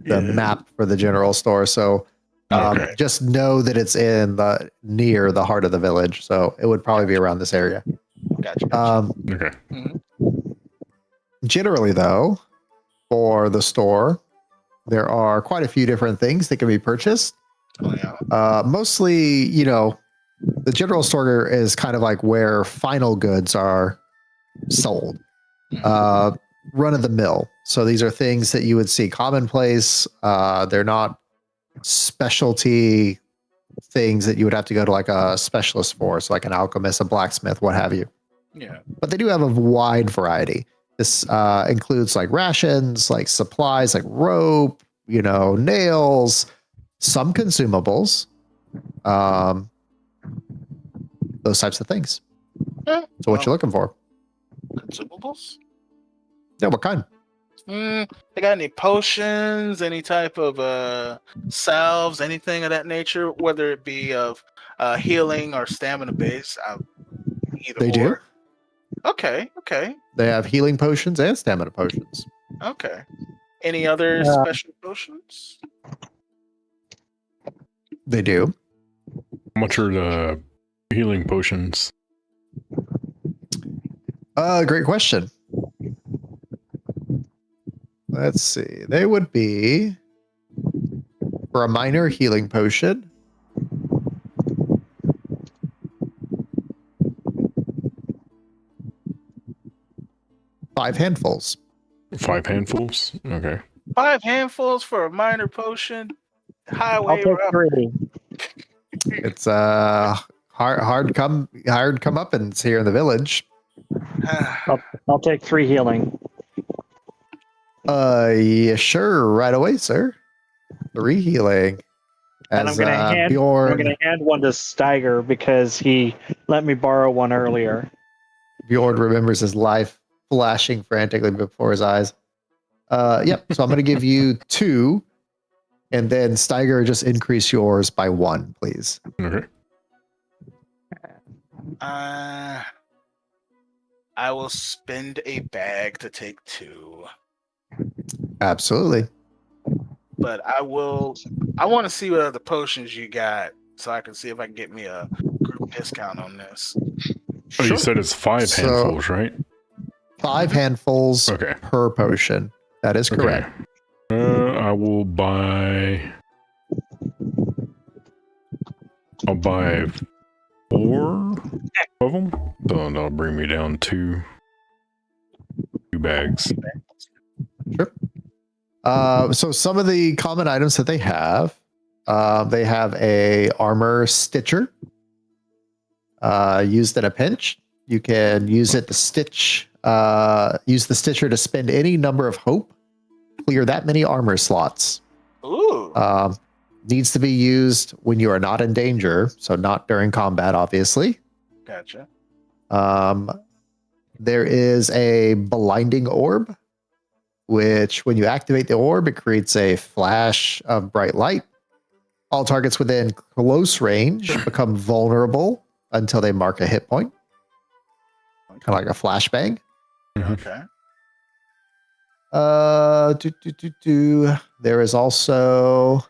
Yeah. map for the general store, so Okay. just know that it's near the heart of the village. So it would probably be around this area. Gotcha. Okay. Generally, though, for the store, there are quite a few different things that can be purchased. Oh, yeah. Mostly, the general store is kind of like where final goods are sold. Run of the mill. So these are things that you would see commonplace. They're not specialty things that you would have to go to like a specialist for. So like an alchemist, a blacksmith, what have you. Yeah. But they do have a wide variety. This includes like rations, like supplies, like rope, nails, some consumables, those types of things. Yeah. So what you looking for? Consumables? Yeah, what kind? They got any potions, any type of salves, anything of that nature, whether it be of healing or stamina base? Either They do. or. Okay. They have healing potions and stamina potions. Okay. Any other special potions? They do. How much are the healing potions? Great question. Let's see. They would be for a minor healing potion. Five handfuls. 5 handfuls? Okay. 5 handfuls for a minor potion. I'll Highway take rough. 3. It's hard come up and it's here in the village. I'll take 3 healing. Yeah, sure, right away, sir. 3 healing. And As I'm gonna Bjorn hand one to Steiger because he let me borrow one earlier. remembers his life flashing frantically before his eyes. Yep. So I'm going to give you 2, and then Steiger, just increase yours by 1, please. Okay. I will spend a bag to take 2, Absolutely. but I want to see what other potions you got so I can see if I can get me a group discount on this. Oh, you said it's 5 So- handfuls, right? 5 handfuls Okay. per potion. That is correct. Okay. I will buy. I'll buy 4 of them. So that'll bring me down to 2 bags. Sure. So some of the common items that they have a armor stitcher. Used in a pinch. You can use it to stitch. Use the stitcher to spend any number of hope. Clear that many armor slots. Ooh. Needs to be used when you are not in danger, so not during combat, obviously. Gotcha. There is a blinding orb, which when you activate the orb, it creates a flash of bright light. All targets within close range become vulnerable until they mark a hit point. Kind of like a flashbang. Okay. There is also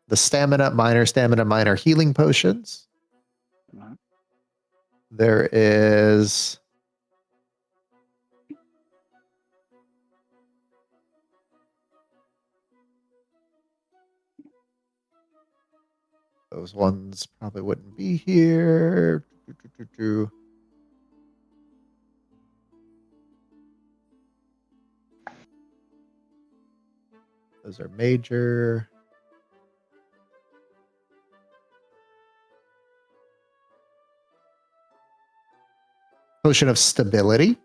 the minor healing potions. Mhm. There is those ones probably wouldn't be here. Those are major. Potion of stability.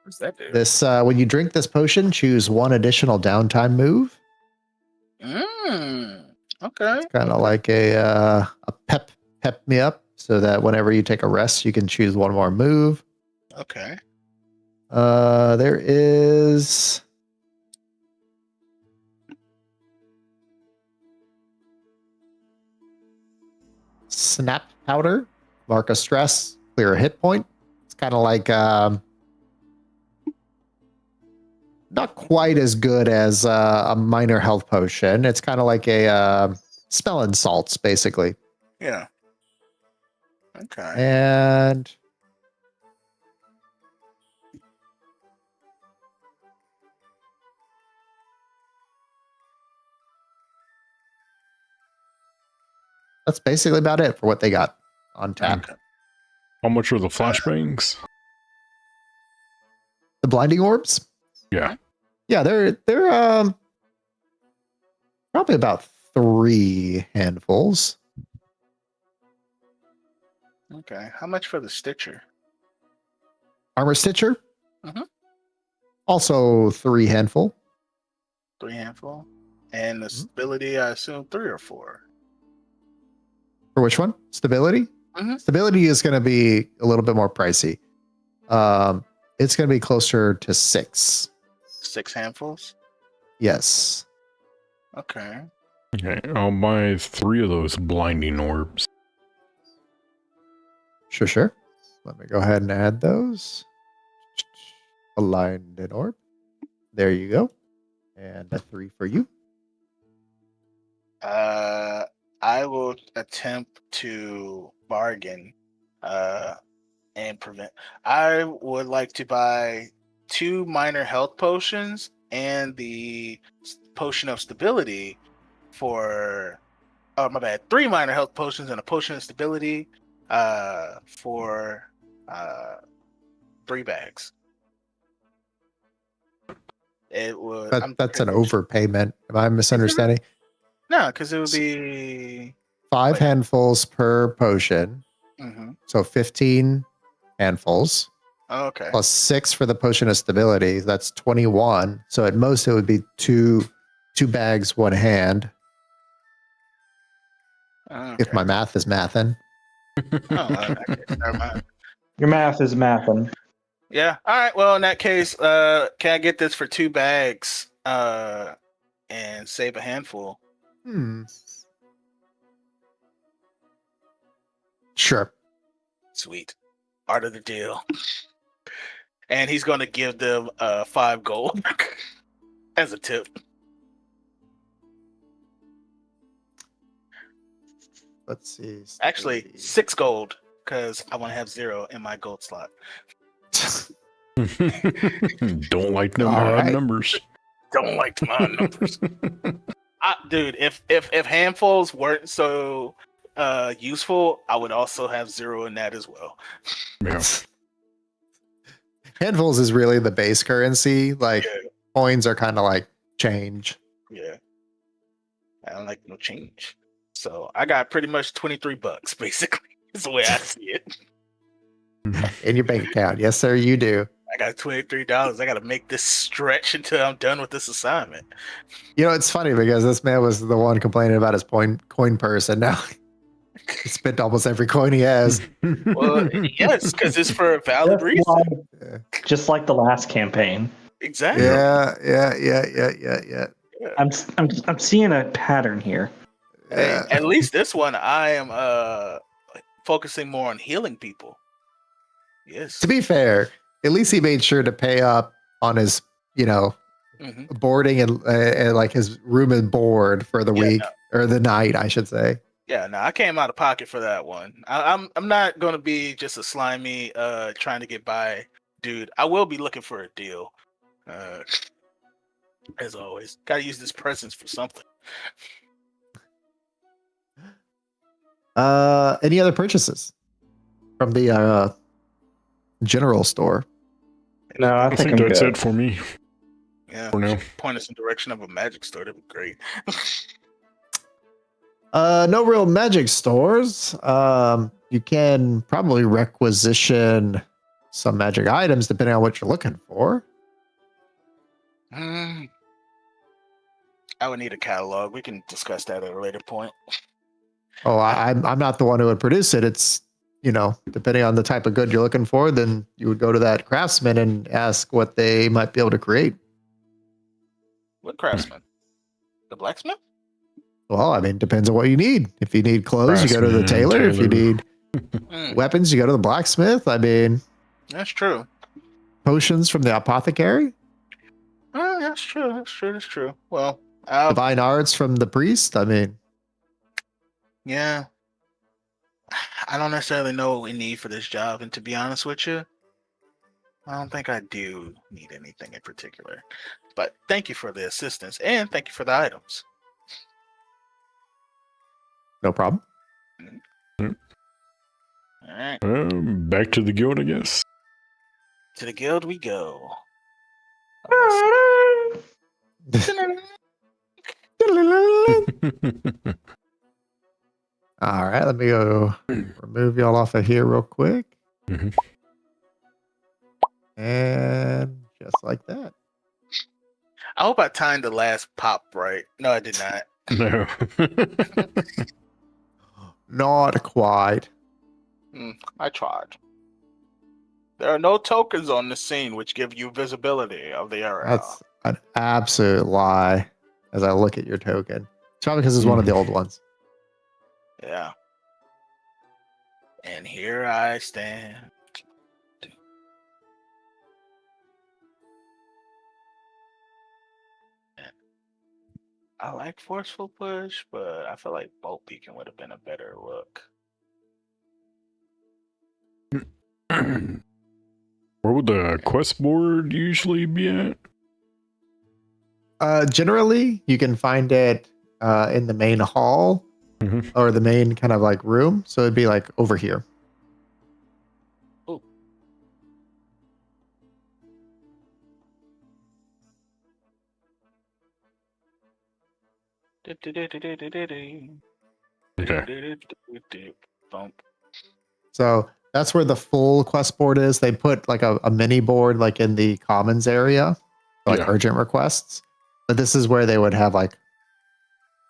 What's that do? This when you drink this potion, choose 1 additional downtime move. Okay. Kind of like a pep me up, so that whenever you take a rest, you can choose 1 more move. Okay. There is snap powder. Mark a stress, clear a hit point. It's kind of like not quite as good as a minor health potion. It's kind of like a spell and salts, basically. Yeah. Okay. And that's basically about it for what they got on tap. Okay. How much are the flashbangs? The blinding orbs? Yeah. Yeah, they're probably about 3 handfuls. Okay. How much for the Stitcher? Armor stitcher? Mhm. Also 3 handful. 3 handful. And the stability, I assume 3 or 4. For which one? Stability? Mhm. Stability is going to be a little bit more pricey. It's going to be closer to 6. 6 handfuls. Yes. Okay. Okay. I'll buy 3 of those blinding orbs. Sure. Let me go ahead and add those. Aligned an orb. There you go. And a 3 for you. I will attempt to bargain and prevent. I would like to buy 2 minor health potions and the potion of stability for. Oh, my bad. 3 minor health potions and a potion of stability for 3 bags. It would. That's an overpayment. Am I misunderstanding? No, because it would be 5 Wait. handfuls per potion. Mhm. So 15 handfuls. Okay. plus 6 for the potion of stability. That's 21. So at most it would be two bags, one hand. Okay. If my math is mathin'. Okay, never mind. Your math is mathing. Yeah. All right. Well, in that case, can I get this for 2 bags? And save a handful. Sure. Sweet. Art of the deal. And he's going to give them 5 gold as a tip. Let's see. Actually, 6 gold because I want to have 0 in my gold slot. Don't like them All odd right. numbers. Don't like the odd numbers. Dude, if handfuls weren't so useful, I would also have 0 in that as well. Yeah. Handfuls is really the base currency. Like Yeah. coins are kind of like change. Yeah. I don't like no change. So I got pretty much $23, basically. Is the way I see it. In your bank account. Yes, sir, you do. I got $23. I got to make this stretch until I'm done with this assignment. You know, it's funny because this man was the one complaining about his coin purse, and now he spent almost every coin he has. Well, yes, because it's for a valid reason. Just like the last campaign. Exactly. Yeah. I'm seeing a pattern here. Hey, at least this one, I am focusing more on healing people. Yes. To be fair, at least he made sure to pay up on his, boarding and like his room and board for the week or the night, I should say. Yeah, no, I came out of pocket for that one. I'm not going to be just a slimy trying to get by dude. I will be looking for a deal. As always, got to use this presence for something. Any other purchases from the general store? No, I think I'm that's good. it for me. Yeah, For now. point us in the direction of a magic store. That'd be great. No real magic stores. You can probably requisition some magic items depending on what you're looking for. I would need a catalog. We can discuss that at a later point. Oh, I'm not the one who would produce it. It's, depending on the type of good you're looking for, then you would go to that craftsman and ask what they might be able to create. What craftsman? The blacksmith? Well, I mean, depends on what you need. If you need clothes, you go to the Craftsman, tailor. If you tailor. need weapons, you go to the blacksmith. I mean, That's true. potions from the apothecary. Oh, that's true. That's true. Well, Divine arts from the priest. I mean, yeah. I don't necessarily know what we need for this job, and to be honest with you, I don't think I do need anything in particular. But thank you for the assistance, and thank you for the items. no problem. All right, Back to the guild, I guess. to the guild we go. All right, let me go remove y'all off of here real quick. Mhm. And just like that. I hope I timed the last pop right. No, I did not. No. Not quite. I tried. There are no tokens on the scene which give you visibility of the area. That's an absolute lie as I look at your token. It's probably because it's one of the old ones. Yeah. And here I stand. I like forceful push, but I feel like bolt beacon would have been a better look. Where would the quest board usually be at? Generally, you can find it in the main hall or the main kind of like room. So it'd be like over here. Oh. Okay. Bump. So That's where the full quest board is. They put like a mini board like in the commons area, for, like Yeah. urgent requests. But this is where they would have like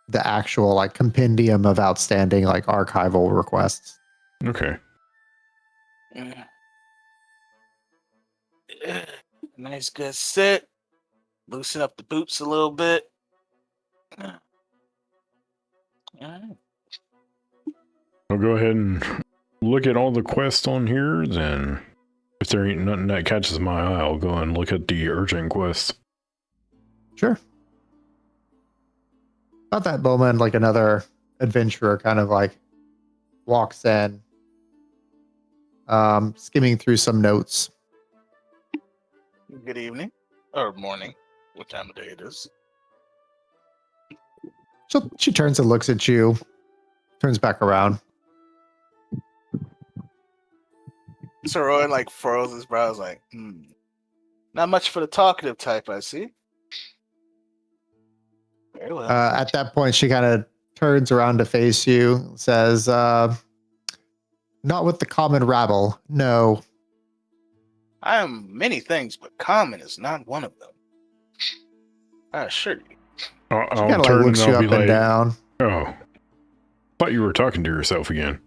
the actual like compendium of outstanding like archival requests. Okay. Nice good sit. Loosen up the boots a little bit. Alright. I'll go ahead and look at all the quests on here, then if there ain't nothing that catches my eye, I'll go and look at the urgent quests. Sure. About that moment, like another adventurer kind of like walks in, skimming through some notes. Good evening. Or morning. What time of day it is. So she turns and looks at you, turns back around. So Roy like furrows his brows like, not much for the talkative type, I see. Very well. At that point, she kind of turns around to face you, says, not with the common rabble, no. I am many things, but common is not one of them. I assure you. I'll She kind of like turn looks and you I'll up be and like, down. oh, thought you were talking to yourself again.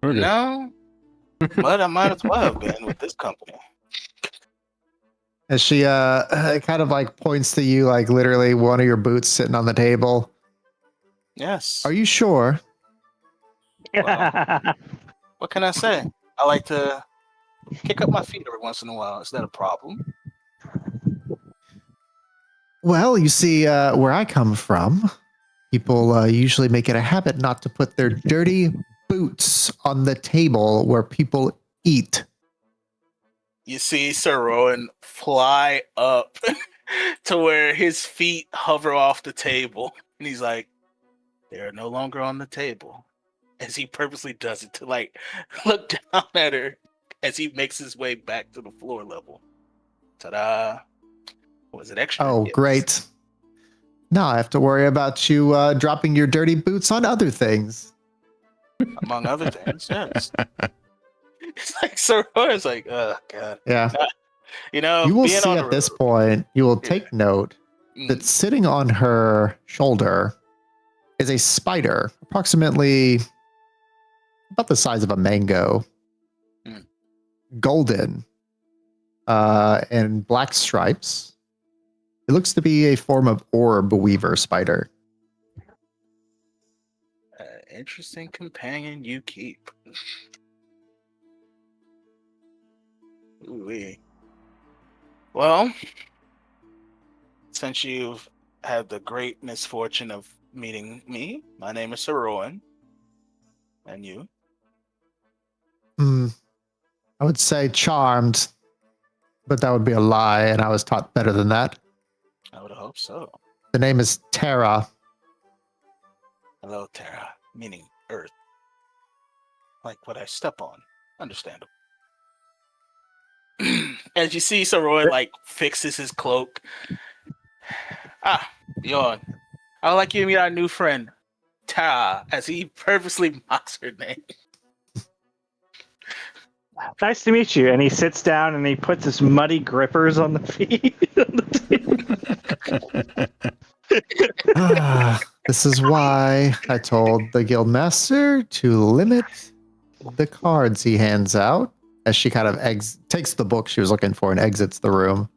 Okay. No, but I might as well have been with this company. As she kind of like points to you, like literally one of your boots sitting on the table. Yes. Are you sure? What can I say? I like to kick up my feet every once in a while. Is that a problem? Well, you see, where I come from, people usually make it a habit not to put their dirty boots on the table where people eat. You see Sir Rowan fly up to where his feet hover off the table. And he's like, they're no longer on the table. As he purposely does it to like look down at her as he makes his way back to the floor level. Ta-da. Was it extra? Oh, Yes. great. Now I have to worry about you dropping your dirty boots on other things. Among other things, yes. It's like Sir Rowan's like, oh god. Yeah. You know, You will being see on at the this road- point, you will take note Mm. that sitting on her shoulder is a spider, approximately about the size of a mango, golden, and black stripes. It looks to be a form of orb weaver spider. Interesting companion you keep. Ooh-wee. Well, since you've had the great misfortune of meeting me, my name is Sir Rowan. And you? I would say charmed, but that would be a lie, and I was taught better than that. I would hope so. The name is Terra. Hello, Terra, meaning Earth. Like what I step on. Understandable. As you see, Sir Rowan like fixes his cloak. Ah, Bjorn. I would like you to meet our new friend, Terra, as he purposely mocks her name. Nice to meet you. And he sits down and he puts his muddy grippers on the feet. This is why I told the guild master to limit the cards he hands out, as she kind of takes the book she was looking for and exits the room.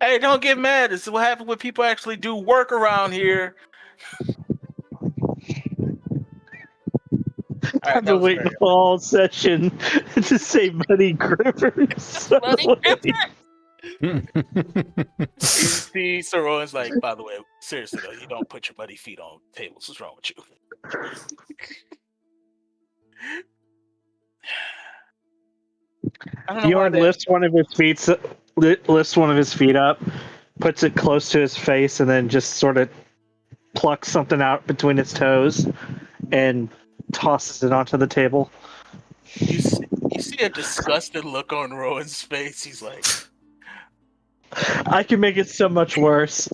Hey, don't get mad. This is what happens when people actually do work around here. I've been waiting the whole session to say muddy grippers. Muddy grippers. You see, Sir Rowan's like, by the way, seriously though, you don't put your muddy feet on tables. What's wrong with you? I don't know why Bjorn lifts one of his feet up, puts it close to his face, and then just sort of plucks something out between his toes and tosses it onto the table. You see a disgusted look on Rowan's face. He's like, I can make it so much worse.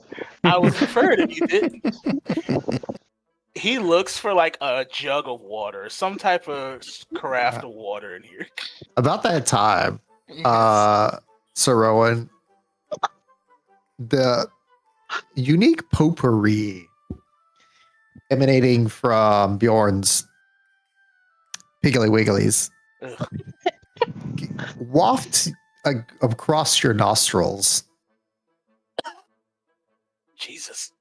I would prefer it if you didn't. He looks for like a jug of water, some type of carafe of water in here. About that time, Sir Rowan, the unique potpourri emanating from Bjorn's Piggly Wigglies Ugh. waft across your nostrils. Jesus.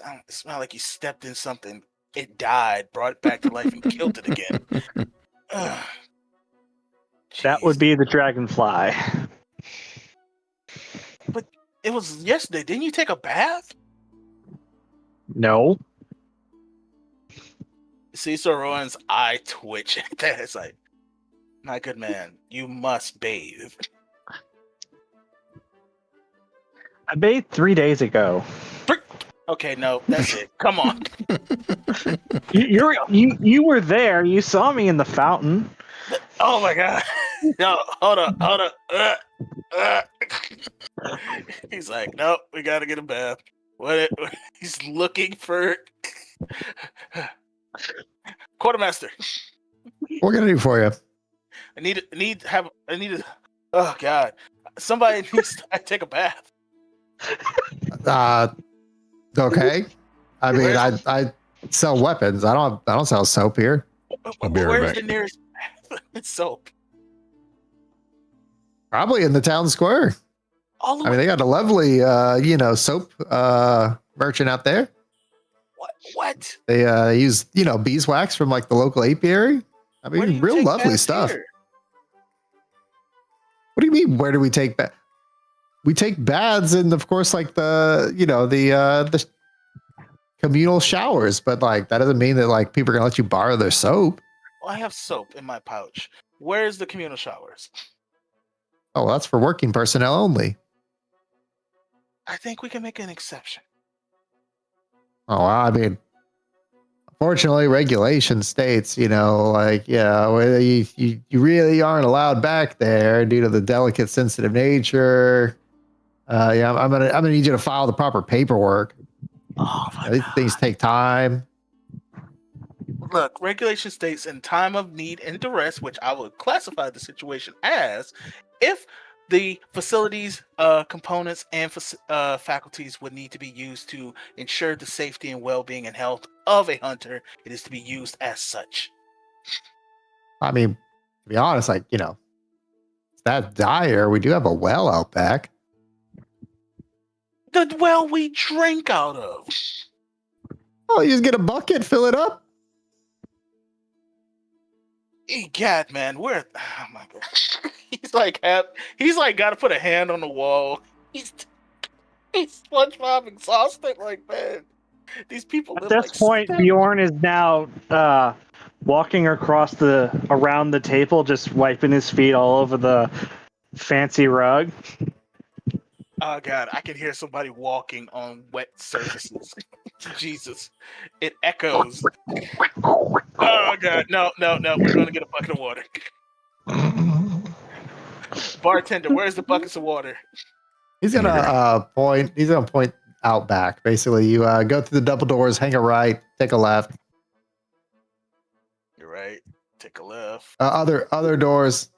It smelled like you stepped in something. It died, brought it back to life, and killed it again. Ugh. That would Jeez. be the dragonfly. But it was yesterday. Didn't you take a bath? No. See Sir Rowan's eye twitch at that. It's like, my good man, you must bathe. I bathed 3 days ago. Okay, no, that's it. Come on. You were there. You saw me in the fountain. Oh my god. No, hold up. He's like, nope, we gotta get a bath. What? He's looking for quartermaster. What can I do for you? I need to. Oh god, somebody needs to take a bath. Okay. I mean, I sell weapons. I don't sell soap here. I'll be right Where's back. the nearest bath? It's soap. Probably in the town square. All the I mean, they got a lovely, soap merchant out there. What? They use, beeswax from like the local apiary. I Where do mean, you real take lovely baths stuff. here? What do you mean? Where do we take baths? We take baths in, of course, like the communal showers, but like that doesn't mean that like people are gonna let you borrow their soap. Well, I have soap in my pouch. Where's the communal showers? Oh, that's for working personnel only. I think we can make an exception. Oh, I mean, fortunately, regulation states, you really aren't allowed back there due to the delicate, sensitive nature. I'm gonna need you to file the proper paperwork. Oh my These god. things take time. Look, regulation states in time of need and duress, which I would classify the situation as, if the facilities, components, and faculties would need to be used to ensure the safety and well-being and health of a hunter, it is to be used as such. I mean, to be honest, like, it's that dire. We do have a well out back. The well we drink out of. Oh, you just get a bucket, fill it up. Egad, man, where? Oh my god, he's like got to put a hand on the wall. He's SpongeBob exhausted. Like, man, these people. At live this like point, seven- Bjorn is now walking around the table, just wiping his feet all over the fancy rug. Oh god, I can hear somebody walking on wet surfaces. Jesus, it echoes. Oh god, no, we're gonna get a bucket of water. Bartender, where's the buckets of water? He's gonna point. He's gonna point out back. Basically, you go through the double doors, hang a right, take a left. You're right. Take a left. Other doors.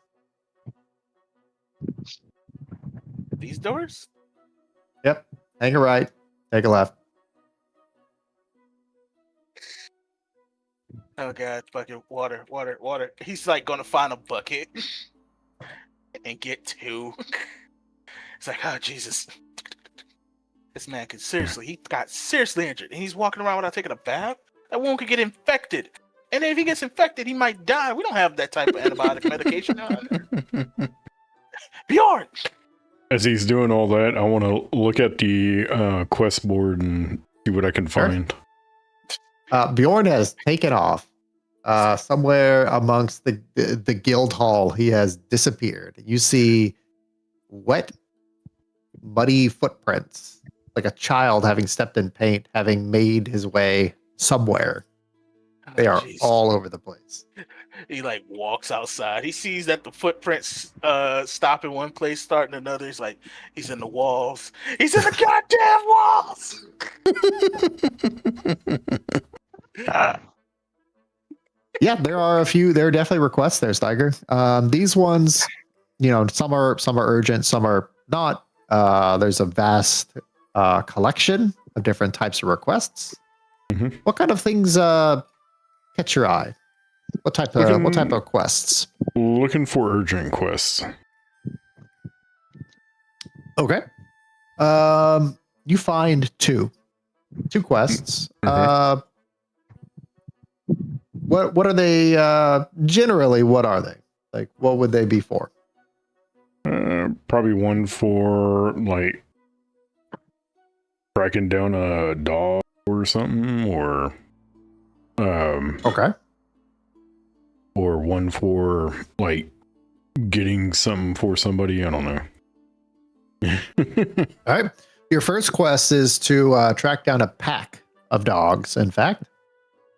These doors? Yep. Hang a right, take a left. Oh god, bucket, water. He's like gonna find a bucket and get two. It's like, oh Jesus. This man he got seriously injured and he's walking around without taking a bath. That wound could get infected. And if he gets infected, he might die. We don't have that type of antibiotic medication on. Bjorn! As he's doing all that, I want to look at the quest board and see what I can find. Bjorn has taken off. Somewhere amongst the guild hall, he has disappeared. You see wet, muddy footprints, like a child having stepped in paint, having made his way somewhere. They are Jeez. all over the place. He like walks outside. He sees that the footprints stop in one place, start in another. He's like, he's in the walls. He's in the goddamn walls. Yeah, there are a few. There are definitely requests there, Steiger. These ones, some are urgent, some are not. There's a vast collection of different types of requests. Mhm. What kind of things catch your eye? What type of quests? Looking for urgent quests. Okay. You find two quests. What are they? Generally, what are they? Like, what would they be for? Probably one for like tracking down a dog or something, or Okay. or one for like getting something for somebody. I don't know. All right. Your first quest is to track down a pack of dogs. In fact,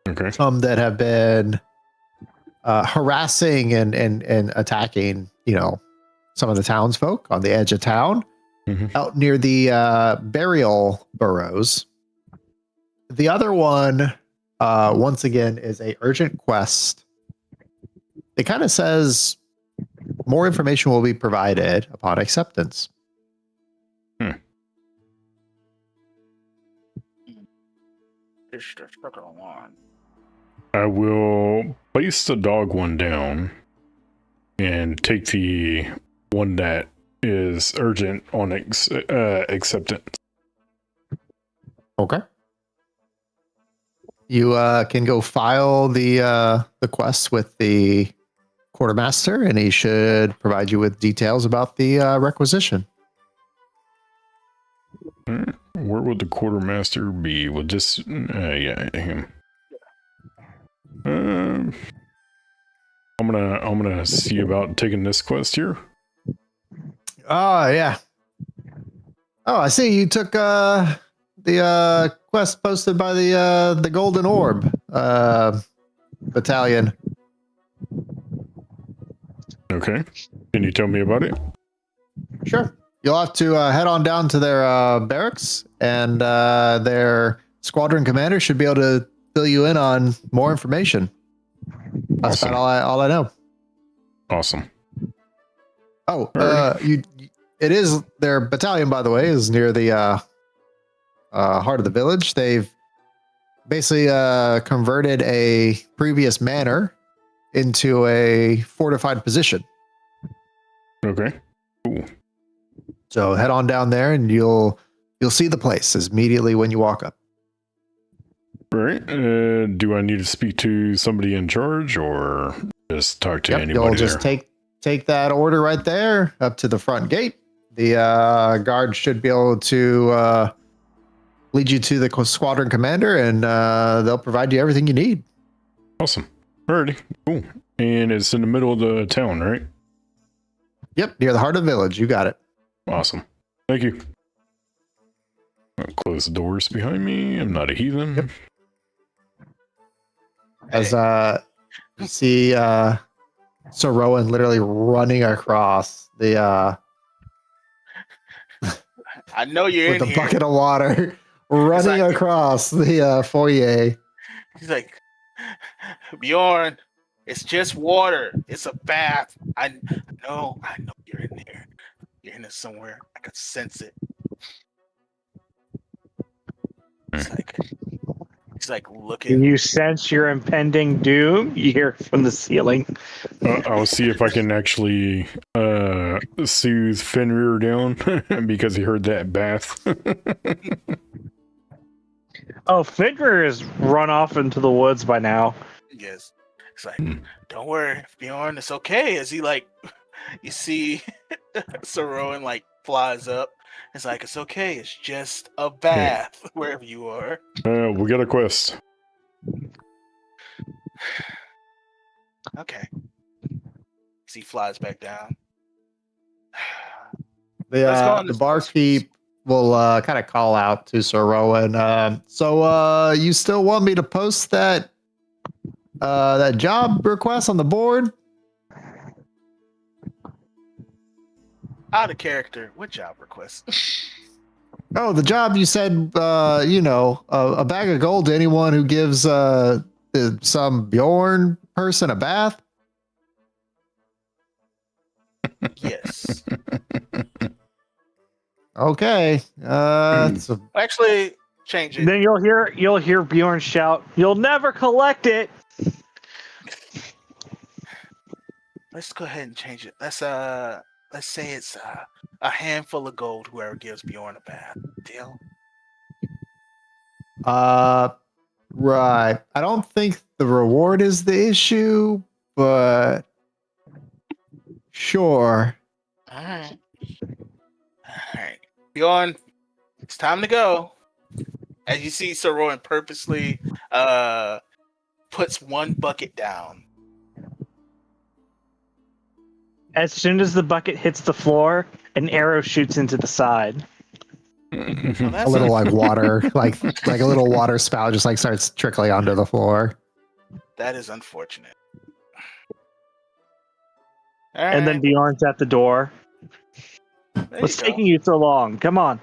Okay. some that have been harassing and attacking, some of the townsfolk on the edge of town, out near the burial burrows. The other one, once again, is a urgent quest. It kind of says more information will be provided upon acceptance. I will place the dog one down and take the one that is urgent on acceptance. Okay. You can go file the quest with the quartermaster, and he should provide you with details about the requisition. Where would the quartermaster be? Would this? Yeah, him. I'm gonna see about taking this quest here. Oh yeah. Oh, I see. You took the quest posted by the Golden Orb battalion. Okay. Can you tell me about it? Sure. You'll have to head on down to their barracks, and their squadron commander should be able to fill you in on more information. That's Awesome. about all I know. Awesome. Oh, it is their battalion, by the way, is near the heart of the village. They've basically converted a previous manor into a fortified position. Okay. Cool. So head on down there, and you'll see the place immediately when you walk up. All right. Do I need to speak to somebody in charge, or just talk to anybody? You'll just take that order right there up to the front gate. The guard should be able to lead you to the squadron commander, and they'll provide you everything you need. Awesome. Alrighty. Cool. And it's in the middle of the town, right? Yep, near the heart of the village. You got it. Awesome. Thank you. I'll close the doors behind me. I'm not a heathen. Yep. As you see Sir Rowan literally running across the I know you're with in a here. bucket of water, running across the foyer. He's like, Bjorn, it's just water. It's a bath. I know you're in there. You're in there somewhere. I could sense it. He's like looking. Can you sense your impending doom? You hear it from the ceiling. I'll see if I can actually soothe Fenrir down because he heard that bath. Oh, Fenrir has run off into the woods by now. Yes. It's like, don't worry, Bjorn, it's okay. As he like, you see Sir Rowan like flies up. It's like, it's okay. It's just a bath wherever you are. We got a quest. Okay. As he flies back down. The barkeep will kind of call out to Sir Rowan. So you still want me to post that That job request on the board. Out of character. What job request? Oh, the job you said, a bag of gold to anyone who gives some Bjorn person a bath. Yes. Okay. Actually, change it. Then you'll hear Bjorn shout, "You'll never collect it." Let's go ahead and change it. Let's say it's a handful of gold. Whoever gives Bjorn a bath. Deal. Right. I don't think the reward is the issue, but sure. All right. All right, Bjorn. It's time to go. As you see, Soroyan purposely puts one bucket down. As soon as the bucket hits the floor, an arrow shoots into the side. Well, A little like water, like a little water spout just like starts trickling onto the floor. that is unfortunate. All And then right, Bjorn's at the door. there What's you go. taking you so long? Come on.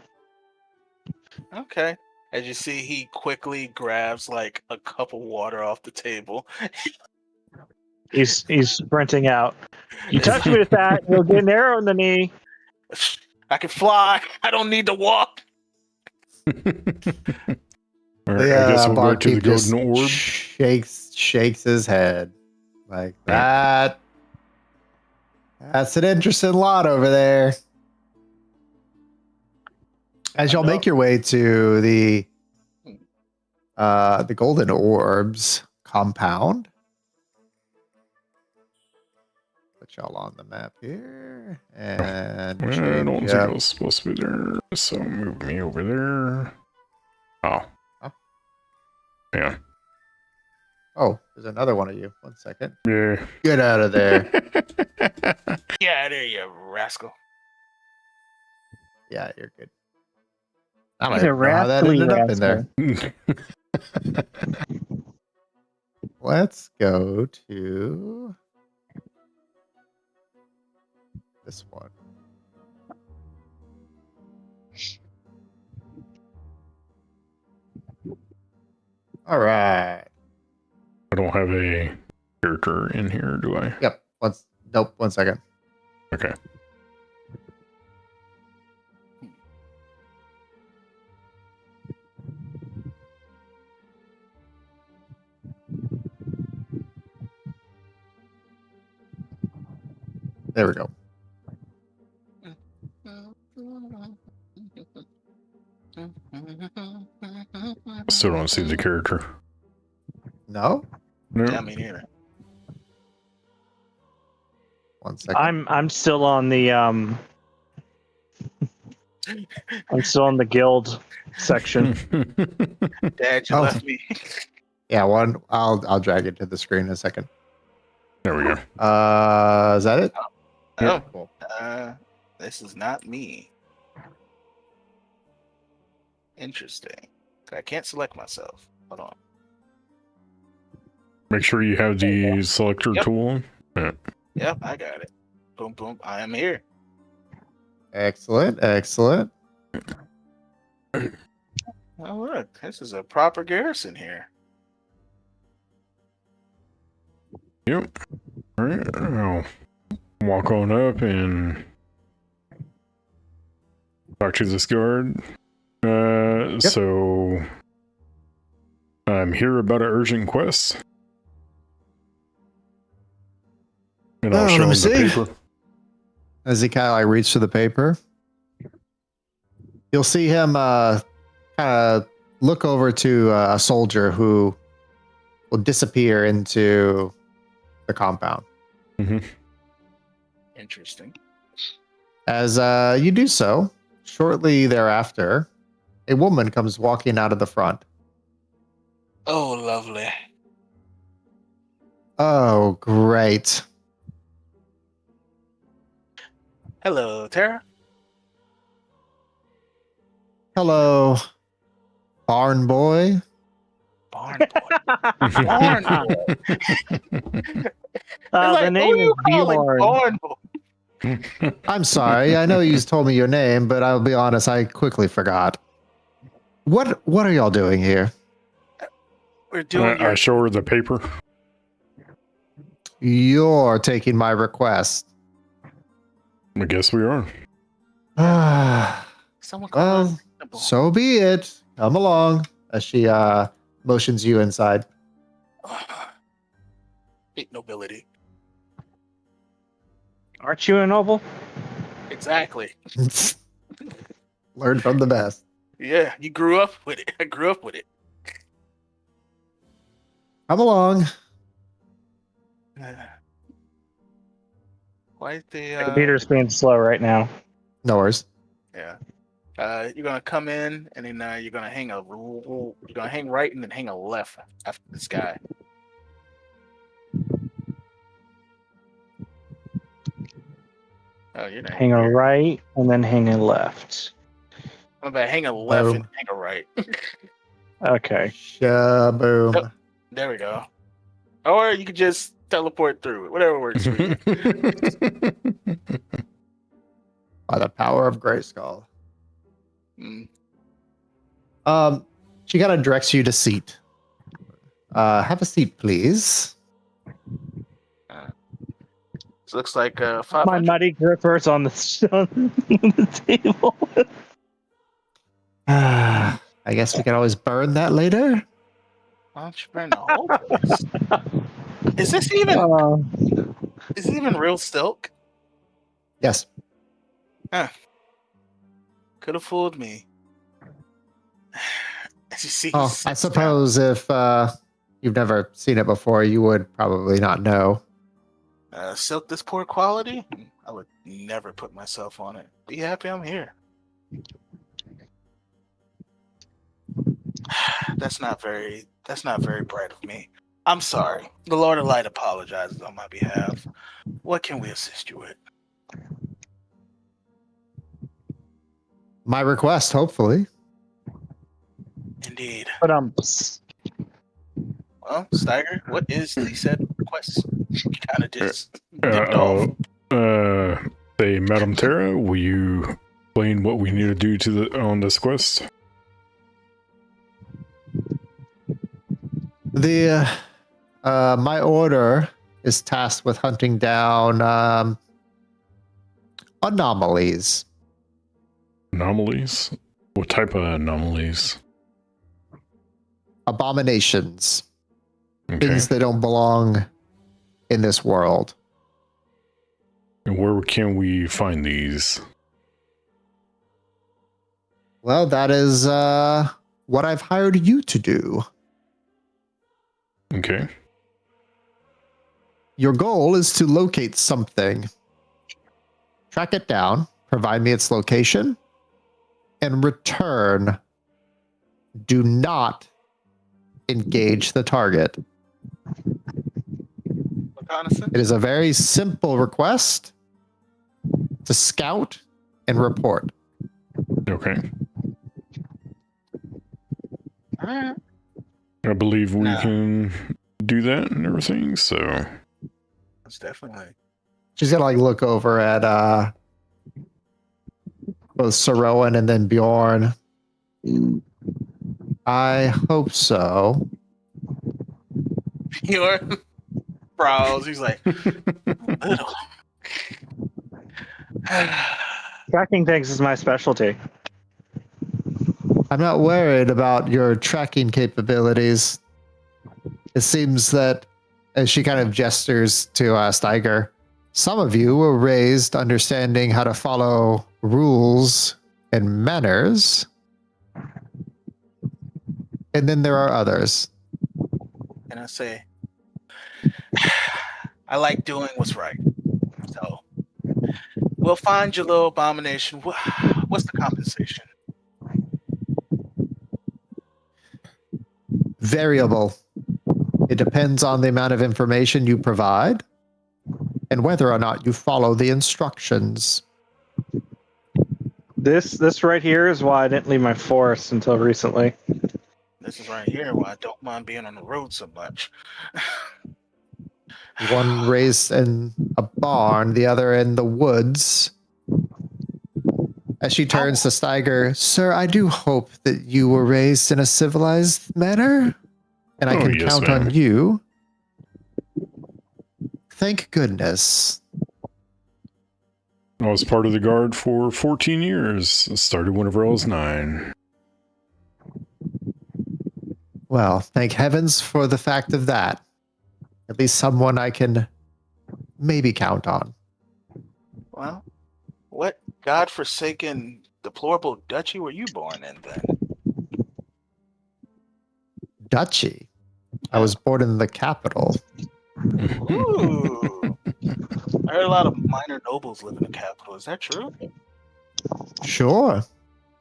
Okay. As you see, he quickly grabs like a cup of water off the table. He's sprinting out. You touch me with that, you'll get an arrow in the knee. I can fly. I don't need to walk. All right, I guess we'll go to the barkeep just golden orb. shakes his head like that. That's an interesting lot over there. As y'all make your way to the golden orbs compound, put y'all on the map here, and I don't change think up. I was supposed to be there, so move me over there. Oh. Yeah. Oh, there's another one of you. 1 second. Yeah. Get out of there. Yeah, there you rascal. Yeah, you're good. I don't He's a even know how that rascally ended up in there. rascal. Let's go to this one. All right. I don't have a character in here, do I? Yep. Nope. 1 second. Okay. There we go. Still don't see the character. No? No. Yeah, me neither. 1 second. I'm still on the guild section. Dad, you Oh. left me. Yeah, one. I'll drag it to the screen in a second. There we go. Is that it? Oh, Cool. this is not me. Interesting. I can't select myself. Hold on. Make sure you have the selector Yep. tool on. Yep, I got it. Boom, boom. I am here. Excellent. Excellent. Oh, look. This is a proper garrison here. Yep. All right. I'll walk on up and talk to this guard. So I'm here about an urgent quest. And I'll Oh, show let him me the see. paper. As he kind of like reaches for the paper, you'll see him kind of look over to a soldier who will disappear into the compound. Interesting. As you do so, shortly thereafter, a woman comes walking out of the front. Oh, lovely. Oh, great. Hello, Tara. Hello, barn boy. Barn boy. Barn boy. The name is Bjorn. Barn boy? I'm sorry. I know you told me your name, but I'll be honest, I quickly forgot. What are y'all doing here? We're doing I show her the paper. You're taking my request. I guess we are. Someone call Well, us the boy. so be it. Come along. As she motions you inside. Big nobility. Aren't you a noble? Exactly. Learn from the best. Yeah, you grew up with it. I grew up with it. Come along. Quite The the computer's being slow right now. No worries. yeah. You're gonna come in and then you're gonna hang right and then hang a left after this guy. Oh, you're not Hang a right and then hang a left. I'm about to hang a left Boom. and hang a right. Okay. Shaboom. Yep. There we go. Or you could just teleport through it. Whatever works for you. By the power of Grayskull. Mm. She kind of directs you to seat. Have a seat, please. This looks like My 500. muddy gripper's on the table. I guess we can always burn that later. Why don't you burn the whole place? Is this even real silk? Yes. Could have fooled me. As you see, Oh, I suppose if you've never seen it before, you would probably not know. Silk this poor quality? I would never put myself on it. Be happy I'm here. That's not very bright of me. I'm sorry. The Lord of Light apologizes on my behalf. What can we assist you with? My request, hopefully. Indeed. But Well, Steiger, what is the said request? You kind of just dipped off. Say, Madam Terra, will you explain what we need to do on this quest? My order is tasked with hunting down anomalies. Anomalies? What type of anomalies? Abominations. Okay. Things that don't belong in this world. And where can we find these? Well, that is what I've hired you to do. Okay. Your goal is to locate something, track it down, provide me its location, and return. Do not engage the target. Reconnaissance? It is a very simple request to scout and report. Okay. Alright. I believe we No. can do that and everything, so... That's definitely. She's gonna look over at both Saroan and then Bjorn. I hope so. Your brows. He's like, little. tracking things is my specialty. I'm not worried about your tracking capabilities. It seems that, as she kind of gestures to Steiger, some of you were raised understanding how to follow rules and manners. And then there are others. And I say, I like doing what's right. So we'll find your little abomination. What's the compensation? Variable. It depends on the amount of information you provide and whether or not you follow the instructions. This right here is why I didn't leave my forest until recently. This is right here why I don't mind being on the road so much. One raised in a barn, the other in the woods. As she turns to Steiger, sir, I do hope that you were raised in a civilized manner, and I Oh, can yes, count ma'am. on you. Thank goodness. I was part of the guard for 14 years. I started whenever I was 9. Well, thank heavens for the fact of that. At least someone I can maybe count on. Well, what godforsaken, deplorable duchy were you born in then? Duchy. I was born in the capital. Ooh. I heard a lot of minor nobles live in the capital. Is that true? Sure.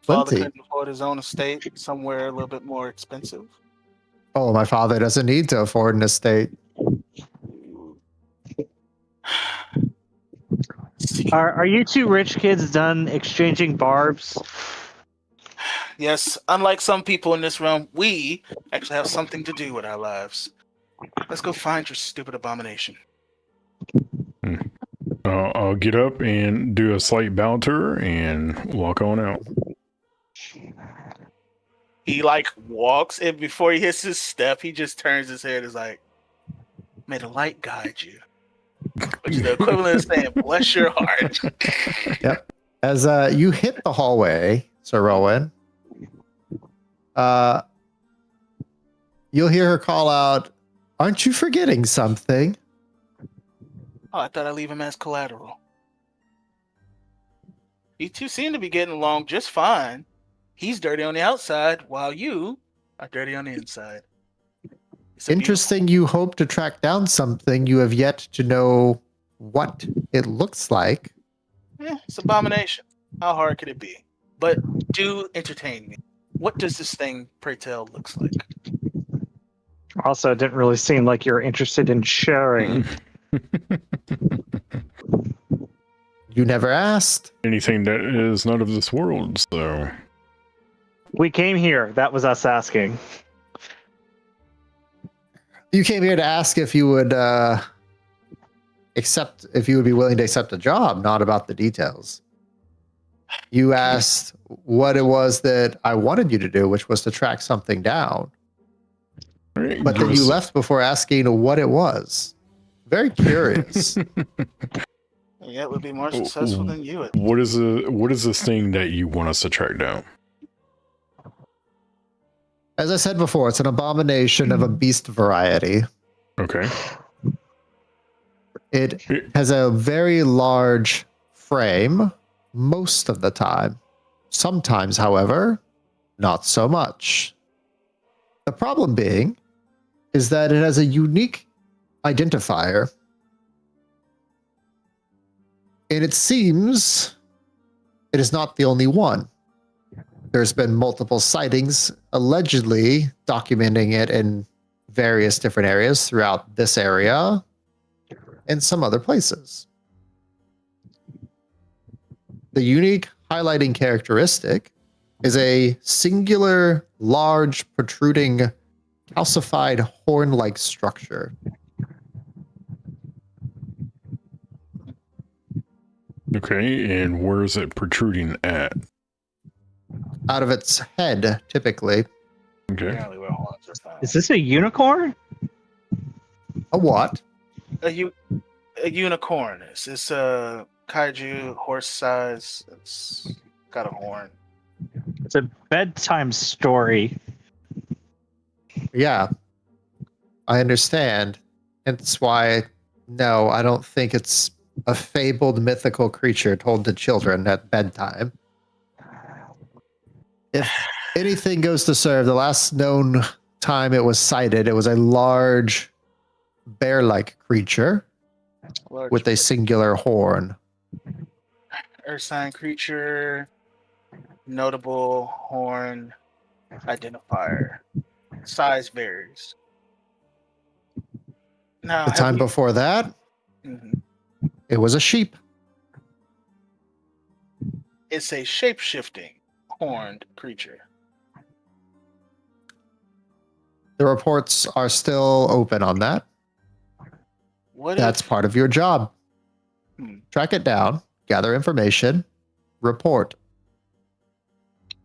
Father Plenty. couldn't afford his own estate somewhere a little bit more expensive. Oh, my father doesn't need to afford an estate. Are you two rich kids done exchanging barbs? Yes, unlike some people in this realm, we actually have something to do with our lives. Let's go find your stupid abomination. I'll get up and do a slight bow to her and walk on out. He like walks, and before he hits his step, he just turns his head and is like, "May the light guide you." Which is the equivalent of saying, "Bless your heart." Yep. As you hit the hallway, Sir Rowan, you'll hear her call out, "Aren't you forgetting something?" Oh, I thought I'd leave him as collateral. You two seem to be getting along just fine. He's dirty on the outside, while you are dirty on the inside. It's a Interesting, you hope to track down something you have yet to know what it looks like. it's abomination. How hard could it be? But do entertain me. What does this thing, pray tell, looks like? Also, it didn't really seem like you're interested in sharing. You never asked. Anything that is not of this world, so... We came here. That was us asking. You came here to ask if you would if you would be willing to accept a job, not about the details. You asked what it was that I wanted you to do, which was to track something down. Right, But then you left before asking what it was. Very curious. Yeah, it would be more successful than you. What is this thing that you want us to track down? As I said before, it's an abomination of a beast variety. Okay. It has a very large frame most of the time. Sometimes, however, not so much. The problem being is that it has a unique identifier. And it seems it is not the only one. There's been multiple sightings allegedly documenting it in various different areas throughout this area and some other places. The unique highlighting characteristic is a singular, large, protruding, calcified horn-like structure. Okay, and where is it protruding at? Out of its head, typically. Okay. Apparently where horns are found. Is this a unicorn? A what? A unicorn. It's a kaiju, horse size. It's got a horn. It's a bedtime story. Yeah, I understand. That's why, no, I don't think it's a fabled mythical creature told to children at bedtime. If anything goes to serve, the last known time it was sighted, it was a large bear-like creature with a singular horn. Earth sign creature, notable horn identifier. Size varies. Now, The time before that, it was a sheep. It's a shape-shifting horned creature. The reports are still open on that. What That's if, part of your job. Hmm. Track it down, gather information, report.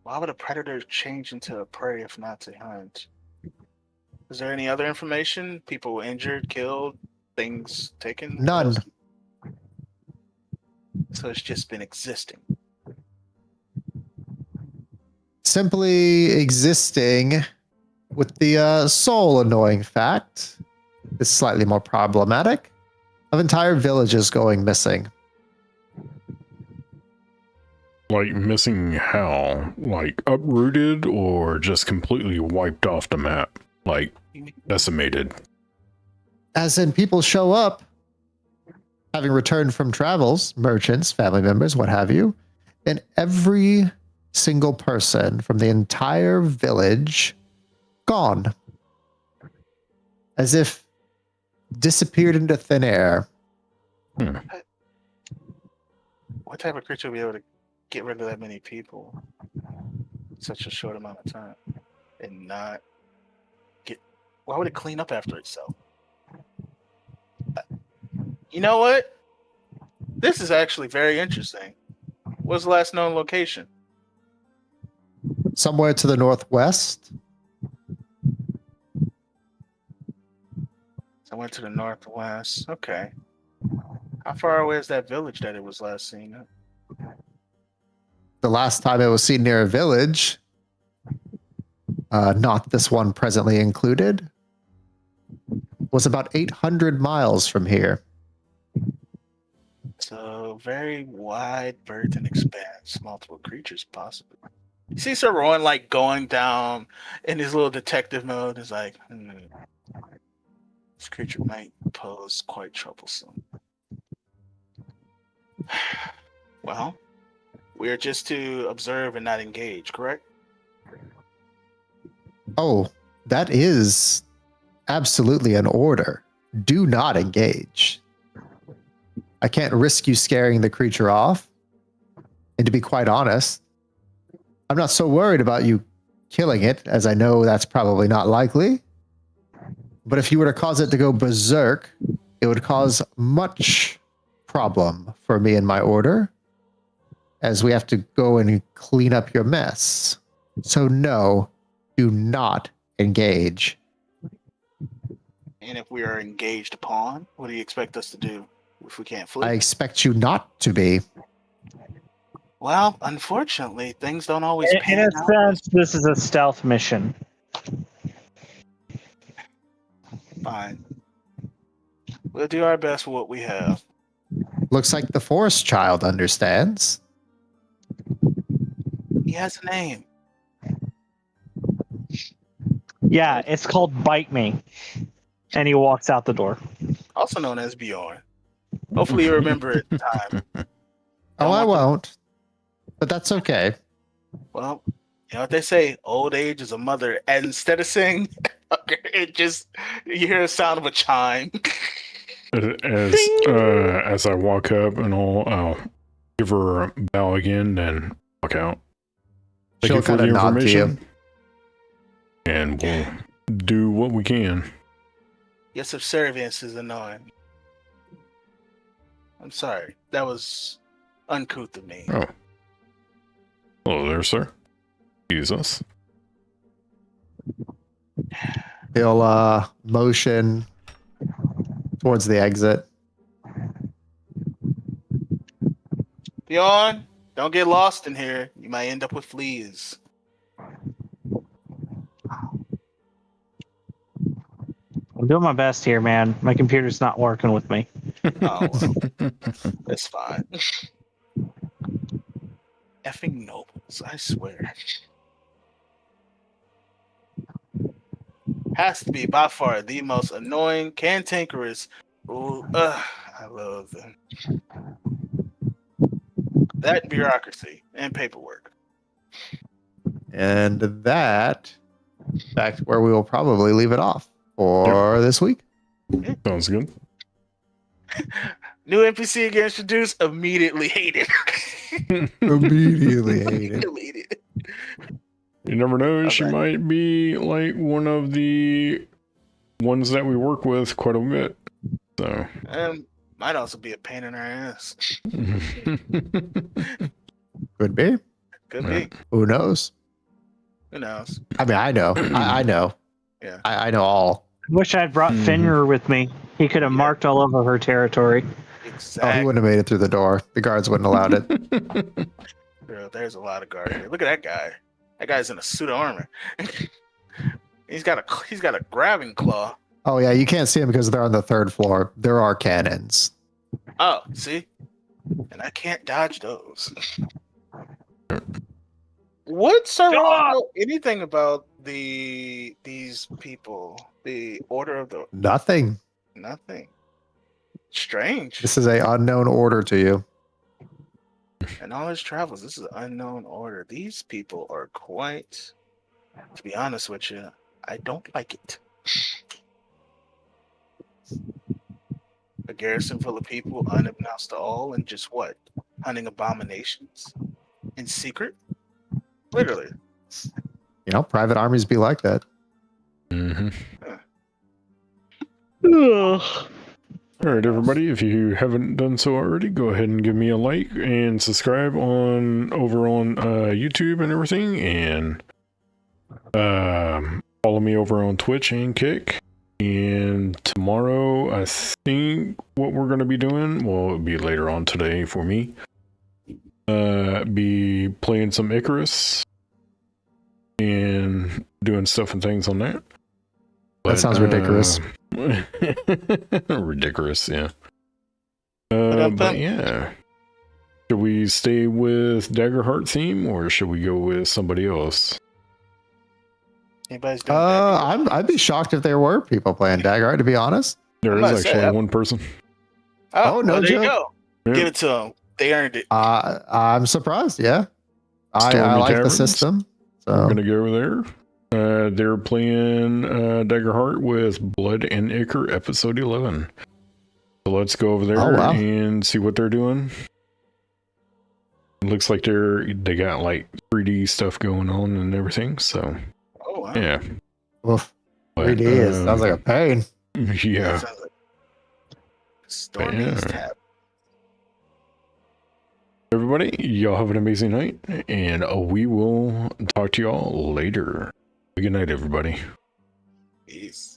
why would a predator change into a prey if not to hunt? Is there any other information? People injured, killed, things taken? What None. else? So it's just been existing. Simply existing with the sole annoying fact, is slightly more problematic, of entire villages going missing. Like missing how? Like uprooted or just completely wiped off the map? Like decimated? As in, people show up, having returned from travels, merchants, family members, what have you, and every single person from the entire village gone. As if disappeared into thin air. What type of creature would be able to get rid of that many people in such a short amount of time and not get? Why would it clean up after itself? You know what? This is actually very interesting. What's the last known location? Somewhere to the northwest. I went to the northwest. Okay. How far away is that village that it was last seen at? The last time it was seen near a village, not this one presently included, was about 800 miles from here. So very wide berth and expanse, multiple creatures possibly. You see Sir Rowan like going down in his little detective mode. Is like, this creature might pose quite troublesome. Well, we're just to observe and not engage, correct? Oh, that is absolutely an order. Do not engage. I can't risk you scaring the creature off. And to be quite honest, I'm not so worried about you killing it, as I know that's probably not likely. But if you were to cause it to go berserk, it would cause much problem for me and my order, as we have to go and clean up your mess. So no, do not engage. And if we are engaged upon, what do you expect us to do if we can't flee? I expect you not to be. Well, unfortunately, things don't always In pan a out. sense, this is a stealth mission. Fine. We'll do our best with what we have. Looks like the forest child understands. He has a name. Yeah, it's called Bite Me. And he walks out the door. Also known as Bjorn. Hopefully you remember it in time. Oh, I want them- won't. But that's okay. Well, you know what they say, old age is a mother. And instead of saying, it just, you hear the sound of a chime. As I walk up and I'll give her a bow again and walk out. Thank She'll you for kind the of nod to you. information. And we'll do what we can. Your subservience is annoying. I'm sorry. That was uncouth of me. Oh. Hello there, sir. Excuse us. He'll motion towards the exit. Bjorn, don't get lost in here. You might end up with fleas. I'm doing my best here, man. My computer's not working with me. Oh, well, that's fine. Effing nobles, I swear. Has to be by far the most annoying, cantankerous. I love them. That bureaucracy and paperwork. And that, back to where we will probably leave it off for this week. Sounds good. New NPC gets introduced, immediately hated. Immediately hated. Deleted. You never know. She Okay. might be like one of the ones that we work with quite a bit. So. Might also be a pain in our ass. Could be. Could be. Who knows? Who knows? I mean, I know. I know. Yeah. I know all. Wish I'd brought Fenrir with me. He could have marked all over her territory. Oh, Exactly. he wouldn't have made it through the door. The guards wouldn't have allowed it. Girl, there's a lot of guards here. Look at that guy. That guy's in a suit of armor. He's got a grabbing claw. Oh yeah, you can't see them because they're on the 3rd floor. There are cannons. Oh, see? And I can't dodge those. What, sir? Know anything about these people? The Order of the Nothing. Nothing. Strange. This is a unknown order to you. In all his travels, this is an unknown order. These people are quite, to be honest with you, I don't like it. A garrison full of people unannounced to all and just what? Hunting abominations? In secret? Literally. You know, private armies be like that. Mm-hmm. All right, everybody, if you haven't done so already, go ahead and give me a like and subscribe over on YouTube and everything, and follow me over on Twitch and Kick. And tomorrow, I think what we're going to be doing, well, it'll be later on today for me, be playing some Icarus and doing stuff and things on that. That sounds ridiculous. Ridiculous, yeah. But yeah. Should we stay with Daggerheart theme, or should we go with somebody else? Anybody's doing that? I'd be shocked if there were people playing Daggerheart, to be honest. There is actually one person. Oh, no well, there you joke. go. Yeah. Give it to them. They earned it. I'm surprised, yeah. I Stormy like the Taverns. system. We're So gonna go there. They're playing Daggerheart with Blood and Ichor episode 11. So let's go over there wow. and see what they're doing. It looks like they got like 3D stuff going on and everything. So Oh, wow. yeah, oof, But, 3D sounds like a pain. yeah. Sounds like Stormy's Yeah. tap. Everybody, y'all have an amazing night, and we will talk to y'all later. Good night, everybody. Peace.